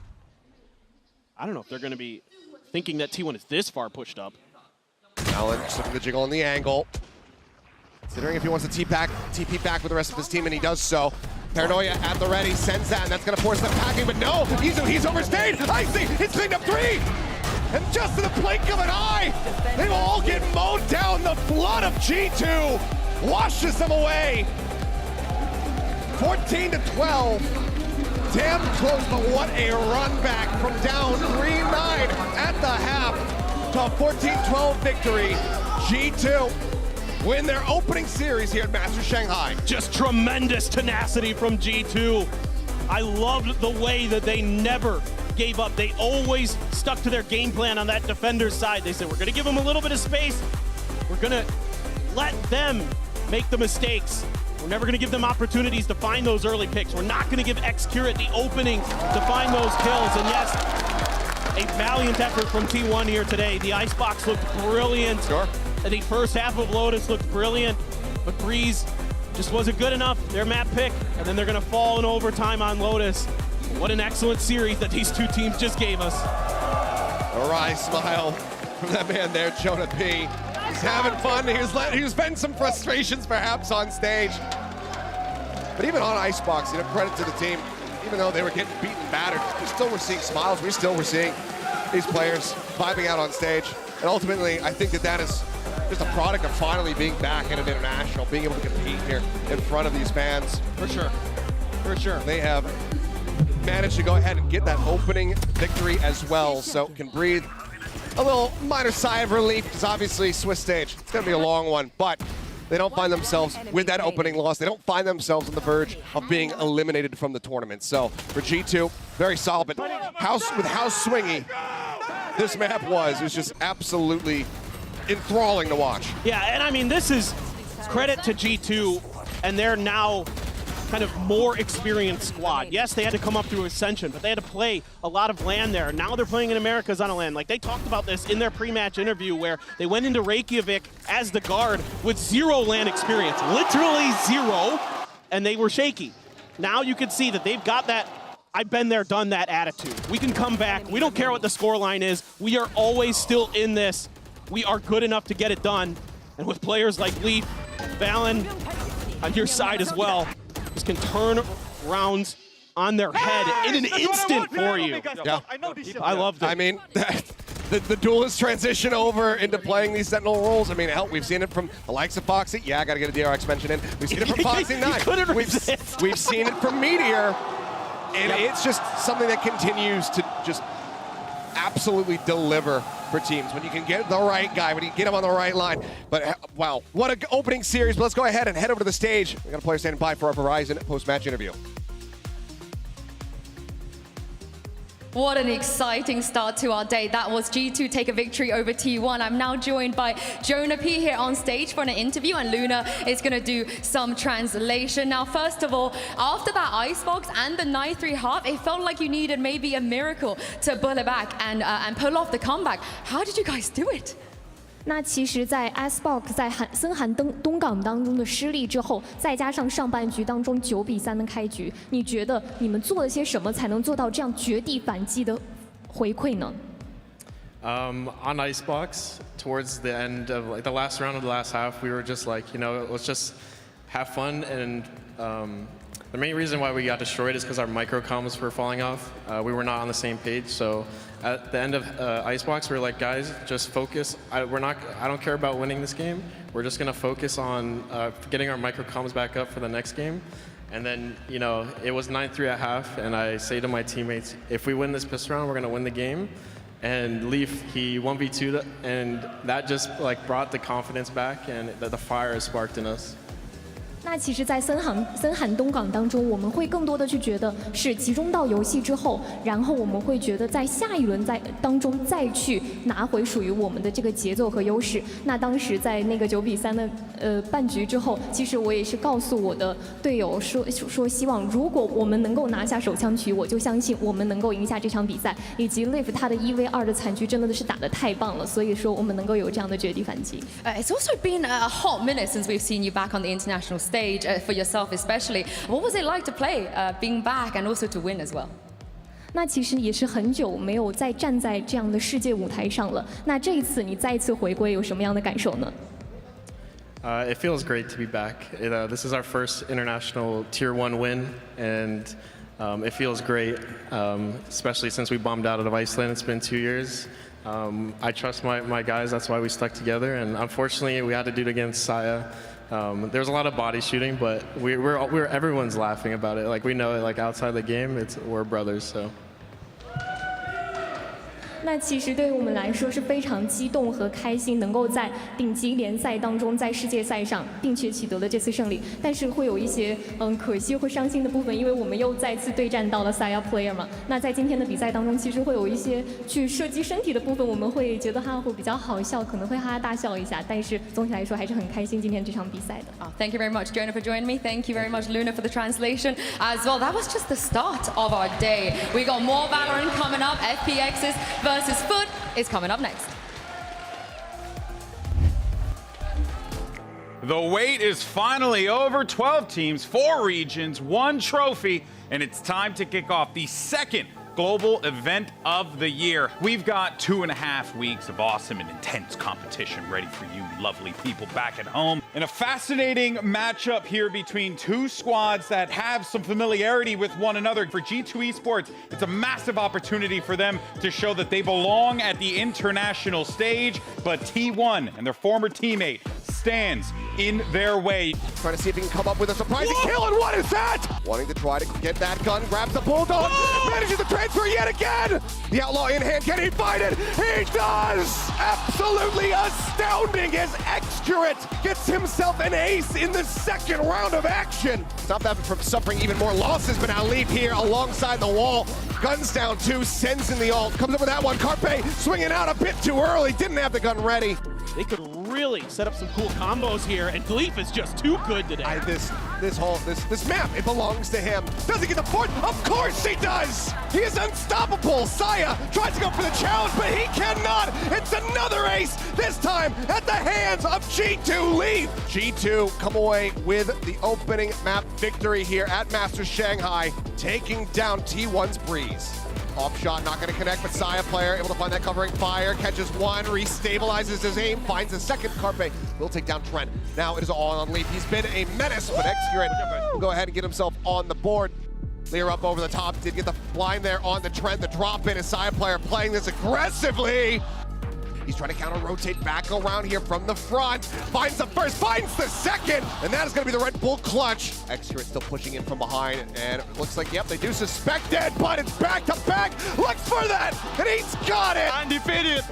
I don't know if they're going to be thinking that T1 is this far pushed up. Allen just looking to jiggle on the angle. Considering if he wants to TP back with the rest of his team, and he does so. Paranoia at the ready, sends that, and that's going to force them packing, but no, he's overstayed. Icy, he's cleaned up 3! And just in the blink of an eye, they will all get mowed down. The flood of G2 washes them away. 14-12. Damn close, but what a run back from down 3-9 at the half to a 14-12 victory. G2 win their opening series here at Masters Shanghai. Just tremendous tenacity from G2. I loved the way that they never gave up. They always stuck to their game plan on that defender's side. They said, we're gonna give them a little bit of space. We're gonna let them make the mistakes. We're never gonna give them opportunities to find those early picks. We're not gonna give Excurate the openings to find those kills. And yes, a valiant effort from T1 here today. The Icebox looked brilliant. Sure. The first half of Lotus looked brilliant, but Breeze just wasn't good enough. Their map pick, and then they're gonna fall in overtime on Lotus. What an excellent series that these two teams just gave us. A wry smile from that man there, Jonah P. He's having fun. He was venting some frustrations perhaps on stage. But even on Icebox, credit to the team. Even though they were getting beaten and battered, we still were seeing smiles. We still were seeing these players vibing out on stage. And ultimately, I think that is just a product of finally being back at an international, being able to compete here in front of these fans. For sure. For sure. They have managed to go ahead and get that opening victory as well, so can breathe a little minor sigh of relief, because obviously Swiss stage, it's going to be a long one, but they don't find themselves with that opening loss. They don't find themselves on the verge of being eliminated from the tournament. So for G2, very solid, but with how swingy this map was, it was just absolutely enthralling to watch. Yeah, and I mean, this is credit to G2, and they're now kind of more experienced squad. Yes, they had to come up through Ascension, but they had to play a lot of LAN there. Now they're playing in Americas on a LAN. Like, they talked about this in their pre-match interview where they went into Reykjavik as the guard with 0 LAN experience, literally 0, and they were shaky. Now you can see that they've got that I've been there, done that attitude. We can come back. We don't care what the scoreline is. We are always still in this. We are good enough to get it done. And with players like Leaf, Valen on your side as well, just can turn rounds on their head in an instant for you. Yeah. I love that. I mean, the duelist transition over into playing these Sentinel roles. I mean, hell, we've seen it from the likes of Foxy. Yeah, I got to get a DRX mention in. We've seen it from Foxy 9. We've seen it from Meteor. And it's just something that continues to just absolutely deliver for teams when you can get the right guy, when you get him on the right line. But wow, what an opening series. But let's go ahead and head over to the stage. We got a player standing by for our Verizon post-match interview. What an exciting start to our day. That was G2 take a victory over T1. I'm now joined by Jonah P here on stage for an interview, and Luna is going to do some translation. Now, first of all, after that icebox and the 9-3 half, it felt like you needed maybe a miracle to pull it back and pull off the comeback. How did you guys do it? 那其实，在 Icebox 在森寒东港当中的失利之后，再加上上半局当中9比3的开局，你觉得你们做了些什么才能做到这样绝地反击的回馈呢？ On Icebox, towards the end of like the last round of the last half, we were just like, you know, let's just have fun. And the main reason why we got destroyed is because our micro comms were falling off. We were not on the same page, so. At the end of Icebox, we were like, guys, just focus. I don't care about winning this game. We're just gonna focus on getting our micro comms back up for the next game. And then, you know, it was 9-3 at half, and I say to my teammates, if we win this pistol round, we're gonna win the game. And Leaf, he 1v2'd, and that just like brought the confidence back, and the fire is sparked in us. 那其实，在森寒东港当中，我们会更多的去觉得是集中到游戏之后，然后我们会觉得在下一轮当中再去拿回属于我们的这个节奏和优势。那当时在那个9比3的半局之后，其实我也是告诉我的队友说希望如果我们能够拿下手枪局，我就相信我们能够赢下这场比赛。以及 Liv 他的1v2的惨局真的是打得太棒了，所以说我们能够有这样的绝地反击。It's also been a hot minute since we've seen you back on the international stage. For yourself especially, what was it like to play, being back and also to win as well? 那其实也是很久没有再站在这样的世界舞台上了。那这一次你再一次回归，有什么样的感受呢？ It feels great to be back. This is our first international Tier 1 win, and it feels great, especially since we bombed out of Iceland. It's been 2 years. I trust my guys, that's why we stuck together, and unfortunately we had to do it against Saya. There was a lot of body shooting, but everyone's laughing about it. Like, we know it, like outside the game, we're brothers, so. 那其实对于我们来说是非常激动和开心，能够在顶级联赛当中，在世界赛上并且取得了这次胜利。但是会有一些可惜或伤心的部分，因为我们又再次对战到了 Saya Player 嘛。那在今天的比赛当中，其实会有一些去射击身体的部分，我们会觉得它会比较好笑，可能会哈哈大笑一下。但是总体来说还是很开心今天这场比赛的。Thank you very much, Jonah, for joining me. Thank you very much, Luna, for the translation as well. That was just the start of our day. We got more Valorant coming up. FPX's versus FUT is coming up next. The wait is finally over. 12 teams, 4 regions, 1 trophy, and it's time to kick off the second global event of the year. We've got 2.5 weeks of awesome and intense competition ready for you lovely people back at home. And a fascinating matchup here between 2 squads that have some familiarity with one another. For G2 Esports, it's a massive opportunity for them to show that they belong at the international stage. But T1 and their former teammate, stands in their way. Trying to see if he can come up with a surprising kill, and what is that? Wanting to try to get that gun, grabs the Bulldog, manages to transfer yet again! The Outlaw in hand, can he find it? He does! Absolutely astounding as Xcurate gets himself an ace in the second round of action. Stop that from suffering even more losses, but now Leaf here alongside the wall. Guns down 2, sends in the ult, comes up with that one. Carpe swinging out a bit too early, didn't have the gun ready. They could really set up some cool combos here, and Gleef is just too good today. This map, it belongs to him. Does he get the fourth? Of course he does! He is unstoppable. Saya tries to go for the challenge, but he cannot. It's another ace, this time at the hands of G2 Leaf. G2 come away with the opening map victory here at Masters Shanghai, taking down T1's Breeze. Off shot, not going to connect, but Saya player able to find that covering fire, catches one, restabilizes his aim, finds a second. Carpe will take down Trent. Now it is all on Leaf. He's been a menace, but Xcurate will go ahead and get himself on the board. Lear up over the top, did get the blind there on the Trent. The drop in, a Saya player playing this aggressively. He's trying to counter-rotate back around here from the front. Finds the first, finds the second, and that is going to be the Red Bull clutch. Xcurate still pushing in from behind, and it looks like, yep, they do suspect it, but it's back-to-back. Looks for that, and he's got it. Undefeated.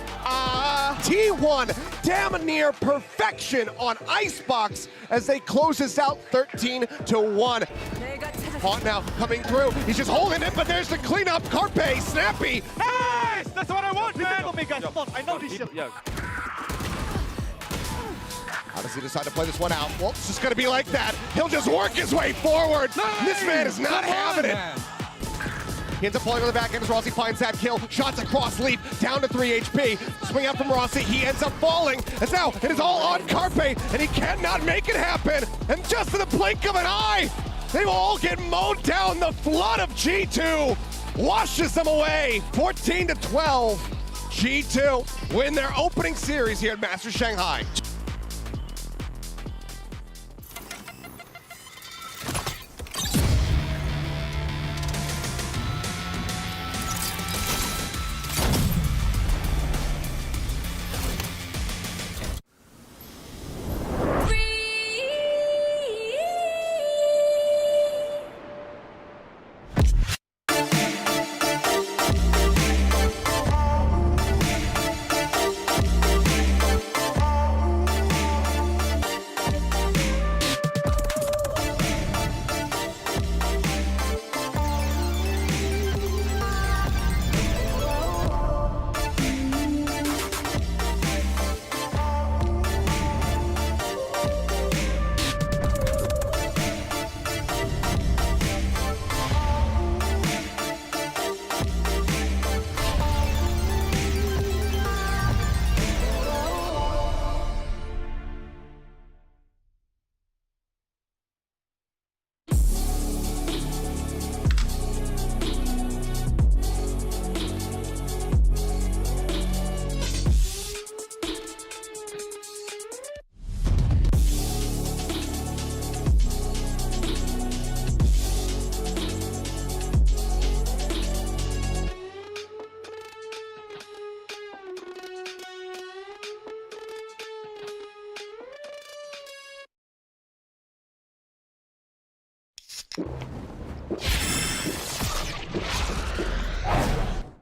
T1 damn near perfection on Icebox as they close this out 13-1. Haunt now coming through. He's just holding it, but there's the cleanup. Carpe, snappy. Hey, that's what I want, man. I know this shit. How does he decide to play this one out? Well, it's just going to be like that. He'll just work his way forward. This man is not having it. He ends up falling on the back end as Rossi finds that kill. Shots across Leap, down to 3 HP. Swing out from Rossi, he ends up falling. As now it is all on Carpe, and he cannot make it happen. And just in the blink of an eye, they will all get mowed down. The flood of G2 washes them away. 14-12. G2 win their opening series here at Masters Shanghai.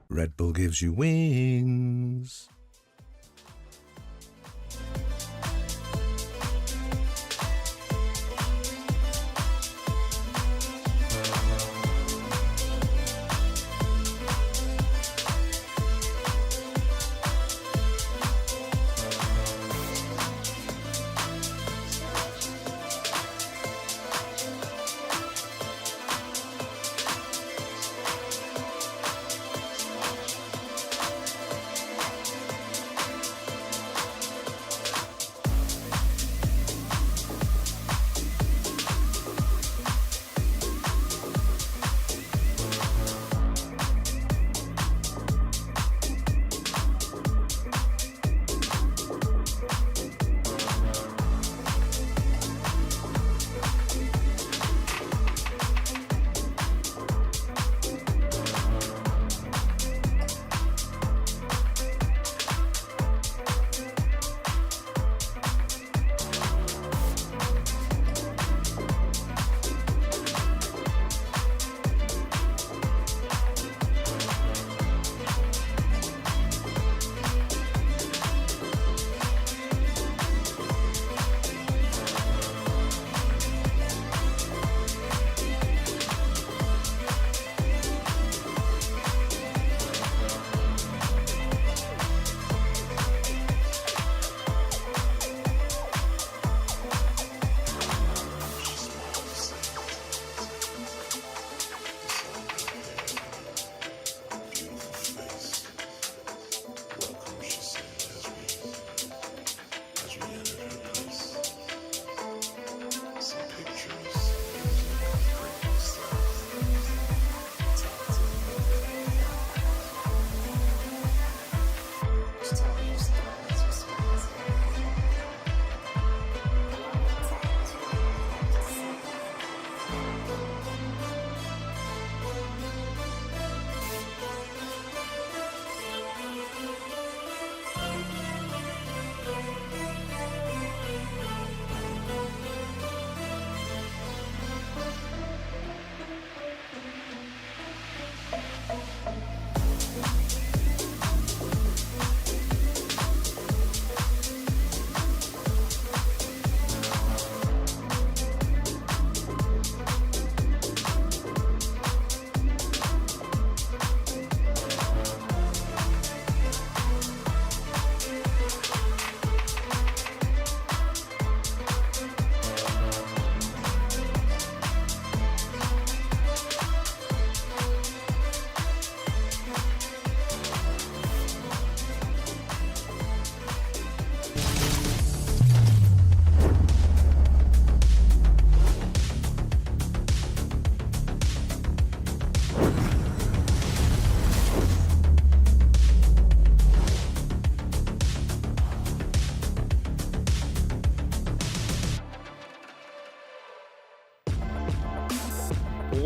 Red Bull gives you wings.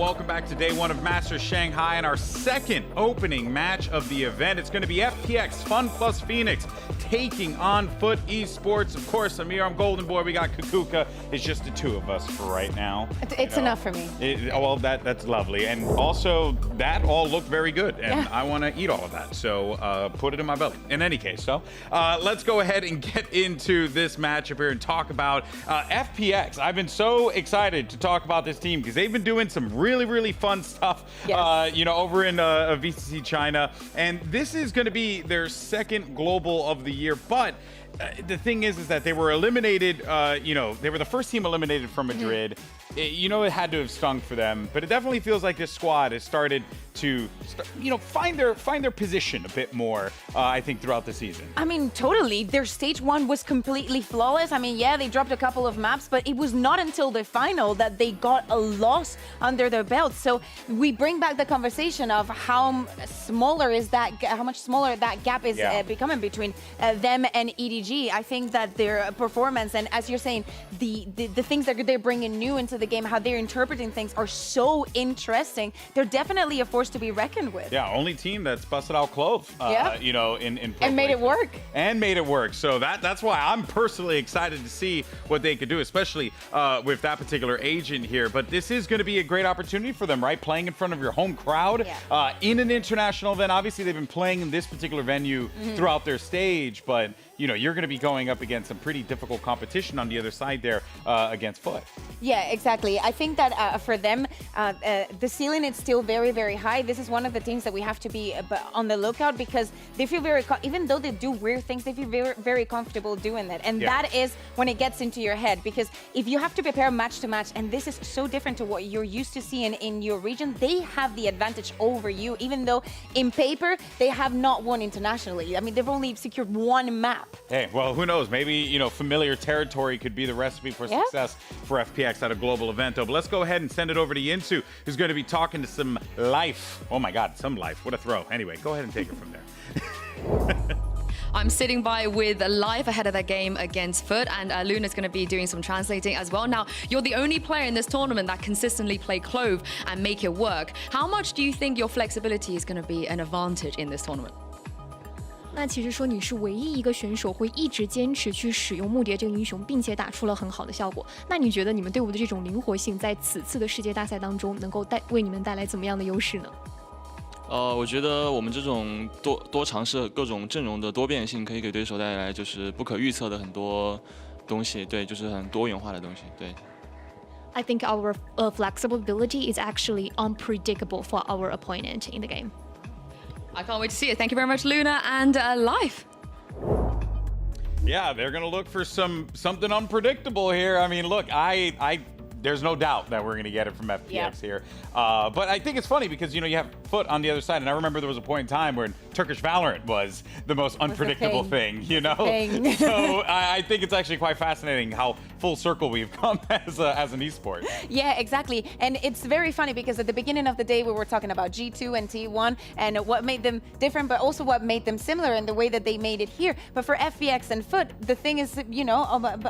welcome back to day one of Masters Shanghai and our second opening match of the event. It's going to be FPX, Fun plus Phoenix, taking on FUT Esports. Of course, Amir, I'm Golden Boy. We got Kukuka. It's just the two of us for right now. It's enough for me. Well, that's lovely. And also, that all looked very good. And I want to eat all of that. So put it in my belly. In any case, let's go ahead and get into this matchup here and talk about FPX. I've been so excited to talk about this team because they've been doing some really, really fun stuff, over in VCT China. And this is going to be their second global of the year. But the thing is that they were eliminated, they were the first team eliminated from Madrid. It had to have stung for them, but it definitely feels like this squad has started to, find their position a bit more, I think, throughout the season. I mean, totally. Their stage one was completely flawless. I mean, yeah, they dropped a couple of maps, but it was not until the final that they got a loss under their belt. So we bring back the conversation of how much smaller that gap is becoming between them and EDG. I think that their performance, and as you're saying, the things that they're bringing new into the game, how they're interpreting things are so interesting. They're definitely a force to be reckoned with. Yeah, only team that's busted out Clove, in and made it work. And made it work. So that's why I'm personally excited to see what they could do, especially with that particular agent here. But this is going to be a great opportunity for them, right? Playing in front of your home crowd in an international event. Obviously, they've been playing in this particular venue throughout their stage, but you're going to be going up against some pretty difficult competition on the other side there against FUT. Yeah, exactly. I think that for them, the ceiling is still very, very high. This is one of the teams that we have to be on the lookout because they feel even though they do weird things, they feel very, very comfortable doing that. And that is when it gets into your head, because if you have to prepare match to match, and this is so different to what you're used to seeing in your region, they have the advantage over you, even though in paper, they have not won internationally. I mean, they've only secured one map. Hey, well, who knows? Maybe, familiar territory could be the recipe for success for FPX at a global event. But let's go ahead and send it over to Yinsu, who's going to be talking to some life. Oh my God, some life. What a throw. Anyway, go ahead and take it from there. I'm sitting by with Life ahead of their game against FUT, and Luna's going to be doing some translating as well. Now, you're the only player in this tournament that consistently play Clove and make it work. How much do you think your flexibility is going to be an advantage in this tournament? 那其实说你是唯一一个选手会一直坚持去使用木蝶这个英雄，并且打出了很好的效果。那你觉得你们队伍的这种灵活性，在此次的世界大赛当中，能够为你们带来怎么样的优势呢？我觉得我们这种多尝试各种阵容的多变性，可以给对手带来就是不可预测的很多东西，对，就是很多元化的东西，对。I think our flexibility is actually unpredictable for our opponent in the game. I can't wait to see it. Thank you very much, Luna and Life. Yeah, they're going to look for something unpredictable here. I mean, look, there's no doubt that we're going to get it from FPX here. But I think it's funny because, you have FUT on the other side. And I remember there was a point in time where Turkish VALORANT was the most unpredictable thing, So I think it's actually quite fascinating how full circle we've come as an esport. Yeah, exactly. And it's very funny because at the beginning of the day, we were talking about G2 and T1 and what made them different, but also what made them similar in the way that they made it here. But for FPX and FUT, the thing is,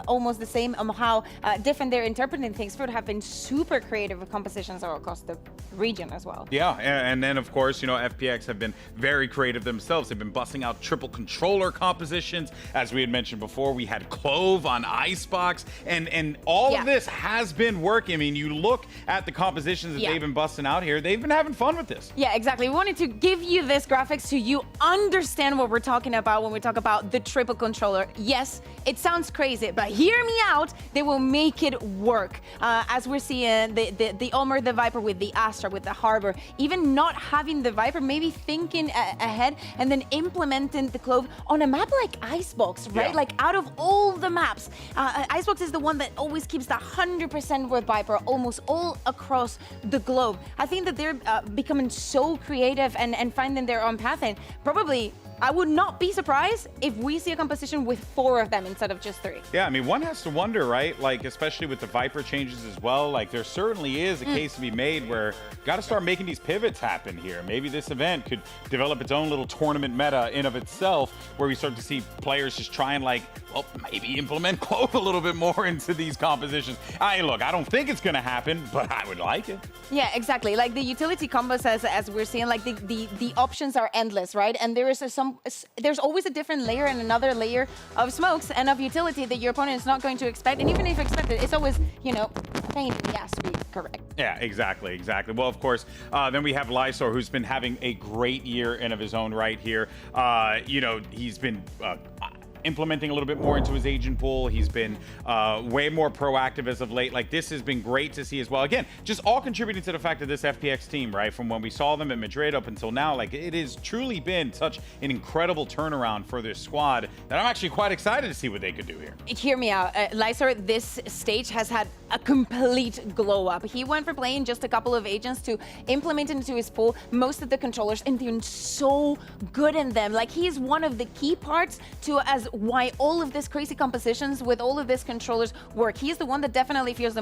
almost the same how different they're interpreting things. FUT have been super creative with compositions all across the region as well. Yeah, and then of course, FPX have been very creative themselves. They've been busting out triple controller compositions. As we had mentioned before, we had Clove on Icebox, and all of this has been working. I mean, you look at the compositions that they've been busting out here, they've been having fun with this. Yeah, exactly. We wanted to give you this graphics so you understand what we're talking about when we talk about the triple controller. Yes, it sounds crazy, but hear me out. They will make it work. As we're seeing the Ulmer, the Viper with the Astra, with the Harbor, even not having the Viper, maybe thinking ahead and then implementing the Clove on a map like Icebox, right? Like out of all the maps, Icebox is the one that always keeps the 100% with Viper almost all across the globe. I think that they're becoming so creative and finding their own path, and probably I would not be surprised if we see a composition with 4 of them instead of just 3. Yeah, I mean, one has to wonder, right? Like, especially with the Viper changes as well, like there certainly is a case to be made where got to start making these pivots happen here. Maybe this event could develop its own little tournament meta in of itself where we start to see players just try and like, well, maybe implement Clove a little bit more into these compositions. Look, I don't think it's going to happen, but I would like it. Yeah, exactly. Like the utility combos, as we're seeing, like the options are endless, right? And there's always a different layer and another layer of smokes and of utility that your opponent is not going to expect. And even if you expect it, it's always, you know, a pain in the ass to be correct. Yeah, exactly. Well, of course, then we have Lysor, who's been having a great year in of his own right here. You know, he's been implementing a little bit more into his agent pool. He's been way more proactive as of late. Like, this has been great to see as well. Again, just all contributing to the fact that this FPX team, right, from when we saw them at Madrid up until now, like, it has truly been such an incredible turnaround for this squad that I'm actually quite excited to see what they could do here. Hear me out. Lysor, this stage has had a complete glow up. He went from playing just a couple of agents to implement into his pool most of the controllers and doing so good in them. Like, he's one of the key parts to why all of these crazy compositions with all of these controllers work. He's the one that definitely feels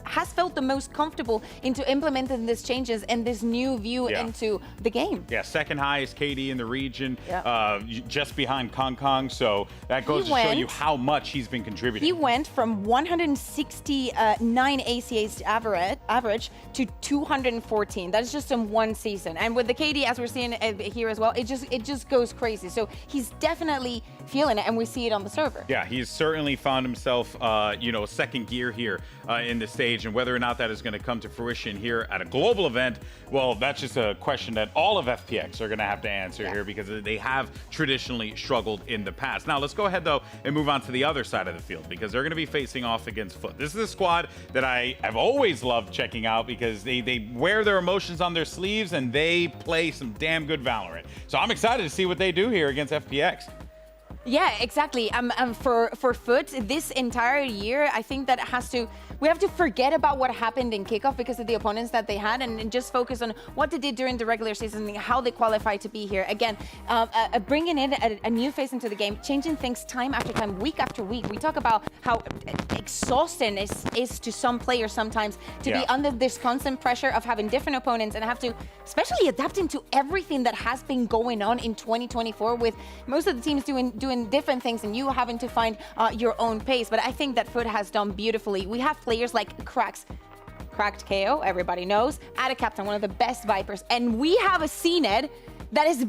has felt the most comfortable into implementing these changes and this new view into the game. Yeah, second highest KD in the region, just behind Kong. So that goes to show you how much he's been contributing. He went from 169 ACAs average to 214. That's just in one season. And with the KD, as we're seeing here as well, it just goes crazy. So he's definitely feeling it, and we see it on the server. Yeah, he's certainly found himself, you know, second gear here in the stage, and whether or not that is going to come to fruition here at a global event, well, that's just a question that all of FPX are going to have to answer here, because they have traditionally struggled in the past. Now, let's go ahead, though, and move on to the other side of the field, because they're going to be facing off against FUT. This is a squad that I have always loved checking out, because they wear their emotions on their sleeves, and they play some damn good Valorant. So I'm excited to see what they do here against FPX. Yeah, exactly. For FUT, this entire year, I think that we have to forget about what happened in kickoff because of the opponents that they had, and just focus on what they did during the regular season, how they qualified to be here. Again, bringing in a new face into the game, changing things time after time, week after week. We talk about how exhausting it is to some players sometimes to be under this constant pressure of having different opponents and have to, especially adapting to everything that has been going on in 2024 with most of the teams doing different things and you having to find your own pace. But I think that FUT has done beautifully. We have players like Cracked KO, everybody knows, Ada Captain, one of the best Vipers, and we have a CNED that is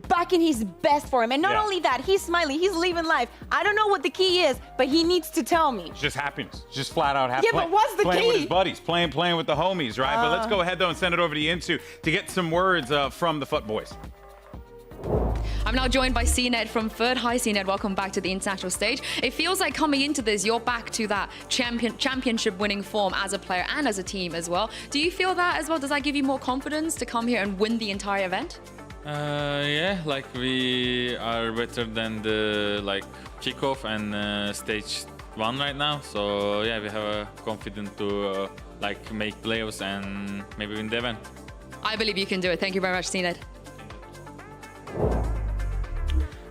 back in his best form. And not only that, he's smiling, he's living life. I don't know what the key is, but he needs to tell me. It's just happiness, just flat out happy. Yeah, but what's the playing key? with his buddies, playing with the homies, right? But let's go ahead though and send it over to Insu to get some words from the FUT boys. I'm now joined by CNED from FUT. Hi, CNED. Welcome back to the international stage. It feels like coming into this, you're back to that championship-winning form as a player and as a team as well. Do you feel that as well? Does that give you more confidence to come here and win the entire event? Yeah, like we are better than the kickoff and stage 1 right now. So yeah, we have a confidence to make playoffs and maybe win the event. I believe you can do it. Thank you very much, CNED.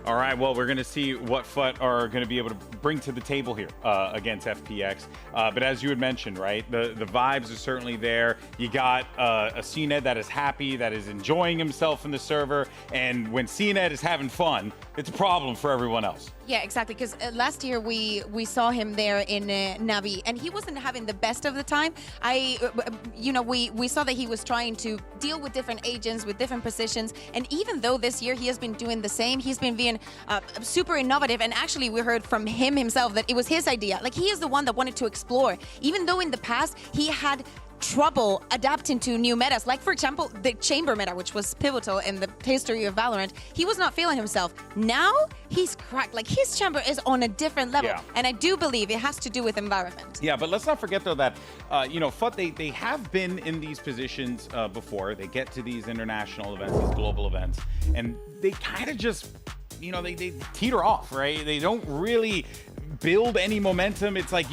All right, well, we're going to see what FUT are going to be able to bring to the table here against FPX. But as you had mentioned, right, the vibes are certainly there. You got a CNED that is happy, that is enjoying himself in the server. And when CNED is having fun, it's a problem for everyone else. Yeah, exactly. Because last year we saw him there in Navi, and he wasn't having the best of the time. We saw that he was trying to deal with different agents, with different positions. And even though this year he has been doing the same, he's been being super innovative. And actually, we heard from him himself that it was his idea. Like, he is the one that wanted to explore. Even though in the past he had trouble adapting to new metas, like for example the chamber meta, which was pivotal in the history of Valorant. He was not feeling himself. Now he's cracked. Like, his chamber is on a different level, and I do believe it has to do with environment. Yeah, but let's not forget though that FUT, they have been in these positions before. They get to these international events, these global events, and they kind of just they teeter off, right? They don't really build any momentum. It's like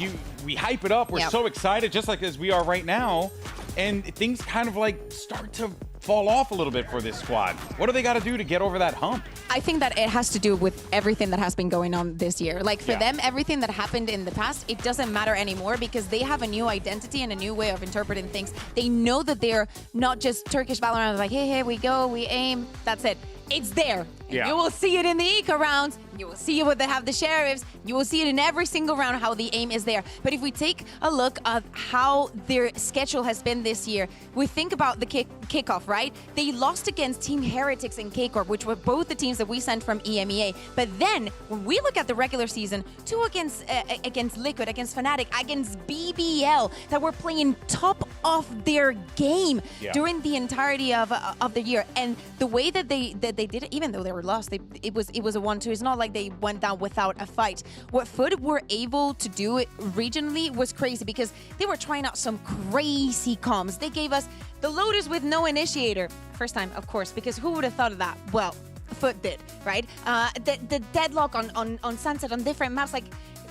we hype it up. We're so excited, just like as we are right now, and things kind of start to fall off a little bit for this squad. What do they got to do to get over that hump? I think that it has to do with everything that has been going on this year. Like for them, everything that happened in the past, it doesn't matter anymore because they have a new identity and a new way of interpreting things. They know that they're not just Turkish Valorant, like, hey, here we go, we aim, that's it. It's there. Yeah. You will see it in the eco rounds. You will see it when they have the sheriffs. You will see it in every single round how the aim is there. But if we take a look at how their schedule has been this year, we think about the kickoff, right? They lost against Team Heretics and K-Corp, which were both the teams that we sent from EMEA. But then when we look at the regular season, 2 against Liquid, against Fnatic, against BBL, that were playing top of their game during the entirety of the year. And the way that they did it, even though they were lost, it was a 1-2. It's not like they went down without a fight. What FUT were able to do regionally was crazy because they were trying out some crazy comms. They gave us the Lotus with no initiator. First time, of course, because who would have thought of that? Well, FUT did, right? The deadlock on Sunset on different maps, like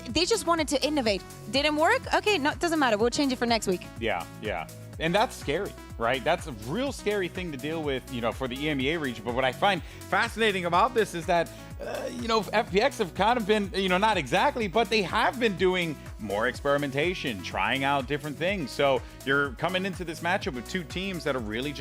they just wanted to innovate. Didn't work? Okay, no, it doesn't matter. We'll change it for next week. Yeah. And that's scary, right? That's a real scary thing to deal with, for the EMEA region. But what I find fascinating about this is that, FPX have kind of been, not exactly, but they have been doing more experimentation, trying out different things. So you're coming into this matchup with 2 teams that are really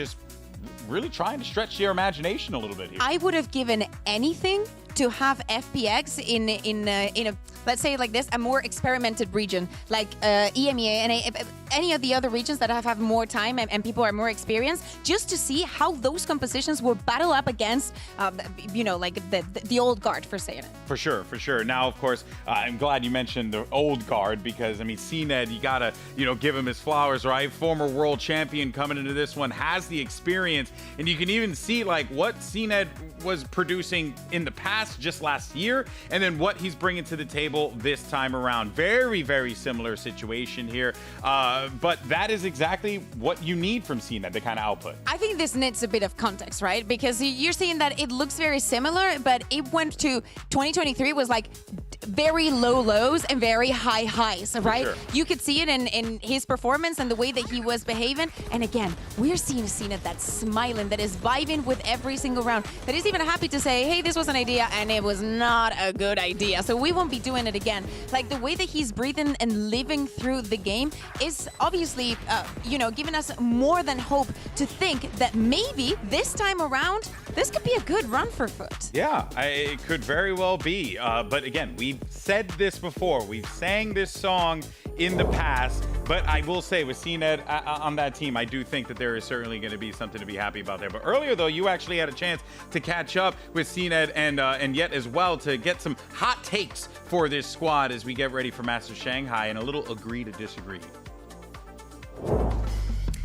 trying to stretch their imagination a little bit here. I would have given anything to have FPX in a, let's say it like this, a more experimented region like EMEA and any of the other regions that have more time and people are more experienced, just to see how those compositions will battle up against, like the old guard, for saying it. For sure. Now, of course, I'm glad you mentioned the old guard because, CNED, you gotta, give him his flowers, right? Former world champion coming into this one, has the experience, and you can even see like what CNED was producing in the past, just last year, and then what he's bringing to the table this time around. Very, very similar situation here, but that is exactly what you need from CNED, the kind of output. I think this needs a bit of context, right? Because you're seeing that it looks very similar, but it went to 2023 was like very low lows and very high highs, right? Sure. You could see it in his performance and the way that he was behaving. And again, we're seeing a CNED that's smiling, that is vibing with every single round, that is even happy to say, hey, this was an idea and it was not a good idea. So we won't be doing it again. Like the way that he's breathing and living through the game is obviously, giving us more than hope to think that maybe this time around, this could be a good run for FUT. Yeah, it could very well be. But again, we've said this before. We've sang this song in the past. But I will say, with CNED on that team, I do think that there is certainly going to be something to be happy about there. But earlier, though, you actually had a chance to catch up with CNED and yet as well to get some hot takes for this squad as we get ready for Masters Shanghai and a little agree to disagree.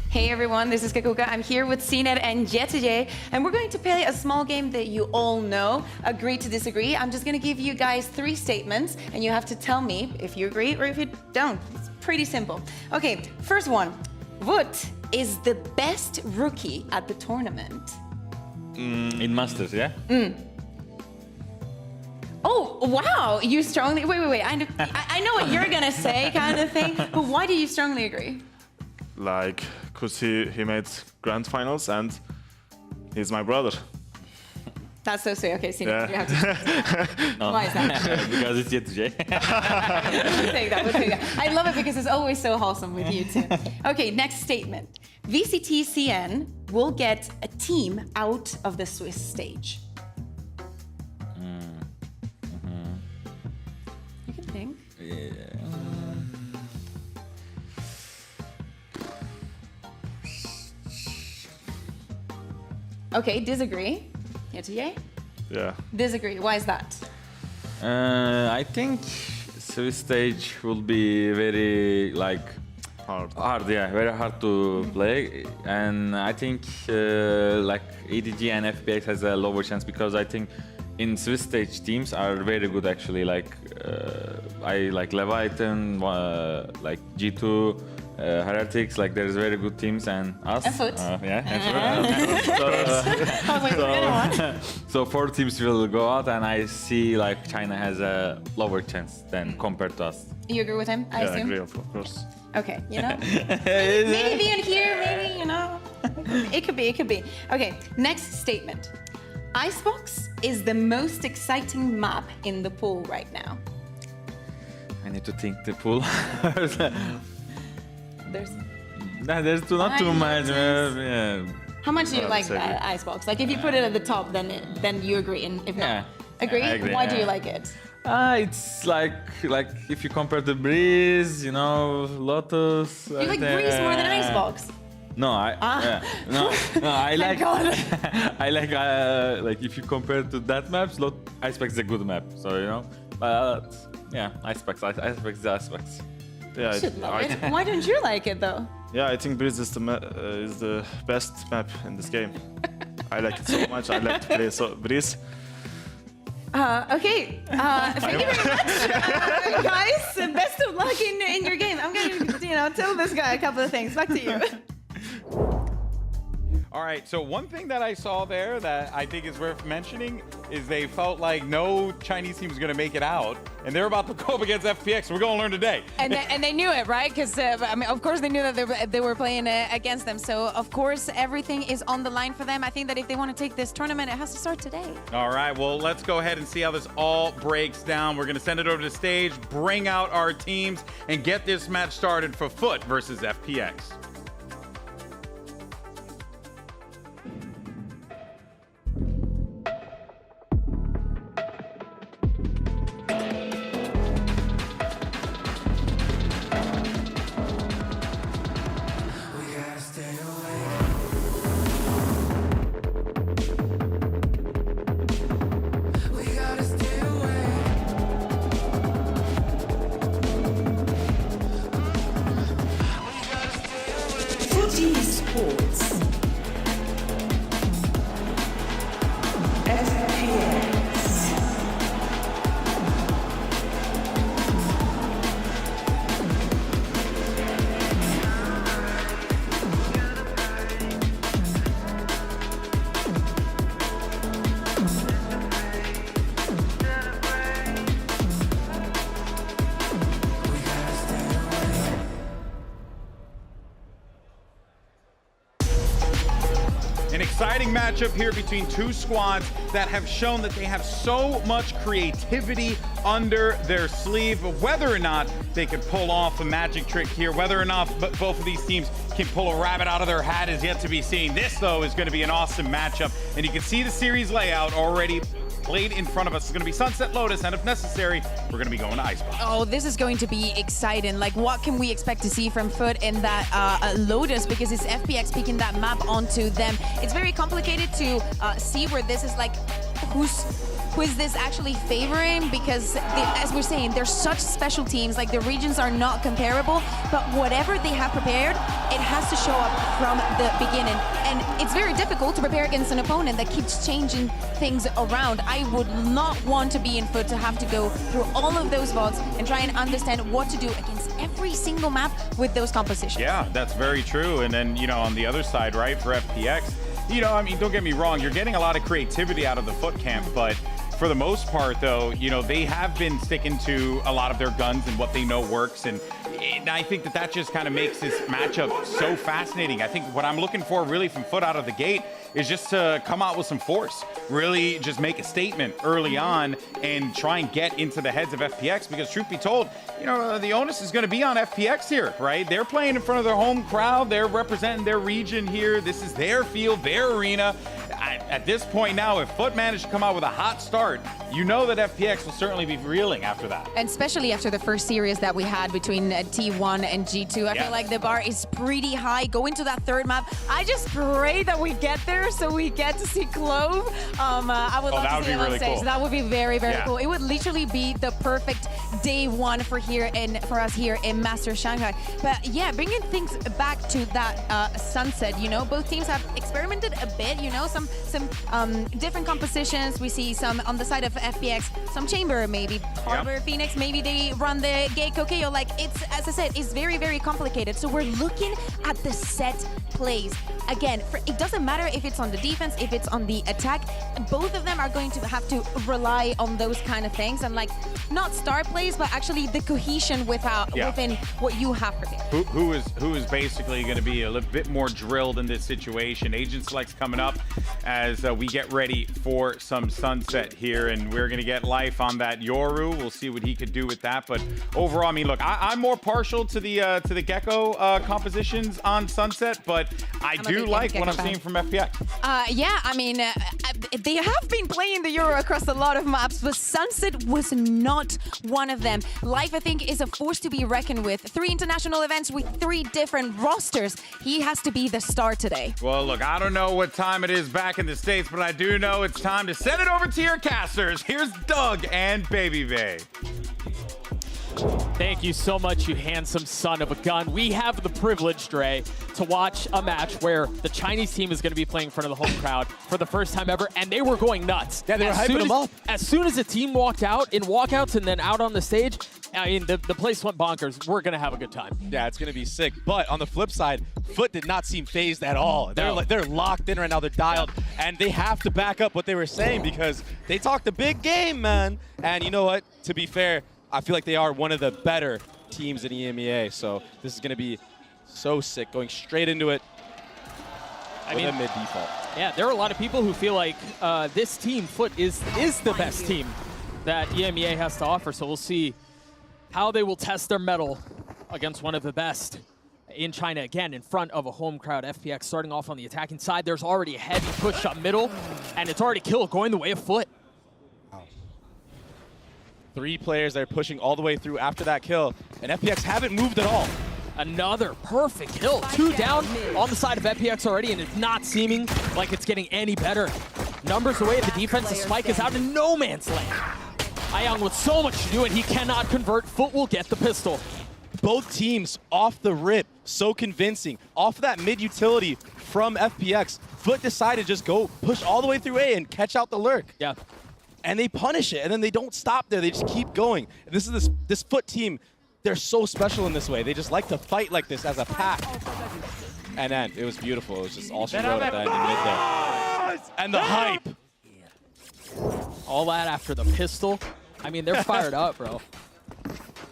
Hey everyone, this is Kakuka. I'm here with CNED and JetJ, and we're going to play a small game that you all know, Agree to Disagree. I'm just going to give you guys 3 statements, and you have to tell me if you agree or if you don't. It's pretty simple. Okay, first one. VUT is the best rookie at the tournament. In Masters, yeah? Oh, wow, you strongly... Wait. I know what you're going to say, kind of thing, but why do you strongly agree? Like, because he made grand finals and he's my brother. That's so sweet. Okay, CNED, you have to... No. Why is that? Because it's JetJ. We'll take that. I love it because it's always so wholesome with you too. Okay, next statement. VCT CN will get a team out of the Swiss stage. You can think. Okay, disagree. Yeah. Yeah. Disagree. Why is that? I think Swiss stage will be very hard, yeah, very hard to play, and I think EDG and FPX has a lower chance because I think in Swiss stage teams are very good actually. I like Leviathan, like G2. Heretics, there's very good teams, and us. And FUT. So 4 teams will go out, and I see China has a lower chance than compared to us. You agree with him? I assume? I agree, of course. Okay, you know? maybe in here, maybe, you know? It could be. Okay, next statement. Icebox is the most exciting map in the pool right now. I need to think the pool. There's There's not too much. Yeah. How much do you like that Icebox? Like if you put it at the top, then you agree, and if not, agree? Yeah, I agree. Why do you like it? It's like if you compare the Breeze, you know, Lotus. You like Breeze more than Icebox? No, I like I like if you compare to that maps, Icebox is a good map. So you know, but yeah, Icebox is Icebox. Yeah, Should love it. Why don't you like it though? Yeah, I think Breeze is the best map in this game. I like it so much. I like to play Breeze. Okay, thank you very much, guys. Best of luck in your game. I'm gonna, tell this guy a couple of things. Back to you. All right, so one thing that I saw there that I think is worth mentioning is they felt like no Chinese team was going to make it out, and they're about to go up against FPX. So we're going to learn today. And they knew it, right? Because, of course, they knew that they were playing against them. So, of course, everything is on the line for them. I think that if they want to take this tournament, it has to start today. All right, well, let's go ahead and see how this all breaks down. We're going to send it over to the stage, bring out our teams, and get this match started for FUT versus FPX. FUT Esports. FPX. An exciting matchup here between two squads that have shown that they have so much creativity under their sleeve. But whether or not they could pull off a magic trick here, whether or not both of these teams can pull a rabbit out of their hat is yet to be seen. This, though, is going to be an awesome matchup. And you can see the series layout already played in front of us. It's going to be Sunset Lotus, and if necessary, we're going to be going to Icebox. Oh, this is going to be exciting. Like, what can we expect to see from FUT in that Lotus? Because it's FPX picking that map onto them. It's very complicated to see where this is like, who is this actually favoring? Because as we're saying, they're such special teams. Like, the regions are not comparable, but whatever they have prepared, it has to show up from the beginning. And it's very difficult to prepare against an opponent that keeps changing things around. I would not want to be in FUT to have to go through all of those VODs and try and understand what to do against every single map with those compositions. Yeah, that's very true. And then, on the other side, right, for FPX, don't get me wrong, you're getting a lot of creativity out of the FUT camp, but for the most part, though, they have been sticking to a lot of their guns and what they know works. And I think that just kind of makes this matchup so fascinating. I think what I'm looking for really from FUT out of the gate is just to come out with some force, really just make a statement early on and try and get into the heads of FPX, because truth be told, the onus is going to be on FPX here, right? They're playing in front of their home crowd. They're representing their region here. This is their field, their arena. At this point now, if FUT managed to come out with a hot start, that FPX will certainly be reeling after that. And especially after the first series that we had between T1 and G2. I feel like the bar is pretty high. Going to that third map, I just pray that we get there so we get to see Clove. I would love to see him on stage. Cool. That would be very, very cool. It would literally be the perfect day one for us here in Masters Shanghai. But yeah, bringing things back to that Sunset, both teams have experimented a bit, some different compositions. We see some on the side of FPX some chamber, maybe Harbor Phoenix, maybe they run the Gecko KO. Like, it's, as I said, it's very, very complicated. So we're looking at the set plays. Again, it doesn't matter if it's on the defense, if it's on the attack, both of them are going to have to rely on those kind of things, and like, not star plays, but actually the cohesion within what you have prepared. Who is basically going to be a little bit more drilled in this situation? Agent Select's coming up as we get ready for some sunset here, and we're going to get life on that Yoru. We'll see what he could do with that, but overall, I mean, look, I'm more partial to the Gecko compositions on sunset, but I do like what I'm seeing from FPX. Yeah, I mean, they have been playing the Euro across a lot of maps, but Sunset was not one of them. Life, I think, is a force to be reckoned with. 3 international events with 3 different rosters. He has to be the star today. Well, look, I don't know what time it is back in the States, but I do know it's time to send it over to your casters. Here's Doug and Baby Bay. Thank you so much, you handsome son of a gun. We have the privilege, Dre, to watch a match where the Chinese team is going to be playing in front of the home crowd for the first time ever, and they were going nuts. Yeah, they were hyping them up. As soon as the team walked out in walkouts and then out on the stage, I mean, the place went bonkers. We're going to have a good time. Yeah, it's going to be sick. But on the flip side, FUT did not seem phased at all. They're locked in right now. They're dialed. And they have to back up what they were saying because they talked a big game, man. And you know what? To be fair, I feel like they are one of the better teams in EMEA. So this is going to be so sick, going straight into it with a mid-default. Yeah, there are a lot of people who feel like this team, FUT, is the best team that EMEA has to offer. So we'll see how they will test their mettle against one of the best in China, again, in front of a home crowd. FPX starting off on the attacking side. There's already a heavy push up middle, and it's already killed, going the way of FUT. 3 players that are pushing all the way through after that kill, and FPX haven't moved at all. Another perfect kill. 2 down on the side of FPX already, and it's not seeming like it's getting any better. Numbers away at the defense. The spike is out in no man's land. Ayang with so much to do, and he cannot convert. FUT will get the pistol. Both teams off the rip, so convincing. Off of that mid-utility from FPX, FUT decided to just go push all the way through A and catch out the lurk. Yeah. And they punish it, and then they don't stop there. They just keep going. And this FUT team, they're so special in this way. They just like to fight like this as a pack. And then it was beautiful. It was just all she wrote at the end of mid there. And the hype. All that after the pistol. I mean, they're fired up, bro.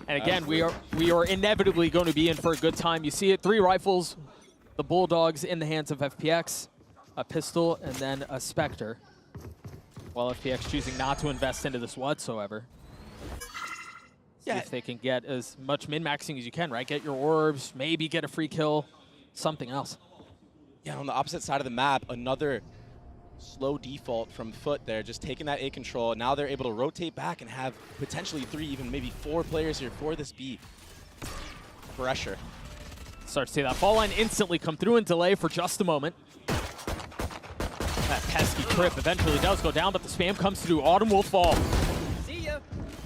And again, we are inevitably going to be in for a good time. You see it, 3 rifles, the Bulldogs in the hands of FPX, a pistol, and then a Spectre. While FPX choosing not to invest into this whatsoever. See if they can get as much min-maxing as you can, right? Get your orbs, maybe get a free kill, something else. Yeah, on the opposite side of the map, another slow default from FUT there, just taking that A control. Now they're able to rotate back and have potentially 3, even maybe 4 players here for this B. Pressure. Start to see that fall line instantly come through and delay for just a moment. That pesky trip eventually does go down, but the spam comes through. Autumn will fall. See ya.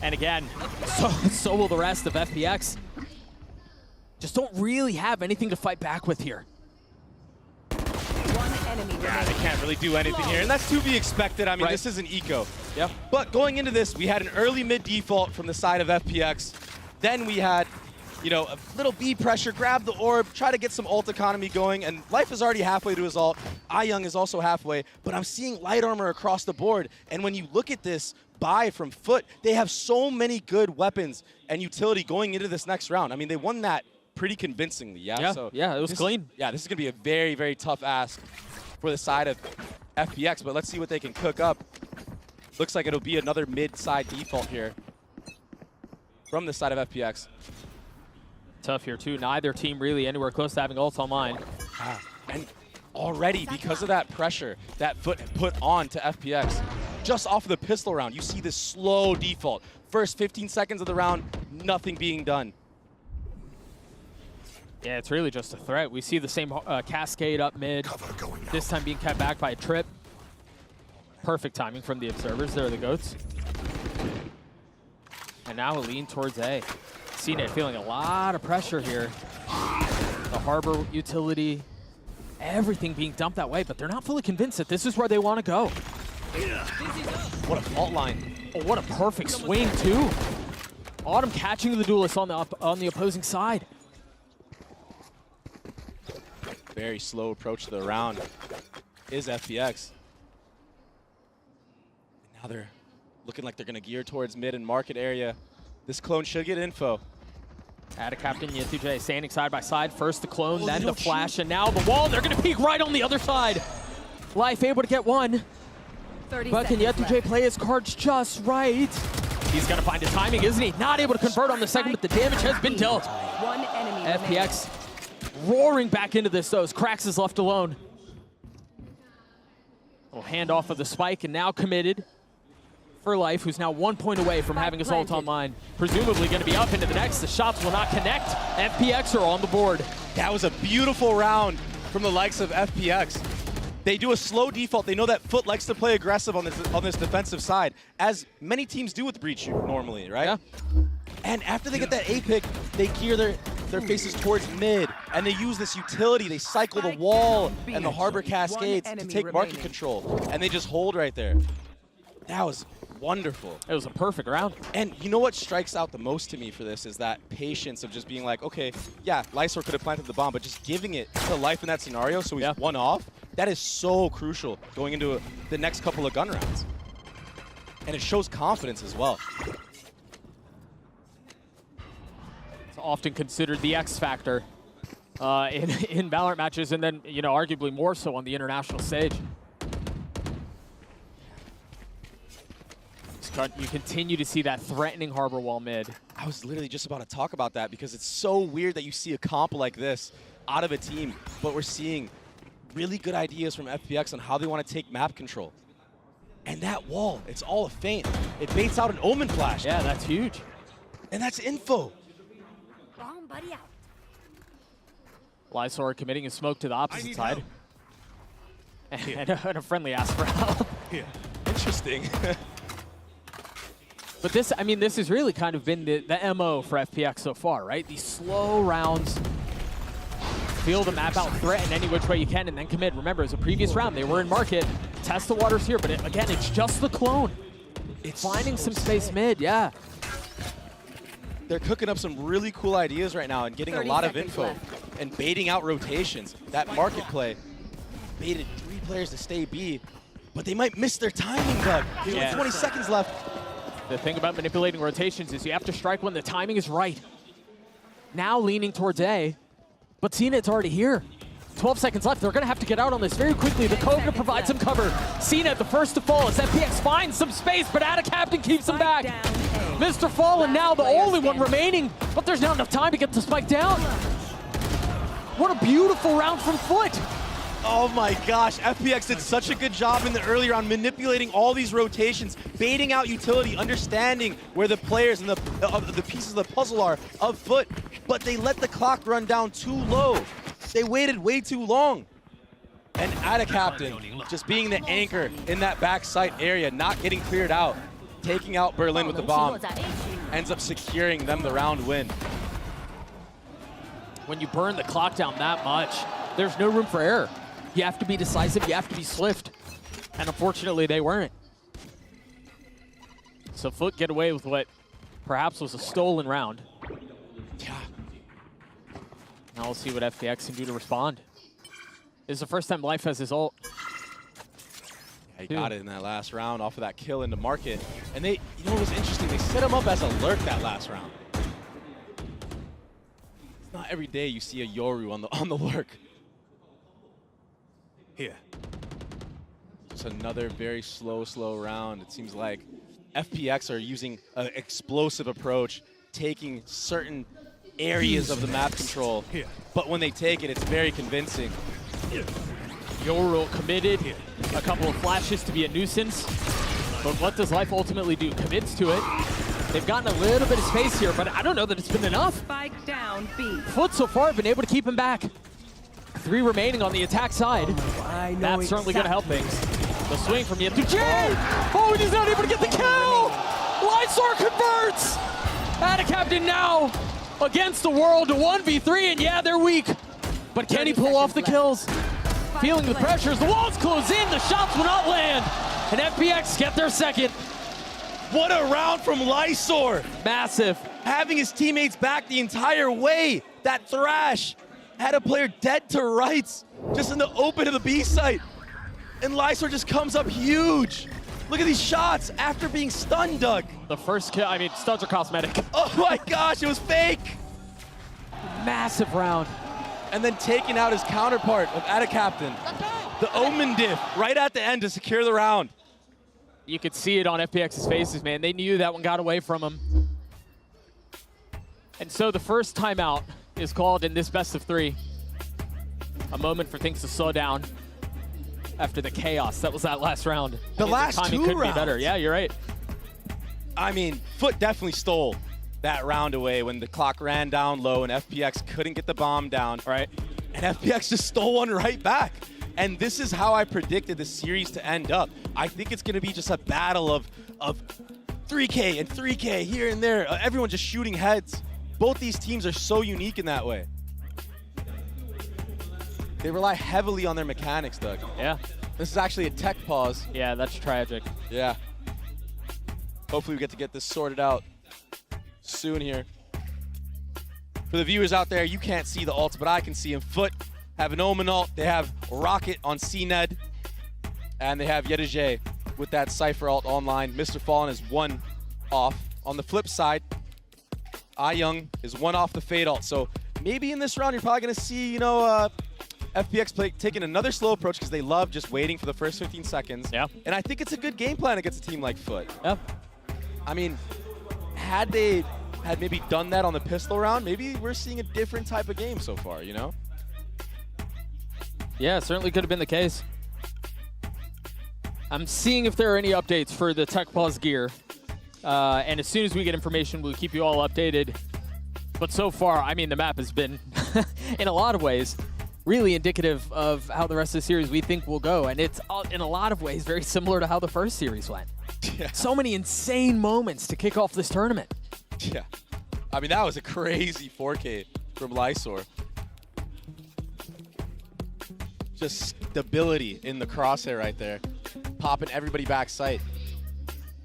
And again, so will the rest of FPX. Just don't really have anything to fight back with here. Yeah, they can't really do anything here, and that's to be expected. I mean, this is an eco. Yep. But going into this, we had an early mid default from the side of FPX. Then we had, you know, a little B pressure, grab the orb, try to get some ult economy going, and Life is already halfway to his ult. Ayang is also halfway, but I'm seeing light armor across the board. And when you look at this buy from FUT, they have so many good weapons and utility going into this next round. I mean, they won that pretty convincingly, yeah? So it was clean. Yeah, this is going to be a very, very tough ask for the side of FPX, but let's see what they can cook up. Looks like it'll be another mid-side default here from the side of FPX. Tough here, too. Neither team really anywhere close to having ults online. And already, because of that pressure that FUT put on to FPX, just off of the pistol round, you see this slow default. First 15 seconds of the round, nothing being done. Yeah, it's really just a threat. We see the same cascade up mid, this time being kept back by a trip. Perfect timing from the observers. There are the goats. And now a lean towards A. CNET feeling a lot of pressure here. The Harbor utility, everything being dumped that way, but they're not fully convinced that this is where they want to go. What a fault line. Oh, what a perfect swing, too. Autumn catching the duelist on the opposing side. Very slow approach to the round is FPX. Now they're looking like they're going to gear towards mid and market area. This clone should get info. Captain Yetuje standing side by side. First the clone, then the flash, and now the wall. They're going to peek right on the other side. Life able to get one. But can Yetuje play his cards just right? He's going to find his timing, isn't he? Not able to convert on the second, but the damage has been dealt. One enemy FPX roaring back into this, though, as Krax is left alone. Little handoff of the spike, and now committed for Life, who's now 1 point away from having his ult online. Presumably going to be up into the next. The shots will not connect. FPX are on the board. That was a beautiful round from the likes of FPX. They do a slow default. They know that FUT likes to play aggressive on this defensive side, as many teams do with Breach normally, right? Yeah. And after they get that A pick, they gear their faces towards mid, and they use this utility. They cycle the wall and the Harbor Cascades to take market control, and they just hold right there. That was wonderful. It was a perfect round. And you know what strikes out the most to me for this is that patience of just being like, okay, yeah, Lysor could have planted the bomb, but just giving it to Life in that scenario so he's one off, that is so crucial going into the next couple of gun rounds. And it shows confidence as well. It's often considered the X factor in Valorant matches, and then, you know, arguably more so on the international stage. You continue to see that threatening Harbor Wall mid. I was literally just about to talk about that because it's so weird that you see a comp like this out of a team, but we're seeing really good ideas from FPX on how they want to take map control. And that wall, it's all a feint. It baits out an Omen flash. Yeah, that's huge. And that's info. Bomb buddy out. Lysor committing a smoke to the opposite side. And a friendly ask for help. Yeah. Interesting. But this, I mean, this has really kind of been the MO for FPX so far, right? These slow rounds, feel the map out, threaten any which way you can, and then commit. Remember, as a previous round, they were in market, test the waters here, but again, it's just the clone. It's finding some space mid, yeah. They're cooking up some really cool ideas right now and getting a lot of info and baiting out rotations. That market play baited 3 players to stay B, but they might miss their timing, Doug. There's only 20 seconds left. The thing about manipulating rotations is you have to strike when the timing is right. Now leaning towards A, but Cena, already here. 12 seconds left. They're going to have to get out on this very quickly. The Cove to provide some cover. Cena, the first to fall as FPX finds some space, but Captain keeps him back. Mr. Fallen now the only one remaining, but there's not enough time to get the spike down. What a beautiful round from FUT. Oh my gosh, FPX did such a good job in the early round manipulating all these rotations, baiting out utility, understanding where the players and the pieces of the puzzle are of FUT, but they let the clock run down too low. They waited way too long. And Captain just being the anchor in that backside area, not getting cleared out, taking out Berlin with the bomb, ends up securing them the round win. When you burn the clock down that much, there's no room for error. You have to be decisive, you have to be swift. And unfortunately, they weren't. So FUT get away with what perhaps was a stolen round. Yeah. Now we'll see what FPX can do to respond. This is the first time Life has his ult. Yeah, he got it in that last round off of that kill into market. And they, you know what was interesting? They set him up as a lurk that last round. It's not every day you see a Yoru on the lurk. Here. Just another very slow round. It seems like FPX are using an explosive approach, taking certain areas of the map control. But when they take it, it's very convincing. Yoru committed, a couple of flashes to be a nuisance. But what does Life ultimately do? Commits to it. They've gotten a little bit of space here, but I don't know that it's been enough. Spike down B. FUT so far have been able to keep him back. 3 remaining on the attack side. That's certainly going to help things. The swing from Yetuje. Oh, and he's not able to get the kill! Lysor converts! Captain now against the world to 1v3, and yeah, they're weak. But can he pull off the kills? Feeling the pressures, the walls close in, the shots will not land. And FPX get their second. What a round from Lysor. Massive. Having his teammates back the entire way. That thrash had a player dead to rights just in the open of the B site. And Lysor just comes up huge. Look at these shots after being stunned, Doug. The first kill, I mean, stuns are cosmetic. Oh my gosh, it was fake. Massive round. And then taking out his counterpart of Captain. The OMEN diff right at the end to secure the round. You could see it on FPX's faces, man. They knew that one got away from him. And so the first timeout is called in this best of 3. A moment for things to slow down after the chaos that was that last round. The last timing 2 couldn't rounds. be better. Yeah, you're right. I mean, FUT definitely stole that round away when the clock ran down low and FPX couldn't get the bomb down. Right. And FPX just stole one right back. And this is how I predicted the series to end up. I think it's going to be just a battle of 3K and 3K here and there. Everyone just shooting heads. Both these teams are so unique in that way. They rely heavily on their mechanics, Doug. Yeah. This is actually a tech pause. Yeah, that's tragic. Yeah. Hopefully we get this sorted out soon here. For the viewers out there, you can't see the ults, but I can see them. FUT have an Omen ult. They have Rocket on CNED. And they have Yedije with that Cypher ult online. Mr. Fallen is 1 off. On the flip side, Young is 1 off the Fade ult. So maybe in this round, you're probably going to see, FPX taking another slow approach because they love just waiting for the first 15 seconds. Yeah. And I think it's a good game plan against a team like FUT. Yeah. I mean, had they maybe done that on the pistol round, maybe we're seeing a different type of game so far, you know? Yeah, certainly could have been the case. I'm seeing if there are any updates for the Tech Pause gear. And as soon as we get information, we'll keep you all updated. But so far, I mean, the map has been, in a lot of ways, really indicative of how the rest of the series we think will go. And it's, in a lot of ways, very similar to how the first series went. Yeah. So many insane moments to kick off this tournament. Yeah. I mean, that was a crazy 4K from Lysor. Just stability in the crosshair right there. Popping everybody back sight.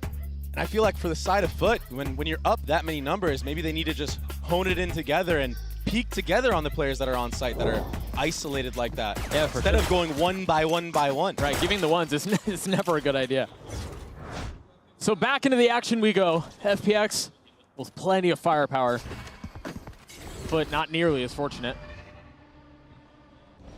And I feel like for the side of FUT, when you're up that many numbers, maybe they need to just hone it in together and peek together on the players that are on site that are isolated like that. Yeah, for instead sure. of going 1 by 1 by 1. Right, giving the ones is never a good idea. So back into the action we go. FPX with plenty of firepower, but not nearly as fortunate.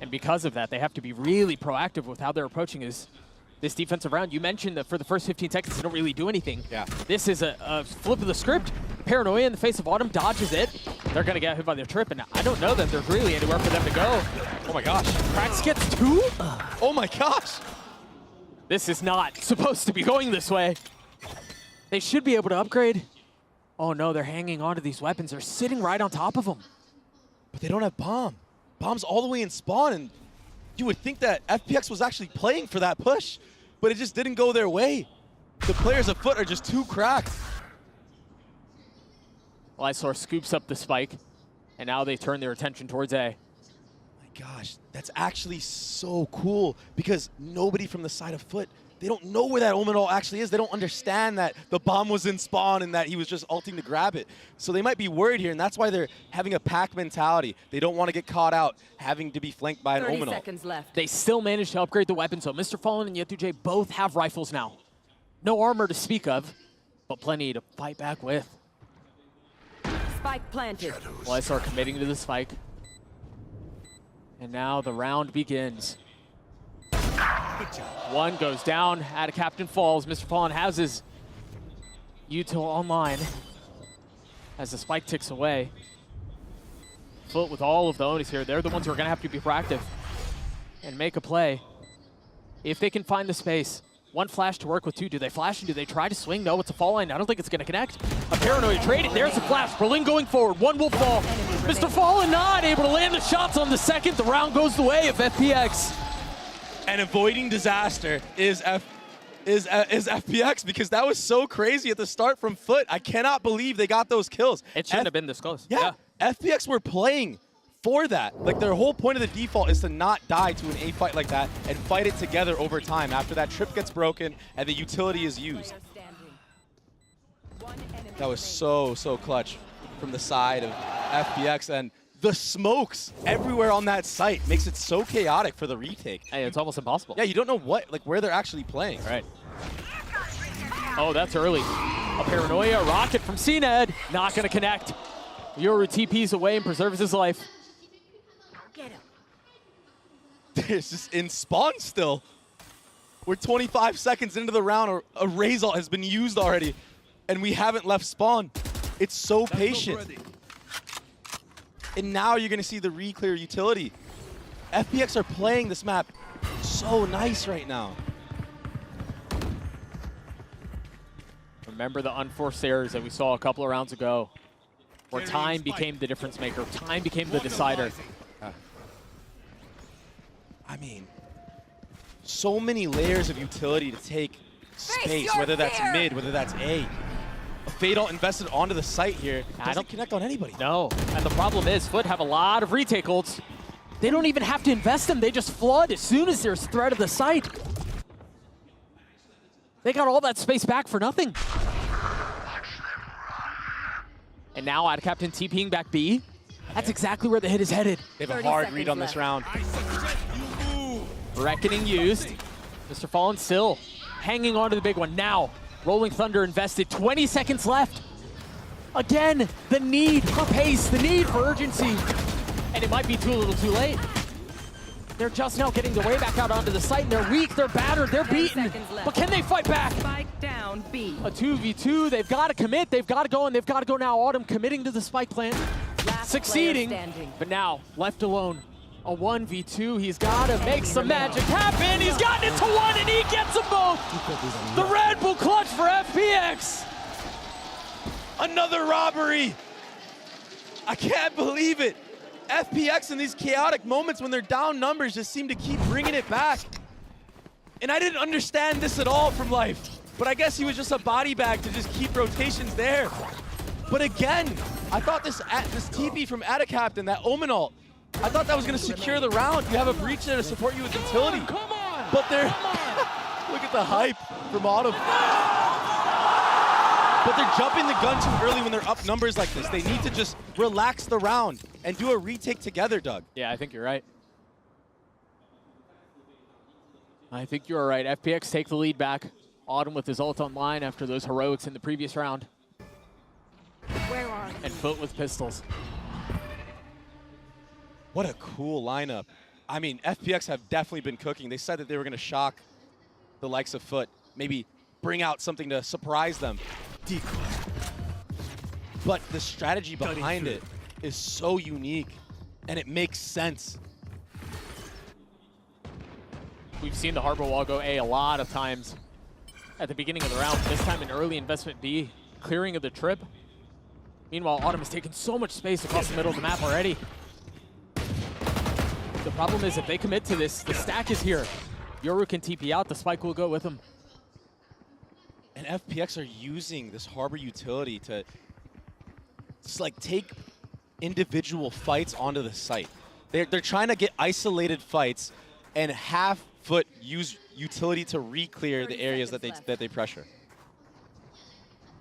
And because of that, they have to be really proactive with how they're approaching this defensive round. You mentioned that for the first 15 seconds, they don't really do anything. Yeah. This is a flip of the script. Paranoia in the face of Autumn dodges it. They're going to get hit by their trip, and I don't know that there's really anywhere for them to go. Oh my gosh. Krax gets 2? Oh my gosh. This is not supposed to be going this way. They should be able to upgrade. Oh no, they're hanging onto these weapons. They're sitting right on top of them. But they don't have bomb. Bomb's all the way in spawn, and you would think that FPX was actually playing for that push, but it just didn't go their way. The players of FUT are just too cracked. Lysor scoops up the spike, and now they turn their attention towards A. My gosh, that's actually so cool, because nobody from the side of FUT, they don't know where that Omen ult actually is. They don't understand that the bomb was in spawn and that he was just ulting to grab it. So they might be worried here, and that's why they're having a pack mentality. They don't want to get caught out having to be flanked by an Omen ult. seconds left. They still managed to upgrade the weapons, so Mr. Fallen and Yetuje both have rifles now. No armor to speak of, but plenty to fight back with. Spike planted. Lysor committing to the spike. And now the round begins. One goes down, Captain falls. Mr. Fallen has his util online as the spike ticks away. FUT with all of the Onis here, they're the ones who are going to have to be proactive and make a play. If they can find the space. One flash to work with 2. Do they flash and do they try to swing? No, it's a fall line. I don't think it's going to connect. A Paranoia traded. There's a flash. Berlin going forward. One will fall. Mr. Fallen not able to land the shots on the second. The round goes the way of FPX. And avoiding disaster is FPX, because that was so crazy at the start from FUT. I cannot believe they got those kills. It shouldn't have been this close. Yeah, FPX were playing for that. Like, their whole point of the default is to not die to an A fight like that and fight it together over time after that trip gets broken and the utility is used. That was so clutch from the side of FPX, and the smokes everywhere on that site makes it so chaotic for the retake. Hey, it's almost impossible. Yeah, you don't know where they're actually playing. Right. Oh, that's early. A paranoia rocket from CNED. Not going to connect. Yoru TPs away and preserves his life. It's just in spawn still. We're 25 seconds into the round, or a raise ult has been used already, and we haven't left spawn. It's so patient. And now you're going to see the re-clear utility. FPX are playing this map so nice right now. Remember the unforced errors that we saw a couple of rounds ago, where time became the difference maker. Time became the decider. I mean, so many layers of utility to take space, whether that's mid, whether that's A. A fade ult invested onto the site here doesn't connect on anybody. No, and the problem is FUT have a lot of retake ults. They don't even have to invest them. They just flood as soon as there's threat of the site. They got all that space back for nothing. And now Ad Captain TPing back B. That's exactly where the hit is headed. They have a hard read on this round. Reckoning used. Mr. Fallen still hanging on to the big one. Now, Rolling Thunder invested. 20 seconds left. Again, the need for pace, the need for urgency. And it might be too little too late. They're just now getting their way back out onto the site, and they're weak, they're battered, they're beaten. But can they fight back? Spike down B. A 2v2, they've got to commit, they've got to go, and they've got to go now. Autumn committing to the spike plant, succeeding, but now left alone. A 1v2, he's got to make some magic happen. He's gotten it to one, and he gets them both. The Red Bull clutch for FPX. Another robbery. I can't believe it. FPX in these chaotic moments when they're down numbers just seem to keep bringing it back. And I didn't understand this at all from Life, but I guess he was just a body bag to just keep rotations there. But again, I thought this TP from Ada Captain, that Omen ult, I thought that was going to secure the round. You have a breach there to support you with utility. But they're, look at the hype from Autumn. But they're jumping the gun too early when they're up numbers like this. They need to just relax the round and do a retake together, Doug. Yeah, I think you're right. I think you're right. FPX take the lead back. Autumn with his ult online after those heroics in the previous round. And FUT with pistols. What a cool lineup. I mean, FPX have definitely been cooking. They said that they were going to shock the likes of FUT, maybe bring out something to surprise them. But the strategy behind it is so unique, and it makes sense. We've seen the Harbor Wall go A a lot of times at the beginning of the round. This time in early investment B, clearing of the trip. Meanwhile, Autumn has taken so much space across the middle of the map already. The problem is if they commit to this, the stack is here. Yoru can TP out, the spike will go with him. And FPX are using this Harbor utility to just like take individual fights onto the site. They're trying to get isolated fights and have FUT use utility to re-clear the areas that they pressure.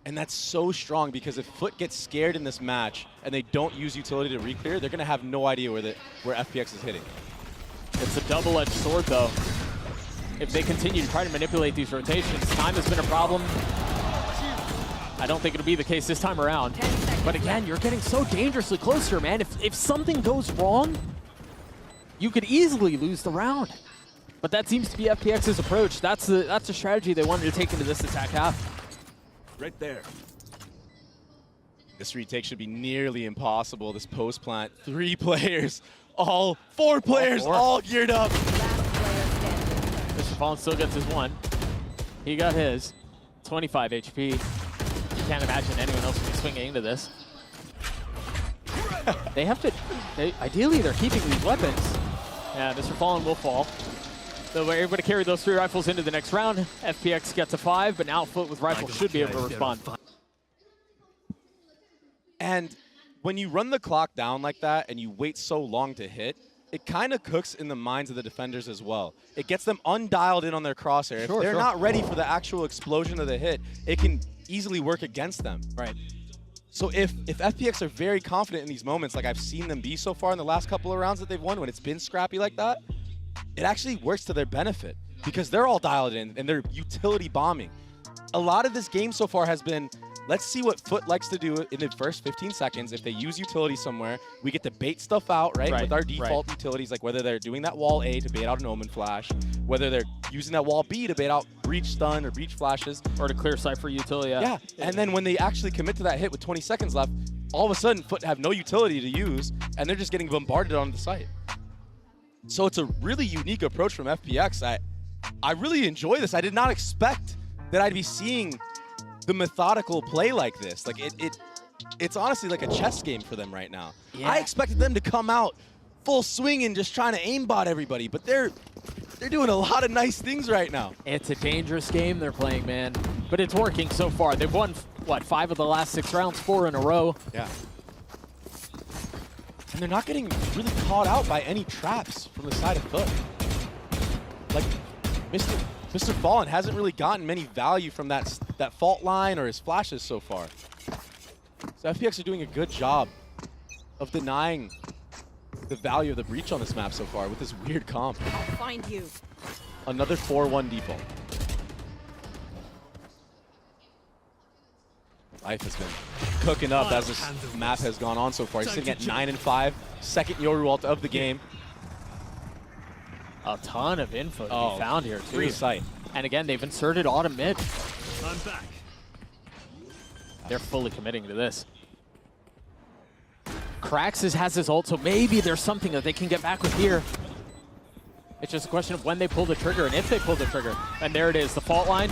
And that's so strong because if FUT gets scared in this match and they don't use utility to re-clear, they're going to have no idea where FPX is hitting. It's a double-edged sword though. If they continue to try to manipulate these rotations, time has been a problem. I don't think it'll be the case this time around. But again, you're getting so dangerously close here, man. If something goes wrong, you could easily lose the round. But that seems to be FPX's approach. That's the strategy they wanted to take into this attack half. Right there. This retake should be nearly impossible. This post plant, 3 players, four players, all geared up. Mr. Fallen still gets his one. He got his. 25 HP. You can't imagine anyone else would be swinging into this. They have to, ideally they're keeping these weapons. Yeah, Mr. Fallen will fall. So we're able to carry those 3 rifles into the next round. FPX gets a 5, but now FUT with rifles should be able to respond. And when you run the clock down like that and you wait so long to hit, it kind of cooks in the minds of the defenders as well. It gets them undialed in on their crosshair. If they're not ready for the actual explosion of the hit, it can easily work against them. Right. So if FPX are very confident in these moments, like I've seen them be so far in the last couple of rounds that they've won, when it's been scrappy like that, it actually works to their benefit because they're all dialed in and they're utility bombing. A lot of this game so far has been, let's see what FUT likes to do in the first 15 seconds. If they use utility somewhere, we get to bait stuff out, right? With our default utilities, like whether they're doing that wall A to bait out an Omen flash, whether they're using that wall B to bait out breach stun or breach flashes. Or to clear Cypher utility. Yeah, and then when they actually commit to that hit with 20 seconds left, all of a sudden FUT have no utility to use, and they're just getting bombarded on the site. So it's a really unique approach from FPX. I really enjoy this. I did not expect that I'd be seeing the methodical play like this. Like it's honestly like a chess game for them right now. Yeah. I expected them to come out full swing and just trying to aimbot everybody, but they're doing a lot of nice things right now. It's a dangerous game they're playing, man. But it's working so far. They've won, what, 5 of the last 6 rounds, 4 in a row. Yeah. And they're not getting really caught out by any traps from the side of FUT. Like, Mr. Fallen hasn't really gotten many value from that fault line or his flashes so far. So FPX are doing a good job of denying the value of the breach on this map so far with this weird comp. I'll find you. Another 4-1 default. Life has been cooking up as this map has gone on so far. He's sitting at 9-5, second Yoru ult of the game. A ton of info to be found here, too. Free sight. And again, they've inserted Autumn mid. I'm back. They're fully committing to this. Kraxus has his ult, so maybe there's something that they can get back with here. It's just a question of when they pull the trigger and if they pull the trigger. And there it is, the fault line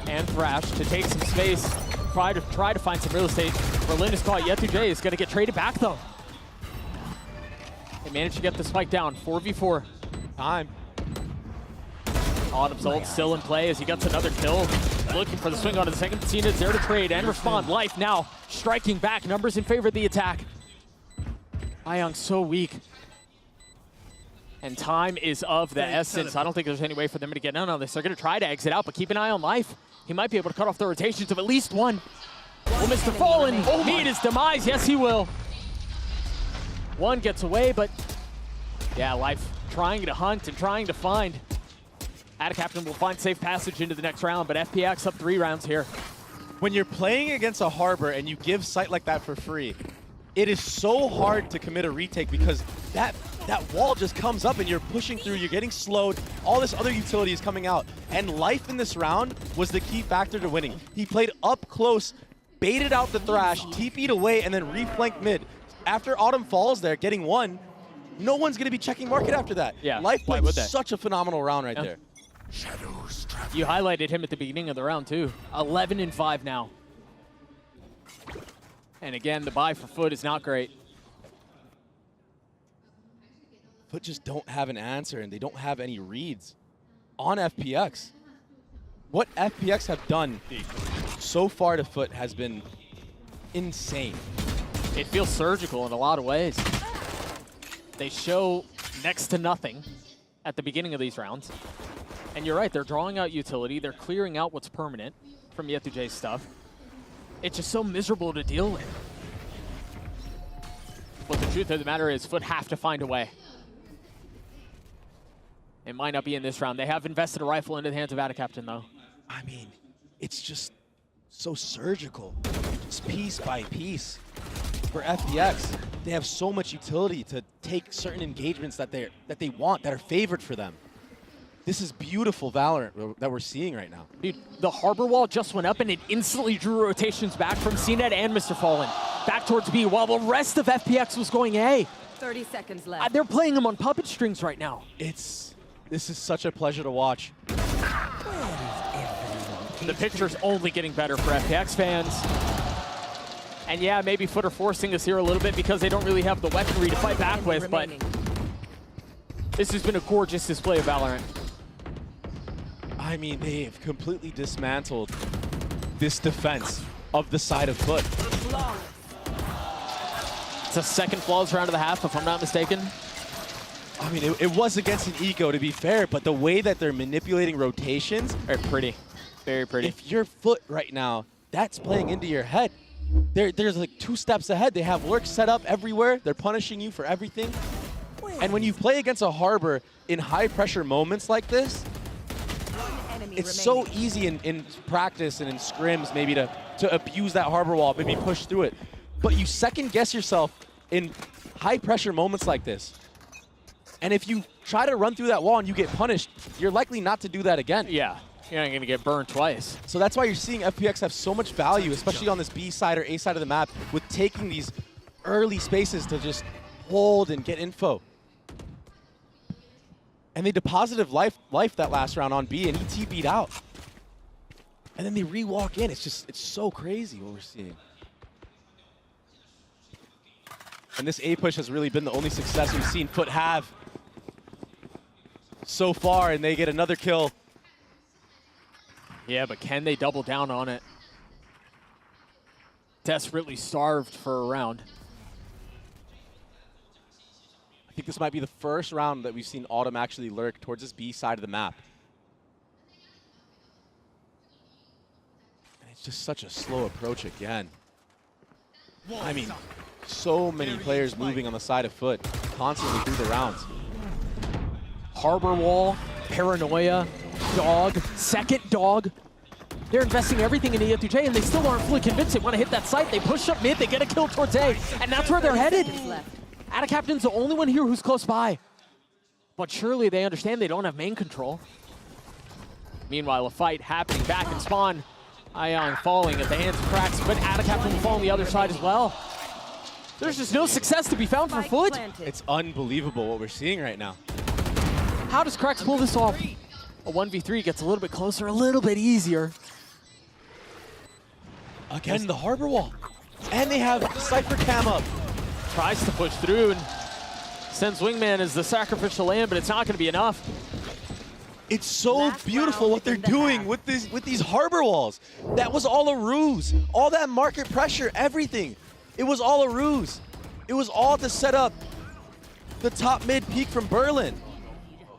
and Thrash to take some space, try to find some real estate. Berlin is caught. Yetu is going to get traded back, though. They managed to get the spike down. 4v4. Time. Autumn's ult still in play as he gets another kill. Looking for the swing onto the second. Cena is there to trade and respond. Life now striking back. Numbers in favor of the attack. Ayong so weak. And time is of the essence. I don't think there's any way for them to get in on this. They're going to try to exit out, but keep an eye on Life. He might be able to cut off the rotations of at least one. Will Mr. Fallen meet his demise? Yes, he will. One gets away, but yeah, Life trying to hunt and trying to find. Captain will find safe passage into the next round, but FPX up 3 rounds here. When you're playing against a Harbor and you give sight like that for free, it is so hard to commit a retake because that wall just comes up and you're pushing through, you're getting slowed, all this other utility is coming out. And Life in this round was the key factor to winning. He played up close, baited out the Thrash, TP'd away, and then reflanked mid. After Autumn falls there, getting one, no one's going to be checking market after that. Yeah, Life played such a phenomenal round right there. You highlighted him at the beginning of the round, too. 11-5 now. And again, the buy for FUT is not great. FUT just don't have an answer, and they don't have any reads on FPX. What FPX have done so far to FUT has been insane. It feels surgical in a lot of ways. They show next to nothing at the beginning of these rounds. And you're right, they're drawing out utility. They're clearing out what's permanent from Yetu stuff. It's just so miserable to deal with. But the truth of the matter is, FUT have to find a way. It might not be in this round. They have invested a rifle into the hands of Captain, though. I mean, it's just so surgical. Just piece by piece. For FPX, they have so much utility to take certain engagements that they want, that are favored for them. This is beautiful Valorant that we're seeing right now. Dude, the Harbor wall just went up and it instantly drew rotations back from CNET and Mr. Fallen back towards B, while the rest of FPX was going A. 30 seconds left. They're playing them on puppet strings right now. This is such a pleasure to watch. The picture's only getting better for FPX fans. And yeah, maybe FUT are forcing us here a little bit because they don't really have the weaponry to fight back with, but this has been a gorgeous display of Valorant. I mean, they've completely dismantled this defense of the side of FUT. It's a second flawless round of the half, if I'm not mistaken. I mean, it was against an eco, to be fair, but the way that they're manipulating rotations are pretty. Very pretty. If you're FUT right now, that's playing into your head. There's like 2 steps ahead. They have lurks set up everywhere. They're punishing you for everything. And when you play against a Harbor in high-pressure moments like this, it's so easy in practice and in scrims maybe to abuse that Harbor wall, maybe push through it. But you second-guess yourself in high-pressure moments like this. And if you try to run through that wall and you get punished, you're likely not to do that again. Yeah, you're not going to get burned twice. So that's why you're seeing FPX have so much value, especially on this B side or A side of the map, with taking these early spaces to just hold and get info. And they deposited life that last round on B, and he TP'd out. And then they re-walk in. It's so crazy what we're seeing. And this A push has really been the only success we've seen FUT have so far, and they get another kill. Yeah, but can they double down on it? Desperately starved for a round. I think this might be the first round that we've seen Autumn actually lurk towards this B side of the map. And it's just such a slow approach again. I mean, so many players moving on the side of FUT constantly through the rounds. Harbor wall, paranoia, dog, second dog. They're investing everything in E2J, and they still aren't fully convinced they want to hit that site. They push up mid, they get a kill towards A, and that's where they're headed. Atacaptain's the only one here who's close by. But surely they understand they don't have main control. Meanwhile, a fight happening back in spawn. Ion falling at the hands of Cracks, but Atacaptain will fall on the other side as well. There's just no success to be found for FUT. It's unbelievable what we're seeing right now. How does Cracks pull this off? A 1v3 gets a little bit closer, a little bit easier. Again, the Harbor wall. And they have Cypher Cam up. Tries to push through and sends Wingman as the sacrificial lamb, but it's not going to be enough. It's so beautiful what they're doing with these Harbor walls. That was all a ruse. All that market pressure, everything. It was all a ruse. It was all to set up the top mid peak from Berlin.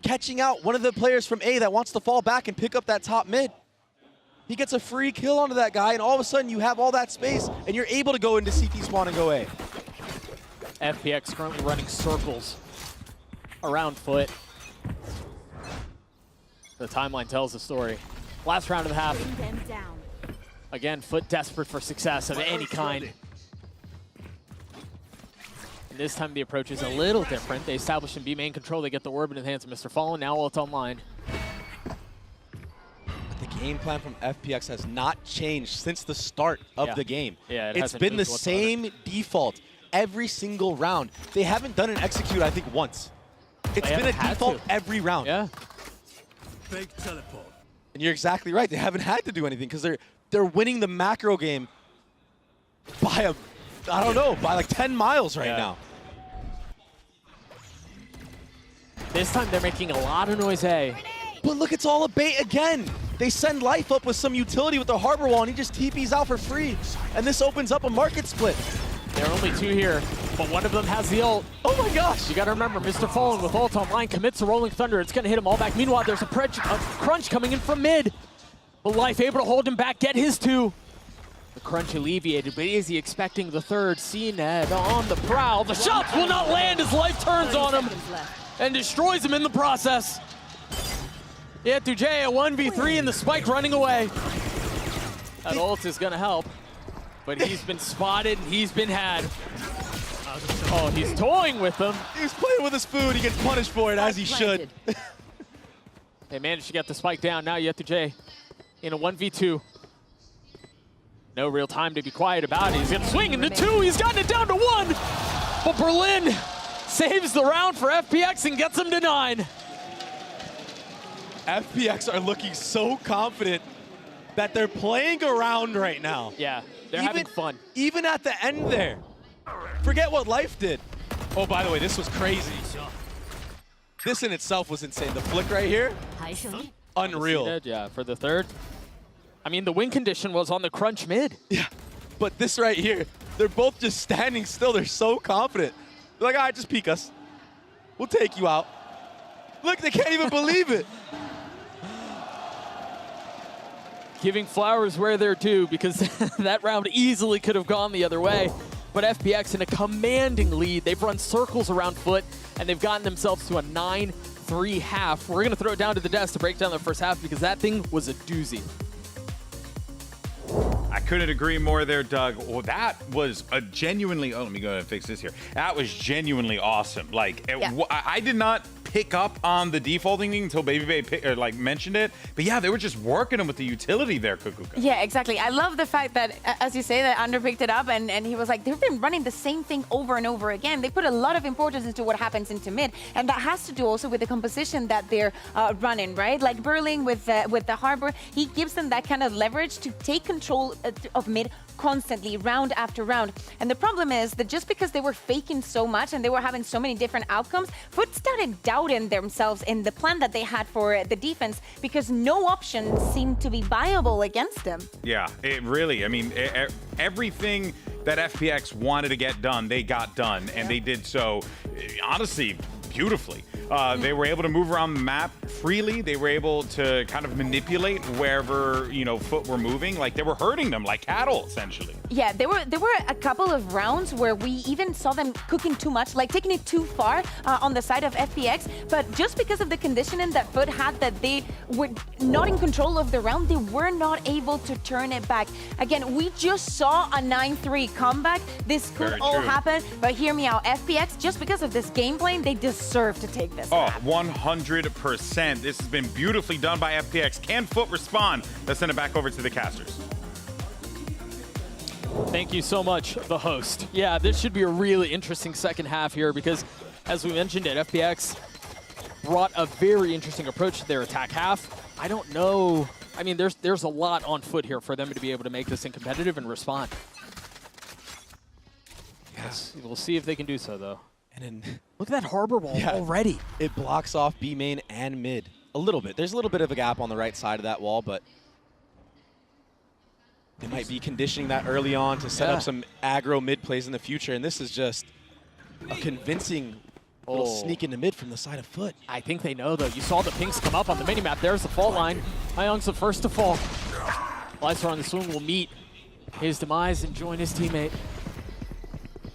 Catching out one of the players from A that wants to fall back and pick up that top mid. He gets a free kill onto that guy, and all of a sudden you have all that space, and you're able to go into CT spawn and go A. FPX currently running circles around FUT. The timeline tells the story. Last round of the half. Again, FUT desperate for success of any kind. And this time the approach is a little different. They establish in B main control. They get the orb in the hands of Mr. Fallen. Now it's online. But the game plan from FPX has not changed since the start of the game. Yeah, it's been the same default every single round. They haven't done an execute, I think, once. It's been a default every round. Yeah. Fake teleport. And you're exactly right. They haven't had to do anything because they're winning the macro game by by like 10 miles right now. This time they're making a lot of noise A. But look, it's all a bait again. They send Life up with some utility with the Harbor wall, and he just TPs out for free. And this opens up a market split. There are only 2 here, but one of them has the ult. Oh my gosh! You gotta remember, Mr. Fallen with ult online commits a Rolling Thunder. It's gonna hit him all back. Meanwhile, there's a crunch coming in from mid. But Life able to hold him back, get his 2. The crunch alleviated, but is he expecting the third? CNED on the prowl. The shots will not land as Life turns on him and destroys him in the process. E2J a 1v3 and the spike running away. That ult is gonna help, but he's been spotted and he's been had. Oh, he's toying with them. He's playing with his food. He gets punished for it, as he should. They managed to get the spike down. Now E2J in a 1v2. No real time to be quiet about it. He's gonna swing into 2. He's gotten it down to 1. But Berlin saves the round for FPX and gets him to 9. FPX are looking so confident that they're playing around right now. Yeah, they're having fun. Even at the end there. Forget what Life did. Oh, by the way, this was crazy. This in itself was insane. The flick right here, unreal. Yeah, for the third. I mean, the win condition was on the crunch mid. Yeah, but this right here, They're both just standing still. They're so confident. They're like, all right, just peek us. We'll take you out. Look, they can't even believe it. Giving flowers where they're due, because that round easily could have gone the other way. But FPX in a commanding lead. They've run circles around FUT, and they've gotten themselves to a 9-3 half. We're going to throw it down to the desk to break down the first half, because that thing was a doozy. I couldn't agree more there, Doug. Well, that was a genuinely, let me go ahead and fix this here. That was genuinely awesome. Like, I did not pick up on the defaulting thing until Baby Bay mentioned it. But yeah, they were just working them with the utility there, Kukuka. Yeah, exactly. I love the fact that, as you say, that Under picked it up and he was like, they've been running the same thing over and over again. They put a lot of importance into what happens into mid. And that has to do also with the composition that they're running, right? Like Burling with the Harbor, he gives them that kind of leverage to take control of mid constantly, round after round. And the problem is that just because they were faking so much and they were having so many different outcomes, FUT started doubting themselves in the plan that they had for the defense, because no option seemed to be viable against them. Yeah, it really, I mean, everything that FPX wanted to get done, they got done, and they did so, honestly, beautifully. They were able to move around the map freely. They were able to kind of manipulate wherever, FUT were moving. Like, they were hurting them like cattle, essentially. Yeah, there were a couple of rounds where we even saw them cooking too much, like taking it too far on the side of FPX. But just because of the conditioning that FUT had, that they were not in control of the round, they were not able to turn it back. Again, we just saw a 9-3 comeback. This could all happen, but hear me out. FPX, just because of this game plan, they deserve to take this. Oh, 100%. This has been beautifully done by FPX. Can FUT respond? Let's send it back over to the casters. Thank you so much, the host. Yeah, this should be a really interesting second half here, because as we mentioned it, FPX brought a very interesting approach to their attack half. I don't know. I mean, there's a lot on FUT here for them to be able to make this competitive and respond. Yes. We'll see if they can do so, though. And then, look at that Harbor wall already. It blocks off B main and mid a little bit. There's a little bit of a gap on the right side of that wall, but they might be conditioning that early on to set up some aggro mid plays in the future, and this is just a convincing little sneak into mid from the side of FUT. I think they know, though. You saw the pinks come up on the minimap. There's the fault line. Hyung's the first to fall. Lysar on the swing will meet his demise and join his teammate.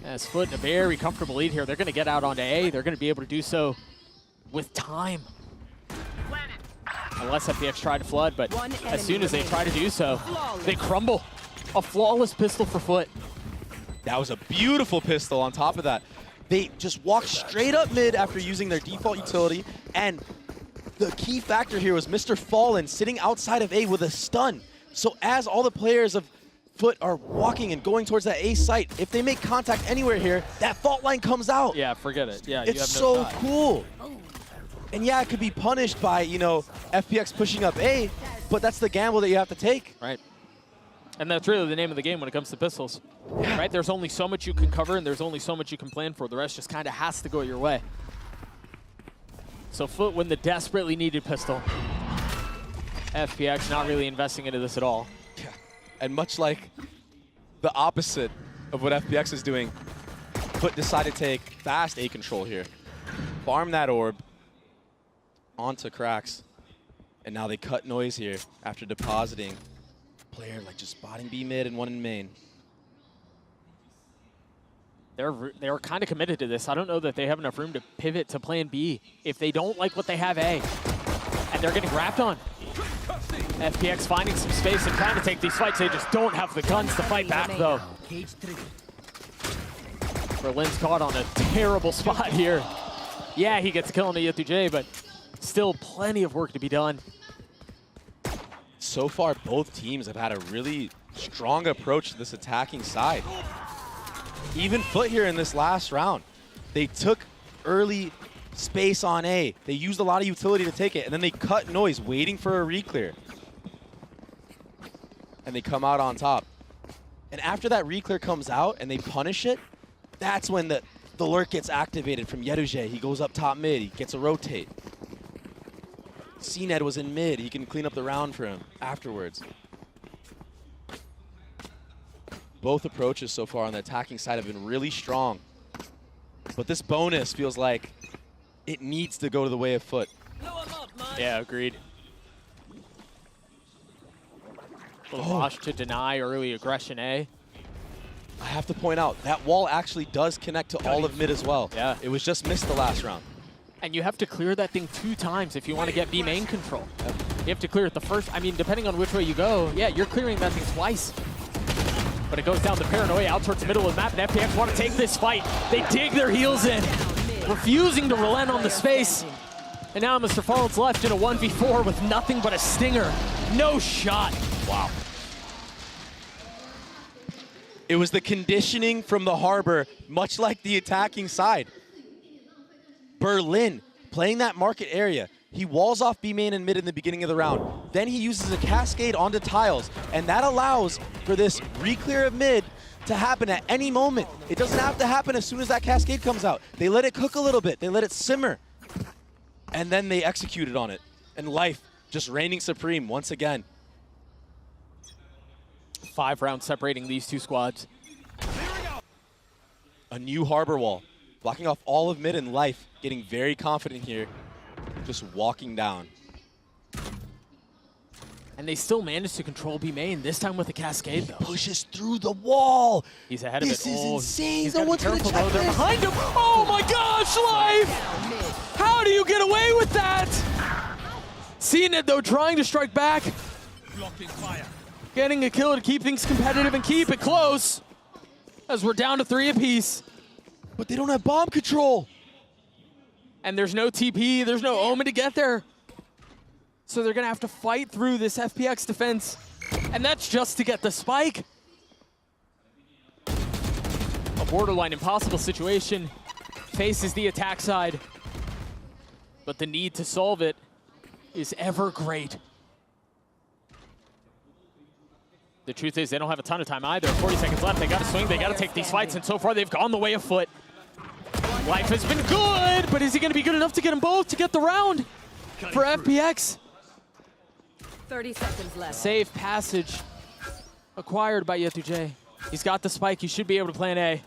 As FUT in a very comfortable lead here. They're going to get out onto A. They're going to be able to do so with time. Unless FPX try to flood, but as soon as they try to do so, they crumble. A flawless pistol for FUT. That was a beautiful pistol on top of that. They just walked straight up mid after using their default utility, and the key factor here was Mr. Fallen sitting outside of A with a stun. So as all the players of FUT are walking and going towards that A site, if they make contact anywhere here, that fault line comes out. Yeah, forget it. Yeah, it's you have so no shot. cool. And yeah, it could be punished by, FPX pushing up A, but that's the gamble that you have to take. Right. And that's really the name of the game when it comes to pistols. Right? There's only so much you can cover, and there's only so much you can plan for. The rest just kind of has to go your way. So FUT win the desperately needed pistol. FPX not really investing into this at all. Yeah. And much like the opposite of what FPX is doing, FUT decided to take fast A control here. Farm that orb onto Cracks. And now they cut noise here after depositing player like just spotting B mid and one in main. They're kind of committed to this. I don't know that they have enough room to pivot to plan B if they don't like what they have A. And they're getting wrapped on. FPX finding some space and trying to take these fights. They just don't have the guns to fight back, though. Berlin's caught on a terrible spot here. Yeah, he gets a kill on the Y2J, but still plenty of work to be done. So far, both teams have had a really strong approach to this attacking side. Even FUT here in this last round, they took early space on A. They used a lot of utility to take it, and then they cut noise, waiting for a reclear. And they come out on top. And after that reclear comes out and they punish it, that's when the lurk gets activated from Y2J. He goes up top mid, he gets a rotate. CNED was in mid, he can clean up the round for him afterwards. Both approaches so far on the attacking side have been really strong. But this bonus feels like it needs to go to the way of FUT. Yeah, agreed. Little rush to deny early aggression A. I have to point out, that wall actually does connect to all of mid as well. Yeah. It was just missed the last round. And you have to clear that thing 2 times if you want to get B main control. You have to clear it the first, I mean, depending on which way you go, yeah, you're clearing that thing twice. But it goes down the paranoia out towards the middle of the map, and FPX want to take this fight. They dig their heels in, refusing to relent on the space. And now Mr. Fallen's left in a 1v4 with nothing but a stinger. No shot. Wow. It was the conditioning from the Harbor, much like the attacking side. Berlin playing that market area. He walls off B main and mid in the beginning of the round. Then he uses a cascade onto tiles, and that allows for this re-clear of mid to happen at any moment. It doesn't have to happen as soon as that cascade comes out. They let it cook a little bit. They let it simmer. And then they executed on it. And Life just reigning supreme once again. 5 rounds separating these 2 squads. A new Harbor wall, blocking off all of mid, and Life getting very confident here, just walking down. And they still managed to control B main, this time with the cascade though. Pushes through the wall. He's ahead of it. This is insane. He's No one's gonna careful check though. They're this. behind him. Oh my gosh, Life! How do you get away with that? CNED though trying to strike back. Getting a kill to keep things competitive and keep it close. As we're down to 3 apiece. But they don't have bomb control. And there's no TP, there's no Omen to get there. So they're gonna have to fight through this FPX defense. And that's just to get the spike. A borderline impossible situation. Faces the attack side. But the need to solve it is ever great. The truth is they don't have a ton of time either. 40 seconds left, they gotta swing, they gotta take these fights, and so far they've gone the way of FUT. Life has been good, but is he gonna be good enough to get them both to get the round for FPX? 30 seconds left. Safe passage acquired by Yetu. He's got the spike, he should be able to plan A.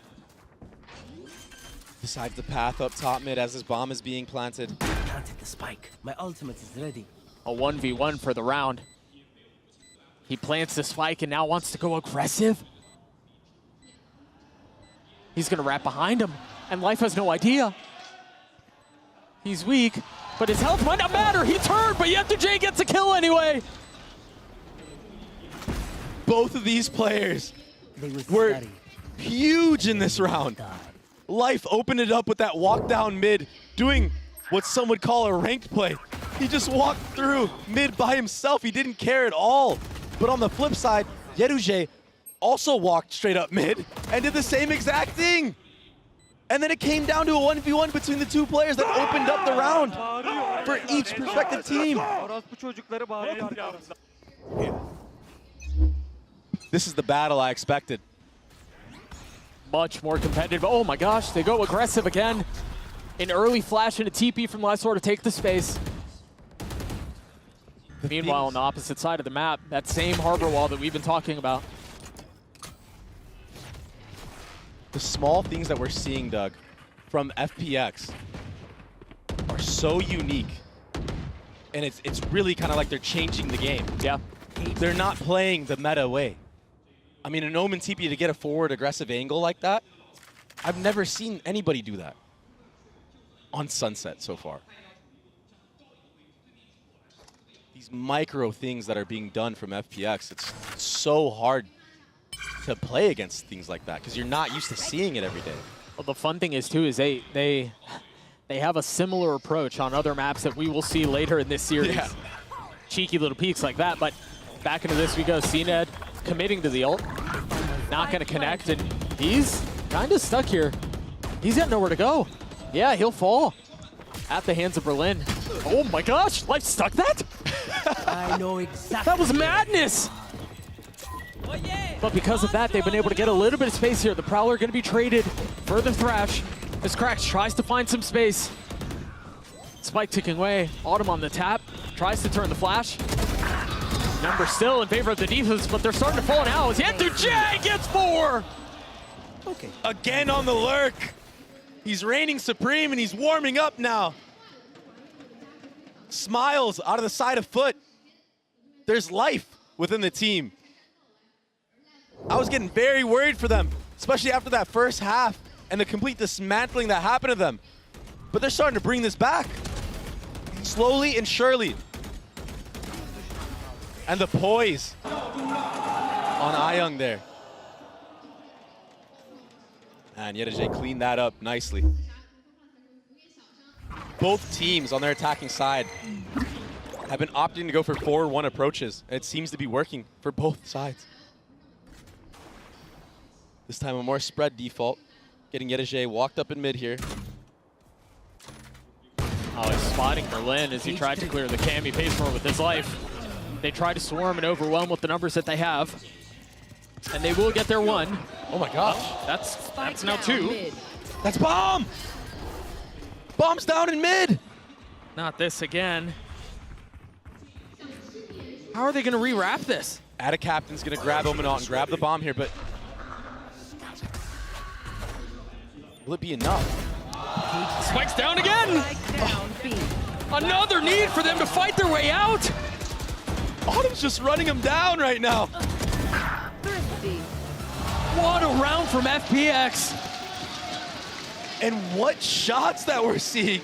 Decides the path up top mid as his bomb is being planted. Planted the spike. My ultimate is ready. A 1v1 for the round. He plants the spike and now wants to go aggressive. He's gonna wrap behind him, and Life has no idea. He's weak, but his health might not matter. He turned, but Yetu gets a kill anyway. Both of these players were huge in this round. Life opened it up with that walk down mid, doing what some would call a ranked play. He just walked through mid by himself. He didn't care at all. But on the flip side, Yetu also walked straight up mid and did the same exact thing. And then it came down to a 1v1 between the 2 players that opened up the round for each respective team. This is the battle I expected. Much more competitive. Oh my gosh, they go aggressive again. An early flash and a TP from Lysor to take the space. Meanwhile, on the opposite side of the map, that same harbor wall that we've been talking about. The small things that we're seeing, Doug, from FPX are so unique. And it's really kind of like they're changing the game. Yeah. They're not playing the meta way. I mean, an Omen TP to get a forward aggressive angle like that, I've never seen anybody do that on Sunset so far. These micro things that are being done from FPX, it's so hard to play against things like that because you're not used to seeing it every day. Well, the fun thing is too is they have a similar approach on other maps that we will see later in this series. Yeah. Cheeky little peeks like that, but back into this we go. CNED committing to the ult, not going to connect, and he's kind of stuck here. He's got nowhere to go. Yeah, he'll fall at the hands of Berlin. Oh my gosh, Life stuck that? I know exactly. That was madness! But because of that, they've been able to get a little bit of space here. The Prowler going to be traded for the Thrash as Krax tries to find some space. Spike ticking away. Autumn on the tap. Tries to turn the flash. Numbers still in favor of the defense, but they're starting to fall now. As J gets 4. Okay. Again on the lurk. He's reigning supreme and he's warming up now. Smiles out of the side of FUT. There's life within the team. I was getting very worried for them, especially after that first half and the complete dismantling that happened to them. But they're starting to bring this back. Slowly and surely. And the poise on Ayung there. And J cleaned that up nicely. Both teams on their attacking side have been opting to go for 4-1 approaches. It seems to be working for both sides. This time a more spread default. Getting J walked up in mid here. Oh, he's spotting Berlin as he tried to clear the cam. He pays for it with his life. They try to swarm and overwhelm with the numbers that they have. And they will get their 1. Oh my gosh. That's now 2. That's Bomb! Bomb's down in mid! Not this again. How are they going to rewrap this? Ada Captain's going to grab OMEN and grab the bomb here, but will it be enough? Spike's down again! Another need for them to fight their way out! Autumn's just running him down right now. What a round from FPX. And what shots that we're seeing.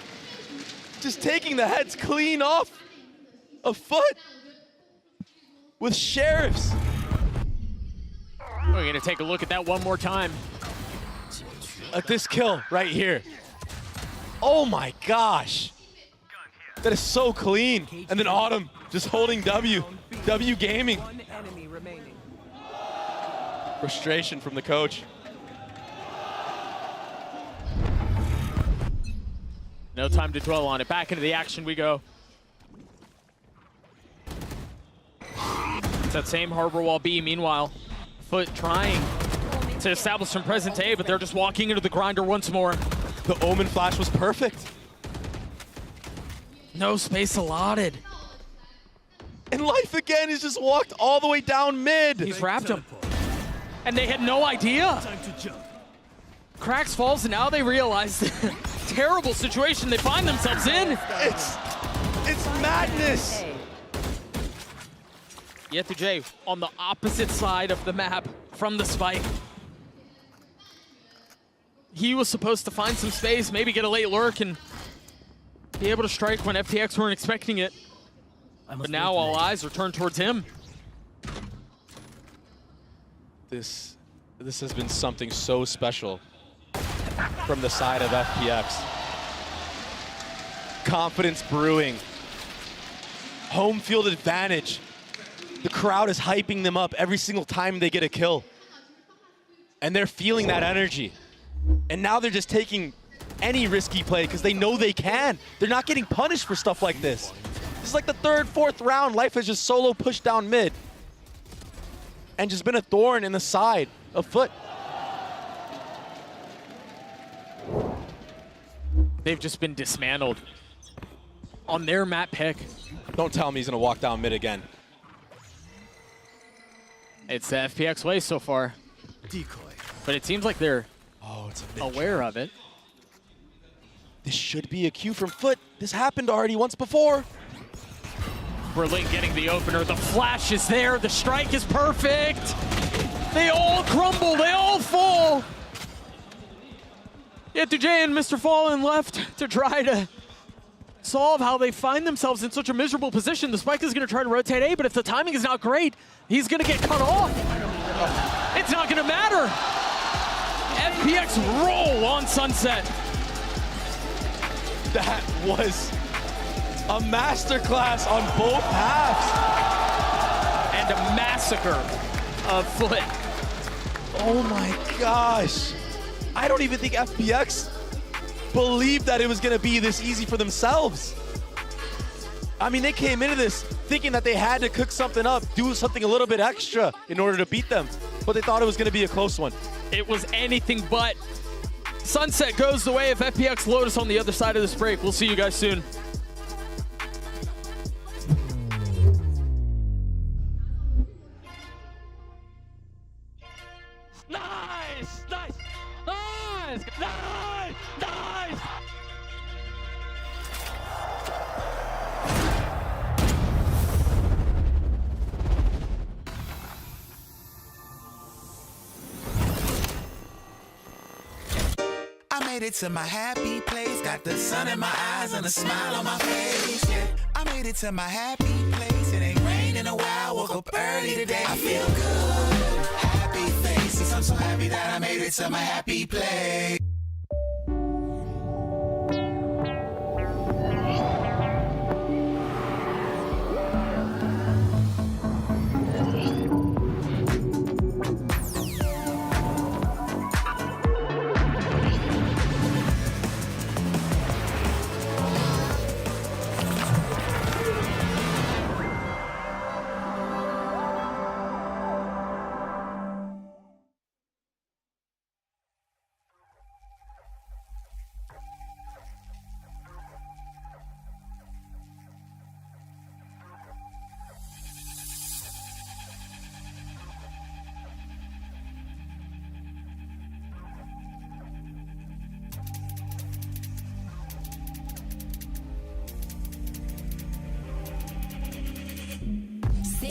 Just taking the heads clean off of FUT with Sheriffs. We're gonna take a look at that one more time. At this kill right here. Oh my gosh. That is so clean. And then Autumn just holding W. W gaming. Frustration from the coach. No time to dwell on it. Back into the action we go. It's that same Harbor Wall B. Meanwhile, FUT trying to establish some present A, but they're just walking into the grinder once more. The OMEN flash was perfect. No space allotted. And Life again has just walked all the way down mid. He's wrapped him. And they had no idea. Cracks falls, and now they realize the terrible situation they find themselves in. It's madness. J on the opposite side of the map from the spike. He was supposed to find some space, maybe get a late lurk and be able to strike when FPX weren't expecting it. But now all eyes are turned towards him. This has been something so special from the side of FPX. Confidence brewing. Home field advantage. The crowd is hyping them up every single time they get a kill. And they're feeling that energy. And now they're just taking any risky play because they know they can. They're not getting punished for stuff like this. This is like the third, fourth round. Life has just solo pushed down mid. And just been a thorn in the side of FUT. They've just been dismantled on their map pick. Don't tell me he's gonna walk down mid again. It's the FPX way so far. Decoy. But it seems like they're aware of it. This should be a cue from FUT. This happened already once before. Berlin getting the opener. The flash is there. The strike is perfect. They all crumble. They all fall. Yet J and Mr. Fallen left to try to solve how they find themselves in such a miserable position. The spike is going to try to rotate A, but if the timing is not great, he's going to get cut off. It's not going to matter. FPX roll on Sunset. That was a masterclass on both halves. And a massacre of FUT. Oh my gosh. I don't even think FPX believed that it was going to be this easy for themselves. I mean, they came into this thinking that they had to cook something up, do something a little bit extra in order to beat them. But they thought it was going to be a close one. It was anything but. Sunset goes the way of FPX Lotus on the other side of this break. We'll see you guys soon. Nice! Nice! Nice! Nice! Nice! I made it to my happy place, got the sun in my eyes and a smile on my face. Yeah, I made it to my happy place. It ain't rained in a while, woke up early today. I feel good, happy faces. I'm so happy that I made it to my happy place.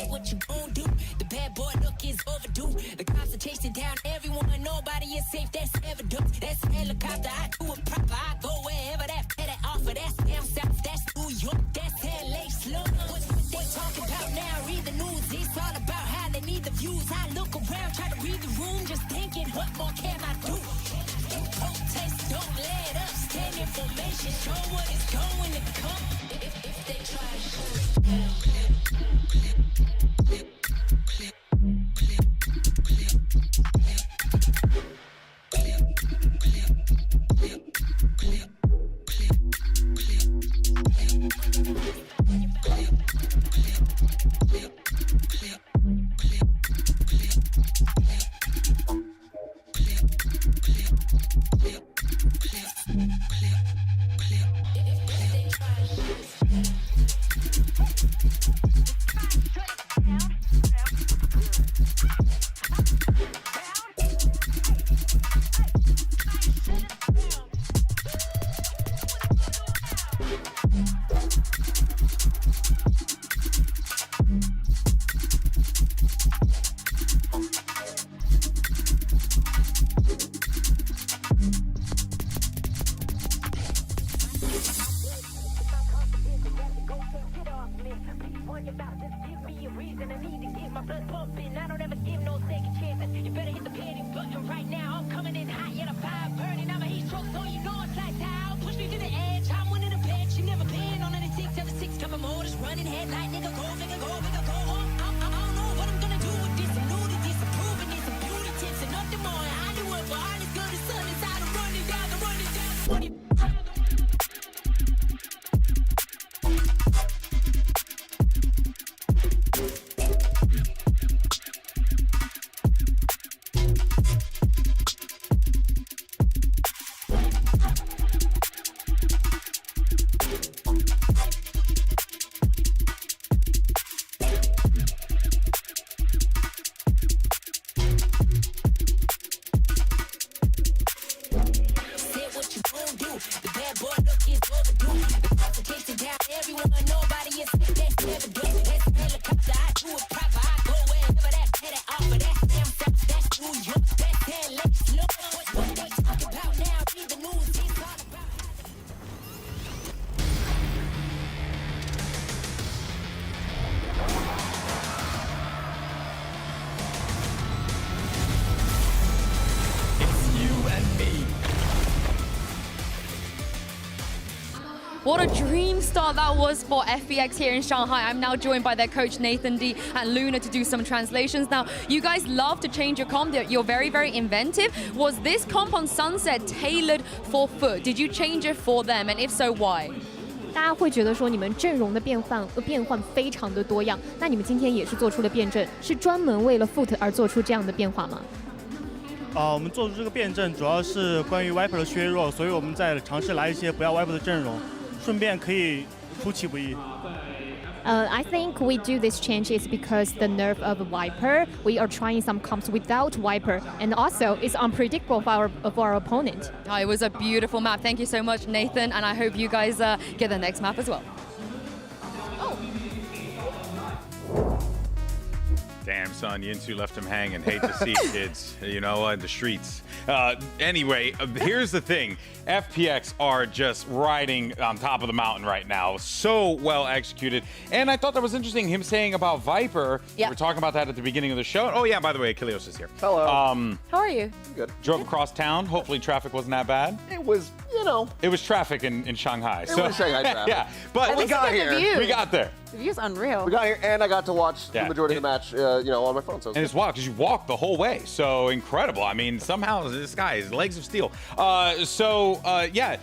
What you gon' do? The bad boy look is overdue. The cops are chasing down everyone. Nobody is safe. That's evidence. That's a helicopter. I do it proper. I go wherever that offer. That's down south. That's New York. That's LA slow. What they talking about now? Read the news. It's all about how they need the views. I look around, try to read the room, just thinking, what more can I do? Protest, don't let up. Stand in formation. Show what is going to come. If they try to show it. What a dream start that was for FPX here in Shanghai. I'm now joined by their coach Nathan D and Luna to do some translations. Now, you guys love to change your comp. You're very, very inventive. Was this comp on Sunset tailored for FUT? Did you change it for them? And if so, why? 大家会觉得说你们阵容的变换非常的多样，那你们今天也是做出了变阵，是专门为了 FUT 而做出这样的变化吗？我们做出这个变阵主要是关于 Viper 的削弱，所以我们在尝试来一些不要 Viper 的阵容，顺便可以出其不意。I think we do this change is because the nerf of Viper, we are trying some comps without Viper, and also it's unpredictable for our opponent. Oh, it was a beautiful map. Thank you so much, Nathan, and I hope you guys get the next map as well. Damn, son, Yinsu left him hanging. Hate to see it, kids. You know, in the streets. Anyway, here's the thing. FPX are just riding on top of the mountain right now. So well executed. And I thought that was interesting, him saying about Viper. Yeah. We were talking about that at the beginning of the show. Oh, yeah, by the way, Achilleos is here. Hello. How are you? Good. Drove across town. Hopefully traffic wasn't that bad. It was, you know. It was traffic in Shanghai. It was Shanghai traffic. Yeah, but we got here. We got there. The view's unreal. We got here, and I got to watch the majority of the match, on my phone. So and it's wild because you walked the whole way. So incredible. I mean, somehow this guy is legs of steel. Yeah,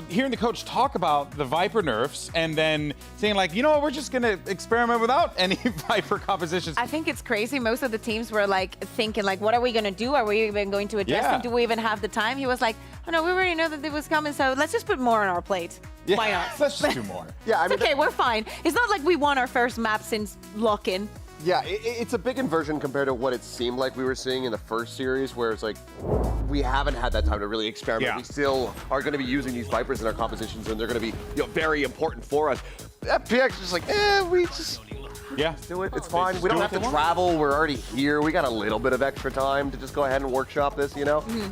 hearing the coach talk about the Viper nerfs and then saying like, you know what, we're just going to experiment without any Viper compositions. I think it's crazy. Most of the teams were like thinking like, what are we going to do? Are we even going to address them? Do we even have the time? He was like, oh no, we already know that it was coming. So let's just put more on our plate. Yeah, why not? Let's just do more. Yeah, I mean, it's okay, we're fine. It's not like we won our first map since lock-in. Yeah, it's a big inversion compared to what it seemed like we were seeing in the first series, where it's like, we haven't had that time to really experiment. Yeah. We still are going to be using these Vipers in our compositions, and they're going to be very important for us. FPX is just like, we just do it. It's fine. We don't have to travel. We're already here. We got a little bit of extra time to just go ahead and workshop this,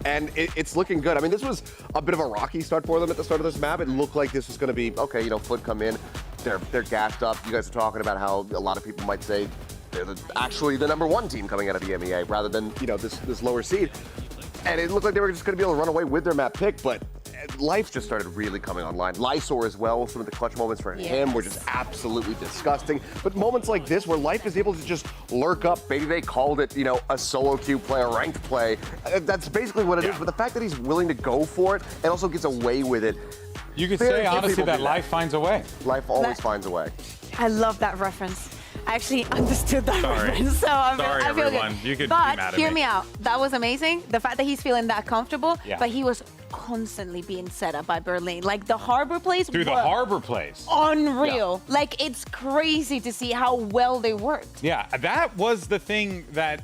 And it's looking good. I mean, this was a bit of a rocky start for them at the start of this map. It looked like this was going to be, okay, FUT come in. They're gassed up. You guys are talking about how a lot of people might say they're actually the #1 team coming out of the EMEA rather than, this lower seed. And it looked like they were just going to be able to run away with their map pick, but Life just started really coming online. Lysor as well, some of the clutch moments for him were just absolutely disgusting. But moments like this where Life is able to just lurk up, maybe they called it, a solo queue play, a ranked play. That's basically what it is, but the fact that he's willing to go for it and also gets away with it. You could say, honestly, that Life finds a way. Life always finds a way. I love that reference. I actually understood that reference, so I feel everyone. good. You could be mad But at hear me. me out. That was amazing. The fact that he's feeling that comfortable, Yeah. but he was constantly being set up by Berlin. Like the harbor plays Through the were harbor plays. unreal. Like it's crazy to see how well they worked. Yeah, that was the thing that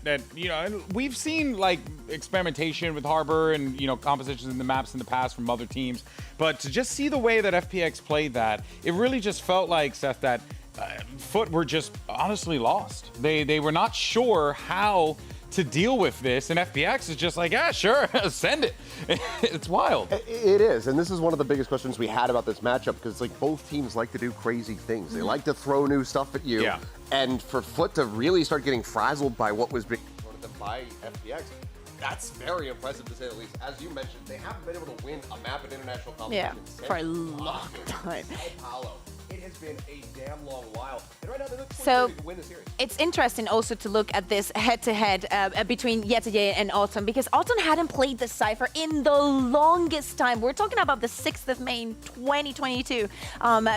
we've seen like experimentation with Harbor and compositions in the maps in the past from other teams, but to just see the way that FPX played that, it really just felt like, Seth, that FUT were just honestly lost. They were not sure how to deal with this, and FPX is just like, yeah, sure, send it. It's wild. It is, and this is one of the biggest questions we had about this matchup, because like both teams like to do crazy things. They like to throw new stuff at you, and for FUT to really start getting frazzled by what was being thrown at them by FPX, that's very impressive to say the least. As you mentioned, they haven't been able to win a map at international competition for a long time. It has been a damn long while. And right now they look So to win the series. it's interesting also to look at this head-to-head between Yetide and Autumn, because Autumn hadn't played the Cypher in the longest time. We're talking about the 6th of May 2022,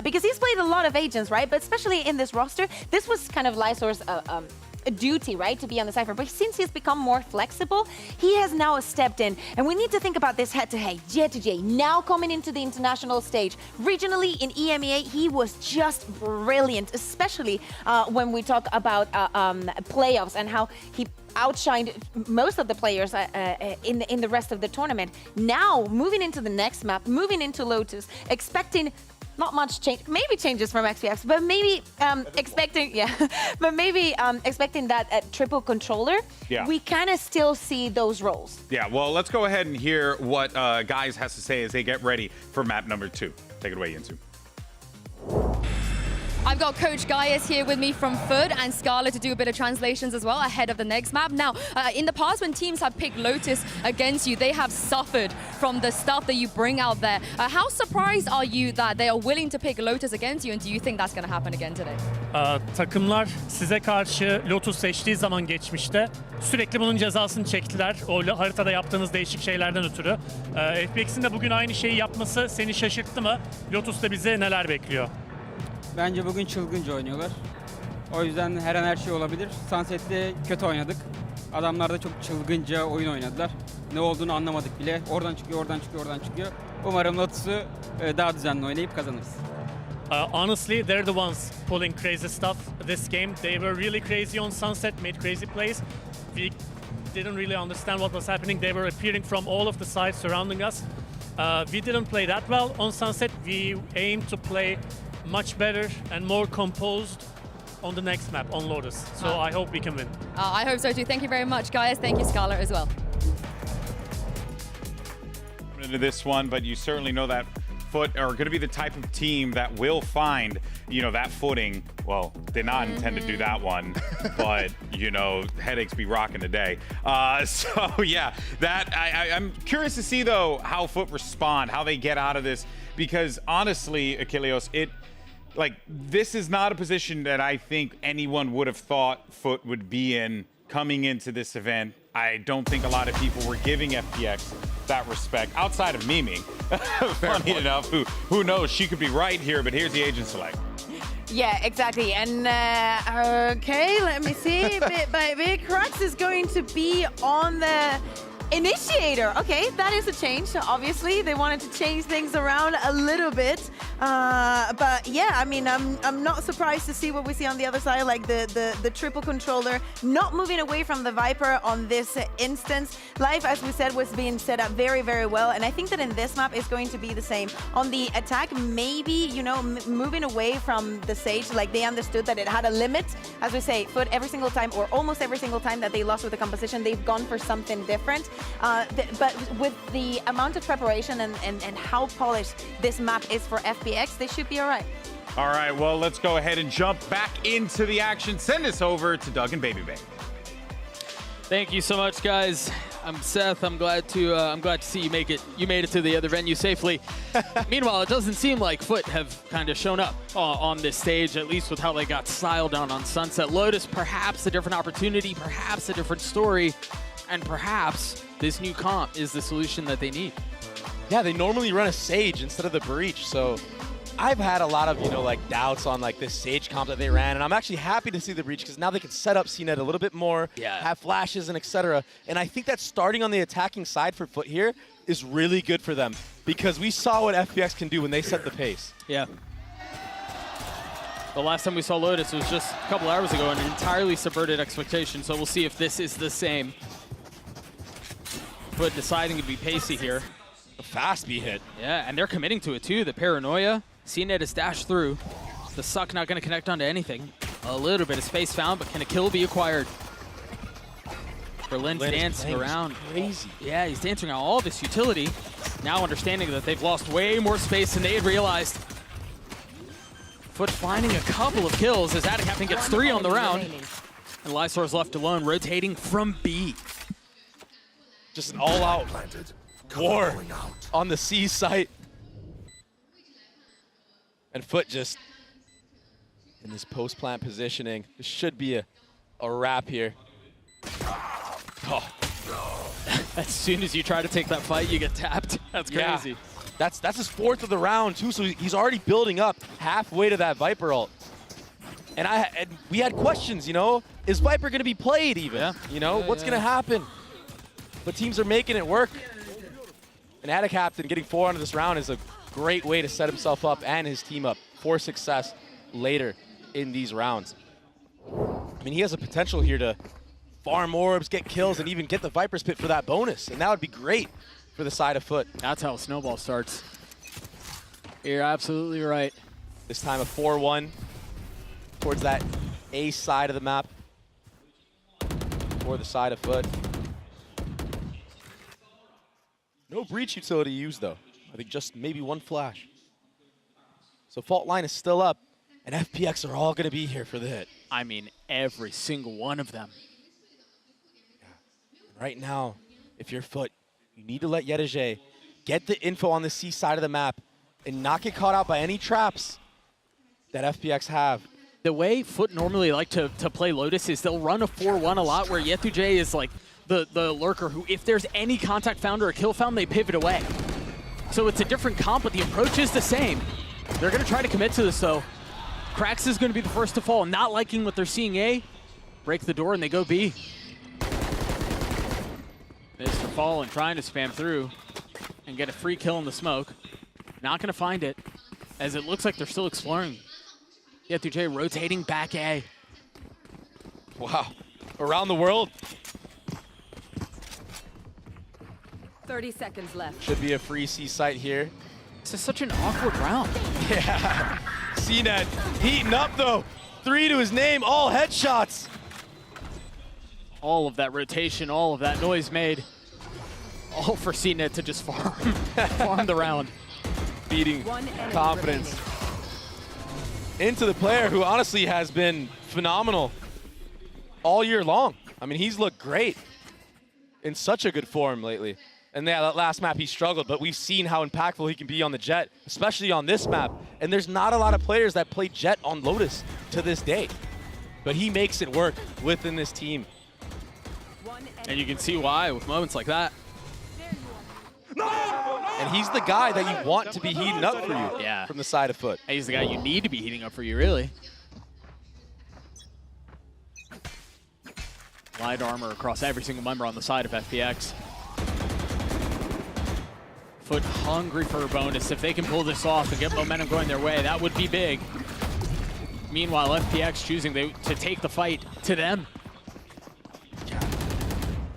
because he's played a lot of agents, right? But especially in this roster, this was kind of Lysor's a duty, right, to be on the Cypher. But since he's become more flexible, he has now stepped in. And we need to think about this head-to-head. J2J now coming into the international stage. Regionally in EMEA, he was just brilliant, especially when we talk about playoffs and how he outshined most of the players in the rest of the tournament. Now, moving into the next map, moving into Lotus, expecting not much change, maybe changes from FPX, but maybe expecting that triple controller. Yeah. We kind of still see those roles. Yeah, well, let's go ahead and hear what Guys has to say as they get ready for map number 2. Take it away, Yinsu. I've got Coach Gaius here with me from FUT and Scarlett to do a bit of translations as well ahead of the next map. Now, in the past when teams have picked Lotus against you, they have suffered from the stuff that you bring out there. How surprised are you that they are willing to pick Lotus against you, and do you think that's going to happen again today? Takımlar size karşı Lotus seçtiği zaman geçmişte sürekli bunun cezasını çektiler. O haritada yaptığınız değişik şeylerden ötürü. FPX'in de bugün aynı şeyi yapması seni şaşırttı mı? Lotus'ta bize neler bekliyor? Bence bugün çılgınca oynuyorlar. O yüzden her an her şey olabilir. Sunset'te kötü oynadık. Adamlar da çok çılgınca oyun oynadılar. Ne olduğunu anlamadık bile. Oradan çıkıyor, oradan çıkıyor, oradan çıkıyor. Umarım Lotus'u daha düzenli oynayıp kazanırız. Honestly, they're the ones pulling crazy stuff this game. They were really crazy on Sunset, made crazy plays. We didn't really understand what was happening. They were appearing from all of the sides surrounding us. We didn't play that well on Sunset. We aim to play much better and more composed on the next map, on Lotus. So I hope we can win. I hope so too. Thank you very much, guys. Thank you, Scarlett, as well. Into this one, but you certainly know that FUT are going to be the type of team that will find, you know, that footing. Well, did not intend to do that one, but, you know, headaches be rocking today. So, yeah, that I'm curious to see, though, how FUT respond, how they get out of this, because honestly, Achilleos, this is not a position that I think anyone would have thought FUT would be in coming into this event. I don't think a lot of people were giving FPX that respect, outside of Mimi. Funny enough, who knows, she could be right here, but here's the agent select. Yeah, exactly. And okay, let me see. Bit by bit, Crux is going to be on the initiator. Okay, that is a change. Obviously, they wanted to change things around a little bit. But yeah, I mean, I'm not surprised to see what we see on the other side, like the triple controller not moving away from the Viper on this instance. Life, as we said, was being set up very, very well, and I think that in this map is going to be the same. On the attack, maybe, you know, moving away from the Sage, like they understood that it had a limit. As we say, FUT every single time, or almost every single time that they lost with the composition, they've gone for something different. But with the amount of preparation and how polished this map is for FPX, they should be all right. All right, well, let's go ahead and jump back into the action. Send us over to Doug and Baby Bay. Thank you so much, guys. I'm Seth. I'm glad to see you made it to the other venue safely. Meanwhile, it doesn't seem like FUT have kind of shown up on this stage, at least with how they got styled down on Sunset. Lotus, perhaps a different opportunity, perhaps a different story, and perhaps this new comp is the solution that they need. Yeah, they normally run a Sage instead of the Breach, so I've had a lot of, you know, like doubts on like this Sage comp that they ran, and I'm actually happy to see the Breach because now they can set up CNET a little bit more, have flashes and etc. And I think that starting on the attacking side for FUT here is really good for them because we saw what FPX can do when they set the pace. Yeah. The last time we saw Lotus was just a couple hours ago and entirely subverted expectations, so we'll see if this is the same. FUT deciding to be pacey here. A fast B hit. Yeah, and they're committing to it too. The paranoia. CNET is dashed through. The suck not going to connect onto anything. A little bit of space found, but can a kill be acquired? Berlin's dancing around. Crazy. Yeah, he's dancing around all this utility. Now understanding that they've lost way more space than they had realized. FUT finding a couple of kills as Adacaptain gets 3 on the round. And Lysor's left alone, rotating from B. Just an all-out war on the C site. And FUT just in this post-plant positioning. This should be a wrap here. Oh. As soon as you try to take that fight, you get tapped. That's crazy. Yeah. That's his 4th of the round too, so he's already building up halfway to that Viper ult. And we had questions, you know, is Viper gonna be played even? Yeah. You know, what's gonna happen? But teams are making it work. And Adacaptain getting 4 onto this round is a great way to set himself up and his team up for success later in these rounds. I mean, he has a potential here to farm orbs, get kills, and even get the Viper's Pit for that bonus. And that would be great for the side of FUT. That's how a snowball starts. You're absolutely right. This time a 4-1 towards that A side of the map for the side of FUT. No Breach utility used, though. I think just maybe 1 flash. So fault line is still up, and FPX are all going to be here for the hit. I mean, every single one of them. Yeah. Right now, if you're FUT, you need to let Yedege get the info on the C side of the map and not get caught out by any traps that FPX have. The way FUT normally like to play Lotus is they'll run a 4-1 a lot where Yetuje is like the lurker who, if there's any contact found or a kill found, they pivot away. So it's a different comp, but the approach is the same. They're going to try to commit to this, though. Krax is going to be the first to fall. Not liking what they're seeing A. Break the door, and they go B. Mr. Fallen trying to spam through and get a free kill in the smoke. Not going to find it. as it looks like they're still exploring. Yetuje rotating back A. Wow. Around the world. 30 seconds left. Should be a free C site here. This is such an awkward round. Yeah. CNET heating up though. 3 to his name, all headshots. All of that rotation, all of that noise made. All for CNET to just farm the round. Beating confidence into the player who honestly has been phenomenal all year long. I mean, he's looked great in such a good form lately. And yeah, that last map he struggled, but we've seen how impactful he can be on the Jet, especially on this map. And there's not a lot of players that play Jet on Lotus to this day. But he makes it work within this team. And you can see why with moments like that. And he's the guy that you want to be heating up for you from the side of FUT. And he's the guy you need to be heating up for you, really. Light armor across every single member on the side of FPX. FUT hungry for a bonus. If they can pull this off and get momentum going their way, that would be big. Meanwhile, FPX choosing to take the fight to them.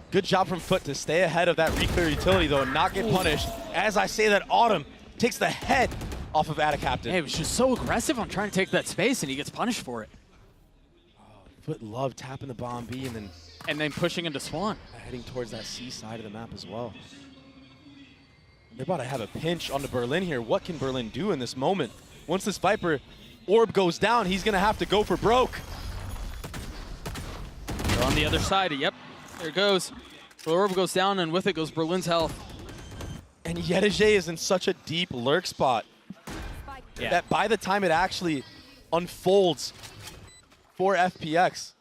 Good job from FUT to stay ahead of that reclear utility, though, and not get punished. As I say that, Autumn takes the head off of Attacaptain. Hey, he was just so aggressive on trying to take that space, and he gets punished for it. FUT love tapping the bomb B and then pushing into spawn. Heading towards that C side of the map as well. They're about to have a pinch onto Berlin here. What can Berlin do in this moment? Once this Viper orb goes down, he's going to have to go for broke. They're on the other side. Yep, there it goes. The orb goes down, and with it goes Berlin's health. And Yetuje is in such a deep lurk spot that by the time it actually unfolds for FPX,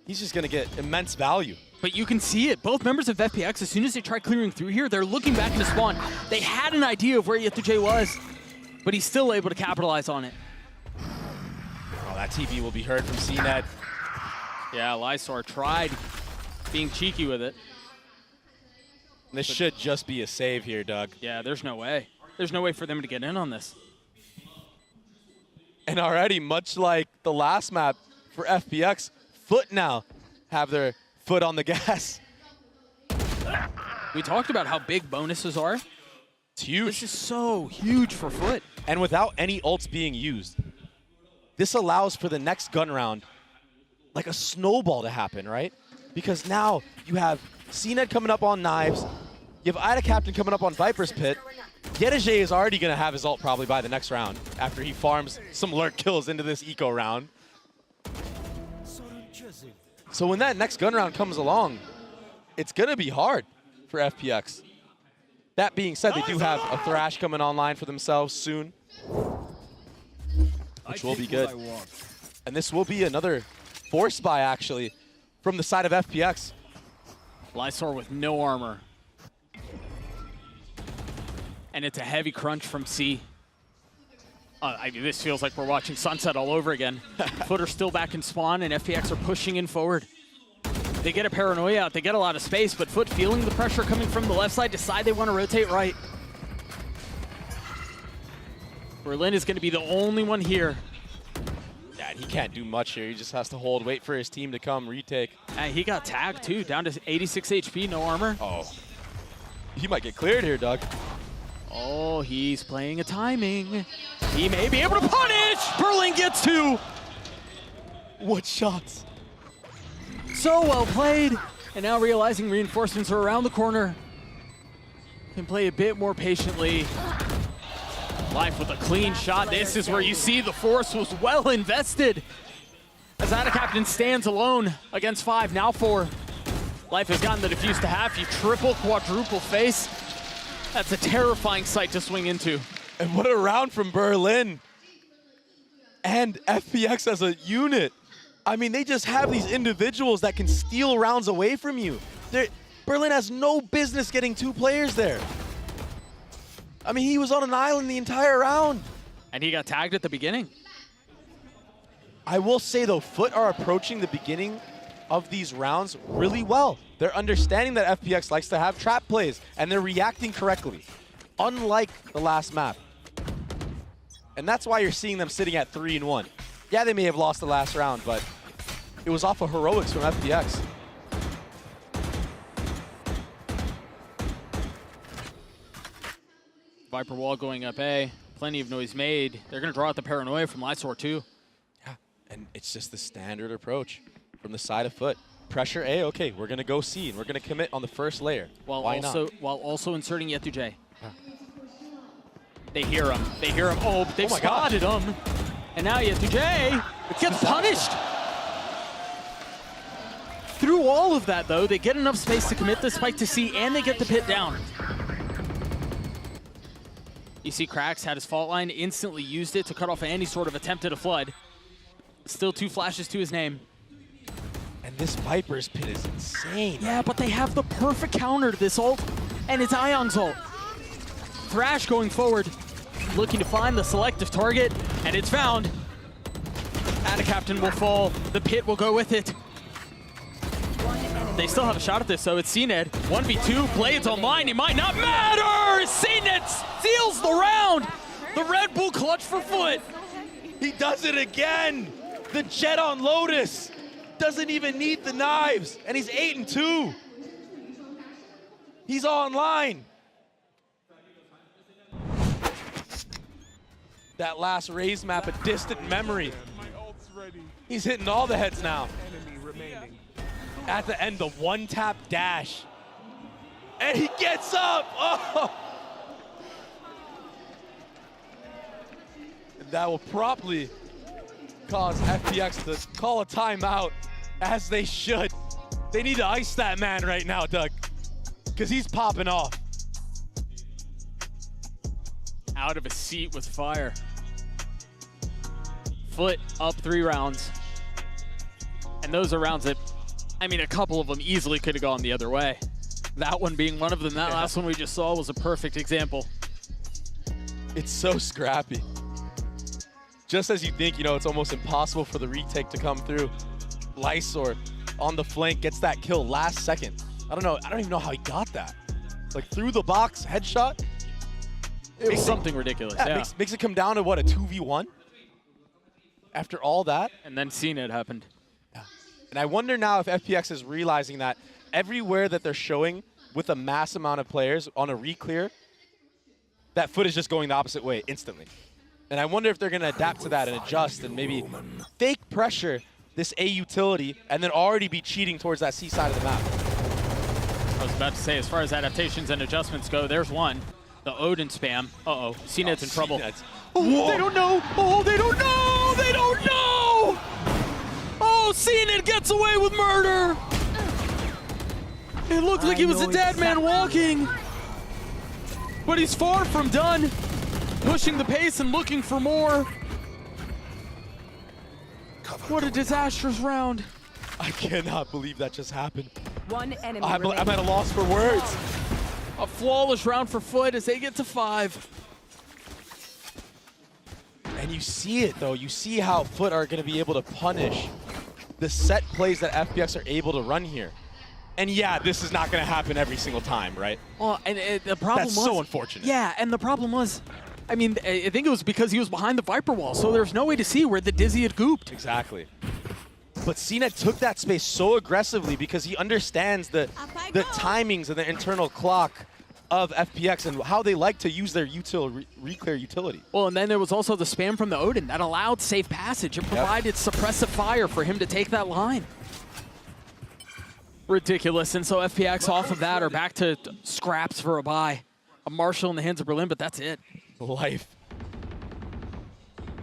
he's just going to get immense value. But you can see it. Both members of FPX, as soon as they try clearing through here, they're looking back into spawn. They had an idea of where Yetuje was, but he's still able to capitalize on it. Oh, that TV will be heard from CNET. Yeah, Lysor tried being cheeky with it. This should just be a save here, Doug. Yeah, there's no way. There's no way for them to get in on this. And already, much like the last map for FPX, FUT now have their foot on the gas. We talked about how big bonuses are. It's huge. This is so huge for FUT. And without any ults being used, this allows for the next gun round like a snowball to happen, right? Because now you have CNET coming up on Knives, you have Attacaptain coming up on Viper's Pit. Yetuje is already going to have his ult probably by the next round after he farms some lurk kills into this eco round. So when that next gun round comes along, it's going to be hard for FPX. That being said, they do have a Thrash coming online for themselves soon, which will be good. And this will be another force buy, actually, from the side of FPX. Lysor with no armor. And it's a heavy crunch from C. I mean, this feels like we're watching Sunset all over again. FUT are still back in spawn, and FPX are pushing in forward. They get a paranoia out, they get a lot of space, but FUT feeling the pressure coming from the left side, decide they want to rotate right. Berlin is going to be the only one here. Yeah, he can't do much here. He just has to hold, wait for his team to come, retake. And he got tagged too, down to 86 HP, no armor. Oh, he might get cleared here, Doug. Oh, he's playing a timing. He may be able to punish! Berlin gets two! What shots? So well played. And now realizing reinforcements are around the corner. Can play a bit more patiently. Life with a clean shot. This is where you see the force was well invested. As Attacaptain stands alone against 5, now 4. Life has gotten the defuse to half. You triple, quadruple face. That's a terrifying sight to swing into. And what a round from Berlin. And FPX as a unit. I mean, they just have these individuals that can steal rounds away from you. Berlin has no business getting 2 players there. I mean, he was on an island the entire round. And he got tagged at the beginning. I will say, though, FUT are approaching the beginning of these rounds really well. They're understanding that FPX likes to have trap plays, and they're reacting correctly, unlike the last map. And that's why you're seeing them sitting at 3-1. Yeah, they may have lost the last round, but it was off of heroics from FPX. Viper wall going up A. Plenty of noise made. They're going to draw out the paranoia from Lysor too. Yeah, and it's just the standard approach from the side of FUT. Pressure A, okay, we're going to go C, and we're going to commit on the first layer. While Why not? also inserting Yetu-J. They hear him. They hear him. Oh, they've spotted him. And now Yetu-J gets punished. Through all of that, though, they get enough space to commit the spike to C, and they get the pit down. You see Cracks had his fault line, instantly used it to cut off any sort of attempt at a flood. Still 2 flashes to his name. And this Viper's pit is insane. Yeah, but they have the perfect counter to this ult, and it's Ion's ult. Thrash going forward, looking to find the selective target, and it's found. Captain will fall, the pit will go with it. They still have a shot at this, so it's CNED. 1v2, Blades online, it might not matter! CNED steals the round! The Red Bull clutch for FUT. He does it again! The Jet on Lotus doesn't even need the knives, and he's 8-2. He's online. That last Raze map, a distant memory. He's hitting all the heads now. At the end, the one-tap dash. And he gets up! Oh! And that will probably cause FPX to call a timeout, as they should. They need to ice that man right now, Doug, because he's popping off. Out of a seat with fire. FUT up 3 rounds. And those are rounds that, I mean, a couple of them easily could have gone the other way. That one being one of them. That last one we just saw was a perfect example. It's so scrappy. Just as you think, you know, it's almost impossible for the retake to come through. Lysor on the flank gets that kill last second. I don't even know how he got that. It's like through the box, headshot. It was something ridiculous, yeah. Makes it come down to what, a 2v1? After all that? And then CNED happened. Yeah. And I wonder now if FPX is realizing that everywhere that they're showing with a mass amount of players on a re-clear, that FUT is just going the opposite way instantly. And I wonder if they're going to adapt to that and adjust and maybe fake pressure this A utility and then already be cheating towards that C side of the map. I was about to say, as far as adaptations and adjustments go, there's one. The Odin spam. Uh-oh, CNED's in trouble. Oh, they don't know! Oh, they don't know! They don't know! Oh, CNED gets away with murder! It looked like he was a dead man walking. But he's far from done. Pushing the pace and looking for more. What a disastrous round. I cannot believe that just happened. One enemy I'm at a loss for words. A flawless round for FUT as they get to 5. And you see it, though. You see how FUT are going to be able to punish the set plays that FPX are able to run here. And yeah, this is not going to happen every single time, right? Well, and the problem was... That's so unfortunate. Yeah, and the problem was, I mean, I think it was because he was behind the Viper wall, so there's no way to see where the Dizzy had gooped. Exactly. But CNED took that space so aggressively because he understands the timings and the internal clock of FPX and how they like to use their re-clear utility. Well, and then there was also the spam from the Odin that allowed safe passage and provided suppressive fire for him to take that line. Ridiculous, and so FPX off of that are back to scraps for a bye. A Marshall in the hands of Berlin, but that's it. Life.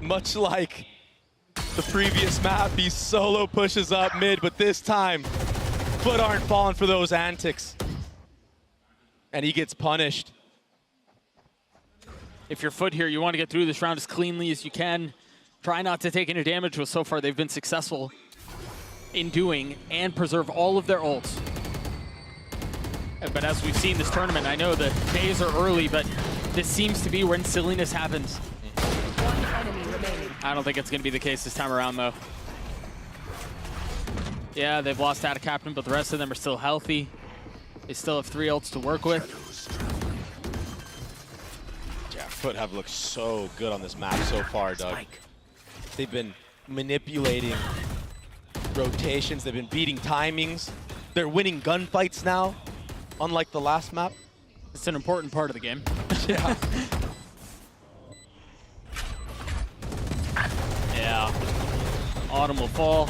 Much like the previous map, he solo pushes up mid, but this time, FUT aren't falling for those antics. And he gets punished. If you're FUT here, you want to get through this round as cleanly as you can. Try not to take any damage, which so far they've been successful in doing, and preserve all of their ults. But as we've seen this tournament, I know the days are early, but this seems to be when silliness happens. One enemy remaining. I don't think it's going to be the case this time around, though. Yeah, they've lost out a captain, but the rest of them are still healthy. They still have 3 ults to work with. Yeah, FUT have looked so good on this map so far, Doug. They've been manipulating rotations. They've been beating timings. They're winning gunfights now, unlike the last map. It's an important part of the game. Yeah. Yeah. Autumn will fall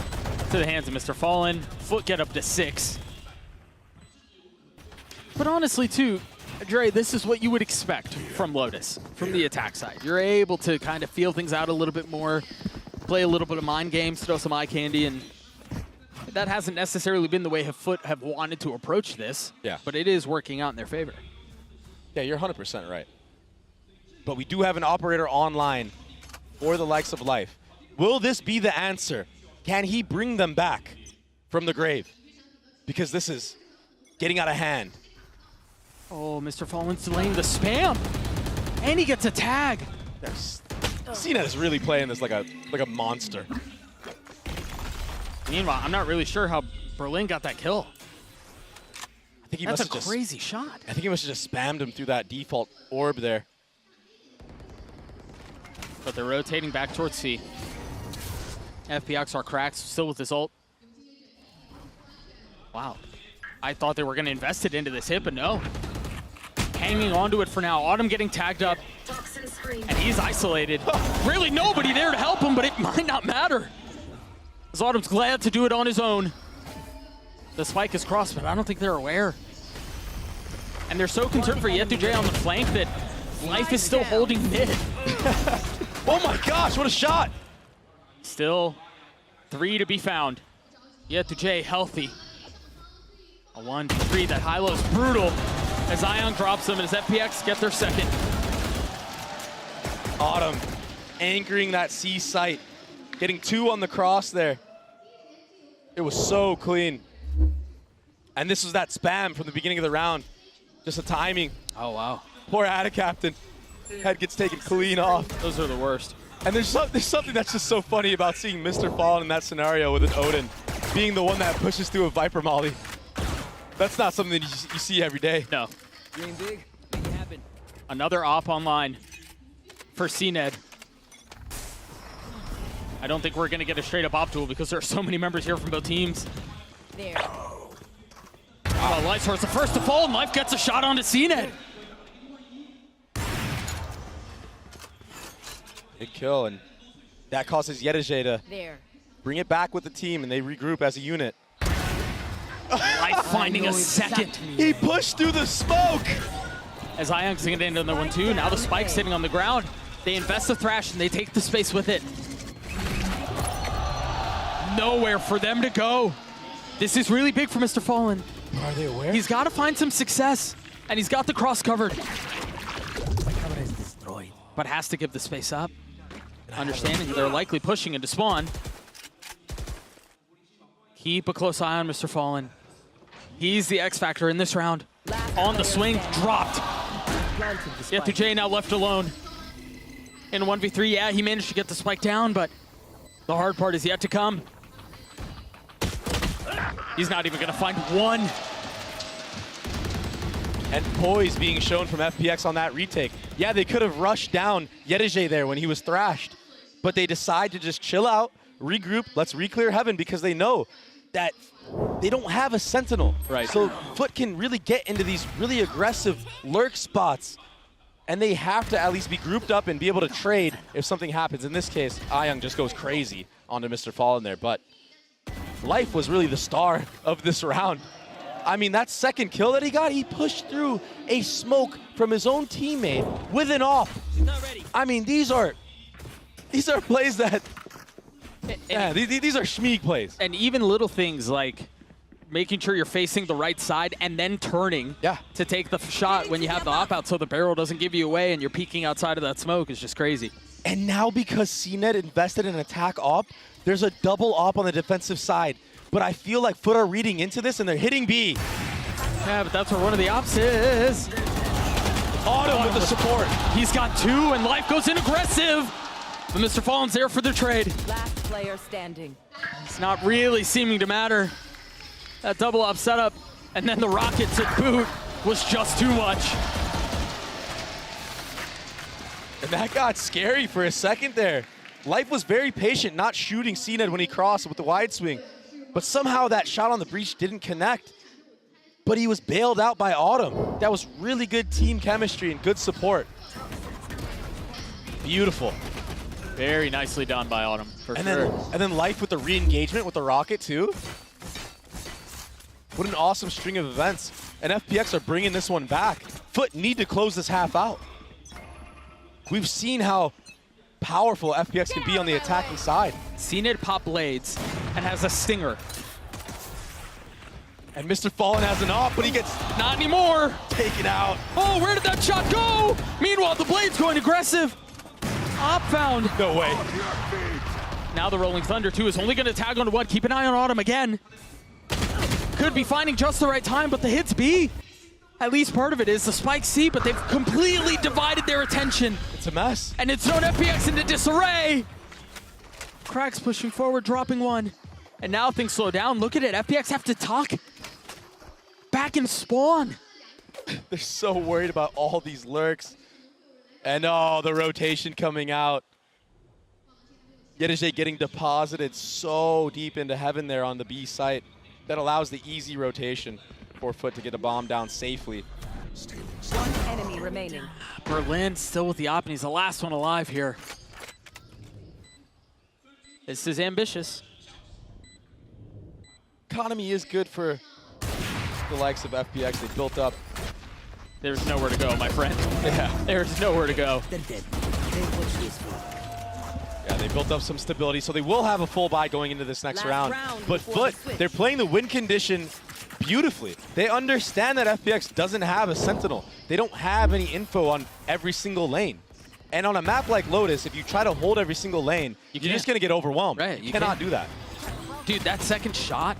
to the hands of Mr. Fallen. FUT get up to 6. But honestly, too, Dre, this is what you would expect from Lotus, from the attack side. You're able to kind of feel things out a little bit more, play a little bit of mind games, throw some eye candy, and that hasn't necessarily been the way FUT have wanted to approach this. Yeah. But it is working out in their favor. Yeah, you're 100% right. But we do have an operator online for the likes of Life. Will this be the answer? Can he bring them back from the grave? Because this is getting out of hand. Oh, Mr. Fallen's delaying the spam. And he gets a tag. CNET is really playing this like a monster. Meanwhile, I'm not really sure how Berlin got that kill. I think he That's must a have crazy shot. I think he must have just spammed him through that default orb there. But they're rotating back towards C. FPX are cracked, still with this ult. Wow. I thought they were going to invest it into this hit, but no. Hanging onto it for now. Autumn getting tagged up. And he's isolated. Really nobody there to help him, but it might not matter. As Autumn's glad to do it on his own. The spike is crossed, but I don't think they're aware. And they're so concerned for Yetu on the flank that Life is still holding mid. Oh my gosh, what a shot! Still 3 to be found. Yetu healthy. A 1-3, that high-low is brutal as Ion drops them and as FPX get their second. Autumn anchoring that C site, getting 2 on the cross there. It was so clean. And this was that spam from the beginning of the round. Just the timing. Oh, wow. Poor Ada Captain. Head gets taken clean off. Those are the worst. And there's something that's just so funny about seeing Mr. Fallen in that scenario with an Odin being the one that pushes through a Viper Molly. That's not something that you see every day. No. Dream big, make it happen. Another op online for CNED. I don't think we're going to get a straight-up op duel because there are so many members here from both teams. There. Life Source the first to fall, and Life gets a shot onto CNED. Big kill, and that causes Yetu to bring it back with the team, and they regroup as a unit. Life finding a second. He pushed through the smoke. As Ion's going to end on the 1-2, now the spike's sitting on the ground. They invest the Thrash, and they take the space with it. Nowhere for them to go. This is really big for Mr. Fallen. Are they aware? He's got to find some success, and he's got the cross covered. My camera is destroyed. But has to give the space up. Understanding they're likely pushing into spawn. Keep a close eye on Mr. Fallen. He's the X factor in this round. On the swing, dropped. Yetu now left alone. In 1v3, yeah, he managed to get the spike down, but the hard part is yet to come. He's not even going to find one. And poise being shown from FPX on that retake. Yeah, they could have rushed down Yetu there when he was thrashed, but they decide to just chill out, regroup, let's re-clear heaven because they know that they don't have a sentinel. Right. So FUT can really get into these really aggressive lurk spots, and they have to at least be grouped up and be able to trade if something happens. In this case, Ayang just goes crazy onto Mr. Fallen there, but Life was really the star of this round. I mean, that second kill that he got, he pushed through a smoke from his own teammate with an op. I mean, these are plays that, yeah, these are Schmeeg plays. And even little things like making sure you're facing the right side and then turning to take the shot when you have the op out so the barrel doesn't give you away and you're peeking outside of that smoke is just crazy. And now because CNET invested in attack op, there's a double op on the defensive side. But I feel like FUT are reading into this and they're hitting B. Yeah, but that's where one of the ops is. Autumn with the support. He's got 2 and Life goes in aggressive. But Mr. Fallen's there for the trade. Last player standing. It's not really seeming to matter. That double op setup and then the rocket to boot was just too much. And that got scary for a second there. Life was very patient, not shooting CNED when he crossed with the wide swing. But somehow that shot on the breach didn't connect. But he was bailed out by Autumn. That was really good team chemistry and good support. Beautiful. Very nicely done by Autumn, for and sure. And then Life with the re-engagement with the rocket too. What an awesome string of events. And FPX are bringing this one back. FUT need to close this half out. We've seen how powerful FPX can be on the attacking side. CNED pop blades and has a stinger. And Mr. Fallen has an off, but he gets not anymore. Taken out. Oh, where did that shot go? Meanwhile, the blade's going aggressive. Op found. No way. Now the Rolling Thunder 2 is only going to tag onto one. Keep an eye on Autumn again. Could be finding just the right time, but the hits B. At least part of it is the spike C, but they've completely divided their attention. It's a mess. And it's thrown FPX into disarray. Cracks pushing forward, dropping one. And now things slow down. Look at it, FPX have to tuck back and spawn. They're so worried about all these lurks. And oh, the rotation coming out. Yedeje getting deposited so deep into heaven there on the B site. That allows the easy rotation for FUT to get a bomb down safely. One enemy remaining. Berlin still with the op, and he's the last one alive here. This is ambitious. Economy is good for the likes of FPX. They built up. There's nowhere to go, my friend. Yeah. There's nowhere to go. Yeah, they built up some stability, so they will have a full buy going into this next round. But FUT, they're playing the win condition beautifully. They understand that FPX doesn't have a Sentinel. They don't have any info on every single lane. And on a map like Lotus, if you try to hold every single lane, you're just going to get overwhelmed. Right, you cannot do that. Dude, that second shot,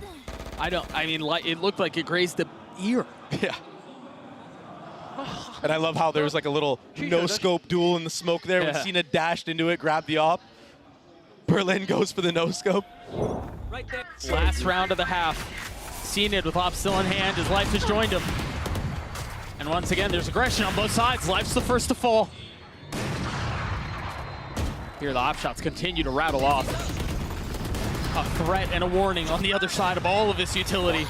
I mean, it looked like it grazed the ear. Yeah. And I love how there was like a little no-scope duel in the smoke there when Cena dashed into it, grabbed the op. Berlin goes for the no-scope. Right there. Last round of the half. CNED with op still in hand as Life has joined him. And once again, there's aggression on both sides. Life's the first to fall. Here the op shots continue to rattle off. A threat and a warning on the other side of all of this utility.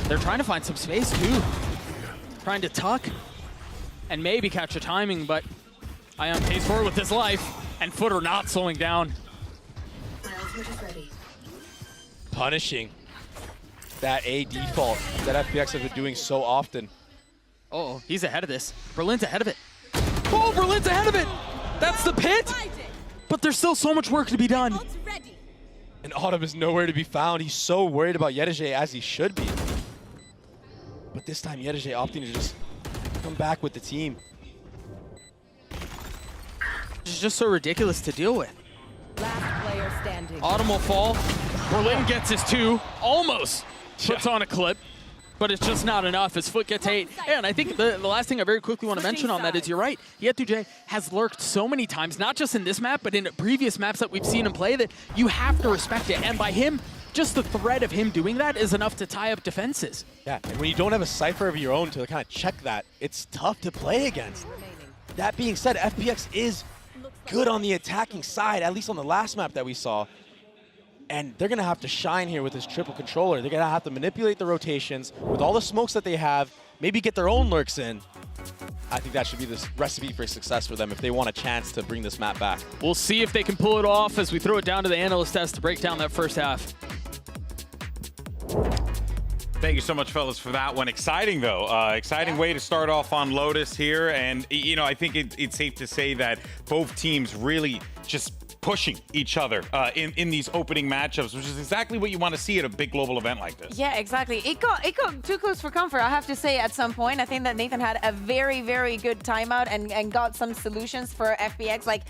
They're trying to find some space too. Trying to tuck and maybe catch a timing, but Ion pays forward with his life, and FUT are not slowing down. Punishing that A default that FPX have been doing so often. Oh, he's ahead of this. Berlin's ahead of it. Oh, Berlin's ahead of it! That's the pit! But there's still so much work to be done. And Autumn is nowhere to be found. He's so worried about Yedeje, as he should be. But this time, Yedeje opting to just come back with the team. It's just so ridiculous to deal with. Last player standing. Autumn will fall. Berlin gets his 2. Almost puts on a clip. But it's just not enough as FUT gets 8. And I think the last thing I very quickly want to mention on that is you're right. Yedeje has lurked so many times, not just in this map, but in previous maps that we've seen him play, that you have to respect it. And by him, just the threat of him doing that is enough to tie up defenses. Yeah, and when you don't have a Cypher of your own to kind of check that, it's tough to play against. That being said, FPX is good on the attacking side, at least on the last map that we saw. And they're going to have to shine here with this triple controller. They're going to have to manipulate the rotations with all the smokes that they have, maybe get their own lurks in. I think that should be the recipe for success for them if they want a chance to bring this map back. We'll see if they can pull it off as we throw it down to the analyst desk to break down that first half. Thank you so much, fellas, for that one. Exciting, though. Exciting way to start off on Lotus here. And, you know, I think it's safe to say that both teams really just pushing each other in these opening matchups, which is exactly what you want to see at a big global event like this. Yeah, exactly. It got too close for comfort, I have to say, at some point. I think that Nathan had a very, very good timeout and got some solutions for FPX, like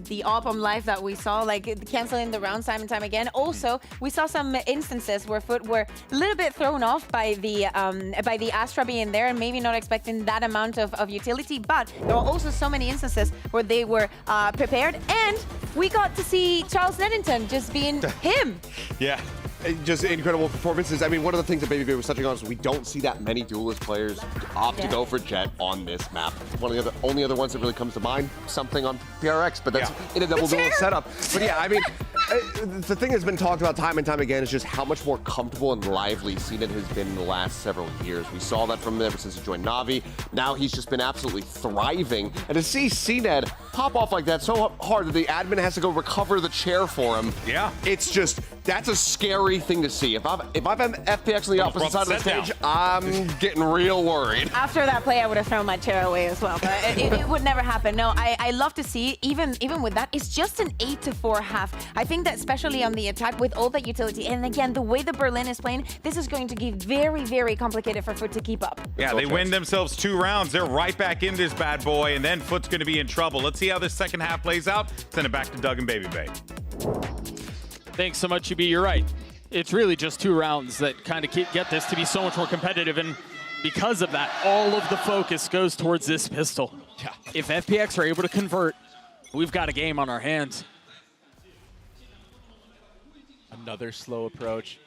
the op on live that we saw, like canceling the rounds time and time again. Also, we saw some instances where FUT were a little bit thrown off by the Astra being there and maybe not expecting that amount of utility, but there were also so many instances where they were prepared, and we got to see Charles Neddington just being him. Yeah. Just incredible performances. I mean, one of the things that Baby Bear was touching on is we don't see that many duelist players opt to go for Jet on this map. One of the only other ones that really comes to mind, something on PRX, but that's in a double duelist setup. But yeah, I mean, the thing that's been talked about time and time again is just how much more comfortable and lively CNED has been in the last several years. We saw that from him ever since he joined Na'Vi. Now he's just been absolutely thriving. And to see CNED pop off like that so hard that the admin has to go recover the chair for him. Yeah. It's just, that's a scary thing to see. If I've FPX on the opposite side of the stage, I'm getting real worried. After that play, I would have thrown my chair away as well, but it would never happen. No, I love to see, even with that, it's just an 8-4 half. I think that especially on the attack with all that utility, and again, the way the Berlin is playing, this is going to be very, very complicated for FUT to keep up. Yeah, they win themselves 2 rounds. They're right back in this bad boy, and then FUT's going to be in trouble. Let's see how this second half plays out. Send it back to Doug and Baby Bay. Thanks so much, UB. You're right. It's really just 2 rounds that kind of get this to be so much more competitive, and because of that, all of the focus goes towards this pistol. Yeah. If FPX are able to convert, we've got a game on our hands. Another slow approach.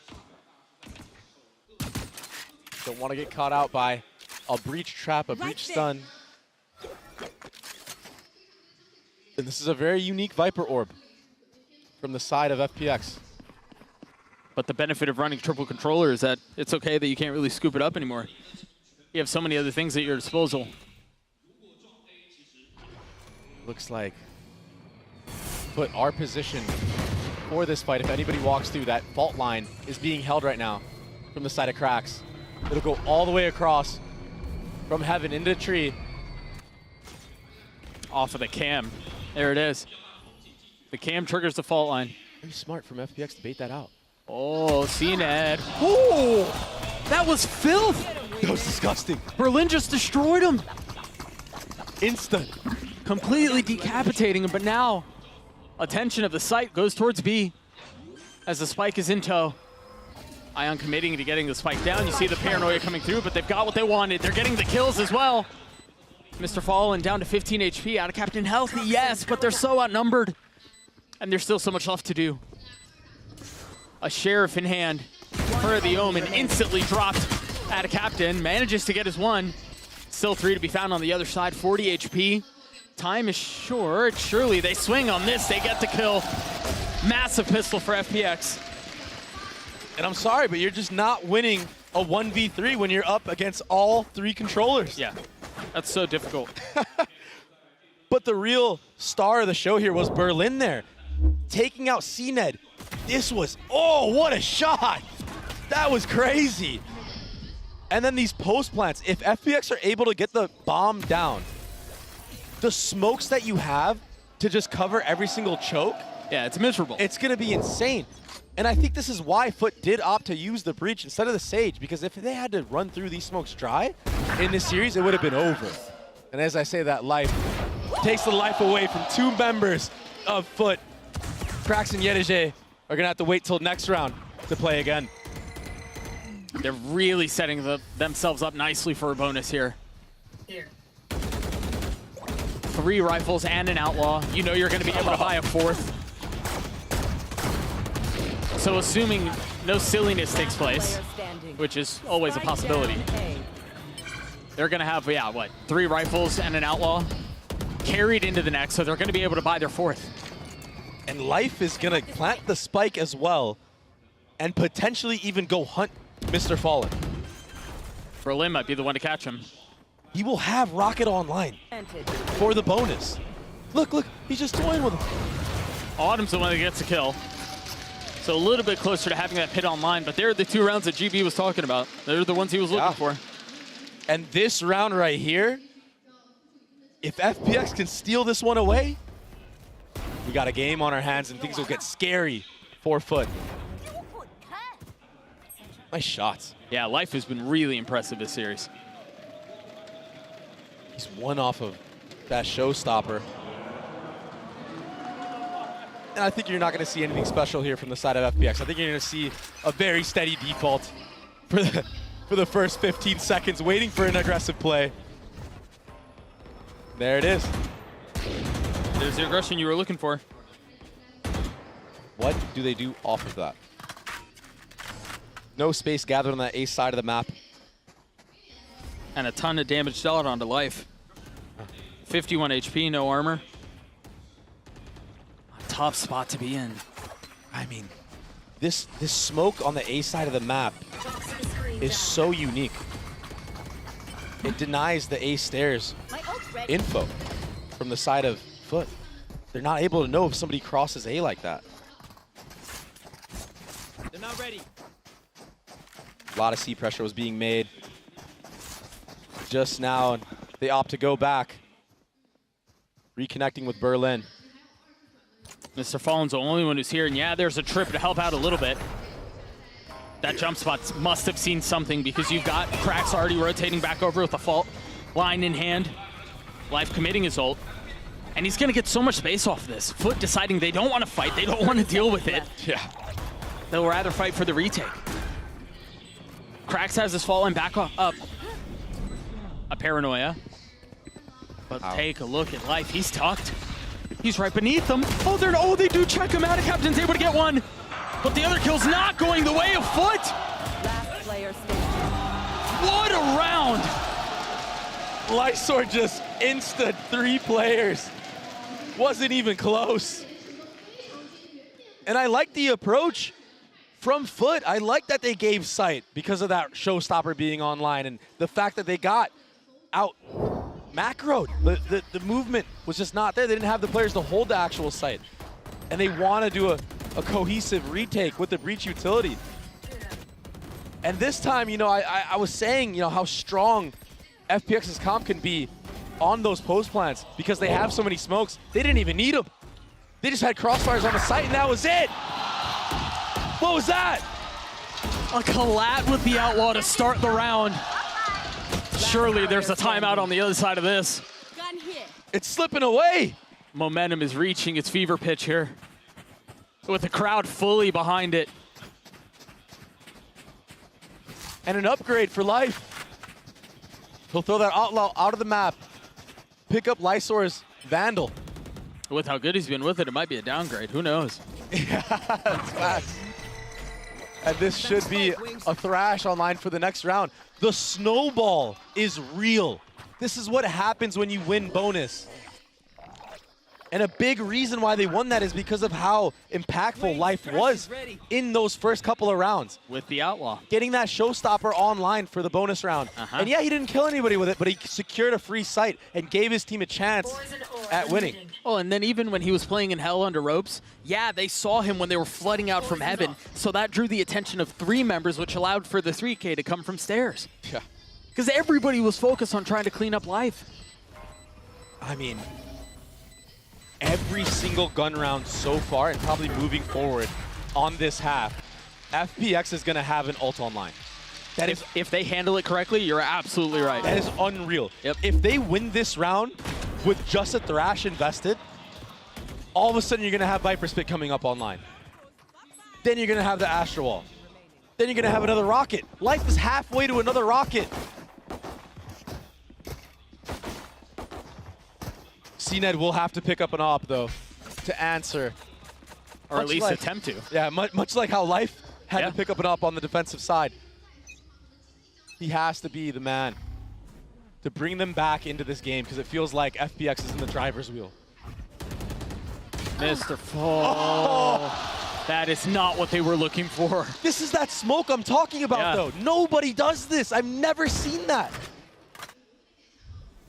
Don't want to get caught out by a breach trap, a breach stun. And this is a very unique Viper Orb from the side of FPX. But the benefit of running triple controller is that it's okay that you can't really scoop it up anymore. You have so many other things at your disposal. Looks like put our position for this fight. If anybody walks through, that fault line is being held right now from the side of Cracks. It'll go all the way across from heaven into the tree. Off of the cam. There it is. The cam triggers the fault line. Very smart from FPX to bait that out. Oh, CNED. Oh, that was filth. That was disgusting. Berlin just destroyed him. Instant. Completely decapitating him, but now attention of the site goes towards B as the spike is in tow. Ion committing to getting the spike down. You see the paranoia coming through, but they've got what they wanted. They're getting the kills as well. Mr. Fallen down to 15 HP, out of Captain Healthy, yes, but they're so outnumbered. And there's still so much left to do. A Sheriff in hand for the Omen, instantly dropped out of Captain, manages to get his 1. Still 3 to be found on the other side, 40 HP. Time is short, surely they swing on this, they get the kill. Massive pistol for FPX. And I'm sorry, but you're just not winning a 1v3 when you're up against all 3 controllers. Yeah, that's so difficult. But the real star of the show here was Berlin there, taking out CNED. This was, oh, what a shot! That was crazy. And then these post plants, if FPX are able to get the bomb down, the smokes that you have to just cover every single choke, yeah, it's miserable. It's gonna be insane. And I think this is why FUT did opt to use the breach instead of the Sage, because if they had to run through these smokes dry in this series, it would have been over. And as I say that, life takes the life away from 2 members of FUT. Cracks and Yedige are gonna have to wait till next round to play again. They're really setting themselves up nicely for a bonus here. 3 rifles and an outlaw. You know you're gonna be able to buy a 4th. So assuming no silliness takes place, which is always a possibility, they're gonna have, yeah, what, 3 rifles and an outlaw carried into the next, so they're gonna be able to buy their 4th. And Life is gonna plant the spike as well, and potentially even go hunt Mr. Fallen. Berlin might be the one to catch him. He will have Rocket online for the bonus. Look, look, he's just toying with him. Autumn's the one that gets a kill. So a little bit closer to having that pit online, but they're the 2 rounds that GB was talking about. They're the ones he was looking for. And this round right here, if FPX can steal this one away, we got a game on our hands and things will get scary for FUT. Nice shots. Yeah, Life has been really impressive this series. He's 1 off of that showstopper. And I think you're not going to see anything special here from the side of FPX. I think you're going to see a very steady default for the first 15 seconds, waiting for an aggressive play. There it is. There's the aggression you were looking for. What do they do off of that? No space gathered on that A side of the map. And a ton of damage dealt onto Life. 51 HP, no armor. A tough spot to be in. I mean, this smoke on the A side of the map is so unique. It denies the A stairs info from the side of FUT. They're not able to know if somebody crosses A like that. They're not ready. A lot of C pressure was being made. Just now, they opt to go back. Reconnecting with Berlin. Mr. Fallen's the only one who's here, and yeah, there's a trip to help out a little bit. That jump spot must have seen something because you've got Cracks already rotating back over with a fault line in hand. Life committing his ult. And he's going to get so much space off this. FUT deciding they don't want to fight. They don't want to deal with it. Yeah. They'll rather fight for the retake. Cracks has his fault line back up. A paranoia. But take a look at Life. He's tucked. He's right beneath them. Oh, they do check him out. Captain's able to get one. But the other kill's not going the way of FUT. Last player standing. What a round. Lysor just insta 3 players. Wasn't even close. And I like the approach from FUT. I like that they gave sight because of that showstopper being online and the fact that they got out macroed. The movement was just not there. They didn't have the players to hold the actual site. And they want to do a cohesive retake with the breach utility. And this time, you know, I was saying, you know, how strong FPX's comp can be on those post plants because they have so many smokes. They didn't even need them. They just had crossfires on the site and that was it. What was that? A collat with the Outlaw to start the round. Surely there's a timeout on the other side of this. It's slipping away. Momentum is reaching its fever pitch here, with the crowd fully behind it. And an upgrade for Life. He'll throw that Outlaw out of the map. Pick up Lysor's Vandal. With how good he's been with it, it might be a downgrade. Who knows? Yeah, that's facts. And this should be a thrash online for the next round. The snowball is real. This is what happens when you win bonus. And a big reason why they won that is because of how impactful Life was in those first couple of rounds. With the Outlaw. Getting that showstopper online for the bonus round. And yeah, he didn't kill anybody with it, but he secured a free site and gave his team a chance at winning. Oh, and then even when he was playing in Hell under ropes, yeah, they saw him when they were flooding out from Heaven, so that drew the attention of 3 members, which allowed for the 3K to come from stairs. Yeah. Because everybody was focused on trying to clean up Life. I mean, every single gun round so far, and probably moving forward on this half, FPX is going to have an ult online. That is, if they handle it correctly, you're absolutely right. That is unreal. Yep. If they win this round with just a Thrash invested, all of a sudden you're going to have Viper Spit coming up online. Then you're going to have the Astro Wall. Then you're going to have another rocket. Life is halfway to another rocket. CNED will have to pick up an op, though, to answer. Or at least attempt to. Yeah, much like how Life had to pick up an op on the defensive side. He has to be the man to bring them back into this game because it feels like FPX is in the driver's wheel. Mr. Fall. Oh. That is not what they were looking for. This is that smoke I'm talking about, though. Nobody does this. I've never seen that.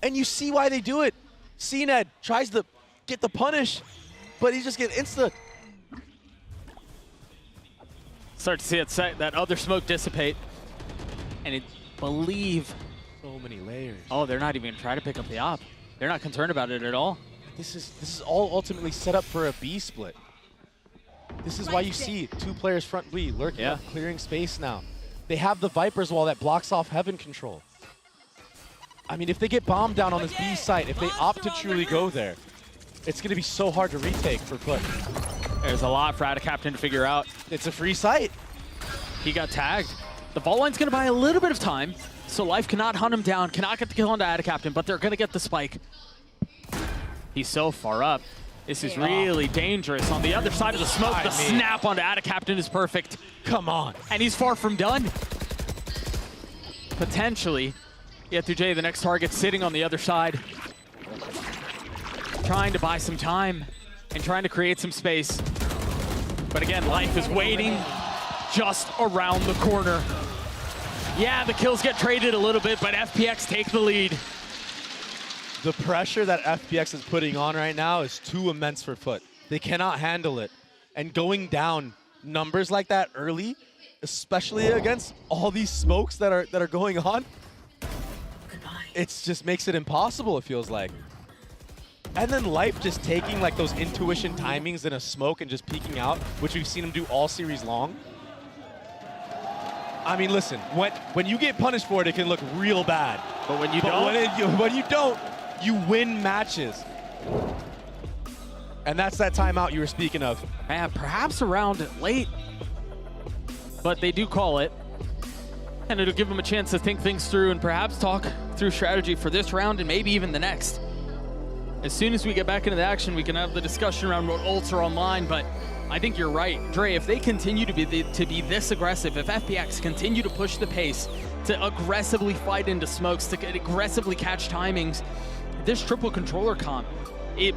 And you see why they do it. CNED tries to get the punish, but he just gets insta. Start to see that other smoke dissipate. And believe. So many layers. Oh, they're not even going to try to pick up the op. They're not concerned about it at all. This is all ultimately set up for a B split. This is why you see 2 players front B lurking up, clearing space now. They have the Viper's wall that blocks off Heaven control. I mean, if they get bombed down on this B site, if they opt to truly go there, it's going to be so hard to retake for FUT. There's a lot for Captain to figure out. It's a free site. He got tagged. The vault line's going to buy a little bit of time, so Life cannot hunt him down, cannot get the kill onto Captain, but they're going to get the spike. He's so far up. This is really dangerous. On the other side of the smoke, the snap onto Adacaptain is perfect. Come on. And he's far from done. Potentially. Yetuje, the next target, sitting on the other side. Trying to buy some time and trying to create some space. But again, Life is waiting just around the corner. Yeah, the kills get traded a little bit, but FPX take the lead. The pressure that FPX is putting on right now is too immense for FUT. They cannot handle it. And going down numbers like that early, especially against all these smokes that are going on, it just makes it impossible, it feels like. And then Life just taking like those intuition timings in a smoke and just peeking out, which we've seen him do all series long. I mean, listen, when you get punished for it, it can look real bad. But when you don't, when you don't, you win matches. And that's that timeout you were speaking of. Yeah, perhaps around late, but they do call it. And it'll give them a chance to think things through and perhaps talk through strategy for this round and maybe even the next. As soon as we get back into the action, we can have the discussion around what ults are online, but I think you're right. Dre, if they continue to be this aggressive, if FPX continue to push the pace, to aggressively fight into smokes, to aggressively catch timings, this triple controller comp, it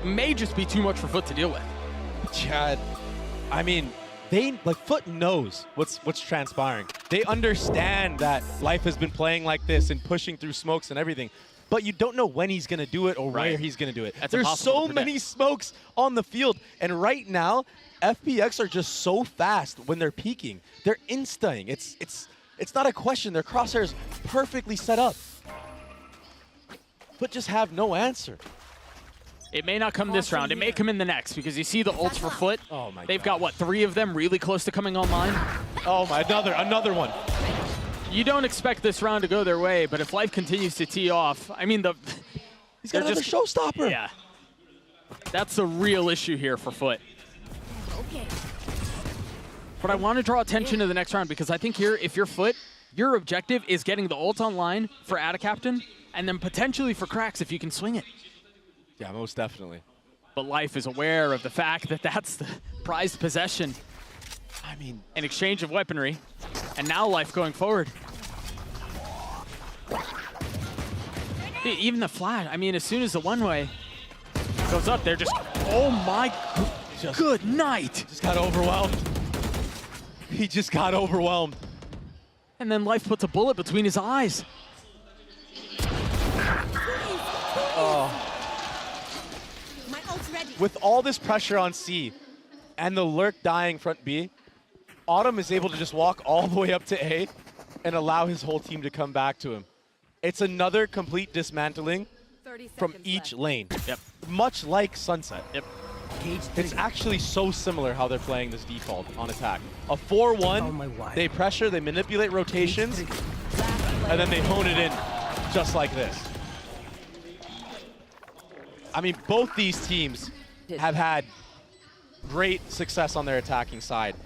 may just be too much for FUT to deal with. Chad, I mean, FUT knows what's transpiring. They understand that Life has been playing like this and pushing through smokes and everything, but you don't know when he's gonna do it or where he's gonna do it. There's so many smokes on the field, and right now, FPX are just so fast when they're peeking. They're instaing. It's not a question. Their crosshairs perfectly set up, but just have no answer. It may not come this round. It may come in the next, because you see the ults for FUT. Oh my They've got, what, 3 of them really close to coming online? Oh my, another one. You don't expect this round to go their way, but if Life continues to tee off, I mean, he's got another showstopper. Yeah. That's the real issue here for FUT. But I want to draw attention to the next round, because I think here, if you're FUT, your objective is getting the ult online for Adacaptain, and then potentially for Cracks if you can swing it. Yeah, most definitely. But Life is aware of the fact that that's the prized possession. I mean, an exchange of weaponry, and now Life going forward. Even the flash, I mean, as soon as the one-way goes up, they're just, oh my, good night. Just got overwhelmed. He just got overwhelmed. And then Life puts a bullet between his eyes. Oh. With all this pressure on C and the lurk dying front B, Autumn is able to just walk all the way up to A and allow his whole team to come back to him. It's another complete dismantling from each lane. Yep. Much like Sunset. Yep. It's actually so similar how they're playing this default on attack. A 4-1, they pressure, they manipulate rotations, and then they hone it in just like this. I mean, both these teams have had great success on their attacking side,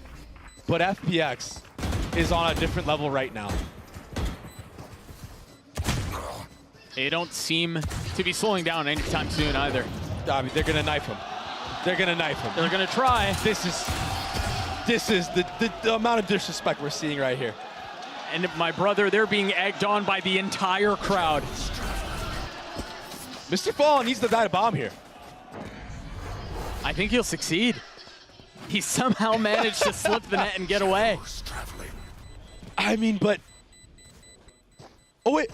but FPX is on a different level right now. They don't seem to be slowing down anytime soon either. I mean, they're gonna knife him. They're gonna knife him. They're gonna try. This is the amount of disrespect we're seeing right here. And my brother, they're being egged on by the entire crowd. Mr. Fall needs to die to bomb here. I think he'll succeed. He somehow managed to slip the net and get away. I mean, but... Oh, wait.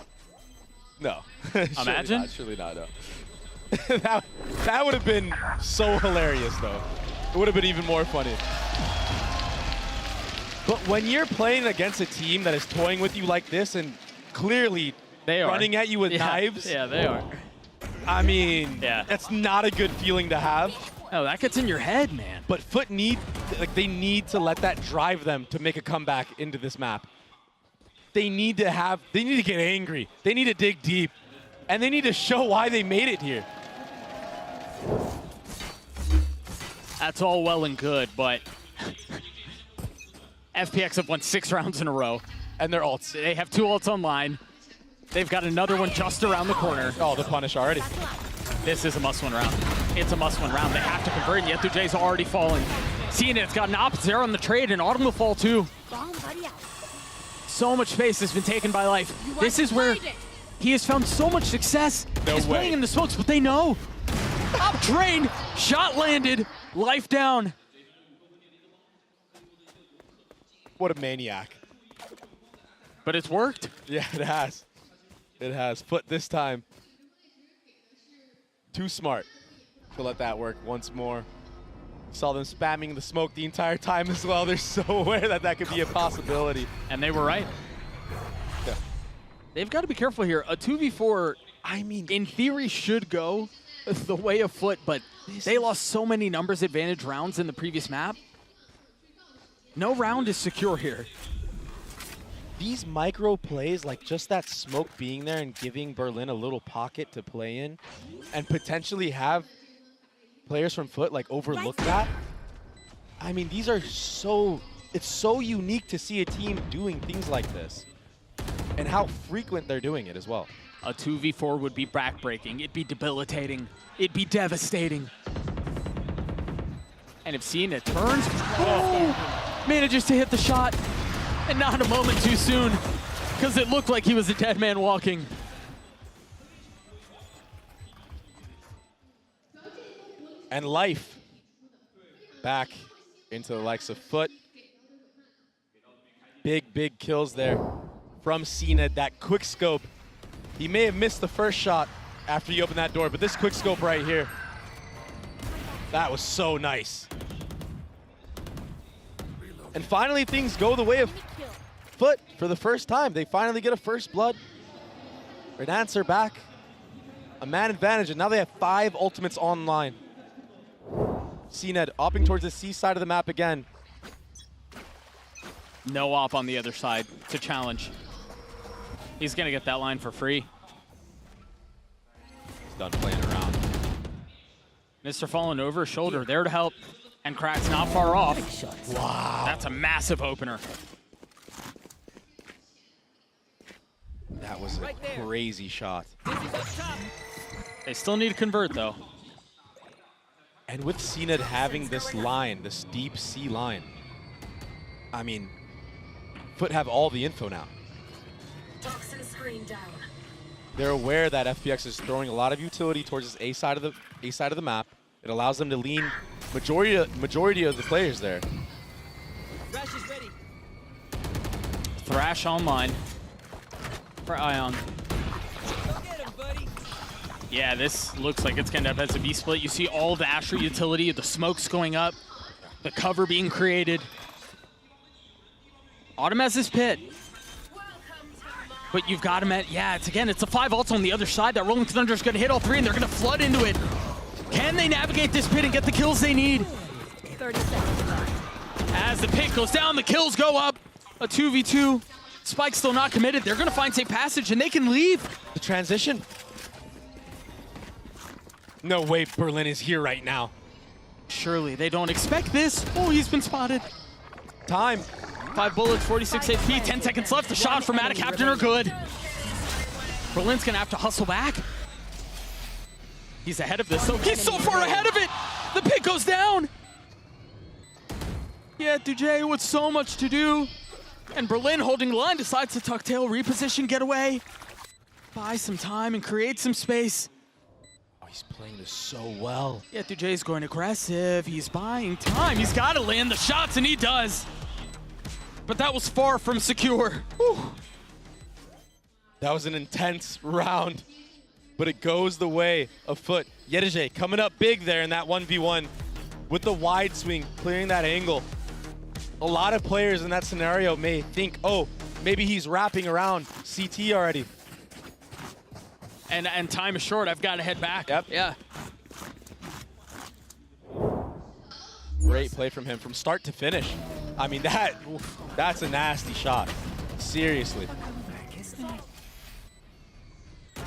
No. Imagine? Surely not, no. that would have been so hilarious, though. It would have been even more funny. But when you're playing against a team that is toying with you like this and clearly running at you with knives... Yeah, they are. I mean, that's not a good feeling to have. Oh, that gets in your head, man. But FUT they need to let that drive them to make a comeback into this map. They need to get angry. They need to dig deep. And they need to show why they made it here. That's all well and good, but FPX have won 6 rounds in a row. And their ults. They have 2 ults online. They've got another one just around the corner. Oh, the punish already. This is a must-win round. It's a must-win round. They have to convert, and yet Jay's already fallen. Seeing it's got an opposite on the trade, and Autumn will fall too. So much space has been taken by Life. This is where he has found so much success. He's playing in the smokes, but they know. Up train, shot landed, Life down. What a maniac. But it's worked. Yeah, it has. It has. FUT this time. Too smart to let that work once more. Saw them spamming the smoke the entire time as well. They're so aware that that could be a possibility. And they were right. Yeah. They've got to be careful here. A 2v4, I mean, in theory should go the way of FUT, but they lost so many numbers advantage rounds in the previous map. No round is secure here. These micro plays, like just that smoke being there and giving Berlin a little pocket to play in and potentially have players from FUT like overlook that. I mean, these are so, it's so unique to see a team doing things like this and how frequent they're doing it as well. A 2v4 would be backbreaking. It'd be debilitating. It'd be devastating. And if Cena turns, manages to hit the shot, and not a moment too soon, because it looked like he was a dead man walking. And Life back into the likes of FUT. Big kills there from Cena. That quick scope. He may have missed the first shot after he opened that door, but this quick scope right here, that was so nice. And finally things go the way of FUT for the first time. They finally get a first blood. Renants are back. A man advantage, and now they have 5 ultimates online. CNED opting towards the C side of the map again. No op on the other side to challenge. He's gonna get that line for free. He's done playing around. Mr. Fallen over his shoulder, there to help. And Crack's not far off. Wow. That's a massive opener. That was a crazy shot. They still need to convert though. And with CNED having this line, this deep C line, I mean, FUT have all the info now. Toxin screen down. They're aware that FPX is throwing a lot of utility towards this A side of the map. It allows them to lean majority of the players there. Thrash is ready. Thrash online for Ion. Go get him, buddy. Yeah, this looks like it's gonna end up as a B split. You see all the Asher utility, the smokes going up, the cover being created. Autumn has his pit. But you've got him at, yeah, it's a 5 ults on the other side. That Rolling Thunder's gonna hit all 3 and they're gonna flood into it. Can they navigate this pit and get the kills they need? 30 seconds left. As the pit goes down, the kills go up. A 2v2. Spike's still not committed. They're gonna find safe passage and they can leave. The transition. No way Berlin is here right now. Surely they don't expect this. Oh, he's been spotted. Time. 5 bullets, 46 HP, 10 seconds left. The shot from Attic Captain are good. Berlin's gonna have to hustle back. He's ahead of this, so he's so far ahead of it! The pit goes down! Yeah, Dujay with so much to do. And Berlin holding the line decides to tuck tail, reposition, get away. Buy some time and create some space. Oh, he's playing this so well. Yeah, Dujay's going aggressive. He's buying time. He's gotta land the shots, and he does. But that was far from secure. Whew. That was an intense round, but it goes the way of FUT. Yedije coming up big there in that 1v1 with the wide swing, clearing that angle. A lot of players in that scenario may think, oh, maybe he's wrapping around CT already. And time is short. I've got to head back. Yep. Yeah. Great play from him from start to finish. I mean, that's a nasty shot. Seriously.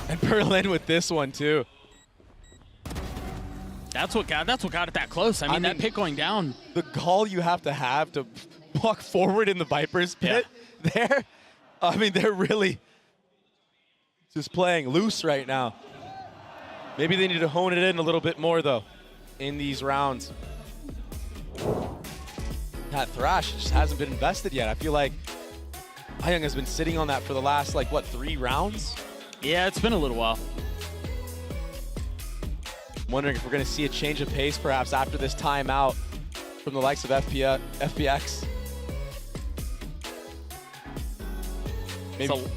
And Berlin with this one too. That's what got it that close. I mean, that pit going down. The gall you have to walk forward in the Viper's pit there. I mean, they're really just playing loose right now. Maybe they need to hone it in a little bit more though. in these rounds. That Thrash just hasn't been invested yet. I feel like Hyung has been sitting on that for the last, like, what, 3 rounds? Yeah, it's been a little while. Wondering if we're going to see a change of pace perhaps after this timeout from the likes of FPX.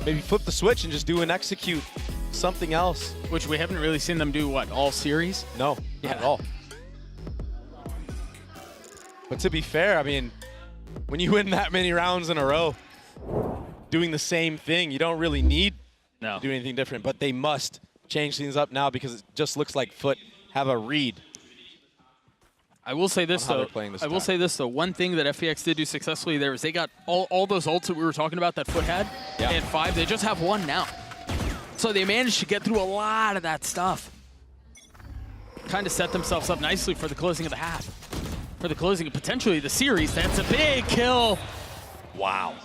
Maybe flip the switch and just do an execute something else. Which we haven't really seen them do, what, all series? No, not at all. But to be fair, I mean, when you win that many rounds in a row, doing the same thing, you don't really need to do anything different. But they must change things up now because it just looks like FUT have a read. I will say this, though. One thing that FPX did do successfully there is they got all those ults that we were talking about that FUT had. Yeah. They had 5. They just have 1 now. So they managed to get through a lot of that stuff. Kind of set themselves up nicely for the closing of the half. For the closing of potentially the series. That's a big kill. Wow.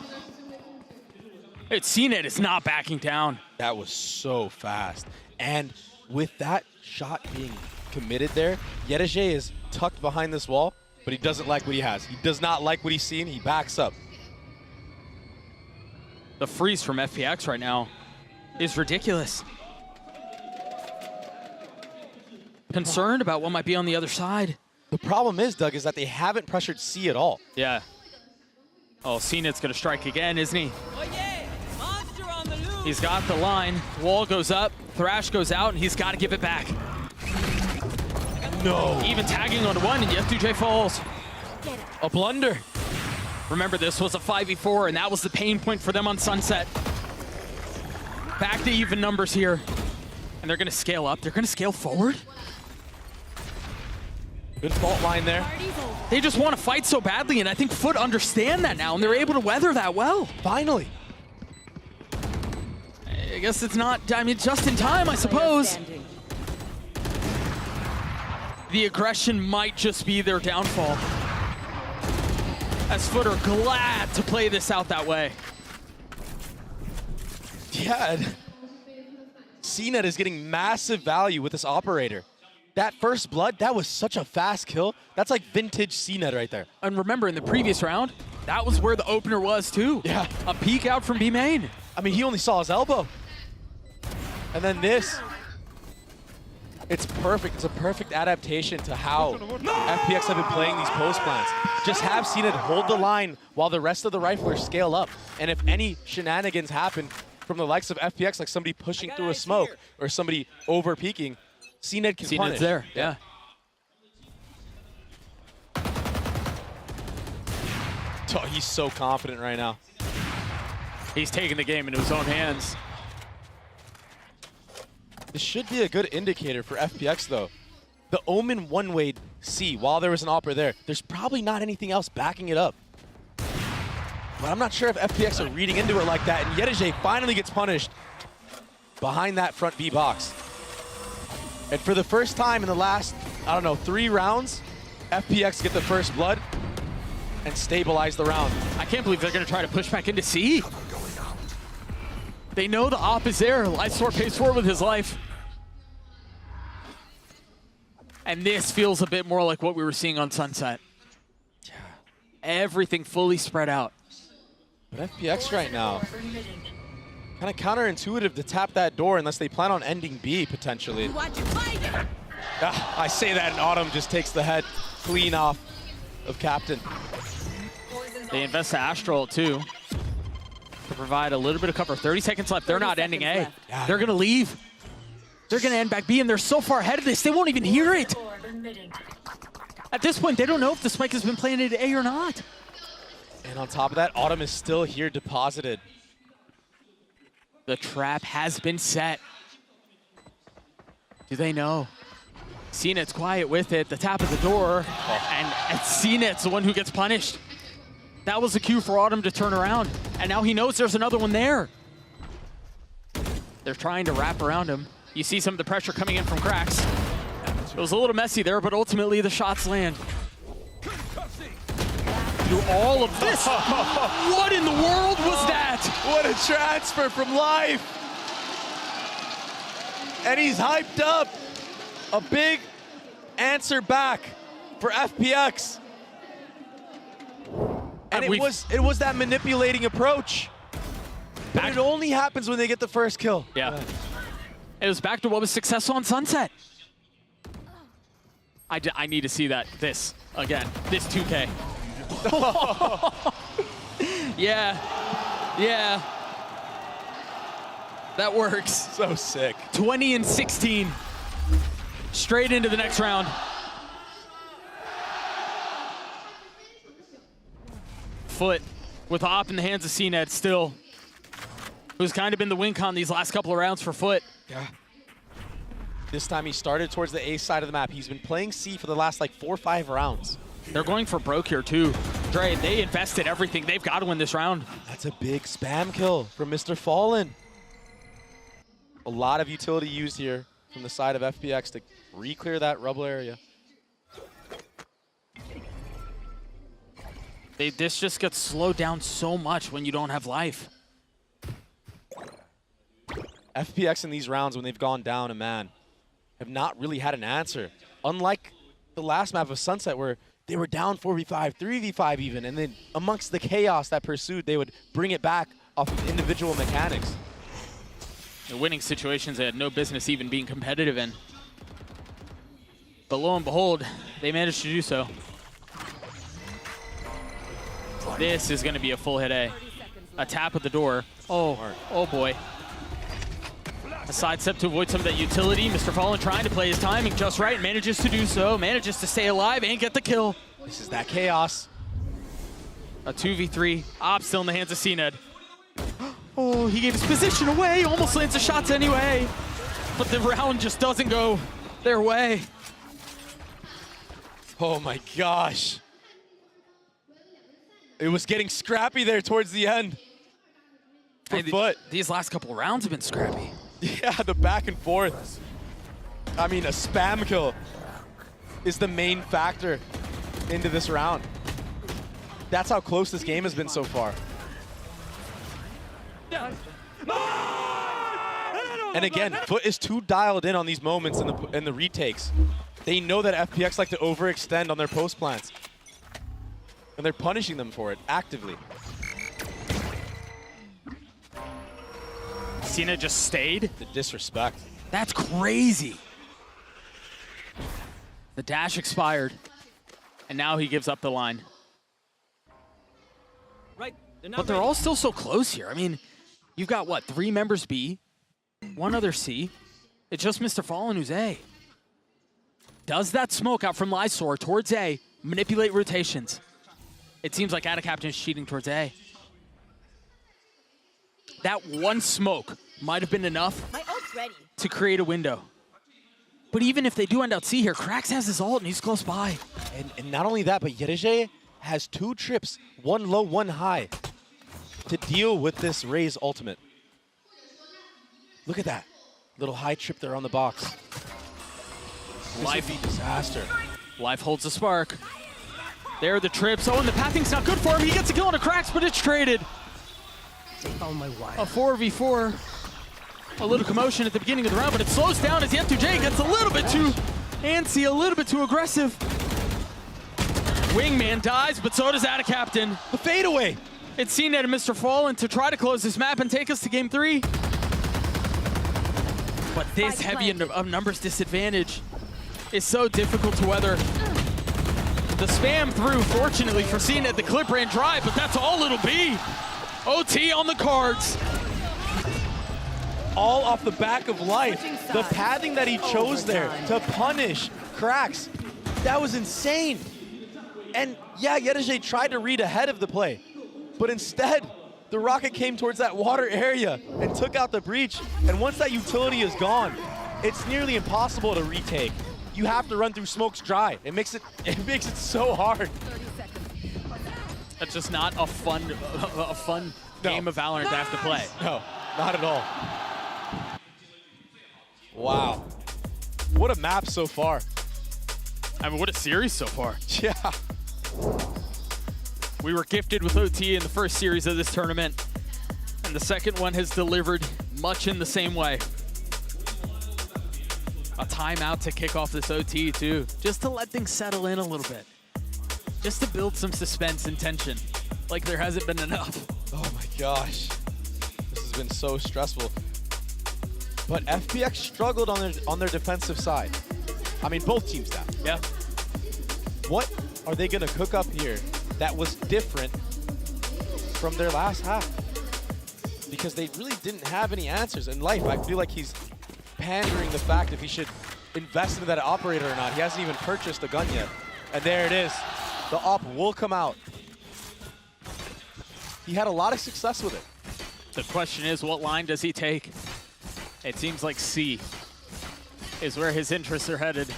It's CNET is not backing down. That was so fast. And with that shot being committed there, Yedeje is tucked behind this wall, but he doesn't like what he has. He does not like what he's seeing. He backs up. The freeze from FPX right now is ridiculous. Concerned about what might be on the other side. The problem is, Doug, is that they haven't pressured C at all. Yeah. Oh, CNET's going to strike again, isn't he? Oh yeah, monster on the loose. He's got the line. Wall goes up. Thrash goes out, and he's got to give it back. No. Even tagging on 1, and Yes2J falls. A blunder. Remember, this was a 5v4, and that was the pain point for them on Sunset. Back to even numbers here. And they're going to scale up. They're going to scale forward. Good fault line there. They just want to fight so badly, and I think FUT understand that now, and they're able to weather that well. Finally. I guess it's not, I mean, just in time, I suppose. The aggression might just be their downfall. As FUT are glad to play this out that way. Yeah, CNET is getting massive value with this operator. That first blood, that was such a fast kill. That's like vintage CNET right there. And remember, in the previous round, that was where the opener was too. Yeah. A peek out from B main. I mean, he only saw his elbow. And then this. It's perfect. It's a perfect adaptation to how FPX have been playing these post plants. Just have CNET hold the line while the rest of the riflers scale up. And if any shenanigans happen from the likes of FPX, like somebody pushing through a smoke or somebody over peeking, CNET can punish. CNET's there, yeah. Oh, he's so confident right now. He's taking the game into his own hands. This should be a good indicator for FPX, though. The OMEN one-way C, while there was an opera there, there's probably not anything else backing it up. But I'm not sure if FPX are reading into it like that, and Yedeje finally gets punished behind that front B box. And for the first time in the last, I don't know, 3 rounds, FPX get the first blood and stabilize the round. I can't believe they're going to try to push back into C. They know the op is there. Lightsword pays for it with his life. And this feels a bit more like what we were seeing on Sunset. Yeah. Everything fully spread out. But FPX right now, kind of counterintuitive to tap that door unless they plan on ending B, potentially. I say that and Autumn just takes the head clean off of Captain. They invest to Astral, too, to provide a little bit of cover. 30 seconds left. They're not ending A. Yeah. They're going to leave. They're going to end back B, and they're so far ahead of this, they won't even hear it. At this point, they don't know if the spike has been planted A or not. And on top of that, Autumn is still here deposited. The trap has been set. Do they know? CNET's quiet with it, the tap of the door, and CNET's the one who gets punished. That was the cue for Autumn to turn around, and now he knows there's another one there. They're trying to wrap around him. You see some of the pressure coming in from Cracks. It was a little messy there, but ultimately the shots land. Through all of this, what in the world was that? What a transfer from life. And he's hyped up. A big answer back for FPX. And it was that manipulating approach. But it only happens when they get the first kill. Yeah. It was back to what was successful on Sunset. I need to see this again. This 2K. Yeah. Yeah. That works. So sick. 20 and 16. Straight into the next round. FUT with op in the hands of CNED still. Who's kind of been the win con these last couple of rounds for FUT. Yeah. This time he started towards the A side of the map. He's been playing C for the last like 4 or 5 rounds. They're going for broke here too. Dre, they invested everything. They've got to win this round. That's a big spam kill from Mr. Fallen. A lot of utility used here from the side of FPX to re-clear that rubble area. This just gets slowed down so much when you don't have life. FPX in these rounds when they've gone down a man have not really had an answer. Unlike the last map of Sunset where they were down 4v5, 3v5 even, and then amongst the chaos that pursued, they would bring it back off of individual mechanics. The winning situations they had no business even being competitive in. But lo and behold, they managed to do so. This is going to be a full hit A. A tap at the door. Oh boy. A sidestep to avoid some of that utility. Mr. Fallen trying to play his timing just right, manages to do so, manages to stay alive and get the kill. This is that chaos. A 2v3, op still in the hands of CNED. Oh, he gave his position away, almost lands the shots anyway. But the round just doesn't go their way. Oh my gosh. It was getting scrappy there towards the end. For FUT. These last couple rounds have been scrappy. Yeah, the back and forth. I mean, a spam kill is the main factor into this round. That's how close this game has been so far. And again, FUT is too dialed in on these moments in the retakes. They know that FPX like to overextend on their post plants. And they're punishing them for it actively. Cena just stayed. The disrespect. That's crazy. The dash expired. And now he gives up the line. Right. But they're all still so close here. I mean, you've got what, 3 members B, 1 other C. It's just Mr. Fallen who's A. Does that smoke out from Lysor towards A manipulate rotations? It seems like Adacaptain is cheating towards A. That one smoke might have been enough to create a window. But even if they do end out C here, Krax has his ult and he's close by. And not only that, but Yereje has 2 trips, 1 low, 1 high, to deal with this Raze ultimate. Look at that. Little high trip there on the box. Life disaster. Life holds the spark. There are the trips. Oh, and the pathing's not good for him. He gets a kill on a Krax, but it's traded. A 4v4. A little commotion at the beginning of the round, but it slows down as F2J gets a little bit too antsy, a little bit too aggressive. Wingman dies, but so does Adacaptain. The fadeaway. It's CNED and Mr. Fallen to try to close this map and take us to game 3. But this heavy of numbers disadvantage is so difficult to weather. The spam through, fortunately for CNED, the clip ran dry, but that's all it'll be. OT on the cards. All off the back of life. The pathing that he chose there to punish Krax, that was insane. And yeah, Yereje tried to read ahead of the play, but instead, the rocket came towards that water area and took out the breach. And once that utility is gone, it's nearly impossible to retake. You have to run through smokes dry. It makes it so hard. That's just not a fun game of Valorant to have to play. No, not at all. Wow. What a map so far. I mean, what a series so far. Yeah. We were gifted with OT in the first series of this tournament, and the second one has delivered much in the same way. A timeout to kick off this OT too, just to let things settle in a little bit. Just to build some suspense and tension, like there hasn't been enough. Oh my gosh. This has been so stressful. But FPX struggled on their defensive side. I mean, both teams have. Yeah. What are they gonna cook up here that was different from their last half? Because they really didn't have any answers in life. I feel like he's pandering the fact if he should invest into that operator or not. He hasn't even purchased a gun yet. And there it is. The op will come out. He had a lot of success with it. The question is, what line does he take? It seems like C is where his interests are headed.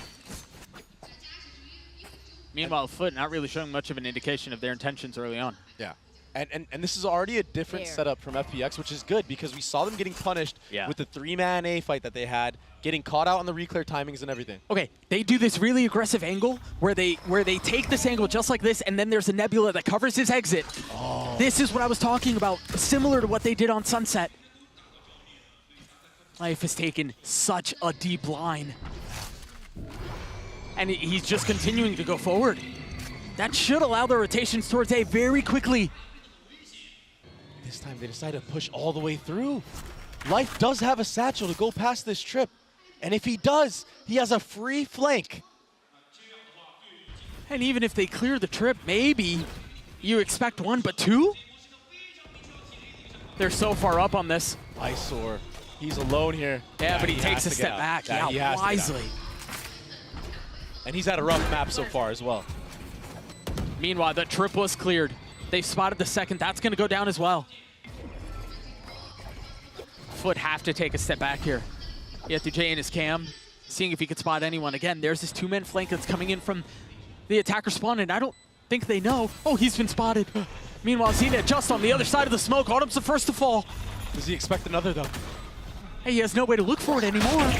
Meanwhile, FUT not really showing much of an indication of their intentions early on. Yeah. And this is already a different setup from FPX, which is good because we saw them getting punished with the 3-man A fight that they had, getting caught out on the reclear timings and everything. Okay, they do this really aggressive angle where they take this angle just like this, and then there's a Nebula that covers his exit. Oh. This is what I was talking about, similar to what they did on Sunset. Life has taken such a deep line. And he's just continuing to go forward. That should allow the rotations towards A very quickly. This time they decided to push all the way through. Life does have a satchel to go past this trip. And if he does, he has a free flank. And even if they clear the trip, maybe you expect 1, but 2? They're so far up on this. Eyesore. He's alone here. Yeah, but he takes a step back. Yeah, wisely. And he's had a rough map so far as well. Meanwhile, the trip was cleared. They spotted the second. That's going to go down as well. FUT have to take a step back here. Yetuje in his cam, seeing if he could spot anyone. Again, there's this 2-man flank that's coming in from the attacker spawn, and I don't think they know. Oh, he's been spotted. Meanwhile, Zena just on the other side of the smoke. Autumn's the first to fall. Does he expect another, though? Hey, he has no way to look for it anymore.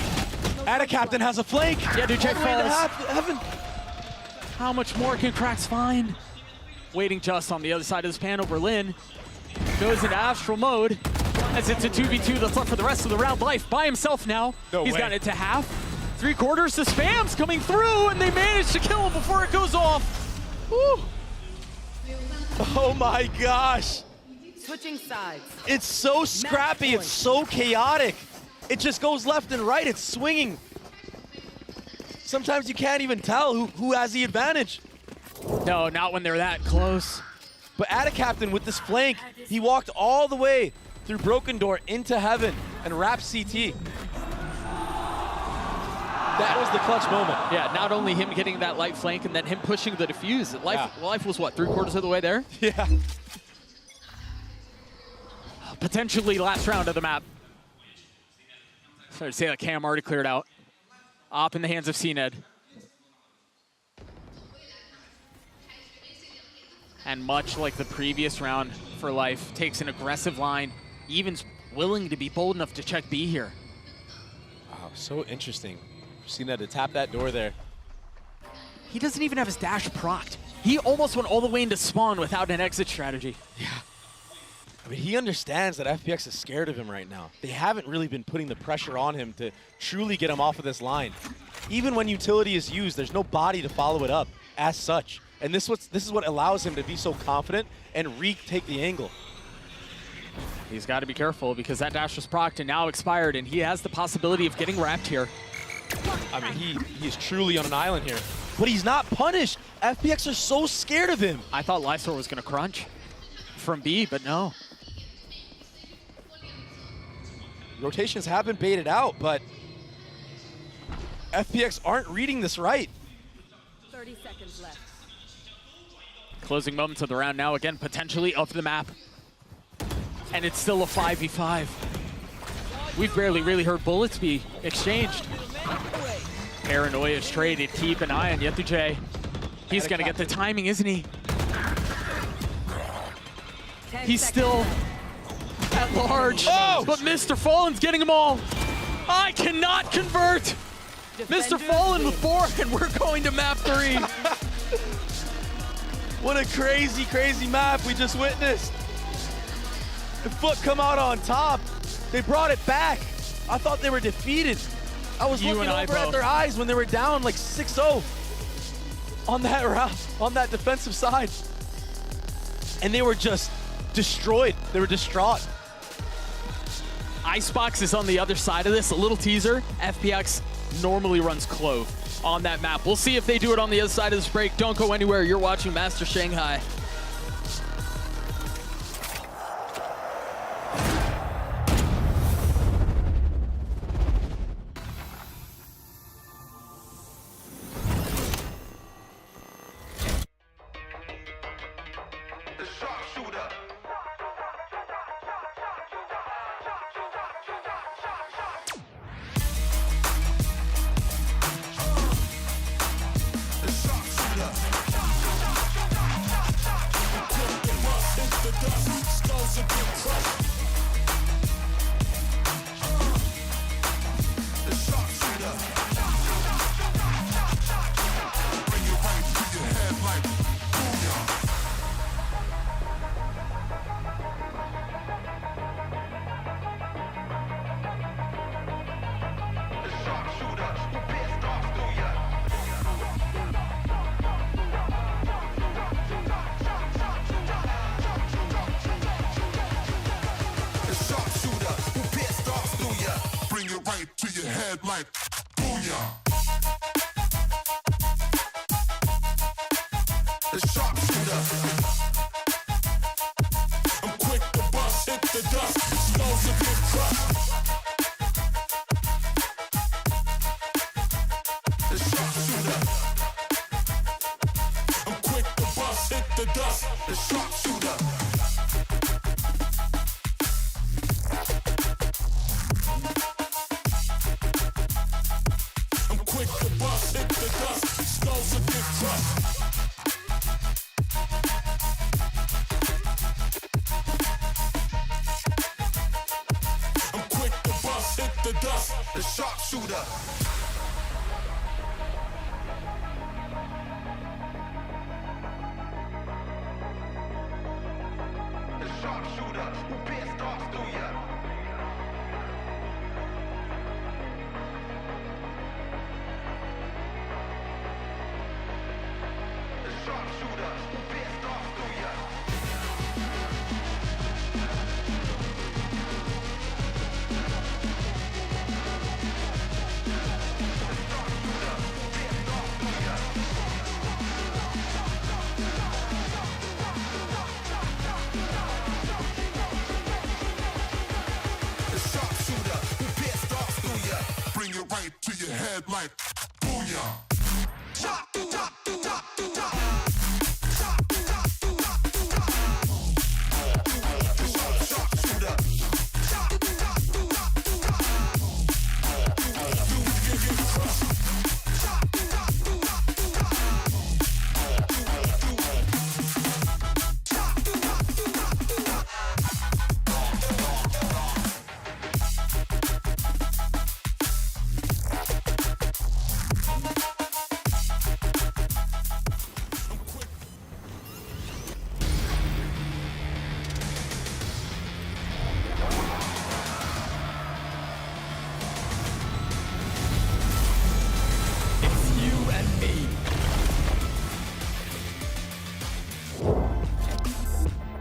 Captain has a flank. Yetuje falls. Heaven. How much more can Krax find? Waiting just on the other side of this panel, Berlin goes into astral mode as it's a 2v2 that's left for the rest of the round. Life by himself now. He's gotten it to half. 3/4, the spam's coming through, and they managed to kill him before it goes off. Woo. Oh my gosh. Switching sides. It's so scrappy, it's so chaotic. It just goes left and right, it's swinging. Sometimes you can't even tell who has the advantage. No, not when they're that close. But Captain with this flank, he walked all the way through Broken Door into heaven and wrapped CT. That was the clutch moment. Yeah, not only him getting that light flank and then him pushing the defuse. Life was what, 3/4 of the way there? Yeah. Potentially last round of the map. Sorry to say that cam already cleared out. Op in the hands of CNED. And much like the previous round for Life, takes an aggressive line, even's willing to be bold enough to check B here. Wow, so interesting. Cena to tap that door there. He doesn't even have his dash procced. He almost went all the way into spawn without an exit strategy. Yeah. I mean, he understands that FPX is scared of him right now. They haven't really been putting the pressure on him to truly get him off of this line. Even when utility is used, there's no body to follow it up as such. And this is what allows him to be so confident and retake the angle. He's got to be careful because that dash was procced and now expired, and he has the possibility of getting wrapped here. I mean, he is truly on an island here. But he's not punished. FPX are so scared of him. I thought Lysor was going to crunch from B, but no. Rotations have been baited out, but FPX aren't reading this right. 30 seconds left. Closing moments of the round now, again, potentially of the map. And it's still a 5v5. We've barely really heard bullets be exchanged. Paranoia is traded. Keep an eye on Yetuje. He's going to get the timing, isn't he? He's still at large, but Mr. Fallen's getting them all. I cannot convert. Mr. Fallen with 4, and we're going to map 3. What a crazy, crazy map we just witnessed. The FUT come out on top. They brought it back. I thought they were defeated. I was You looking and I over at both. their eyes when they were down like 6-0 on that round, on that defensive side. And they were just destroyed. They were distraught. Icebox is on the other side of this. A little teaser. FPX normally runs Clove on that map. We'll see if they do it on the other side of this break. Don't go anywhere. You're watching Masters Shanghai.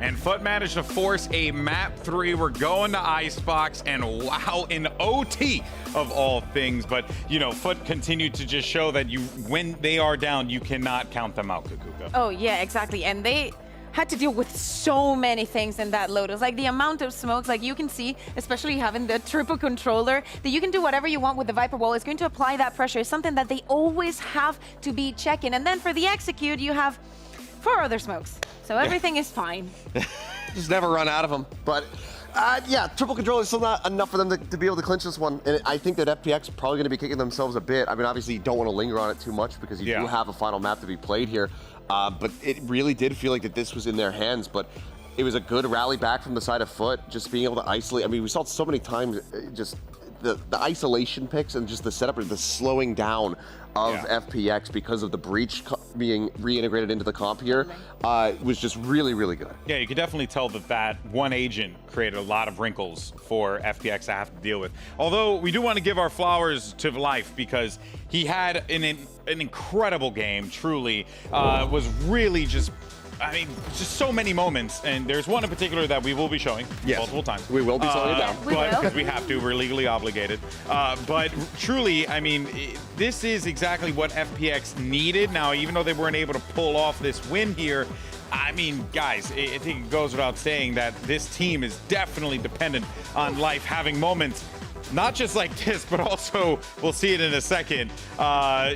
And FUT managed to force a map 3. We're going to Icebox, and wow, in OT of all things. But, you know, FUT continued to just show that when they are down, you cannot count them out, Kukuka. Oh, yeah, exactly. And they had to deal with so many things in that Lotus. Like the amount of smokes, like you can see, especially having the triple controller, that you can do whatever you want with the Viper Wall. It's going to apply that pressure. It's something that they always have to be checking. And then for the execute, you have 4 other smokes. So everything is fine. Just never run out of them. But yeah, triple control is still not enough for them to be able to clinch this one. And I think that FPX probably going to be kicking themselves a bit. I mean, obviously you don't want to linger on it too much because you do have a final map to be played here. But it really did feel like that this was in their hands. But it was a good rally back from the side of FUT, just being able to isolate. I mean, we saw it so many times, just the isolation picks and just the setup or the slowing down of FPX because of the breach being reintegrated into the comp here was just really, really good. Yeah, you could definitely tell that one agent created a lot of wrinkles for FPX to have to deal with. Although we do want to give our flowers to Life because he had an incredible game, truly. Was really just, I mean, just so many moments, and there's one in particular that we will be showing multiple times. We will be slowing it down. Because we have to, we're legally obligated. But truly, I mean, this is exactly what FPX needed. Now, even though they weren't able to pull off this win here, I mean, guys, I think it goes without saying that this team is definitely dependent on Life having moments not just like this, but also, we'll see it in a second,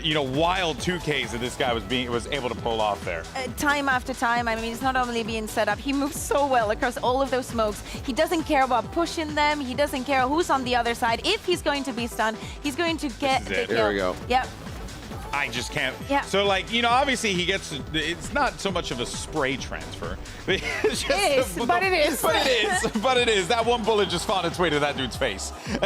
you know, wild 2Ks that this guy was able to pull off there. Time after time, I mean, it's not only being set up, he moves so well across all of those smokes. He doesn't care about pushing them. He doesn't care who's on the other side. If he's going to be stunned, he's going to get the kill. Here we go. Yep. I just can't. Yeah. So, like, you know, obviously he gets, it's not so much of a spray transfer. But it's just it is. But it is. That one bullet just found its way to that dude's face. You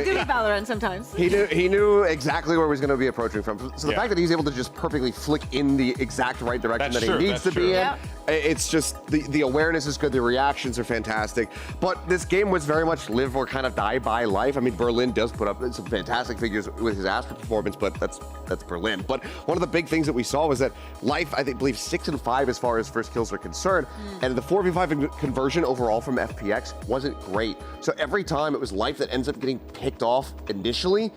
do Valorant sometimes. He knew exactly where he was going to be approaching from. So the fact that he's able to just perfectly flick in the exact right direction that he needs to be in, it's just, the awareness is good, the reactions are fantastic. But this game was very much live or kind of die by Life. I mean, Berlin does put up some fantastic figures with his Asper performance, but that's Berlin. But one of the big things that we saw was that Life, I believe 6 and 5 as far as first kills are concerned, and the 4v5 conversion overall from FPX wasn't great. So every time it was Life that ends up getting picked off initially,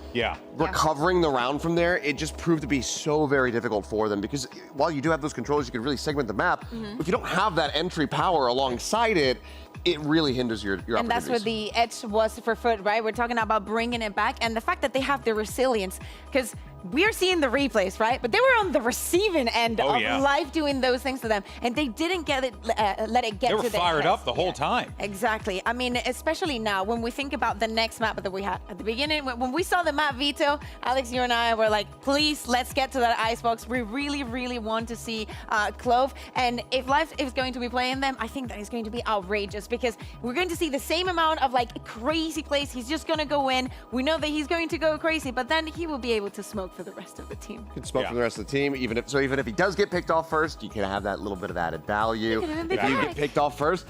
recovering the round from there, it just proved to be so very difficult for them, because while you do have those controls, you can really segment the map. If you don't have that entry power alongside it, it really hinders your opportunities. And that's what the edge was for FUT, right? We're talking about bringing it back, and the fact that they have the resilience, because we're seeing the replays, right? But they were on the receiving end of Life doing those things to them, and they didn't get it, let it get to them. They were fired up the whole time. Exactly. I mean, especially now when we think about the next map that we had at the beginning, when we saw the map veto, Alex, you and I were like, please, let's get to that icebox. We really, really want to see Clove, and if Life is going to be playing them, I think that is going to be outrageous, because we're going to see the same amount of like crazy plays. He's just going to go in. We know that he's going to go crazy, but then he will be able to smoke for the rest of the team. Can smoke for the rest of the team, even if he does get picked off first, you can have that little bit of added value. If you get picked off first,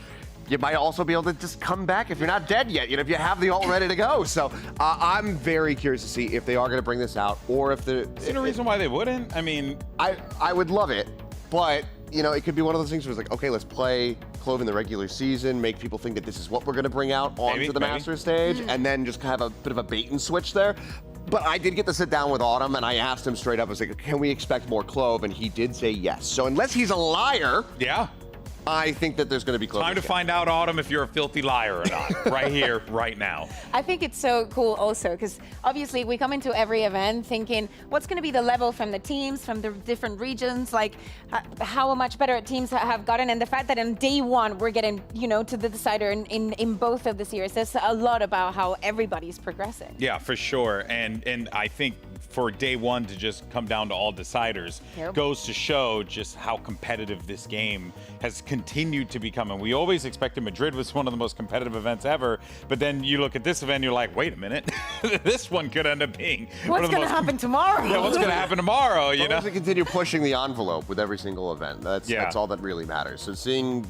you might also be able to just come back if you're not dead yet, you know, if you have the ult ready to go. So I'm very curious to see if they are going to bring this out, or if the... Is there a reason why they wouldn't? I mean... I would love it, but, you know, it could be one of those things where it's like, okay, let's play Clove in the regular season, make people think that this is what we're going to bring out onto the Masters stage, and then just have a bit of a bait and switch there. But I did get to sit down with Autumn, and I asked him straight up, I was like, can we expect more Clove? And he did say yes. So unless he's a liar, I think that there's going to be Clove. Time to find out, Autumn, if you're a filthy liar or not. Right here, right now. I think it's so cool also, because obviously we come into every event thinking, what's going to be the level from the teams, from the different regions, like how much better teams have gotten, and the fact that in day one we're getting, you know, to the decider in both of the series says a lot about how everybody's progressing. Yeah, for sure. And I think for day one to just come down to all deciders goes to show just how competitive this game has continued to become. And we always expected Madrid was one of the most competitive events ever, but then you look at this event, you're like, wait a minute, this one could end up being what's going to happen tomorrow? Yeah, what's going to happen tomorrow? You know, to continue pushing the envelope with every single event. That's all that really matters. So seeing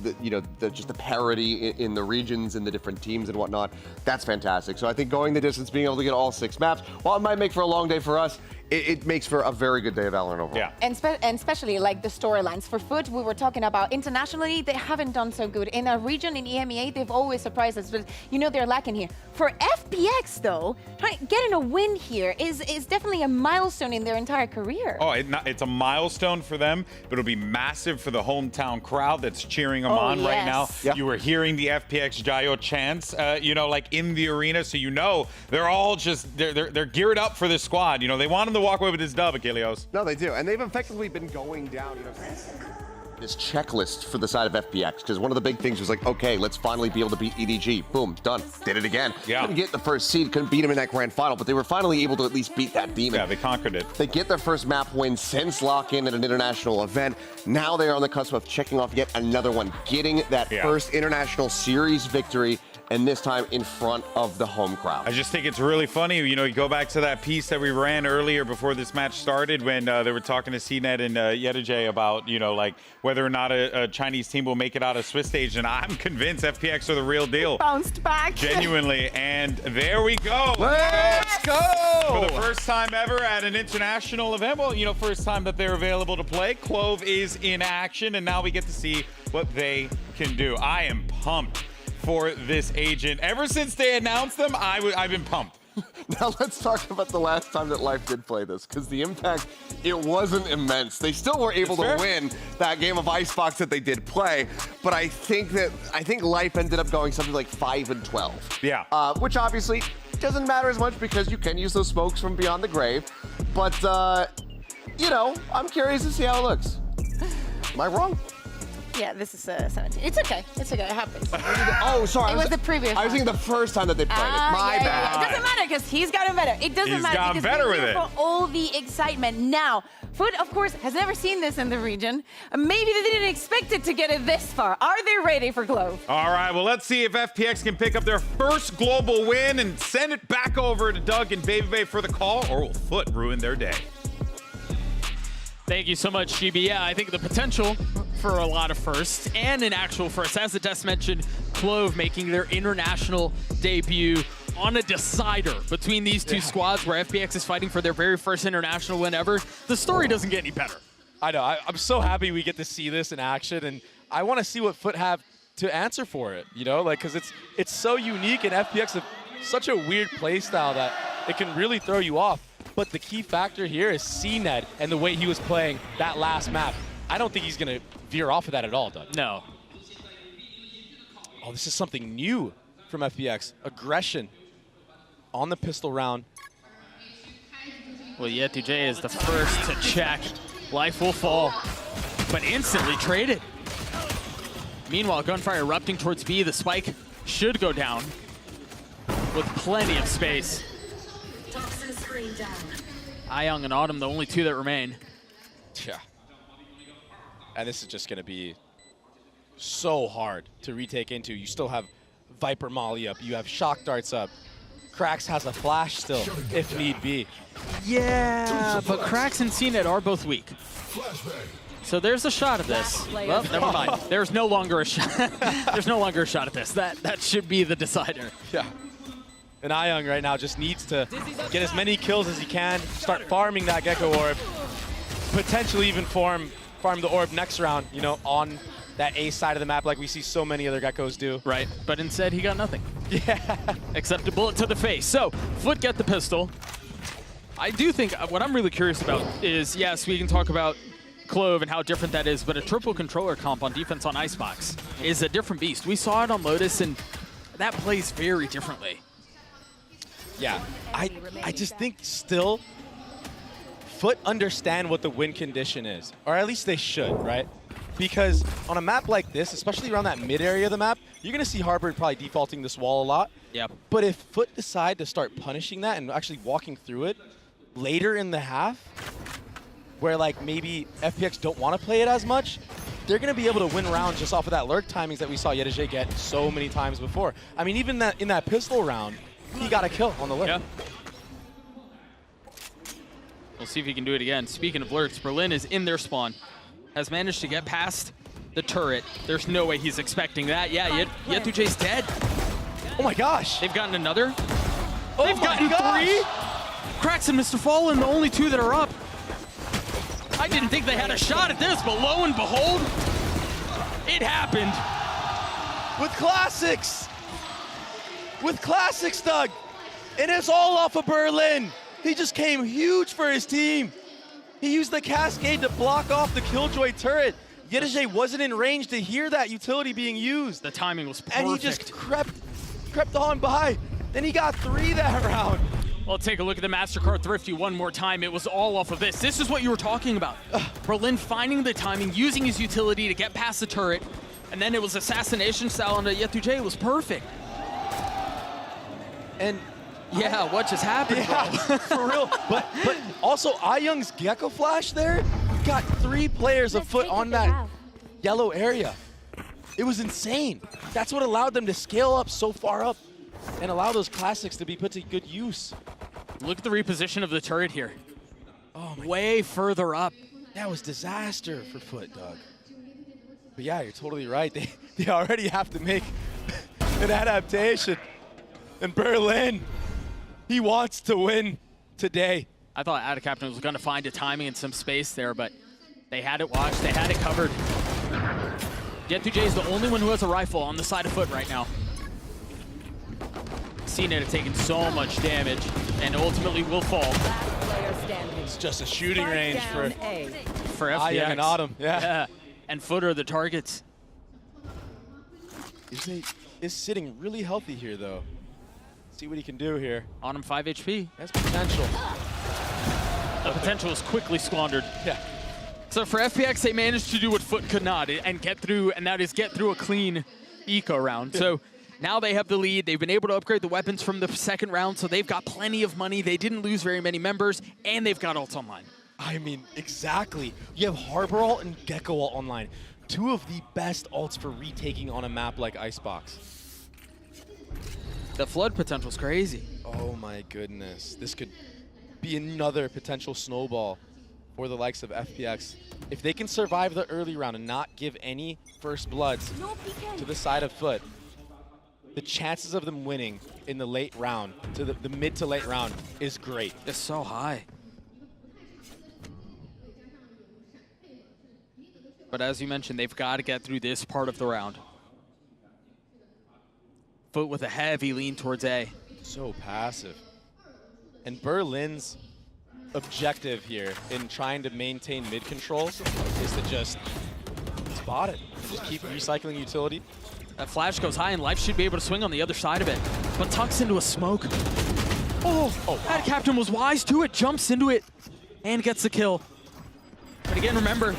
just the parity in the regions and the different teams and whatnot, that's fantastic. So I think going the distance, being able to get all 6 maps, while it might make for a long day for us, it makes for a very good day of Valorant overall. Yeah. And especially like the storylines. For FUT, we were talking about internationally, they haven't done so good. In our region, in EMEA, they've always surprised us, but you know they're lacking here. For FPX though, getting a win here is definitely a milestone in their entire career. Oh, it's a milestone for them, but it'll be massive for the hometown crowd that's cheering them on right now. You were hearing the FPX Jayo chants, you know, like in the arena, so you know they're all just, they're geared up for this squad. You know, they want them to walk away with this dub, Achilleos. No, they do, and they've effectively been going down, you know, this checklist for the side of FPX, because one of the big things was like, okay, let's finally be able to beat EDG. Boom, done. Did it again. Couldn't get the first seed, couldn't beat him in that grand final, but they were finally able to at least beat that demon. Yeah, they conquered it. They get their first map win since lock-in at an international event. Now they are on the cusp of checking off yet another one, getting that first international series victory and this time in front of the home crowd. I just think it's really funny. You know, you go back to that piece that we ran earlier before this match started when they were talking to CNET and Yedajay about, you know, like whether or not a Chinese team will make it out of Swiss stage. And I'm convinced FPX are the real deal. Bounced back. Genuinely. And there we go. Let's go! For the first time ever at an international event. Well, you know, first time that they're available to play. Clove is in action, and now we get to see what they can do. I am pumped for this agent. Ever since they announced them, I've been pumped. Now let's talk about the last time that Life did play this, because the impact, it wasn't immense. They still were able to win that game of Icebox that they did play, but I think Life ended up going something like 5-12. Yeah. Which obviously doesn't matter as much because you can use those smokes from beyond the grave. But you know, I'm curious to see how it looks. Am I wrong? Yeah, this is 17. It's okay. It's okay. It happens. Oh, sorry. It was the previous I was thinking the first time that they played it. My bad. It doesn't matter because he's gotten better. It doesn't He's matter gotten because better we're with here it. for all the excitement. Now, FUT, of course, has never seen this in the region. Maybe they didn't expect it to get it this far. Are they ready for Clove? All right, well, let's see if FPX can pick up their first global win and send it back over to Doug and Baby Bay for the call, or will FUT ruin their day? Thank you so much, GB. Yeah, I think the potential for a lot of firsts and an actual first. As the Des mentioned, Clove making their international debut on a decider between these two squads where FPX is fighting for their very first international win ever. The story doesn't get any better. I know. I'm so happy we get to see this in action, and I want to see what FUT have to answer for it, you know, like, because it's so unique, and FPX have such a weird play style that it can really throw you off. But the key factor here is CNET and the way he was playing that last map. I don't think he's going to veer off of that at all, Doug. No. Oh, this is something new from FPX. Aggression on the pistol round. Well, Yetujay is the first to check. Life will fall, but instantly traded. Meanwhile, gunfire erupting towards B. The spike should go down with plenty of space. Ayong and Autumn, the only two that remain. Yeah. And this is just going to be so hard to retake into. You still have Viper Molly up. You have Shock Darts up. Krax has a flash still, if need be. Yeah, but Krax and CNET are both weak. So there's a shot at this. Well, never mind. There's no longer a shot. There's no longer a shot at this. That should be the decider. Yeah. And Ayong right now just needs to get as many kills as he can, start farming that Gecko Orb, potentially even farm the Orb next round, you know, on that A side of the map like we see so many other Geckos do. Right, but instead he got nothing. Yeah. Except a bullet to the face. So, FUT get the pistol. I do think what I'm really curious about is, yes, we can talk about Clove and how different that is, but a triple controller comp on defense on Icebox is a different beast. We saw it on Lotus, and that plays very differently. Yeah, I just think still FUT understand what the win condition is, or at least they should, right? Because on a map like this, especially around that mid area of the map, you're going to see Harper probably defaulting this wall a lot. Yep. But if FUT decide to start punishing that and actually walking through it later in the half, where like maybe FPX don't want to play it as much, they're going to be able to win rounds just off of that lurk timings that we saw Yedajay get so many times before. I mean, even that in that pistol round, he got a kill on the lurk. Yeah. We'll see if he can do it again. Speaking of lurks, Berlin is in their spawn. Has managed to get past the turret. There's no way he's expecting that. Yeah, Yetujay's dead. Oh my gosh. They've gotten another. They've gotten three. Krax and Mr. Fallen, the only two that are up. I didn't think they had a shot at this, but lo and behold, it happened. With classics. With classics, Doug. And it's all off of Berlin. He just came huge for his team. He used the Cascade to block off the Killjoy turret. Yedajay wasn't in range to hear that utility being used. The timing was perfect. And he just crept on by. Then he got 3 that round. Well, take a look at the Mastercard Thrifty one more time. It was all off of this. This is what you were talking about. Berlin finding the timing, using his utility to get past the turret, and then it was assassination style on the Yetujay. It was perfect. And yeah, what just happened, bro? For real. But also, Ayung's Gecko Flash there got 3 players of FUT on that yellow area. It was insane. That's what allowed them to scale up so far up and allow those classics to be put to good use. Look at the reposition of the turret here. Oh, way further up. That was disaster for FUT, Doug. But yeah, you're totally right. They already have to make an adaptation. And Berlin, he wants to win today. I thought Ada Captain was going to find a timing and some space there, but they had it watched. They had it covered. Jet2J is the only one who has a rifle on the side of FUT right now. CNET have taken so much damage and ultimately will fall. Last player standing. It's just a shooting range for FPX. and Autumn. Yeah. And FUT are the targets. Is sitting really healthy here, though. See what he can do here. Autumn 5 HP. That's potential. The potential is quickly squandered. Yeah. So for FPX, they managed to do what FUT could not and get through, and that is get through a clean eco round. So now they have the lead. They've been able to upgrade the weapons from the second round, so they've got plenty of money. They didn't lose very many members, and they've got ults online. I mean, exactly. You have Harbor ult and Gecko ult online. Two of the best ults for retaking on a map like Icebox. The flood potential is crazy. Oh my goodness. This could be another potential snowball for the likes of FPX. If they can survive the early round and not give any first bloods to the side of FUT, the chances of them winning in the late round, to the mid to late round, is great. It's so high. But as you mentioned, they've got to get through this part of the round. FUT with a heavy lean towards A. So passive. And Berlin's objective here in trying to maintain mid control is to just spot it. Just keep recycling utility. That flash goes high and Life should be able to swing on the other side of it. But tucks into a smoke. Oh, that Captain was wise to it, jumps into it, and gets the kill. But again, remember,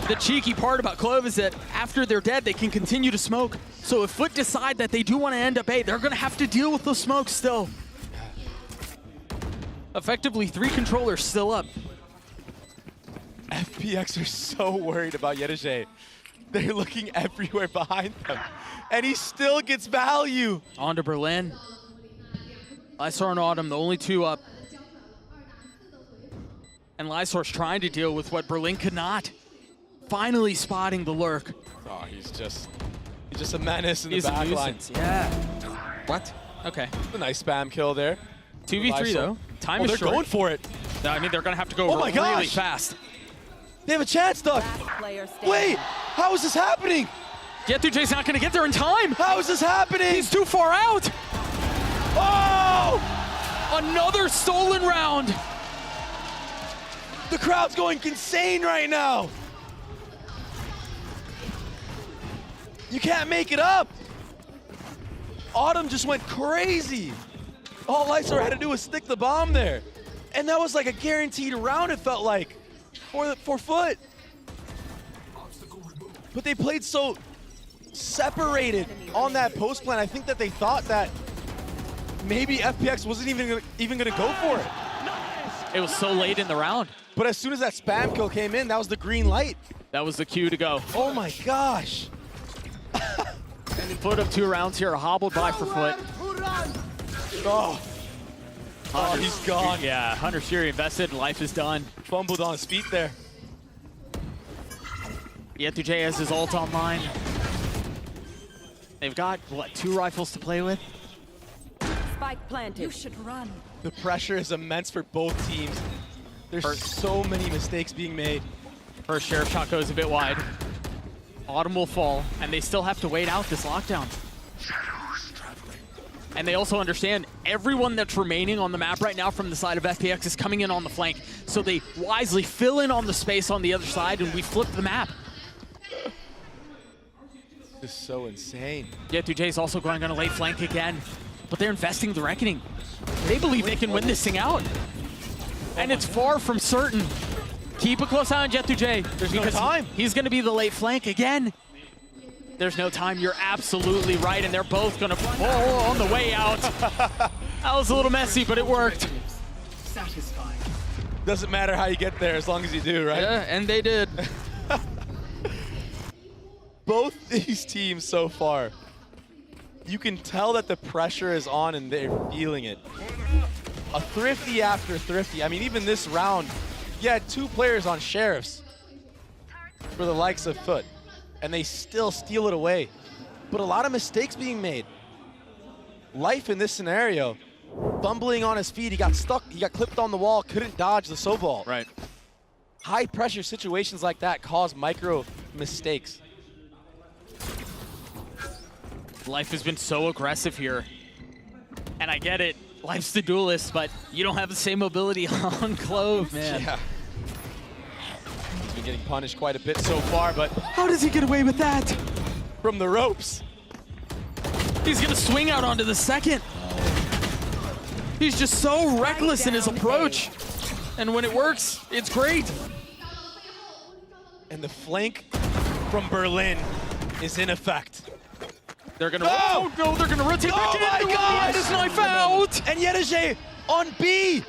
the cheeky part about Clove is that after they're dead, they can continue to smoke. So if FUT decide that they do want to end up A, they're going to have to deal with those smokes still. Effectively, 3 controllers still up. FPX are so worried about Yedeje. They're looking everywhere behind them. And he still gets value. On to Berlin. Lysor and Autumn, the only 2 up. And Lysor's trying to deal with what Berlin could not. Finally spotting the lurk. Oh, he's just a menace in the back line. Yeah. What? Okay. A nice spam kill there. 2v3 though. Time is they're short. going for it. No, I mean, they're going to have to go really fast. They have a chance, Doug. Wait, how is this happening? Jet2J's not going to get there in time. How is this happening? He's too far out. Oh! Another stolen round. The crowd's going insane right now. You can't make it up. Autumn just went crazy. All Lysor had to do was stick the bomb there. And that was like a guaranteed round, it felt like, for FUT. But they played so separated on that post plan. I think that they thought that maybe FPX wasn't even gonna go for it. It was so late in the round. But as soon as that spam kill came in, that was the green light. That was the cue to go. Oh my gosh. And FUT up 2 rounds here, hobbled by for FUT. Oh, he's gone. Yeah, Hunter Shiri invested, Life is done. Fumbled on his feet there. Jet2J has his ult online. They've got, what, 2 rifles to play with? Spike planted. You should run. The pressure is immense for both teams. There's so many mistakes being made. First sheriff shot goes a bit wide. Autumn will fall, and they still have to wait out this lockdown. And they also understand everyone that's remaining on the map right now from the side of FPX is coming in on the flank. So they wisely fill in on the space on the other side, and we flip the map. This is so insane. Jet2J is also going on a late flank again, but they're investing the Reckoning. They believe they can win this thing out. And it's far from certain. Keep a close eye on Jet2J. There's no time. He's going to be the late flank again. There's no time. You're absolutely right, and they're both going to fall on the way out. That was a little messy, but it worked. Satisfying. Doesn't matter how you get there as long as you do, right? Yeah, and they did. both these teams so far, you can tell that the pressure is on and they're feeling it. A thrifty after thrifty. I mean, even this round, you had 2 players on Sheriffs for the likes of FUT, and they still steal it away. But a lot of mistakes being made. Life in this scenario, fumbling on his feet, he got stuck, he got clipped on the wall, couldn't dodge the so ball. Right. High pressure situations like that cause micro mistakes. Life has been so aggressive here. And I get it, Life's the duelist, but you don't have the same mobility on Clove, man. Yeah. He's been getting punished quite a bit so far, but how does he get away with that? From the ropes. He's gonna swing out onto the second. He's just so reckless in his approach. And when it works, it's great. And the flank from Berlin is in effect. They're gonna they're gonna rotate back in. Oh my God! His knife out! And Yedeje on B.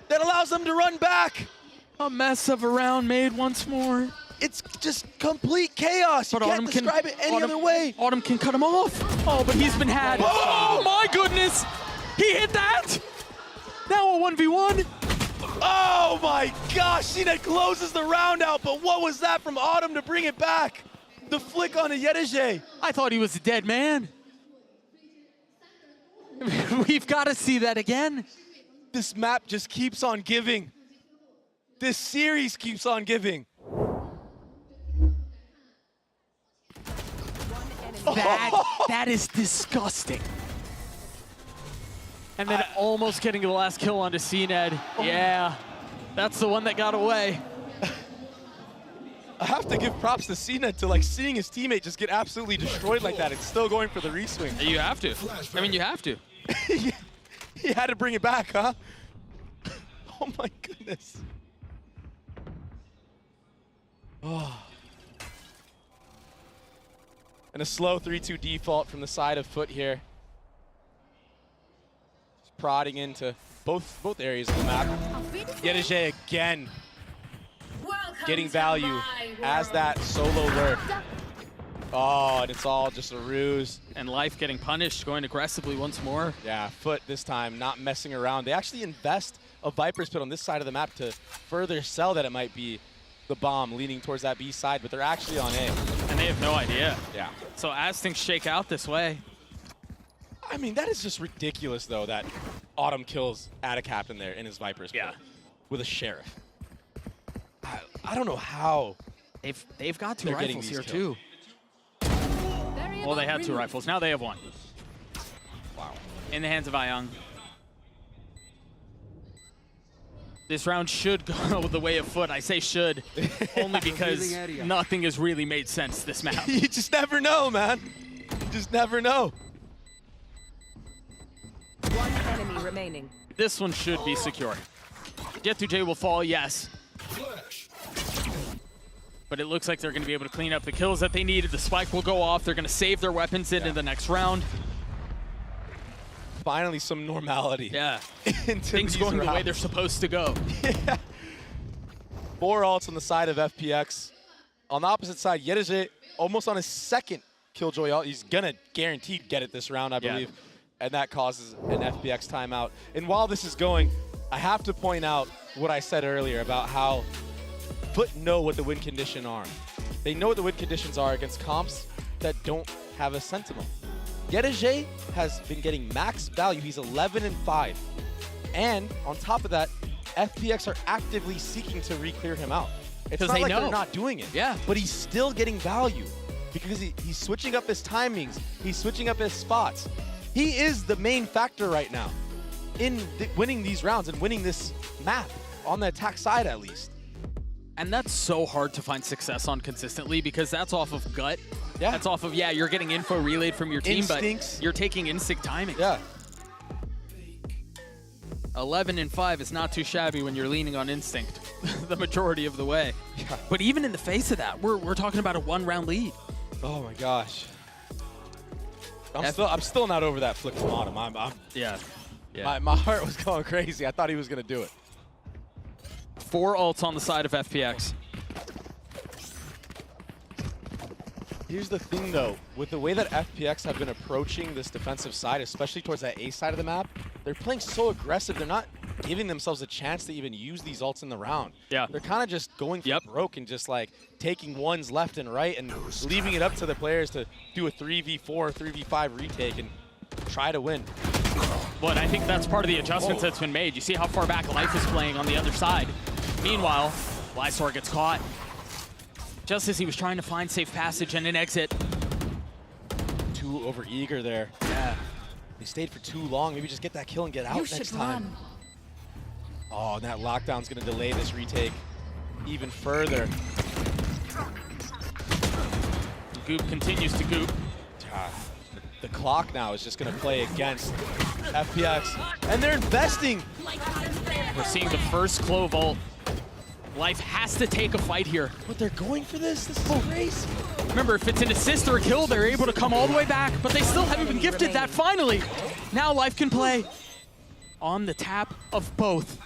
That allows them to run back. A mess of a round made once more. It's just complete chaos. You can't describe it any other way. Autumn can cut him off. Oh, but he's been had. Oh my goodness! He hit that! Now a 1v1. Oh my gosh, CNET closes the round out, but what was that from Autumn to bring it back? The flick on a Yedeje. I thought he was a dead man. We've got to see that again. This map just keeps on giving. This series keeps on giving. That is disgusting. And then almost getting the last kill onto CNED. Yeah, that's the one that got away. I have to give props to CNED to like seeing his teammate just get absolutely destroyed like that. It's still going for the reswing. You have to. I mean, you have to. He had to bring it back, huh? Oh my goodness. Oh. And a slow 3-2 default from the side of FUT here. Just prodding into both areas of the map. Yedeje again. Getting value as that solo lurk. Oh, and it's all just a ruse. And Life getting punished, going aggressively once more. Yeah, FUT this time, not messing around. They actually invest a Viper's Pit on this side of the map to further sell that it might be the bomb leaning towards that B side, but they're actually on A. And they have no idea. Yeah. So as things shake out this way. I mean, that is just ridiculous, though, that Autumn kills Attic Captain there in his Viper's Pit with a Sheriff. I don't know how. They've got 2 rifles here, too. Well, they had 2 rifles. Now they have 1. Wow. In the hands of Ayang. This round should go the way of FUT. I say should, only because nothing has really made sense this map. You just never know, man. You just never know. One enemy remaining. This one should be secure. Jet2J will fall, yes. But it looks like they're going to be able to clean up the kills that they needed. The spike will go off. They're going to save their weapons into the next round. Finally, some normality. Yeah. Things going the way they're supposed to go. Yeah. 4 ults on the side of FPX. On the opposite side, Yedeje almost on his 2nd Killjoy ult. He's going to guaranteed get it this round, I believe. And that causes an FPX timeout. And while this is going, I have to point out what I said earlier about how FUT know what the win conditions are. They know what the win conditions are against comps that don't have a Sentinel. Yedeje has been getting max value. He's 11-5. And on top of that, FPX are actively seeking to re-clear him out. It's not like they're not doing it. Yeah. But he's still getting value because he's switching up his timings. He's switching up his spots. He is the main factor right now in winning these rounds and winning this map on the attack side at least. And that's so hard to find success on consistently because that's off of gut. Yeah. That's off of, you're getting info relayed from your team, Instincts. but you're taking instinct timing. Yeah. 11-5 is not too shabby when you're leaning on instinct the majority of the way. Yeah. But even in the face of that, we're talking about a 1-round lead. Oh my gosh. I'm still not over that flick from Autumn. Yeah. My heart was going crazy. I thought he was going to do it. 4 ults on the side of FPX. Here's the thing, though. With the way that FPX have been approaching this defensive side, especially towards that A side of the map, they're playing so aggressive. They're not giving themselves a chance to even use these ults in the round. Yeah. They're kind of just going for broke and just like taking ones left and right and leaving it up to the players to do a 3v4, 3v5 retake and try to win. Well, and I think that's part of the adjustments that's been made. You see how far back Life is playing on the other side. Meanwhile, Lysor gets caught just as he was trying to find safe passage and an exit. Too over-eager there. Yeah. He stayed for too long. Maybe just get that kill and get out next time. Oh, and that lockdown's going to delay this retake even further. Goop continues to goop. The clock now is just going to play against FPX. And they're investing. We're seeing the first Clove ult. Life has to take a fight here. But they're going for this? This is crazy. Remember, if it's an assist or a kill, they're able to come all the way back, but they still haven't been gifted that finally. Now Life can play on the tap of both.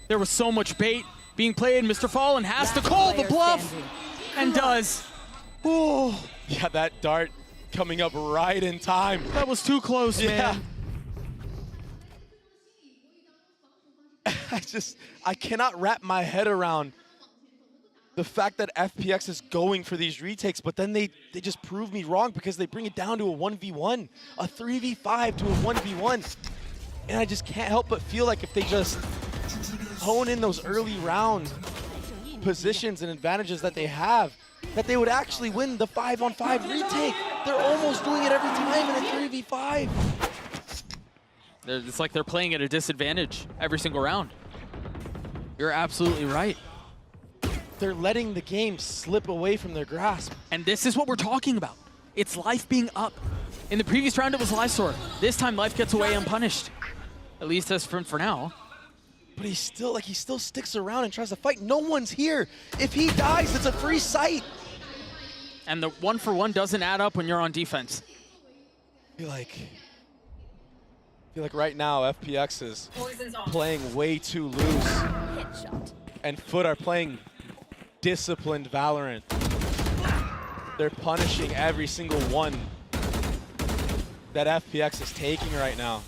There was so much bait being played. Mr. Fallen has to call the bluff and does. Oh. Yeah, that dart coming up right in time. That was too close, man. I cannot wrap my head around the fact that FPX is going for these retakes, but then they just prove me wrong because they bring it down to a 1v1, a 3v5 to a 1v1. And I just can't help but feel like if they just hone in those early round positions and advantages that they have, that they would actually win the 5-on-5 retake. They're almost doing it every time in a 3v5. It's like they're playing at a disadvantage every single round. You're absolutely right. They're letting the game slip away from their grasp. And this is what we're talking about. It's Life being up. In the previous round, it was Lysor. This time, Life gets away unpunished. At least that's for now. But he still sticks around and tries to fight. No one's here. If he dies, it's a free sight. And the 1-for-1 doesn't add up when you're on defense. I feel like right now FPX is playing way too loose. And FUT are playing disciplined Valorant. They're punishing every single one that FPX is taking right now.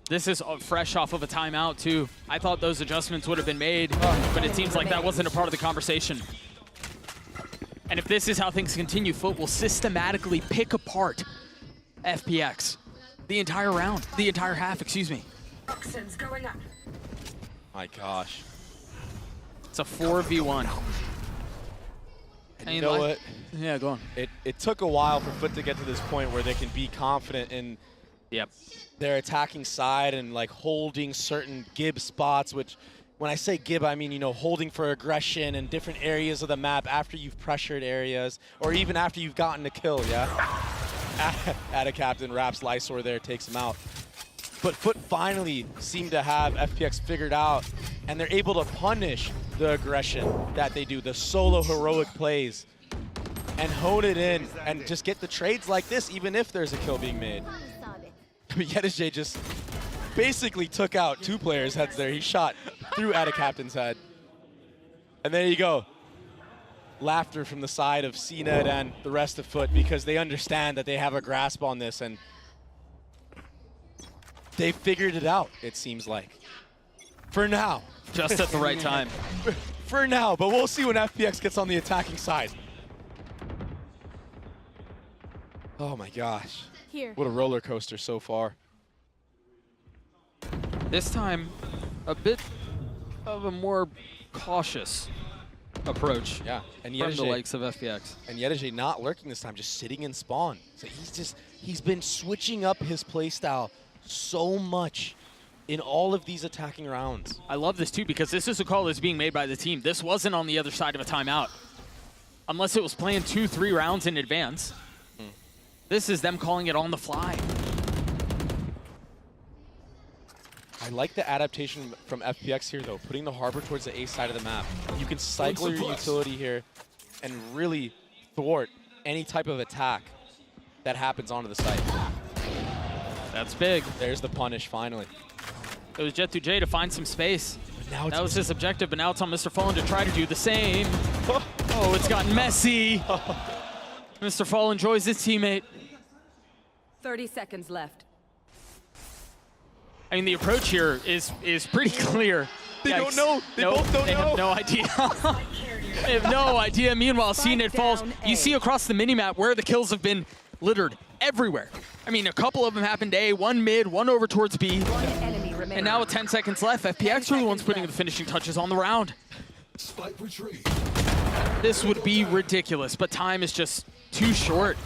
This is fresh off of a timeout, too. I thought those adjustments would have been made, but it seems like that wasn't a part of the conversation. And if this is how things continue, FUT will systematically pick apart FPX the entire round, the entire half, excuse me. My gosh. It's a 4v1. And you know what? Yeah, go on. It took a while for FUT to get to this point where they can be confident in their attacking side and like holding certain gib spots, which when I say gib, I mean, you know, holding for aggression in different areas of the map after you've pressured areas or even after you've gotten a kill, Ada Captain wraps Lysor there, takes him out. But FUT finally seem to have FPX figured out and they're able to punish the aggression that they do, the solo heroic plays, and hone it in and just get the trades like this even if there's a kill being made. I mean, Yedijay just basically took out two players' heads there. He shot through Ada Captain's head. And there you go. Laughter from the side of CNED and the rest of FUT because they understand that they have a grasp on this and they figured it out, it seems like. For now. Just at the right time. For now, but we'll see when FPX gets on the attacking side. Oh my gosh. What a roller coaster so far. This time, a bit of a more cautious approach and from the likes of FPX. And Yedijay not lurking this time, just sitting in spawn. So he's been switching up his playstyle so much in all of these attacking rounds. I love this too because this is a call that's being made by the team. This wasn't on the other side of a timeout. Unless it was playing 2-3 rounds in advance. This is them calling it on the fly. I like the adaptation from FPX here, though, putting the Harbor towards the A side of the map. You can cycle your utility here and really thwart any type of attack that happens onto the site. That's big. There's the punish, finally. It was Jet2J to find some space. Now that was his objective, but now it's on Mr. Fallen to try to do the same. Oh, it's gotten messy. Mr. Fall enjoys his teammate. 30 seconds left. I mean, the approach here is pretty clear. They don't Yikes. know. They both don't they know. have no idea. They have no idea. Meanwhile, CNET falls. You see across the minimap where the kills have been littered everywhere. I mean, a couple of them happened A, one mid, one over towards B. And now with 10 seconds left, FPX are the ones putting the finishing touches on the round. This would be ridiculous, but time is just too short.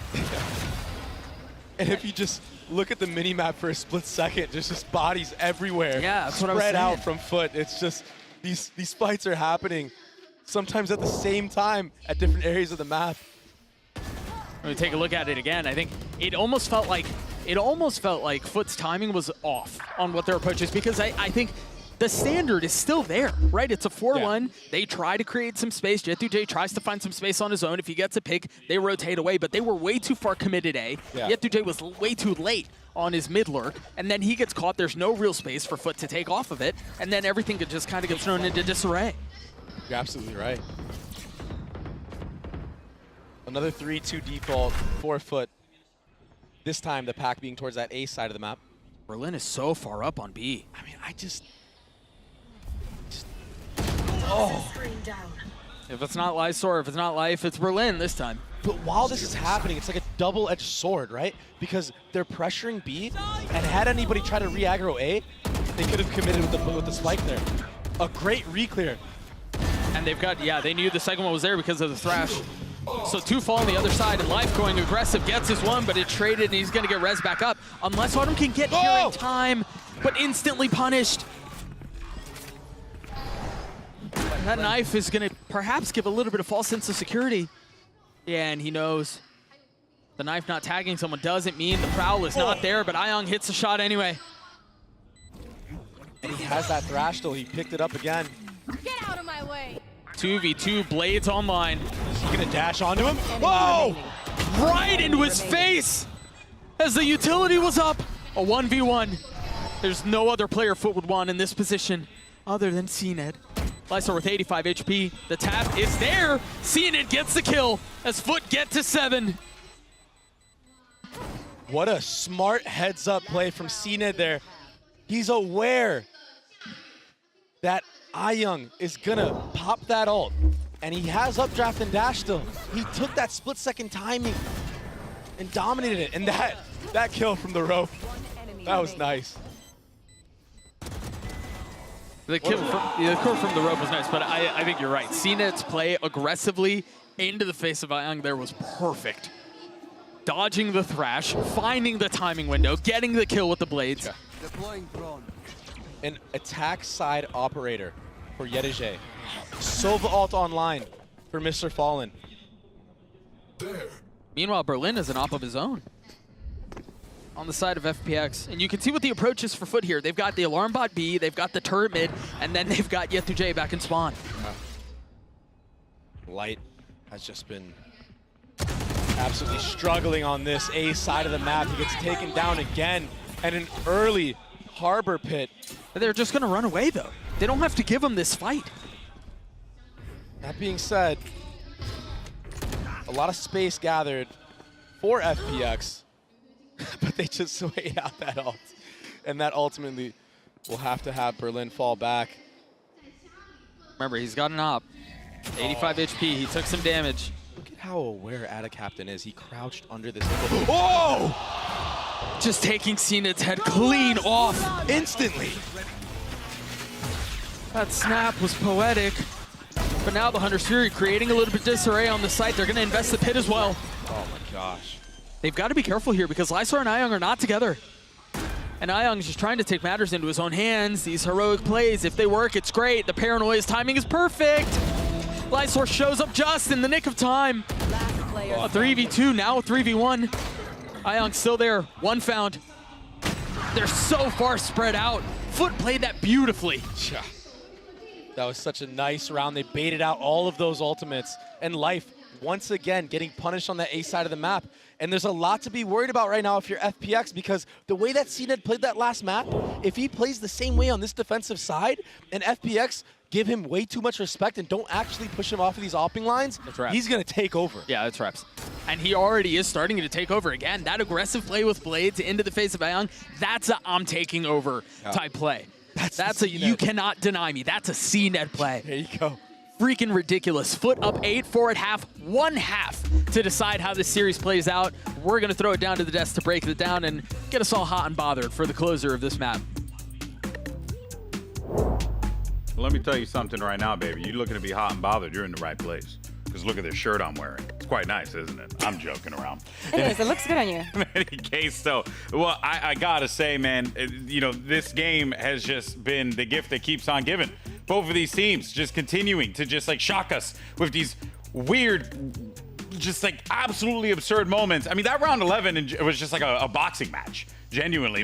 And if you just look at the mini-map for a split second, there's just bodies everywhere. Yeah, that's what I was spread saying. out from FUT. It's just, these fights are happening sometimes at the same time at different areas of the map. Let me take a look at it again. I think it almost felt like FUT's timing was off on what their approach is, because I think the standard is still there, right? It's a 4-1. They try to create some space. Jet2J tries to find some space on his own. If he gets a pick, they rotate away, but they were way too far committed A. Yeah. Jet2J was way too late on his mid lurk, and then he gets caught. There's no real space for FUT to take off of it, and then everything could just kind of get thrown into disarray. You're absolutely right. Another 3-2 default for FUT. This time the pack being towards that A side of the map. Berlin is so far up on B. I mean, oh. If it's not Lysor, if it's not Life, it's Berlin this time. But while this is happening, it's like a double-edged sword, right? Because they're pressuring B, and had anybody try to re-aggro A, they could have committed with the spike there. A great re-clear. And they've got, yeah, they knew the second one was there because of the thrash. So 2 fall on the other side, and Life going aggressive, gets his one, but it traded, and he's gonna get res back up. Unless Autumn can get here in time, but instantly punished. That knife is gonna perhaps give a little bit of false sense of security. Yeah, and he knows. The knife not tagging someone doesn't mean the prowl is not there, but Ayong hits the shot anyway. And he has that thrash though, he picked it up again. Get out of my way. 2v2, Blades online. Is he gonna dash onto him? Whoa! Right into his face as the utility was up. A 1v1. There's no other player FUT would want in this position other than CNET. Lysor with 85 HP. The tap is there. CNET gets the kill as FUT get to 7. What a smart heads-up play from CNET there. He's aware that Ayong is gonna pop that ult, and he has updraft and dash still. He took that split-second timing and dominated it, and that kill from the rope, that was nice. The kill from the rope was nice, but I think you're right. CNET's play aggressively into the face of Ayong there was perfect. Dodging the thrash, finding the timing window, getting the kill with the blades. Deploying drone. An attack side operator for Yedije. Sova ult online for Mr. Fallen. Meanwhile, Berlin is an op of his own on the side of FPX. And you can see what the approach is for FUT here. They've got the alarm bot B, they've got the turret mid, and then they've got Jet2J back in spawn. Light has just been absolutely struggling on this A side of the map. He gets taken down again, and an early harbor pit. They're just gonna run away though. They don't have to give him this fight. That being said, a lot of space gathered for FPX, but they just wait out that ult. And that ultimately will have to have Berlin fall back. Remember, he's got an op. 85 HP, he took some damage. Look at how aware Ada Captain is. He crouched under this. Oh! Just taking CNET's head clean off. Instantly. That snap was poetic. But now the Hunter's Fury creating a little bit of disarray on the site. They're going to invest the pit as well. Oh my gosh. They've got to be careful here because Lysor and Ayong are not together. And Ayong is just trying to take matters into his own hands. These heroic plays, if they work, it's great. The paranoia's timing is perfect. Lysor shows up just in the nick of time. A 3v2, now a 3v1. Ayong still there, one found. They're so far spread out. FUT played that beautifully. Yeah. That was such a nice round. They baited out all of those ultimates. And Life, once again, getting punished on the A side of the map. And there's a lot to be worried about right now if you're FPX, because the way that CNET played that last map, if he plays the same way on this defensive side, and FPX give him way too much respect and don't actually push him off of these opping lines, he's going to take over. Yeah, that's reps. And he already is starting to take over again. That aggressive play with Blades into the face of Ayoung, that's a I'm taking over type play. That's a you cannot deny me. That's a CNED play. There you go. Freaking ridiculous. FUT up 8, 4 at half, 1 half to decide how this series plays out. We're going to throw it down to the desk to break it down and get us all hot and bothered for the closer of this map. Let me tell you something right now, baby. You're looking to be hot and bothered, you're in the right place. Because look at this shirt I'm wearing. It's quite nice, isn't it? I'm joking around. It is. It looks good on you. In any case, though, well, I gotta say, man, you know, this game has just been the gift that keeps on giving. Both of these teams just continuing to just like shock us with these weird, just like absolutely absurd moments. I mean, that round 11 it was just like a boxing match. Genuinely,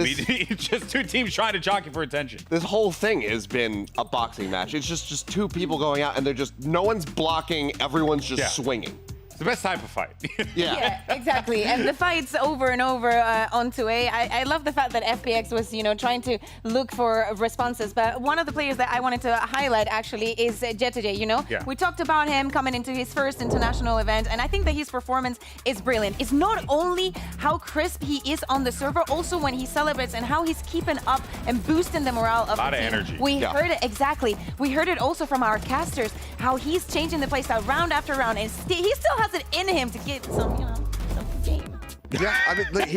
just two teams trying to jockey for attention. This whole thing has been a boxing match. It's just two people going out, and they're just no one's blocking. Everyone's just swinging. It's the best type of fight. Yeah, exactly. And the fights over and over onto A. I love the fact that FPX was, you know, trying to look for responses. But one of the players that I wanted to highlight actually is J2J. You know, we talked about him coming into his first international event, and I think that his performance is brilliant. It's not only how crisp he is on the server, also when he celebrates and how he's keeping up and boosting the morale of the team. A lot of energy. We heard it exactly. We heard it also from our casters how he's changing the playstyle round after round, and he still has it in him to get some, you know, some game. Yeah, I mean,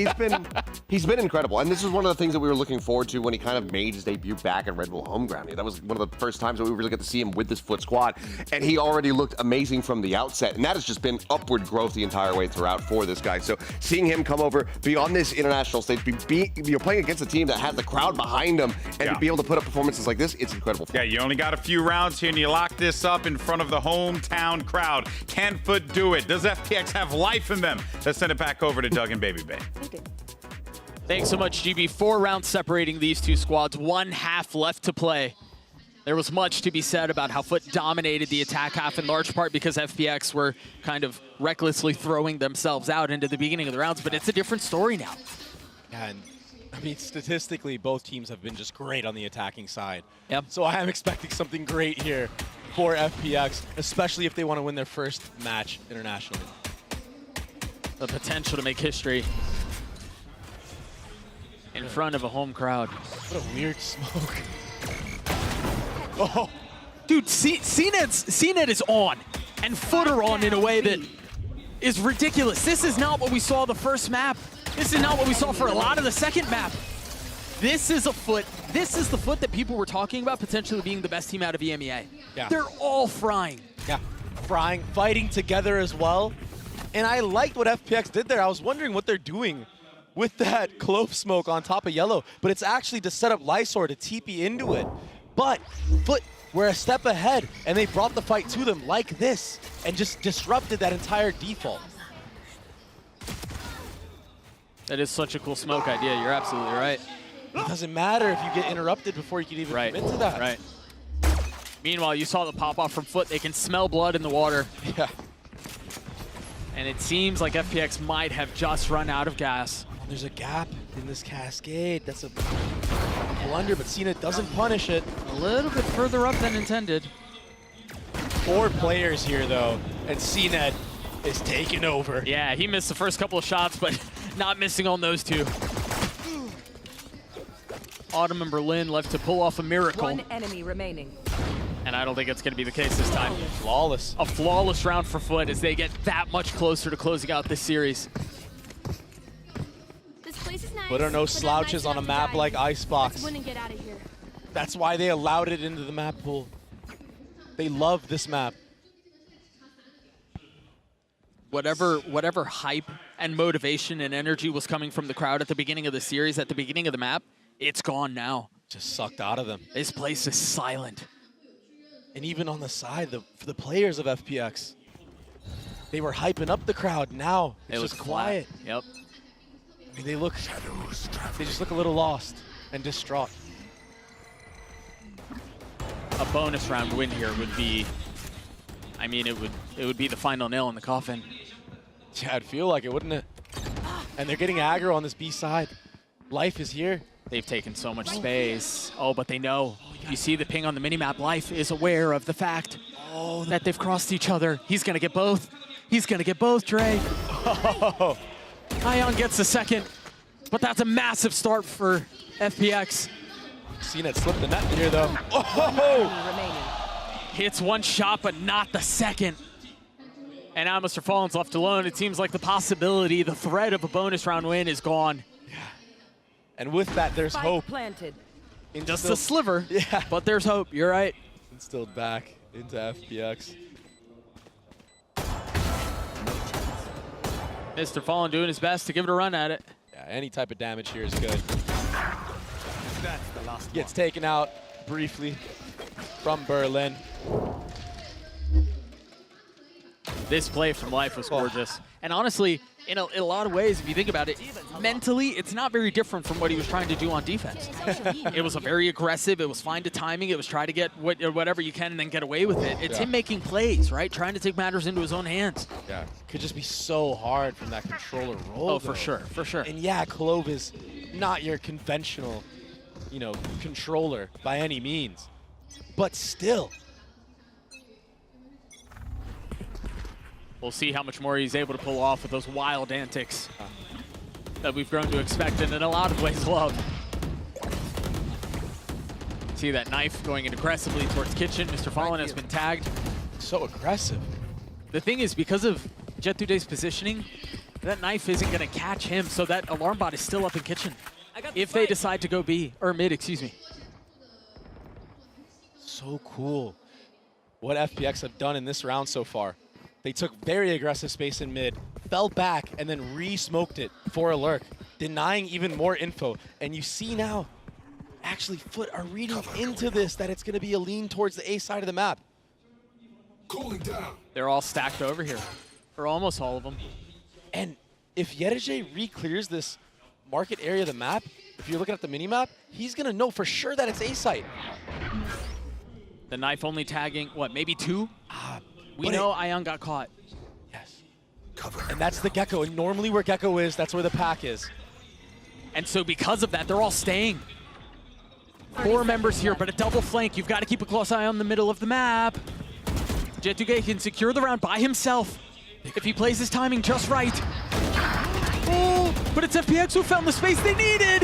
he's been incredible, and this is one of the things that we were looking forward to when he kind of made his debut back at Red Bull Homeground. That was one of the first times that we really got to see him with this FUT squad, and he already looked amazing from the outset, and that has just been upward growth the entire way throughout for this guy. So seeing him come over, be on this international stage, you're playing against a team that has the crowd behind him, and to be able to put up performances like this, it's incredible. Yeah, you only got a few rounds here, and you lock this up in front of the hometown crowd. Can FUT do it? Does FPX have life in them? Let's send it back over to Doug and Baby Bay. Thanks so much, GB. 4 rounds separating these two squads, 1 half left to play. There was much to be said about how FUT dominated the attack half, in large part because FPX were kind of recklessly throwing themselves out into the beginning of the rounds, but it's a different story now. Yeah, and I mean, statistically, both teams have been just great on the attacking side. Yep. So I am expecting something great here for FPX, especially if they want to win their first match internationally. The potential to make history in front of a home crowd. What a weird smoke. Oh, dude, CNED is on, and FUT are on in a way that is ridiculous. This is not what we saw the first map. This is not what we saw for a lot of the second map. This is a FUT. This is the FUT that people were talking about potentially being the best team out of EMEA. Yeah. They're all frying. Yeah, frying, fighting together as well. And I liked what FPX did there. I was wondering what they're doing with that clove smoke on top of yellow, but it's actually to set up Lysor to TP into it. But FUT were a step ahead, and they brought the fight to them like this and just disrupted that entire default. That is such a cool smoke idea. You're absolutely right. It doesn't matter if you get interrupted before you can even commit to that. Right. Meanwhile, you saw the pop-off from FUT. They can smell blood in the water. Yeah. And it seems like FPX might have just run out of gas. There's a gap in this cascade. That's a blunder, but CNED doesn't punish it. A little bit further up than intended. 4 players here, though, and CNED is taking over. Yeah, he missed the first couple of shots, but not missing on those two. Autumn and Berlin left to pull off a miracle. 1 enemy remaining. And I don't think it's going to be the case this time. Flawless. A flawless round for FUT as they get that much closer to closing out this series. This place is nice. But are no slouches on a map like Icebox. Win and get out of here. That's why they allowed it into the map pool. They love this map. Whatever hype and motivation and energy was coming from the crowd at the beginning of the series, at the beginning of the map, it's gone now. Just sucked out of them. This place is silent. And even on the side, for the players of FPX, they were hyping up the crowd. Now it's just quiet. Yep. I mean, they just look a little lost and distraught. A bonus round win here would be, I mean, it would be the final nail in the coffin. Yeah, I'd feel like it, wouldn't it? And they're getting aggro on this B side. Life is here. They've taken so much space. Oh, but they know. You see the ping on the minimap. Life is aware of the fact that they've crossed each other. He's gonna get both. He's gonna get both, Dre. Oh. Ion gets the second, but that's a massive start for FPX. CNET slipped the net here, though. Hits one shot, but not the second. And now Mr. Fallen's left alone. It seems like the possibility, the threat of a bonus round win is gone. Yeah. And with that, there's hope. Planted. Just a sliver, yeah. But there's hope. You're right. Instilled back into FPX. Mr. Fallen doing his best to give it a run at it. Yeah, any type of damage here is good. Gets taken out briefly from Berlin. This play from Life was gorgeous. And honestly, in a lot of ways, if you think about it, mentally, it's not very different from what he was trying to do on defense. It was a very aggressive, it was fine to timing, it was try to get whatever you can and then get away with it. It's him making plays, right? Trying to take matters into his own hands. Yeah, could just be so hard from that controller roll. Oh, for sure, for sure. And yeah, Clove is not your conventional, you know, controller by any means, but still. We'll see how much more he's able to pull off with those wild antics that we've grown to expect and in a lot of ways love. See that knife going in aggressively towards Kitchen. Mr. Fallen has been tagged. So aggressive. The thing is, because of Jet2Day's positioning, that knife isn't going to catch him, so that alarm bot is still up in Kitchen. If they decide to go B, or mid, excuse me. So cool what FPX have done in this round so far. They took very aggressive space in mid, fell back, and then re-smoked it for a lurk, denying even more info. And you see now, actually FUT are reading into this that it's going to be a lean towards the A side of the map. Cooling down. They're all stacked over here, or almost all of them. And if Yereje re-clears this market area of the map, if you're looking at the mini-map, he's going to know for sure that it's A site. The knife only tagging, what, maybe 2? We know Ion got caught. Yes. And that's the Gecko. And normally where Gecko is, that's where the pack is. And so because of that, they're all staying. 4 members here, but a double flank. You've got to keep a close eye on the middle of the map. Jet2Day can secure the round by himself if he plays his timing just right. Oh, but it's FPX who found the space they needed.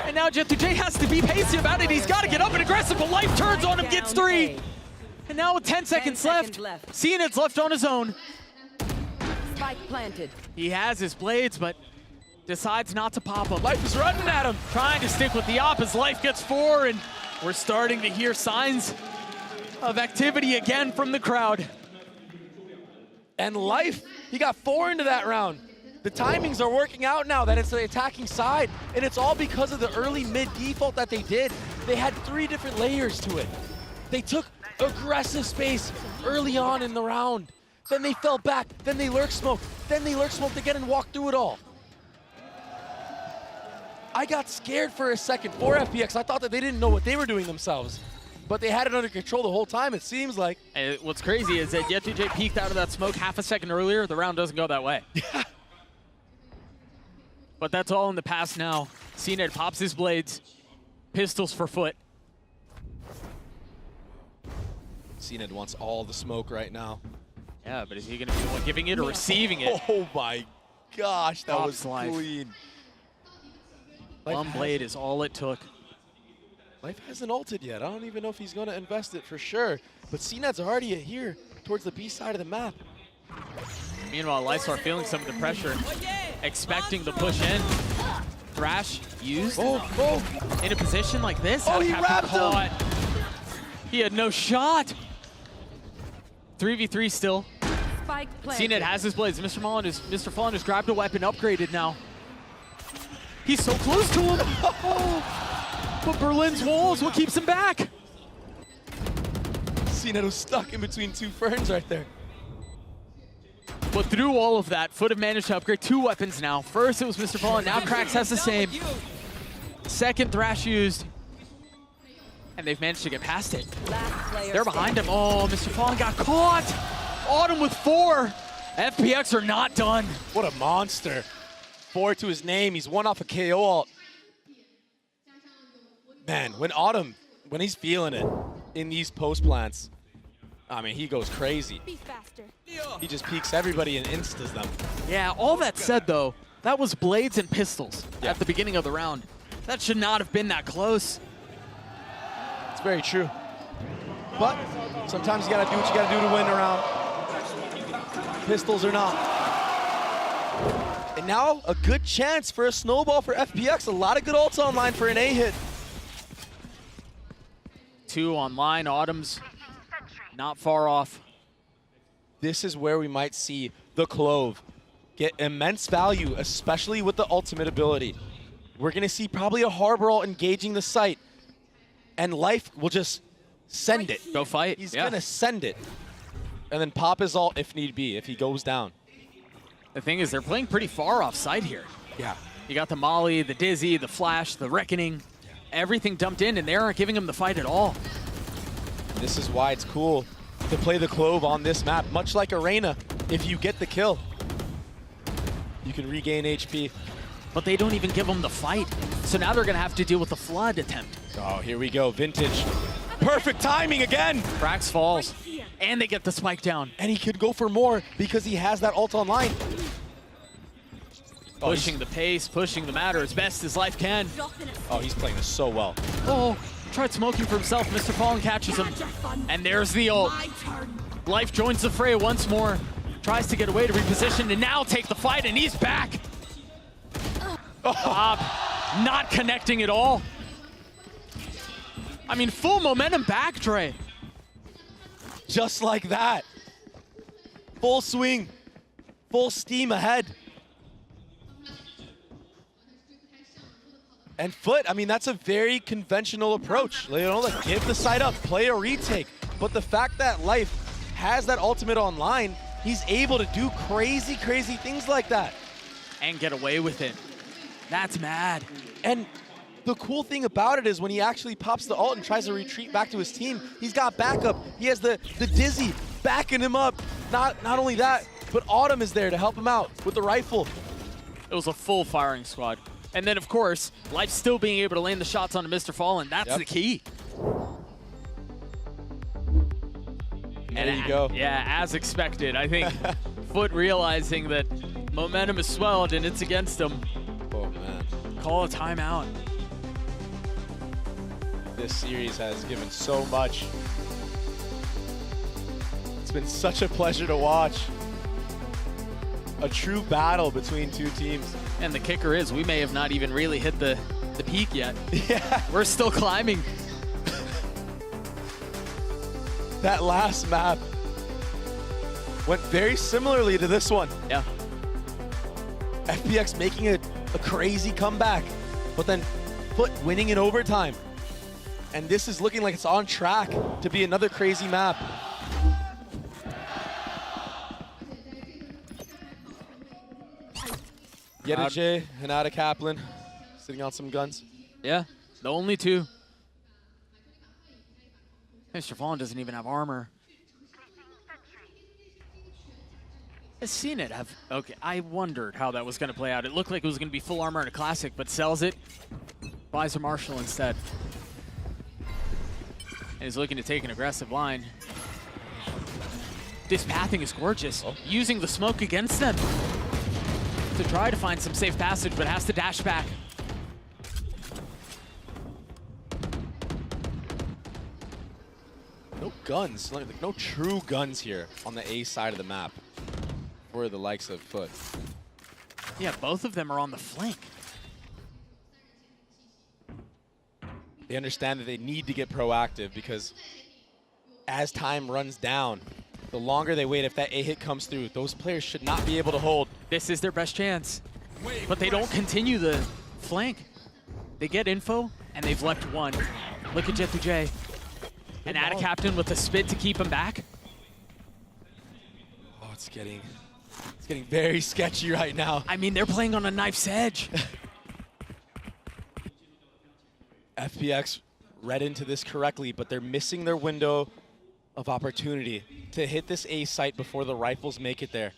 And now Jet2Day has to be pacey about it. He's got to get up and aggressive, but Life turns on him, gets 3. And now with 10 seconds left, CNED's left on his own. Spike planted. He has his blades, but decides not to pop them. Life is running at him. Trying to stick with the op as Life gets 4, and we're starting to hear signs of activity again from the crowd. And Life, he got 4 into that round. The timings are working out now that it's the attacking side, and it's all because of the early mid default that they did. They had 3 different layers to it. They took aggressive space early on in the round. Then they fell back, then they lurk smoked, then they lurk smoked again and walked through it all. I got scared for a second for FPX. I thought that they didn't know what they were doing themselves, but they had it under control the whole time, it seems like. And what's crazy is that Jet2J peeked out of that smoke half a second earlier. The round doesn't go that way. Yeah. But that's all in the past now. CNED pops his blades, pistols for FUT. CNED wants all the smoke right now. Yeah, but is he going to be the one giving it or receiving it? Oh my gosh, that was Life. clean. One blade is all it took. Life hasn't ulted yet. I don't even know if he's going to invest it for sure. But CNED's already here towards the B side of the map. Meanwhile, Lysar feeling some of the pressure, expecting the push in. Thrash used in a position like this. Oh, he wrapped him. He had no shot. 3v3 still. Spike planted. CNED has his blades. Mr. Fallen has grabbed a weapon, upgraded now. He's so close to him. But Berlin's walls, what keeps him back? CNED was stuck in between 2 ferns right there. But through all of that, FUT have managed to upgrade 2 weapons now. First it was Mr. Fallen, now Krax has the same. Second Thrash used. And they've managed to get past it. They're behind him. Oh, Mr. Fallen got caught. Autumn with 4. FPX are not done. What a monster. 4 to his name. He's 1 off a KO ult. Man, when he's feeling it in these post plants, I mean, he goes crazy. Be faster. He just peeks everybody and instas them. Yeah, all that said, though, that was blades and pistols at the beginning of the round. That should not have been that close. It's very true. But sometimes you gotta do what you gotta do to win a round. Pistols or not. And now a good chance for a snowball for FPX. A lot of good ults online for an A hit. 2 online, Autumn's not far off. This is where we might see the Clove get immense value, especially with the ultimate ability. We're gonna see probably a Harbor ult engaging the site, and Life will just send it. Go fight. He's gonna send it. And then pop his ult if need be, if he goes down. The thing is, they're playing pretty far off site here. Yeah. You got the Molly, the Dizzy, the Flash, the Reckoning, everything dumped in, and they aren't giving him the fight at all. This is why it's cool to play the Clove on this map. Much like Arena, if you get the kill, you can regain HP. But they don't even give him the fight. So now they're gonna have to deal with the Flood attempt. Oh, here we go, Vintage. Perfect timing again! Frax falls, and they get the spike down. And he could go for more because he has that ult online. Pushing the pace, pushing the matter as best as Life can. Oh, he's playing this so well. Oh, tried smoking for himself. Mr. Fallen catches him. And there's the ult. Life joins the fray once more. Tries to get away to reposition and now take the fight, and he's back. Not connecting at all. I mean, full momentum back, Dre. Just like that. Full swing. Full steam ahead. And FUT, I mean, that's a very conventional approach. You know, like give the side up, play a retake. But the fact that Life has that ultimate online, he's able to do crazy, crazy things like that. And get away with it. That's mad. And the cool thing about it is when he actually pops the ult and tries to retreat back to his team, he's got backup. He has the Dizzy backing him up. Not only that, but Autumn is there to help him out with the rifle. It was a full firing squad. And then, of course, Life still being able to land the shots onto Mr. Fallen. That's the key. There you go. Yeah, as expected. I think FUT realizing that momentum is swelled and it's against them. Oh, man. Call a timeout. This series has given so much. It's been such a pleasure to watch. A true battle between two teams. And the kicker is, we may have not even really hit the peak yet. Yeah. We're still climbing. That last map went very similarly to this one. Yeah. FPX making a crazy comeback, but then FUT winning in overtime. And this is looking like it's on track to be another crazy map. Yeta J and Ada Kaplan sitting on some guns. Yeah, the only two. Mr. Fallen doesn't even have armor. I've seen it. Okay, I wondered how that was going to play out. It looked like it was going to be full armor in a classic, but sells it. Buys a Marshall instead. And he's looking to take an aggressive line. This pathing is gorgeous. Using the smoke against them to try to find some safe passage, but has to dash back. No guns, like no true guns here on the A side of the map for the likes of FUT. Yeah, both of them are on the flank. They understand that they need to get proactive because as time runs down, the longer they wait, if that A hit comes through, those players should not be able to hold. This is their best chance. But they don't continue the flank. They get info, and they've left one. Look at Jet2J. And Ada Captain with a spit to keep him back. Oh, it's getting very sketchy right now. I mean, they're playing on a knife's edge. FPX read into this correctly, but they're missing their window of opportunity to hit this A site before the rifles make it there.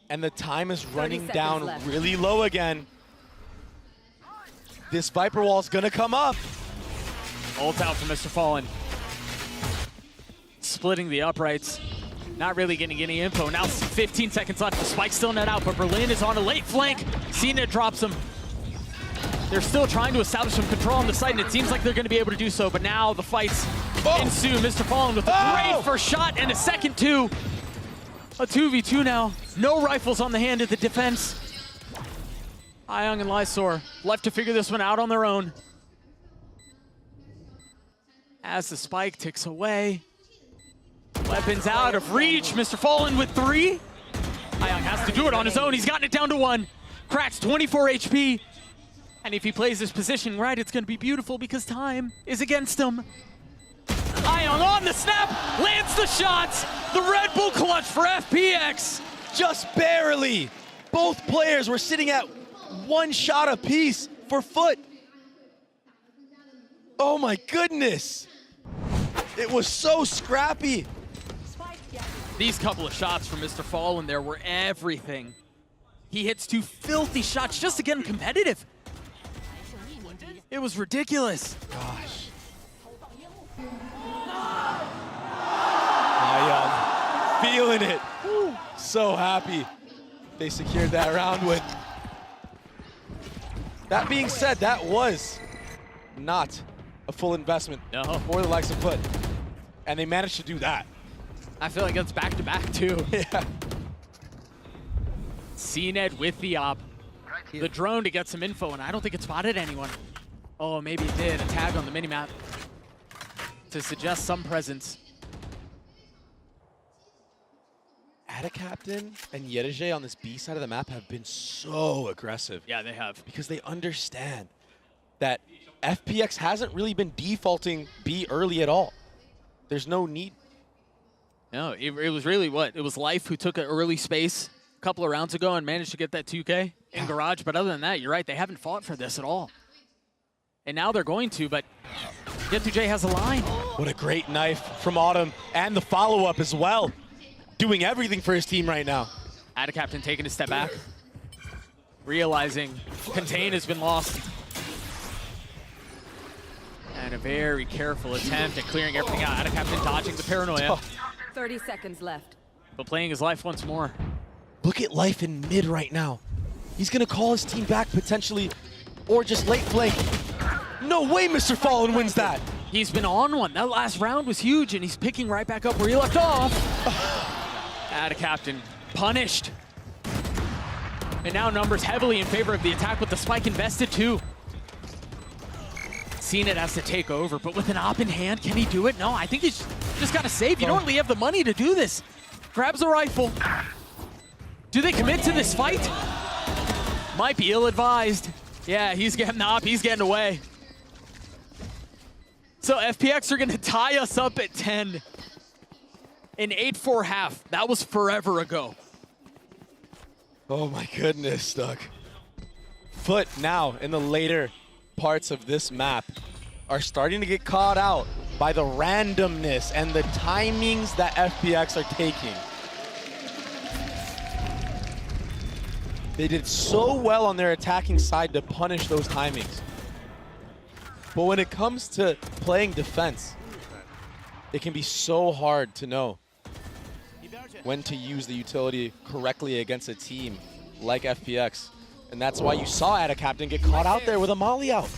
And the time is running down really low again. This Viper wall is gonna come up. Ult out from Mr. Fallen. Splitting the uprights. Not really getting any info. Now 15 seconds left. The spike's still not out, but Berlin is on a late flank. Cena drops him. They're still trying to establish some control on the site, and it seems like they're going to be able to do so, but now the fights ensue. Mr. Fallen with a great first shot and a second two. A 2v2 now. No rifles on the hand of the defense. Ayong and Lysor left to figure this one out on their own. As the spike ticks away. Weapons out of reach. Mr. Fallen with 3. Ayong has to do it on his own. He's gotten it down to 1. Cracks 24 HP. And if he plays this position right, it's going to be beautiful because time is against him. Ayong on the snap, lands the shots. The Red Bull clutch for FPX. Just barely. Both players were sitting at 1 shot apiece for FUT. Oh my goodness. It was so scrappy. These couple of shots from Mr. Fallen there were everything. He hits 2 filthy shots just to get him competitive. It was ridiculous. Gosh. Ayong feeling it. So happy they secured that round win. That being said, that was not a full investment for the likes of FUT. And they managed to do that. I feel like it's back-to-back, too. Yeah. CNED with the op. The drone to get some info, and I don't think it spotted anyone. Oh, maybe it did. A tag on the minimap to suggest some presence. Adacaptain and Yedeje on this B side of the map have been so aggressive. Yeah, they have. Because they understand that FPX hasn't really been defaulting B early at all. There's no need. No, it was really what? It was Life who took an early space a couple of rounds ago and managed to get that 2K in Garage. But other than that, you're right, they haven't fought for this at all. And now they're going to, but Get2J has a line. What a great knife from Autumn, and the follow-up as well. Doing everything for his team right now. Adacaptain taking a step back. Realizing Contain has been lost. And a very careful attempt at clearing everything out. Adacaptain dodging the paranoia. 30 seconds left. But playing his life once more. Look at Life in mid right now. He's gonna call his team back potentially, or just late flank. No way Mr. Fallen wins that. He's been on one. That last round was huge, and he's picking right back up where he left off. Adacaptain punished. And now numbers heavily in favor of the attack with the spike invested too. CNED has to take over, but with an op in hand, can he do it? No, I think he's just got to save. You don't really have the money to do this. Grabs a rifle. Do they commit to this fight? Might be ill-advised. Yeah, he's getting the op, he's getting away. So FPX are gonna tie us up at 10. An 8-4 half. That was forever ago. Oh my goodness, Doug. FUT now in the later parts of this map are starting to get caught out by the randomness and the timings that FPX are taking. They did so well on their attacking side to punish those timings. But when it comes to playing defense, it can be so hard to know when to use the utility correctly against a team like FPX. And that's why you saw Adacaptain get caught out there with a molly out.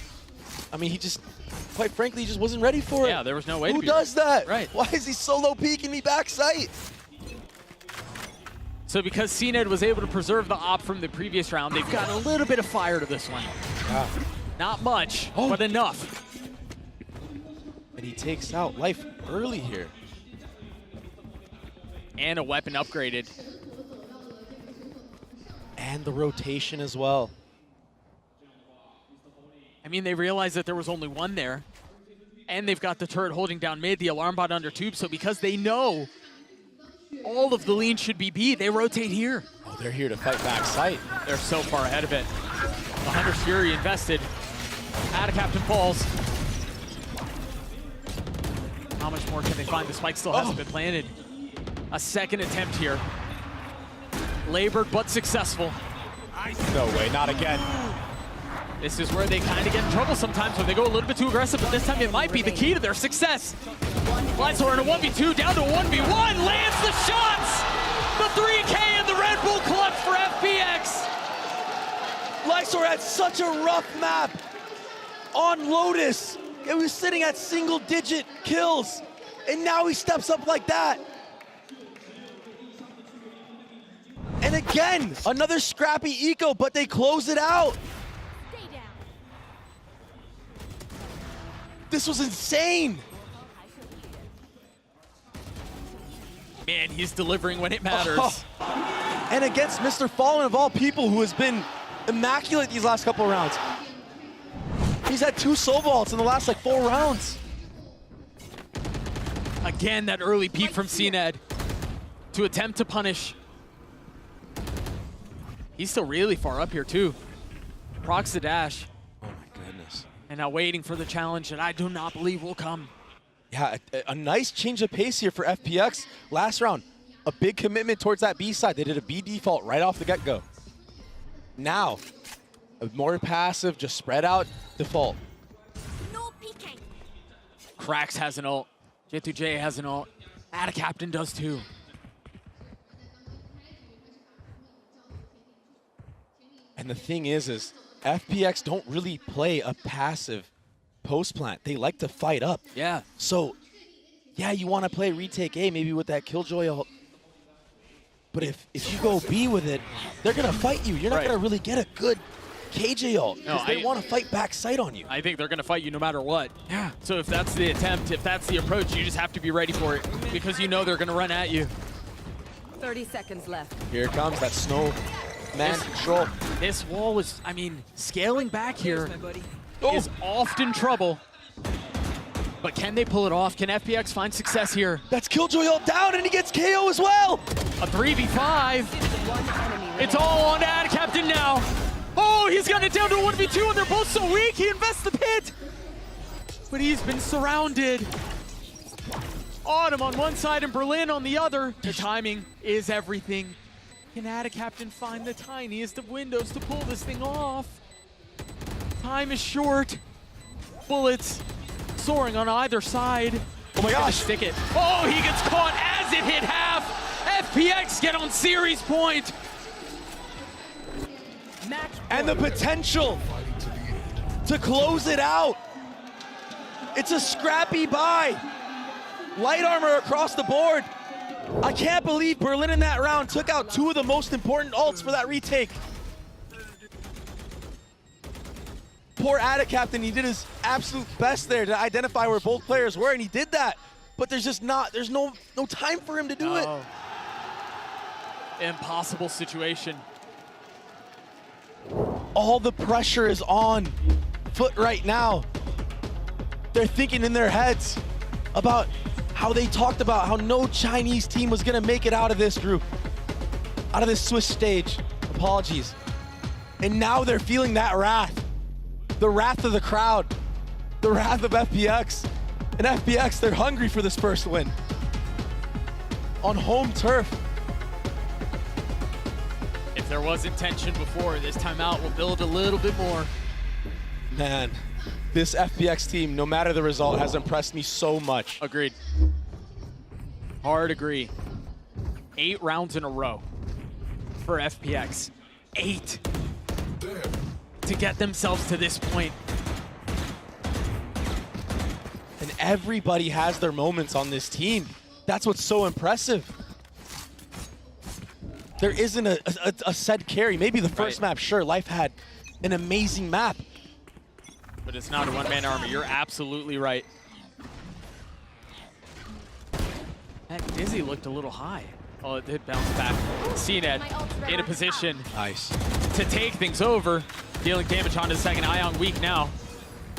I mean, he just, quite frankly, he just wasn't ready for it. Yeah, there was no way to Who be does ready. that? Right. Why is he solo peeking me back sight? So because CNED was able to preserve the op from the previous round, they've got a little bit of fire to this one. Yeah. Not much, but enough. And he takes out Life early here. And a weapon upgraded. And the rotation as well. I mean, they realized that there was only one there. And they've got the turret holding down mid, the alarm bot under tube. So because they know all of the lean should be B, they rotate here. Oh, they're here to fight back sight. They're so far ahead of it. The Hunter's Fury invested. Adacaptain falls. How much more can they find? The spike still hasn't been planted. A second attempt here. Labored but successful. No way, not again. This is where they kind of get in trouble sometimes when they go a little bit too aggressive, but this time it might be the key to their success. Lysor in a 1v2, down to 1v1, lands the shots! The 3K and the Red Bull clutch for FPX! Lysor had such a rough map on Lotus. It was sitting at single-digit kills, and now he steps up like that. And again, another scrappy eco, but they close it out. This was insane. Man, he's delivering when it matters. Oh. And against Mr. Fallen of all people, who has been immaculate these last couple of rounds. He's had 2 soul vaults in the last like 4 rounds. Again, that early peek from CNED to attempt to punish. He's still really far up here too. Procs the dash. Oh my goodness. And now waiting for the challenge that I do not believe will come. Yeah, a nice change of pace here for FPX. Last round, a big commitment towards that B side. They did a B default right off the get-go. Now, a more passive, just spread out default. Krax has an ult. J2J has an ult. Captain does too. And the thing is FPX don't really play a passive post plant. They like to fight up. Yeah. So, yeah, you want to play retake A, maybe with that Killjoy ult. But if you go B with it, they're going to fight you. You're not going to really get a good KJ ult, because they want to fight backside on you. I think they're going to fight you no matter what. Yeah. So if that's the attempt, if that's the approach, you just have to be ready for it, because you know they're going to run at you. 30 seconds left. Here comes that snow man control. This wall was, I mean, scaling back here is often trouble. But can they pull it off? Can FPX find success here? That's Killjoy ult down, and he gets KO as well. A 3v5. It's all on to Captain now. Oh, he's got it down to a 1v2, and they're both so weak. He invests the pit. But he's been surrounded. Autumn on one side and Berlin on the other. The timing is everything. Can Captain find the tiniest of windows to pull this thing off? Time is short. Bullets soaring on either side. Oh my gosh. Stick it. Oh, he gets caught as it hit half. FPX get on series point. And the potential to close it out. It's a scrappy buy. Light armor across the board. I can't believe Berlin in that round took out 2 of the most important ults for that retake. Poor Captain, he did his absolute best there to identify where both players were, and he did that. But there's no time for him to do it. Impossible situation. All the pressure is on FUT right now. They're thinking in their heads about how they talked about how no Chinese team was gonna make it out of this group, out of this Swiss stage. Apologies. And now they're feeling that wrath. The wrath of the crowd. The wrath of FPX. And FPX, they're hungry for this first win. On home turf. If there wasn't tension before, this timeout will build a little bit more. Man, this FPX team, no matter the result, has impressed me so much. Agreed. Hard agree. 8 rounds in a row for FPX. 8 to get themselves to this point. And everybody has their moments on this team. That's what's so impressive. There isn't a set carry. Maybe the first map, sure, Life had an amazing map. But it's not a one-man army. You're absolutely right. That Dizzy looked a little high. Oh, it did bounce back. CNED in a position to take things over. Dealing damage onto the second. Ion weak now.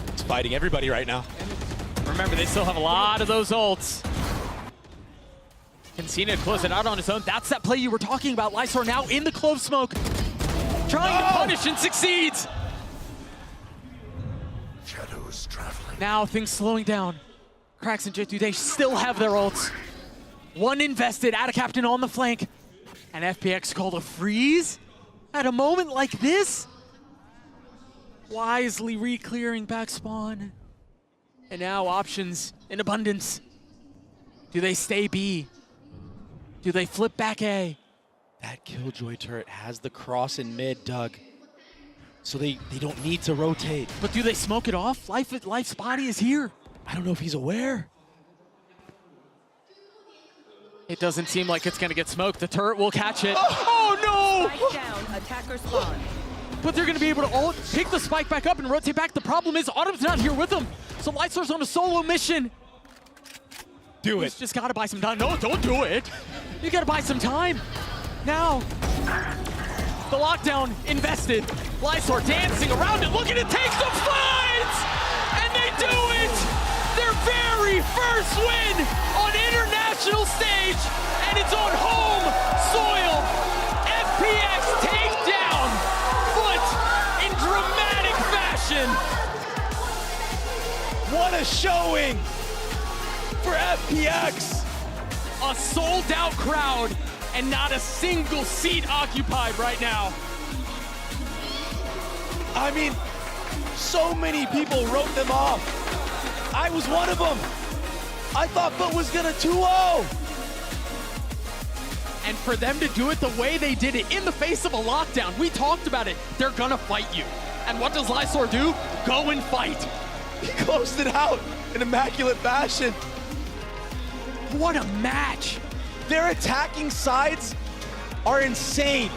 It's fighting everybody right now. Remember, they still have a lot of those ults. Can CNED close it out on his own? That's that play you were talking about. Lysor now in the clove smoke. Trying to punish and succeeds. Shadows traveling. Now things slowing down. Krax and J2J still have their ults. One invested, Captain on the flank. And FPX called a freeze at a moment like this? wisely re-clearing back spawn. And now options in abundance. Do they stay B? Do they flip back A? That Killjoy turret has the cross in mid, Doug. So they don't need to rotate. But do they smoke it off? Life's body is here. I don't know if he's aware. It doesn't seem like it's gonna get smoked. The turret will catch it. Oh no! Spike down, attacker spawn. But they're gonna be able to pick the spike back up and rotate back. The problem is Autumn's not here with them. So Lysor's on a solo mission. Do He's just gotta buy some time. No, don't do it. You gotta buy some time. Now, the lockdown invested. Lysor dancing around it. Look at it, takes the fight! And they do it! Their very first win on international stage, and it's on home soil. FPX takedown, FUT in dramatic fashion. What a showing for FPX. A sold-out crowd and not a single seat occupied right now. I mean, so many people wrote them off. I was one of them. I thought FUT was gonna 2-0. And for them to do it the way they did it in the face of a lockdown, we talked about it, they're gonna fight you. And what does Lysor do? Go and fight. He closed it out in immaculate fashion. What a match. Their attacking sides are insane.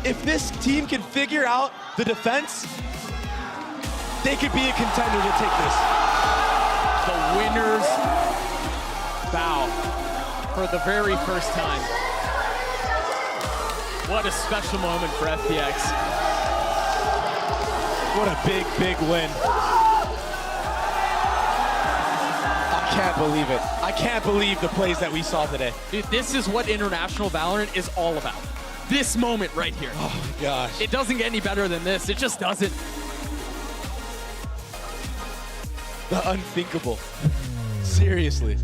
If this team can figure out the defense, they could be a contender to take this. The winners bow for the very first time. What a special moment for FPX. What a big, big win. I can't believe it. I can't believe the plays that we saw today. Dude, this is what international Valorant is all about. This moment right here. Oh my gosh. It doesn't get any better than this. It just doesn't. The unthinkable. Seriously.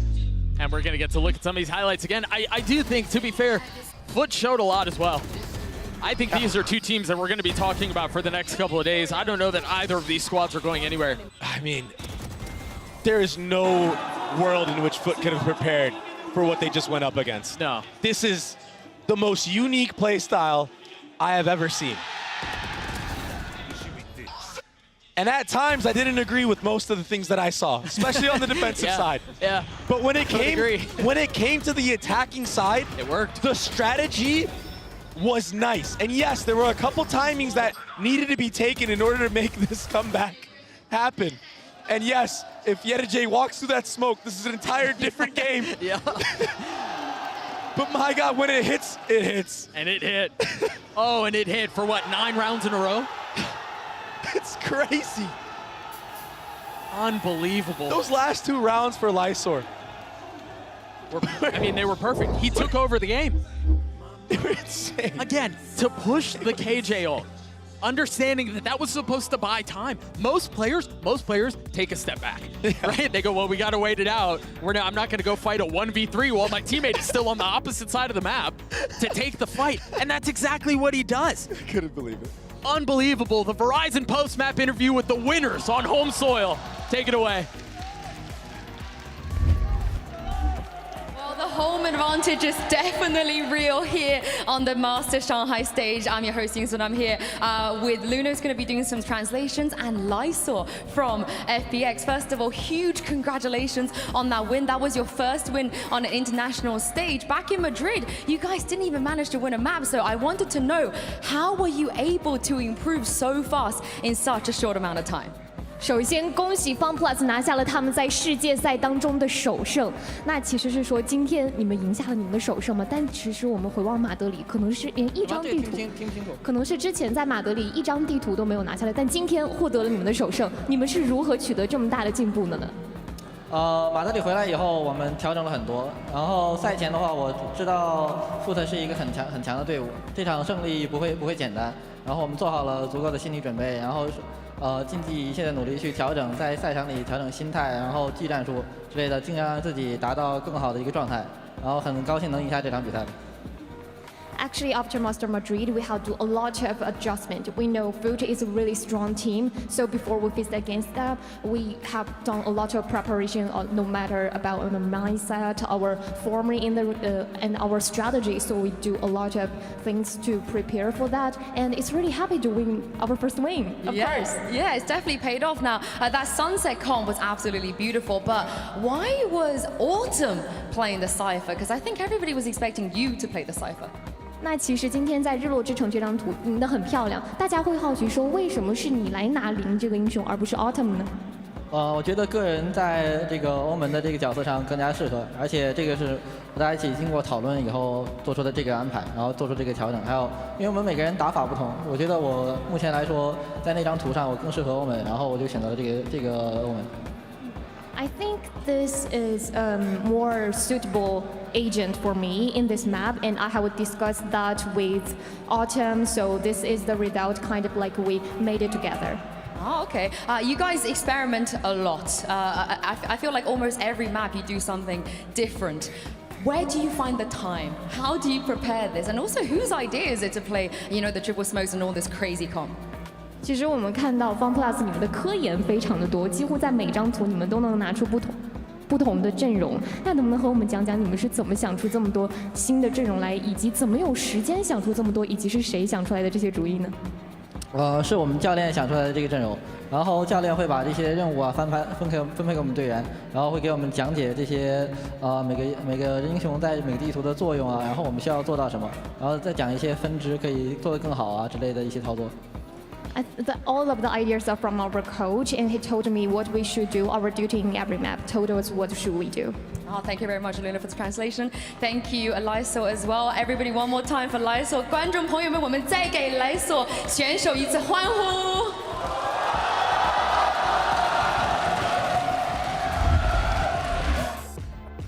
And we're gonna get to look at some of these highlights again. I do think, to be fair, FUT showed a lot as well. I think these are two teams that we're gonna be talking about for the next couple of days. I don't know that either of these squads are going anywhere. I mean, there is no world in which FUT could have prepared for what they just went up against. No. This is the most unique play style I have ever seen. And at times, I didn't agree with most of the things that I saw, especially on the defensive side. Yeah. But when it came to the attacking side, it worked. The strategy was nice. And yes, there were a couple timings that needed to be taken in order to make this comeback happen. And yes, if Yedijay walks through that smoke, this is an entire different game. Yeah. But my God, when it hits, it hits. And it hit. Oh, and it hit for what, 9 rounds in a row? It's crazy. Unbelievable. Those last 2 rounds for Lysor. I mean, they were perfect. He took over the game. They were insane. Again, to push the KJ ult, understanding that that was supposed to buy time. Most players take a step back, right? They go, well, we got to wait it out. I'm not going to go fight a 1v3 while my teammate is still on the opposite side of the map to take the fight. And that's exactly what he does. I couldn't believe it. Unbelievable. The Verizon post-map interview with the winners on home soil. Take it away. Well, the home advantage is definitely real here on the Masters Shanghai stage. I'm your host, Yingsun. I'm here with Luna, who's going to be doing some translations, and Lysor from FPX. First of all, huge congratulations on that win. That was your first win on an international stage. Back in Madrid, you guys didn't even manage to win a map, so I wanted to know, how were you able to improve so fast in such a short amount of time? 首先，恭喜 FunPlus 拿下了他们在世界赛当中的首胜。那其实是说，今天你们赢下了你们的首胜嘛？但其实我们回望马德里，可能是连一张地图，可能是之前在马德里一张地图都没有拿下来，但今天获得了你们的首胜。你们是如何取得这么大的进步的呢？马德里回来以后，我们调整了很多。然后赛前的话，我知道 FUT 是一个很强的队伍，这场胜利不会简单。然后我们做好了足够的心理准备，然后尽尽一切的努力去调整，在赛场里调整心态，然后技战术之类的，尽量让自己达到更好的一个状态。然后很高兴能赢下这场比赛。Actually, after Masters Madrid, we have to do a lot of adjustment. We know FUT is a really strong team, so before we face against them, we have done a lot of preparation, no matter about our mindset, our forming in the and our strategy. So we do a lot of things to prepare for that, and it's really happy to win our first win. Of course. Yeah, it's definitely paid off now. That sunset comp was absolutely beautiful, but why was Autumn playing the Cypher? Because I think everybody was expecting you to play the Cypher. 那其实今天在日落之城这张图赢得很漂亮，大家会好奇说为什么是你来拿零这个英雄，而不是 Autumn 呢？我觉得个人在这个欧盟的这个角色上更加适合，而且这个是大家一起经过讨论以后做出的这个安排，然后做出这个调整。还有，因为我们每个人打法不同，我觉得我目前来说在那张图上我更适合欧盟，然后我就选择了这个欧盟。I think this is more suitable agent for me in this map, and I have discussed that with Autumn, so this is the result, kind of like we made it together. Oh, okay. You guys experiment a lot. I feel like almost every map you do something different. Where do you find the time? How do you prepare this? And also, whose idea is it to play, the triple smokes and all this crazy comp? 其实我们看到 FunPlus 你们的科研非常的多，几乎在每张图你们都能拿出不同的阵容。那能不能和我们讲讲你们是怎么想出这么多新的阵容来，以及怎么有时间想出这么多，以及是谁想出来的这些主意呢？是我们教练想出来的这个阵容，然后教练会把这些任务分配给我们队员，然后会给我们讲解这些每个英雄在每个地图的作用啊，然后我们需要做到什么，然后再讲一些分支可以做得更好啊之类的一些操作。All of the ideas are from our coach, and he told me what we should do, our duty in every map, told us what should we do. Oh, thank you very much, Luna, for the translation. Thank you, Lysol, as well. Everybody, one more time for Lysol. 观众朋友们，我们再给 Lysol 选手一次欢呼。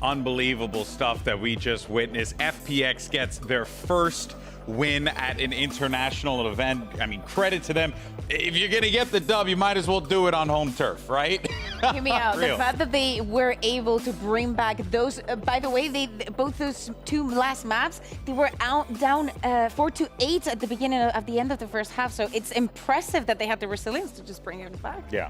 Unbelievable stuff that we just witnessed. FPX gets their first win at an international event. I mean, credit to them. If you're going to get the dub, you might as well do it on home turf, right? Hear me out. The fact that they were able to bring back those, by the way, both those two last maps, they were down 4-8 at the beginning at the end of the first half. So it's impressive that they had the resilience to just bring it back. Yeah.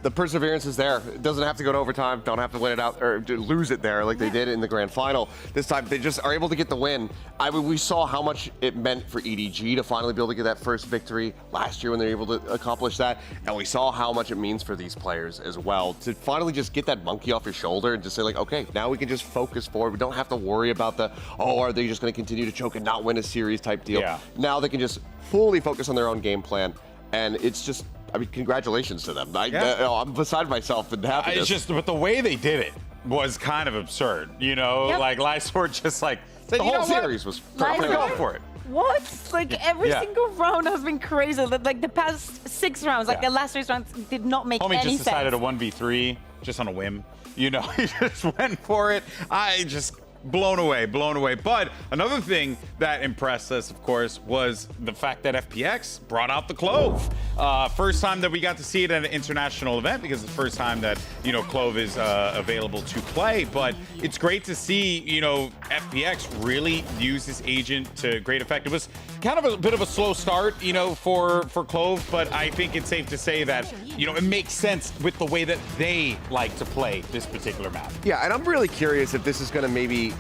The perseverance is there. It doesn't have to go to overtime. Don't have to win it out or lose it there like they did in the grand final. This time they just are able to get the win. I mean, we saw how much it meant for EDG to finally be able to get that first victory last year when they were able to accomplish that. And we saw how much it means for these players as well to finally just get that monkey off your shoulder and just say like, okay, now we can just focus forward. We don't have to worry about are they just going to continue to choke and not win a series type deal. Yeah. Now they can just fully focus on their own game plan. And it's just, I mean, congratulations to them. I'm beside myself and happiness. It's just, but the way they did it was kind of absurd, like Lysor just like said, the whole series was I'm gonna go for it. What? Like every single round has been crazy. Like the past 6 rounds, like the last 6 rounds did not make any sense. Homie just decided a 1v3 just on a whim. He just went for it. I just blown away. But another thing that impressed us, of course, was the fact that FPX brought out the Clove. First time that we got to see it at an international event because it's the first time that, Clove is available to play. But it's great to see, FPX really use this agent to great effect. It was kind of a bit of a slow start, for Clove, but I think it's safe to say that, it makes sense with the way that they like to play this particular map. Yeah, and I'm really curious if this is going to maybe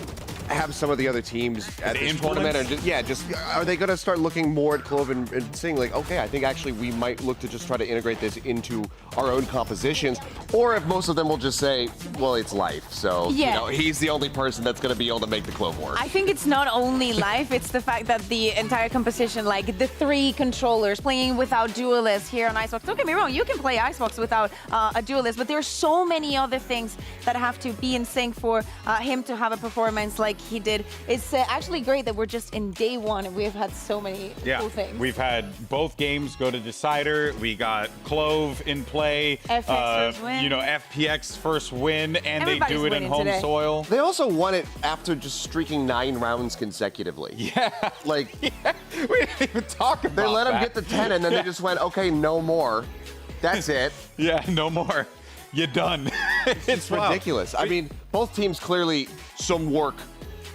have some of the other teams at this tournament, or just are they going to start looking more at Clove and saying like, okay, I think actually we might look to just try to integrate this into our own compositions, or if most of them will just say, well, it's life, so he's the only person that's going to be able to make the Clove work. I think it's not only life, it's the fact that the entire composition, like the 3 controllers playing without duelists here on Icebox. Don't get me wrong, you can play Icebox without a duelist, but there are so many other things that have to be in sync for him to have a performance like he did. It's actually great that we're just in day 1 and we've had so many cool things. We've had both games go to decider. We got Clove in play. FPX first win. FPX first win, and Everybody's they do it in home today. soil. They also won it after just streaking 9 rounds consecutively. Yeah. Like, we didn't even talk about they let that. him get to 10 and then they just went, okay, no more. That's it. Yeah, no more. You're done. It's ridiculous. I mean, both teams clearly some work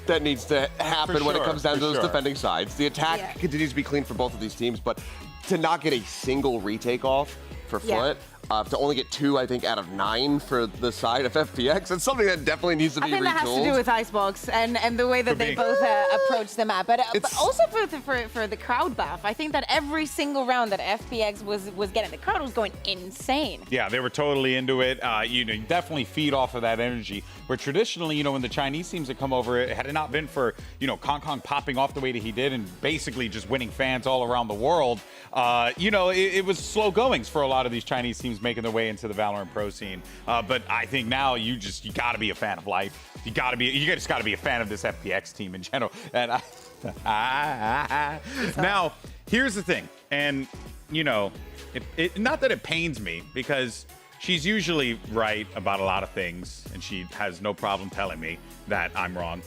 that needs to happen when it comes down to those sure. defending sides. The attack continues to be clean for both of these teams, but to not get a single retake off for FUT, to only get 2, I think, out of 9 for the side of FPX, it's something that definitely needs to be retooled. I think that has to do with Icebox and the way that they both approach the map, but also for the crowd buff. I think that every single round that FPX was getting, the crowd was going insane. Yeah, they were totally into it. You definitely feed off of that energy. Where traditionally, when the Chinese teams had come over, had it not been for, Kong popping off the way that he did and basically just winning fans all around the world, it was slow goings for a lot of these Chinese teams making their way into the Valorant Pro scene. But I think now you got to be a fan of life. You just got to be a fan of this FPX team in general. And now, here's the thing. And, not that it pains me, because she's usually right about a lot of things, and she has no problem telling me that I'm wrong.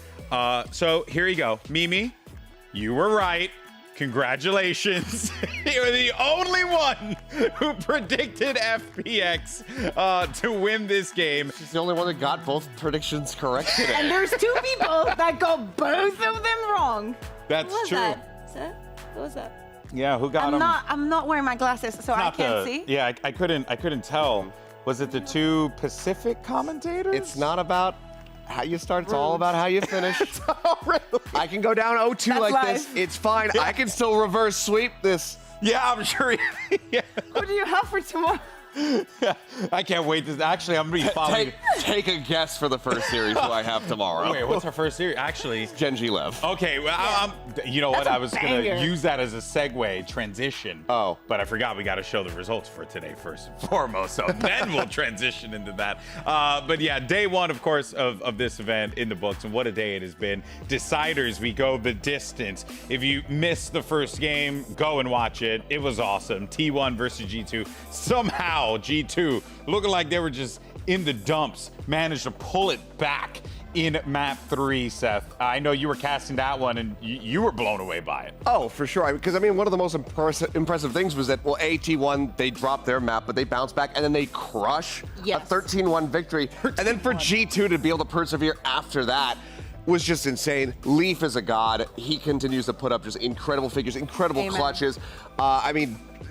So here you go. Mimi, you were right. Congratulations. You're the only one who predicted FPX to win this game. She's the only one that got both predictions correct today. And there's 2 people that got both of them wrong. That's What was true. that? What was that? Yeah, who got them? I'm not wearing my glasses, so I can't see. Yeah, I couldn't tell. Was it the 2 Pacific commentators? It's not about how you start, it's all about how you finish. I can go down 0-2 That's like life. this. It's fine. I can still reverse sweep this. Yeah, I'm sure. Yeah. What do you have for tomorrow? I can't wait. Actually, I'm going to be following. Take a guess for the first series who I have tomorrow. Wait, what's our first series? Actually, Genji Lev. Okay, well, you know what? I was going banger. to use that as a segue transition. Oh. But I forgot we got to show the results for today first and foremost. So then we'll transition into that. But yeah, day 1, of course, of this event in the books. And what a day it has been. Deciders, we go the distance. If you missed the first game, go and watch it. It was awesome. T1 versus G2. Somehow, G2, looking like they were just in the dumps, managed to pull it back in map 3, Seth. I know you were casting that one, and you were blown away by it. Oh, for sure. Because, one of the most impressive things was that, T1, they dropped their map, but they bounced back, and then they crush a 13-1 victory. And then for G2 to be able to persevere after that was just insane. Leaf is a god. He continues to put up just incredible figures, incredible clutches.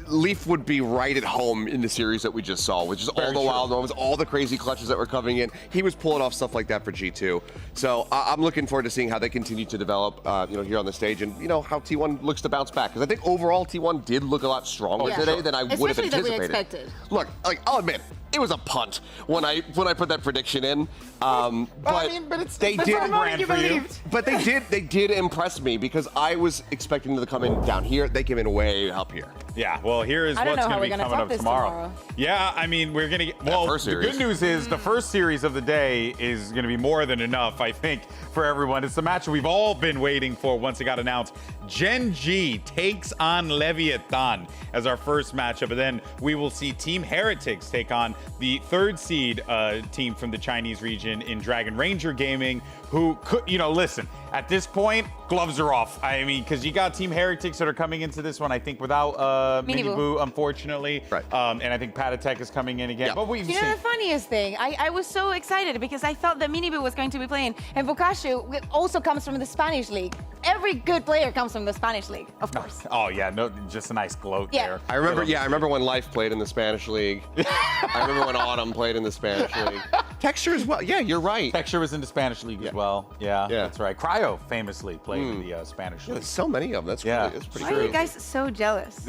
Leaf would be right at home in the series that we just saw, which is all the wild moments, all the crazy clutches that were coming in. He was pulling off stuff like that for G2. So I'm looking forward to seeing how they continue to develop, here on the stage, and how T1 looks to bounce back. Because I think overall T1 did look a lot stronger today than I would have Especially anticipated. that we expected. Look, I'll admit, it was a punt when I put that prediction in. But it's they for did a moment you believed. But they did impress me, because I was expecting them to come in down here. They came in way up here. Yeah, well, here is what's going to be coming up tomorrow. Yeah, we're going to get, the good news is the first series of the day is going to be more than enough, I think, for everyone. It's the match we've all been waiting for once it got announced. Gen G takes on Leviathan as our first matchup, and then we will see Team Heretics take on the 3rd seed team from the Chinese region in Dragon Ranger Gaming, who could, listen, at this point, gloves are off. Because you got Team Heretics that are coming into this one, I think, without Miniboo, unfortunately. Right. And I think Patatek is coming in again. Yeah. But we've You know the funniest thing? I was so excited because I thought that Miniboo was going to be playing, and Vokashu also comes from the Spanish league. Every good player comes from the Spanish league, of course. Oh, yeah, no, just a nice gloat there. I remember when Life played in the Spanish league. I remember when Autumn played in the Spanish league. Texture as well. Yeah, you're right. Texture was in the Spanish league as well. Yeah, that's right. Cryo famously played in the Spanish league. There's so many of them. That's pretty Why are you guys so jealous?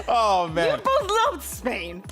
Oh, man. You both loved Spain.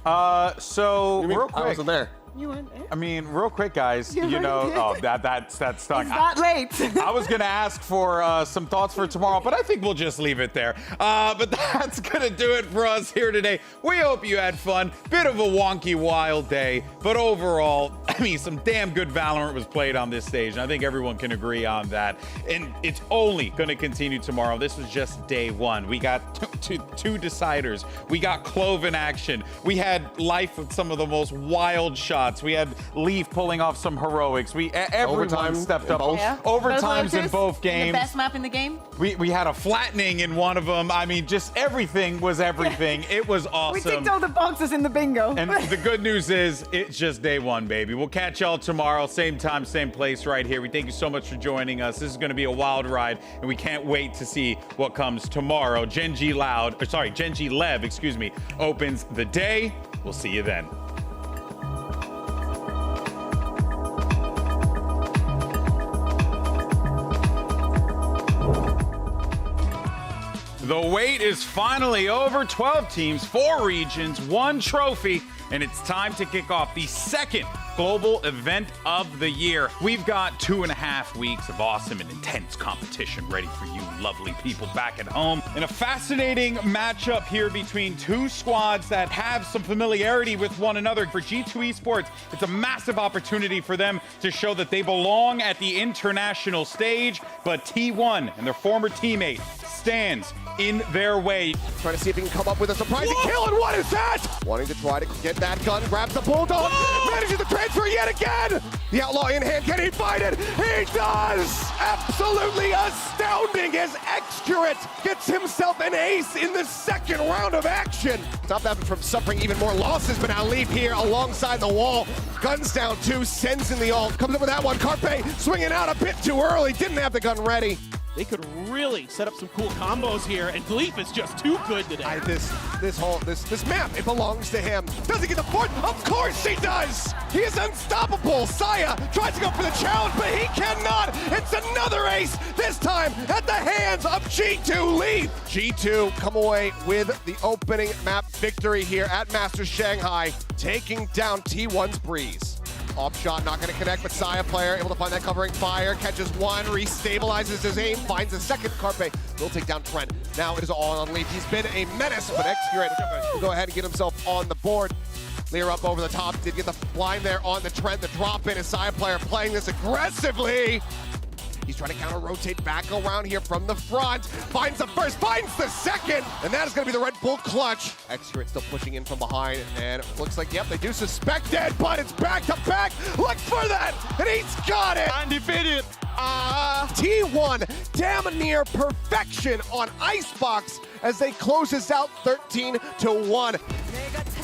So real quick. I wasn't there. You weren't there? Real quick, guys. You Oh, that stunk. It's that late. I was gonna ask for some thoughts for tomorrow, but I think we'll just leave it there. But that's gonna do it for us here today. We hope you had fun. Bit of a wonky, wild day, but overall, some damn good Valorant was played on this stage, and I think everyone can agree on that. And it's only gonna continue tomorrow. This was just day 1. We got two deciders. We got Clove in action. We had Life with some of the most wild shots shots. We had Leaf pulling off some heroics. Everyone Overtime stepped in up. both. Yeah. Overtimes in both games. The best map in the game. We had a flattening in one of them. I mean, just everything was everything. It was awesome. We ticked all the boxes in the bingo. And the good news is, it's just day one, baby. We'll catch y'all tomorrow, same time, same place, right here. We thank you so much for joining us. This is going to be a wild ride, and we can't wait to see what comes tomorrow. Genji Lev, excuse me, opens the day. We'll see you then. The wait is finally over. 12 teams, 4 regions, 1 trophy, and it's time to kick off the second global event of the year. We've got 2.5 weeks of awesome and intense competition ready for you lovely people back at home. And a fascinating matchup here between 2 squads that have some familiarity with one another. For G2 Esports, it's a massive opportunity for them to show that they belong at the international stage, but T1 and their former teammate stands in their way. Trying to see if he can come up with a surprising kill, and what is that? Wanting to try to get that gun, grabs the Bulldog, manages to transfer yet again! The Outlaw in hand, can he find it? He does! Absolutely astounding as Xcurate gets himself an ace in the second round of action. Stop that from suffering even more losses, but now Leaf here alongside the wall. Guns down 2, sends in the ult, comes up with that one. Carpe swinging out a bit too early, didn't have the gun ready. They could really set up some cool combos here, and Leaf is just too good today. This map, it belongs to him. Does he get the fourth? Of course he does! He is unstoppable! Saya tries to go for the challenge, but he cannot! It's another ace, this time at the hands of G2 Leaf! G2 come away with the opening map victory here at Masters Shanghai, taking down T1's Breeze. Off shot, not going to connect, but Saya player able to find that covering fire, catches one, restabilizes his aim, finds a second. Carpe will take down Trent. Now it is all on Leaf. He's been a menace, but Xcurate will go ahead and get himself on the board. Lear up over the top, did get the blind there on the Trent. The drop in is Saya player playing this aggressively. He's trying to counter-rotate back around here from the front. Finds the first, finds the second, and that is going to be the Red Bull clutch. Xcurate still pushing in from behind, and it looks like, yep, they do suspect it, but it's back to back. Look for that, and he's got it. Undefeated. T1 damn near perfection on Icebox as they close this out 13-1.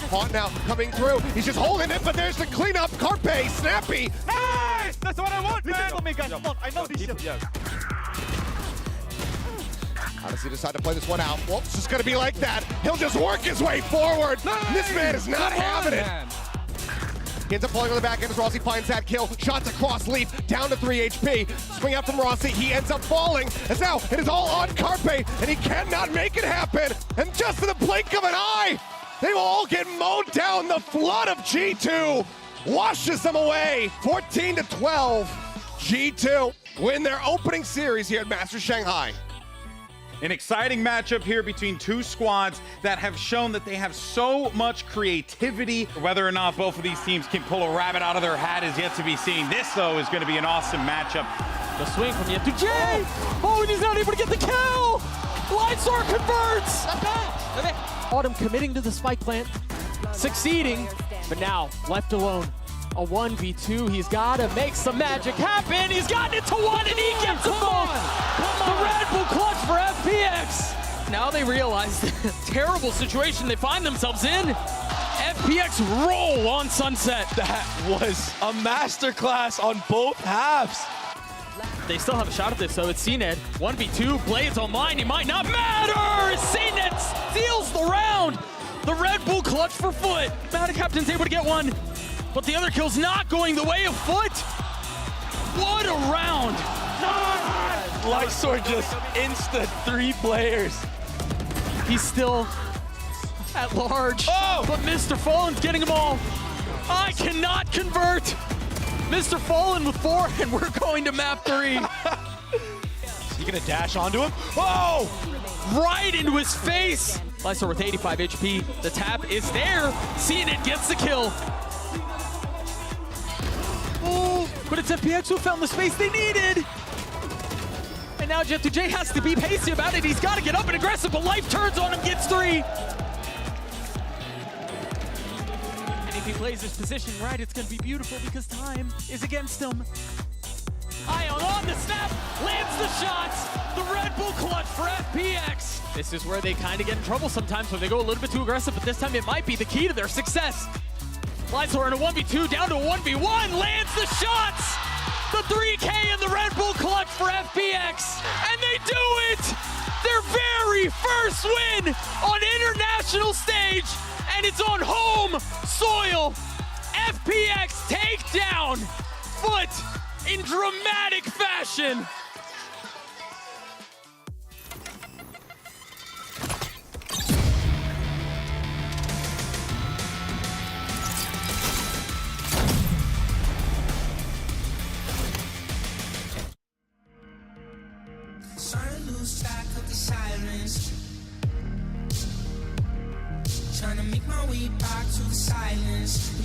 Haunt now coming through. He's just holding it, but there's the cleanup. Carpe, snappy. Nice! That's what I want, man! Oh my God, come on, I know this shit. How does he decide to play this one out? Well, it's just going to be like that. He'll just work his way forward. Nice. This man is not having it. He ends up falling on the back end as Rossi finds that kill. Shots across Leaf, down to 3 HP. Swing out from Rossi, he ends up falling. As now, it is all on Carpe, and he cannot make it happen. And just in the blink of an eye, they will all get mowed down. The flood of G2 washes them away. 14-12. G2 win their opening series here at Masters Shanghai. An exciting matchup here between 2 squads that have shown that they have so much creativity. Whether or not both of these teams can pull a rabbit out of their hat is yet to be seen. This, though, is going to be an awesome matchup. The swing from Yet2J! Oh, and he's not able to get the kill! Lightstar converts! Autumn committing to the spike plant, succeeding, but now left alone. A 1v2, he's got to make some magic happen. He's gotten it to 1 and he gets them both. The Red Bull clutch for FPX. Now they realize the terrible situation they find themselves in. FPX roll on Sunset. That was a masterclass on both halves. They still have a shot at this, so it's CNED. 1v2, Blades online, he might not matter! CNED steals the round! The Red Bull clutch for FUT. Mad Captain's able to get one, but the other kill's not going the way of FUT. What a round! Lightsword just insta 3 players. He's still at large, but Mr. Fallen's getting them all. I cannot convert. Mr. Fallen with 4, and we're going to map 3. Is he gonna dash onto him? Oh! Right into his face. Lightsword with 85 HP. The tap is there. Seeing it gets the kill. Oh, but it's FPX who found the space they needed. And now Yet2J has to be pacey about it. He's got to get up and aggressive, but life turns on him, gets 3. he plays his position right, it's going to be beautiful because time is against him. Ion on the snap, lands the shots. The Red Bull clutch for FPX. This is where they kind of get in trouble sometimes when they go a little bit too aggressive, but this time it might be the key to their success. Linesor in a 1v2, down to a 1v1, lands the shots. The 3K and the Red Bull clutch for FPX, and they do it! Their very first win on international stage, and it's on home soil. FPX take down FUT in dramatic fashion. Trying to lose track of the sirens. Trying to make my way back to the silence.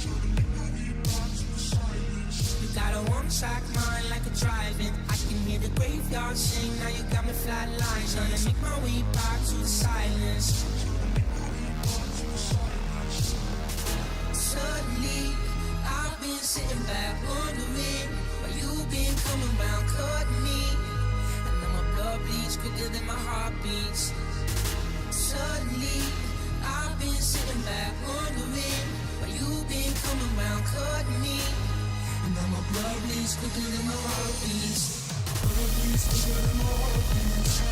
You got a one-track mind like a driving. I can hear the graveyard sing. Now you got me flatline. Trying to make my way back to the silence. Suddenly, I've been sitting back wondering why you've been coming round, cutting me. Blood bleeds quicker than my heart beats. Suddenly, I've been sitting back wondering why you've been coming round, cutting me. And now my blood bleeds quicker than my heart beats. Blood bleeds quicker than my heart beats.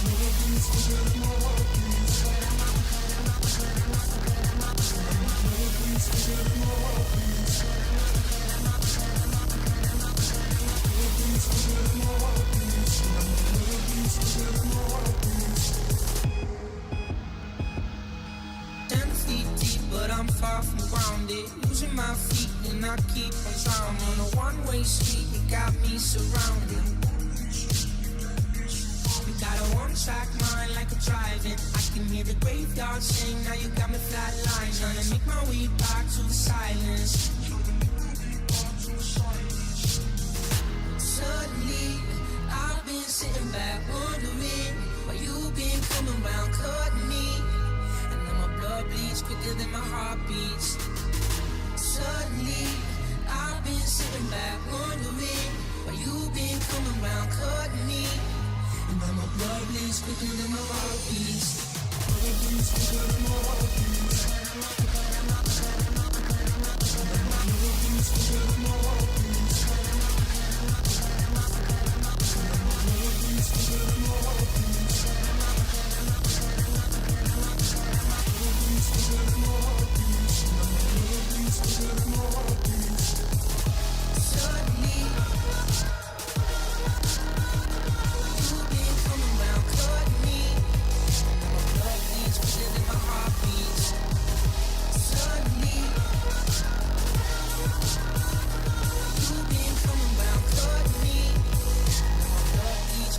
Blood bleeds quicker than my heart beats. Blood bleeds quicker than my heart beats. But I'm far from grounded, losing my feet and I keep on drowning. On a one-way street, you got me surrounded. You got a one-track mind like a driving. I can hear the graveyard sing, now you got me flatline. Trying to make my way back to the silence. Suddenly, I've been sitting back wondering why you've been coming round, cutting me. And now my blood bleeds quicker than my heart beats. Suddenly, I've been sitting back wondering why you've been coming round, cutting me. And now my blood bleeds quicker than my heart beats. Blood bleeds quicker than my heart beats.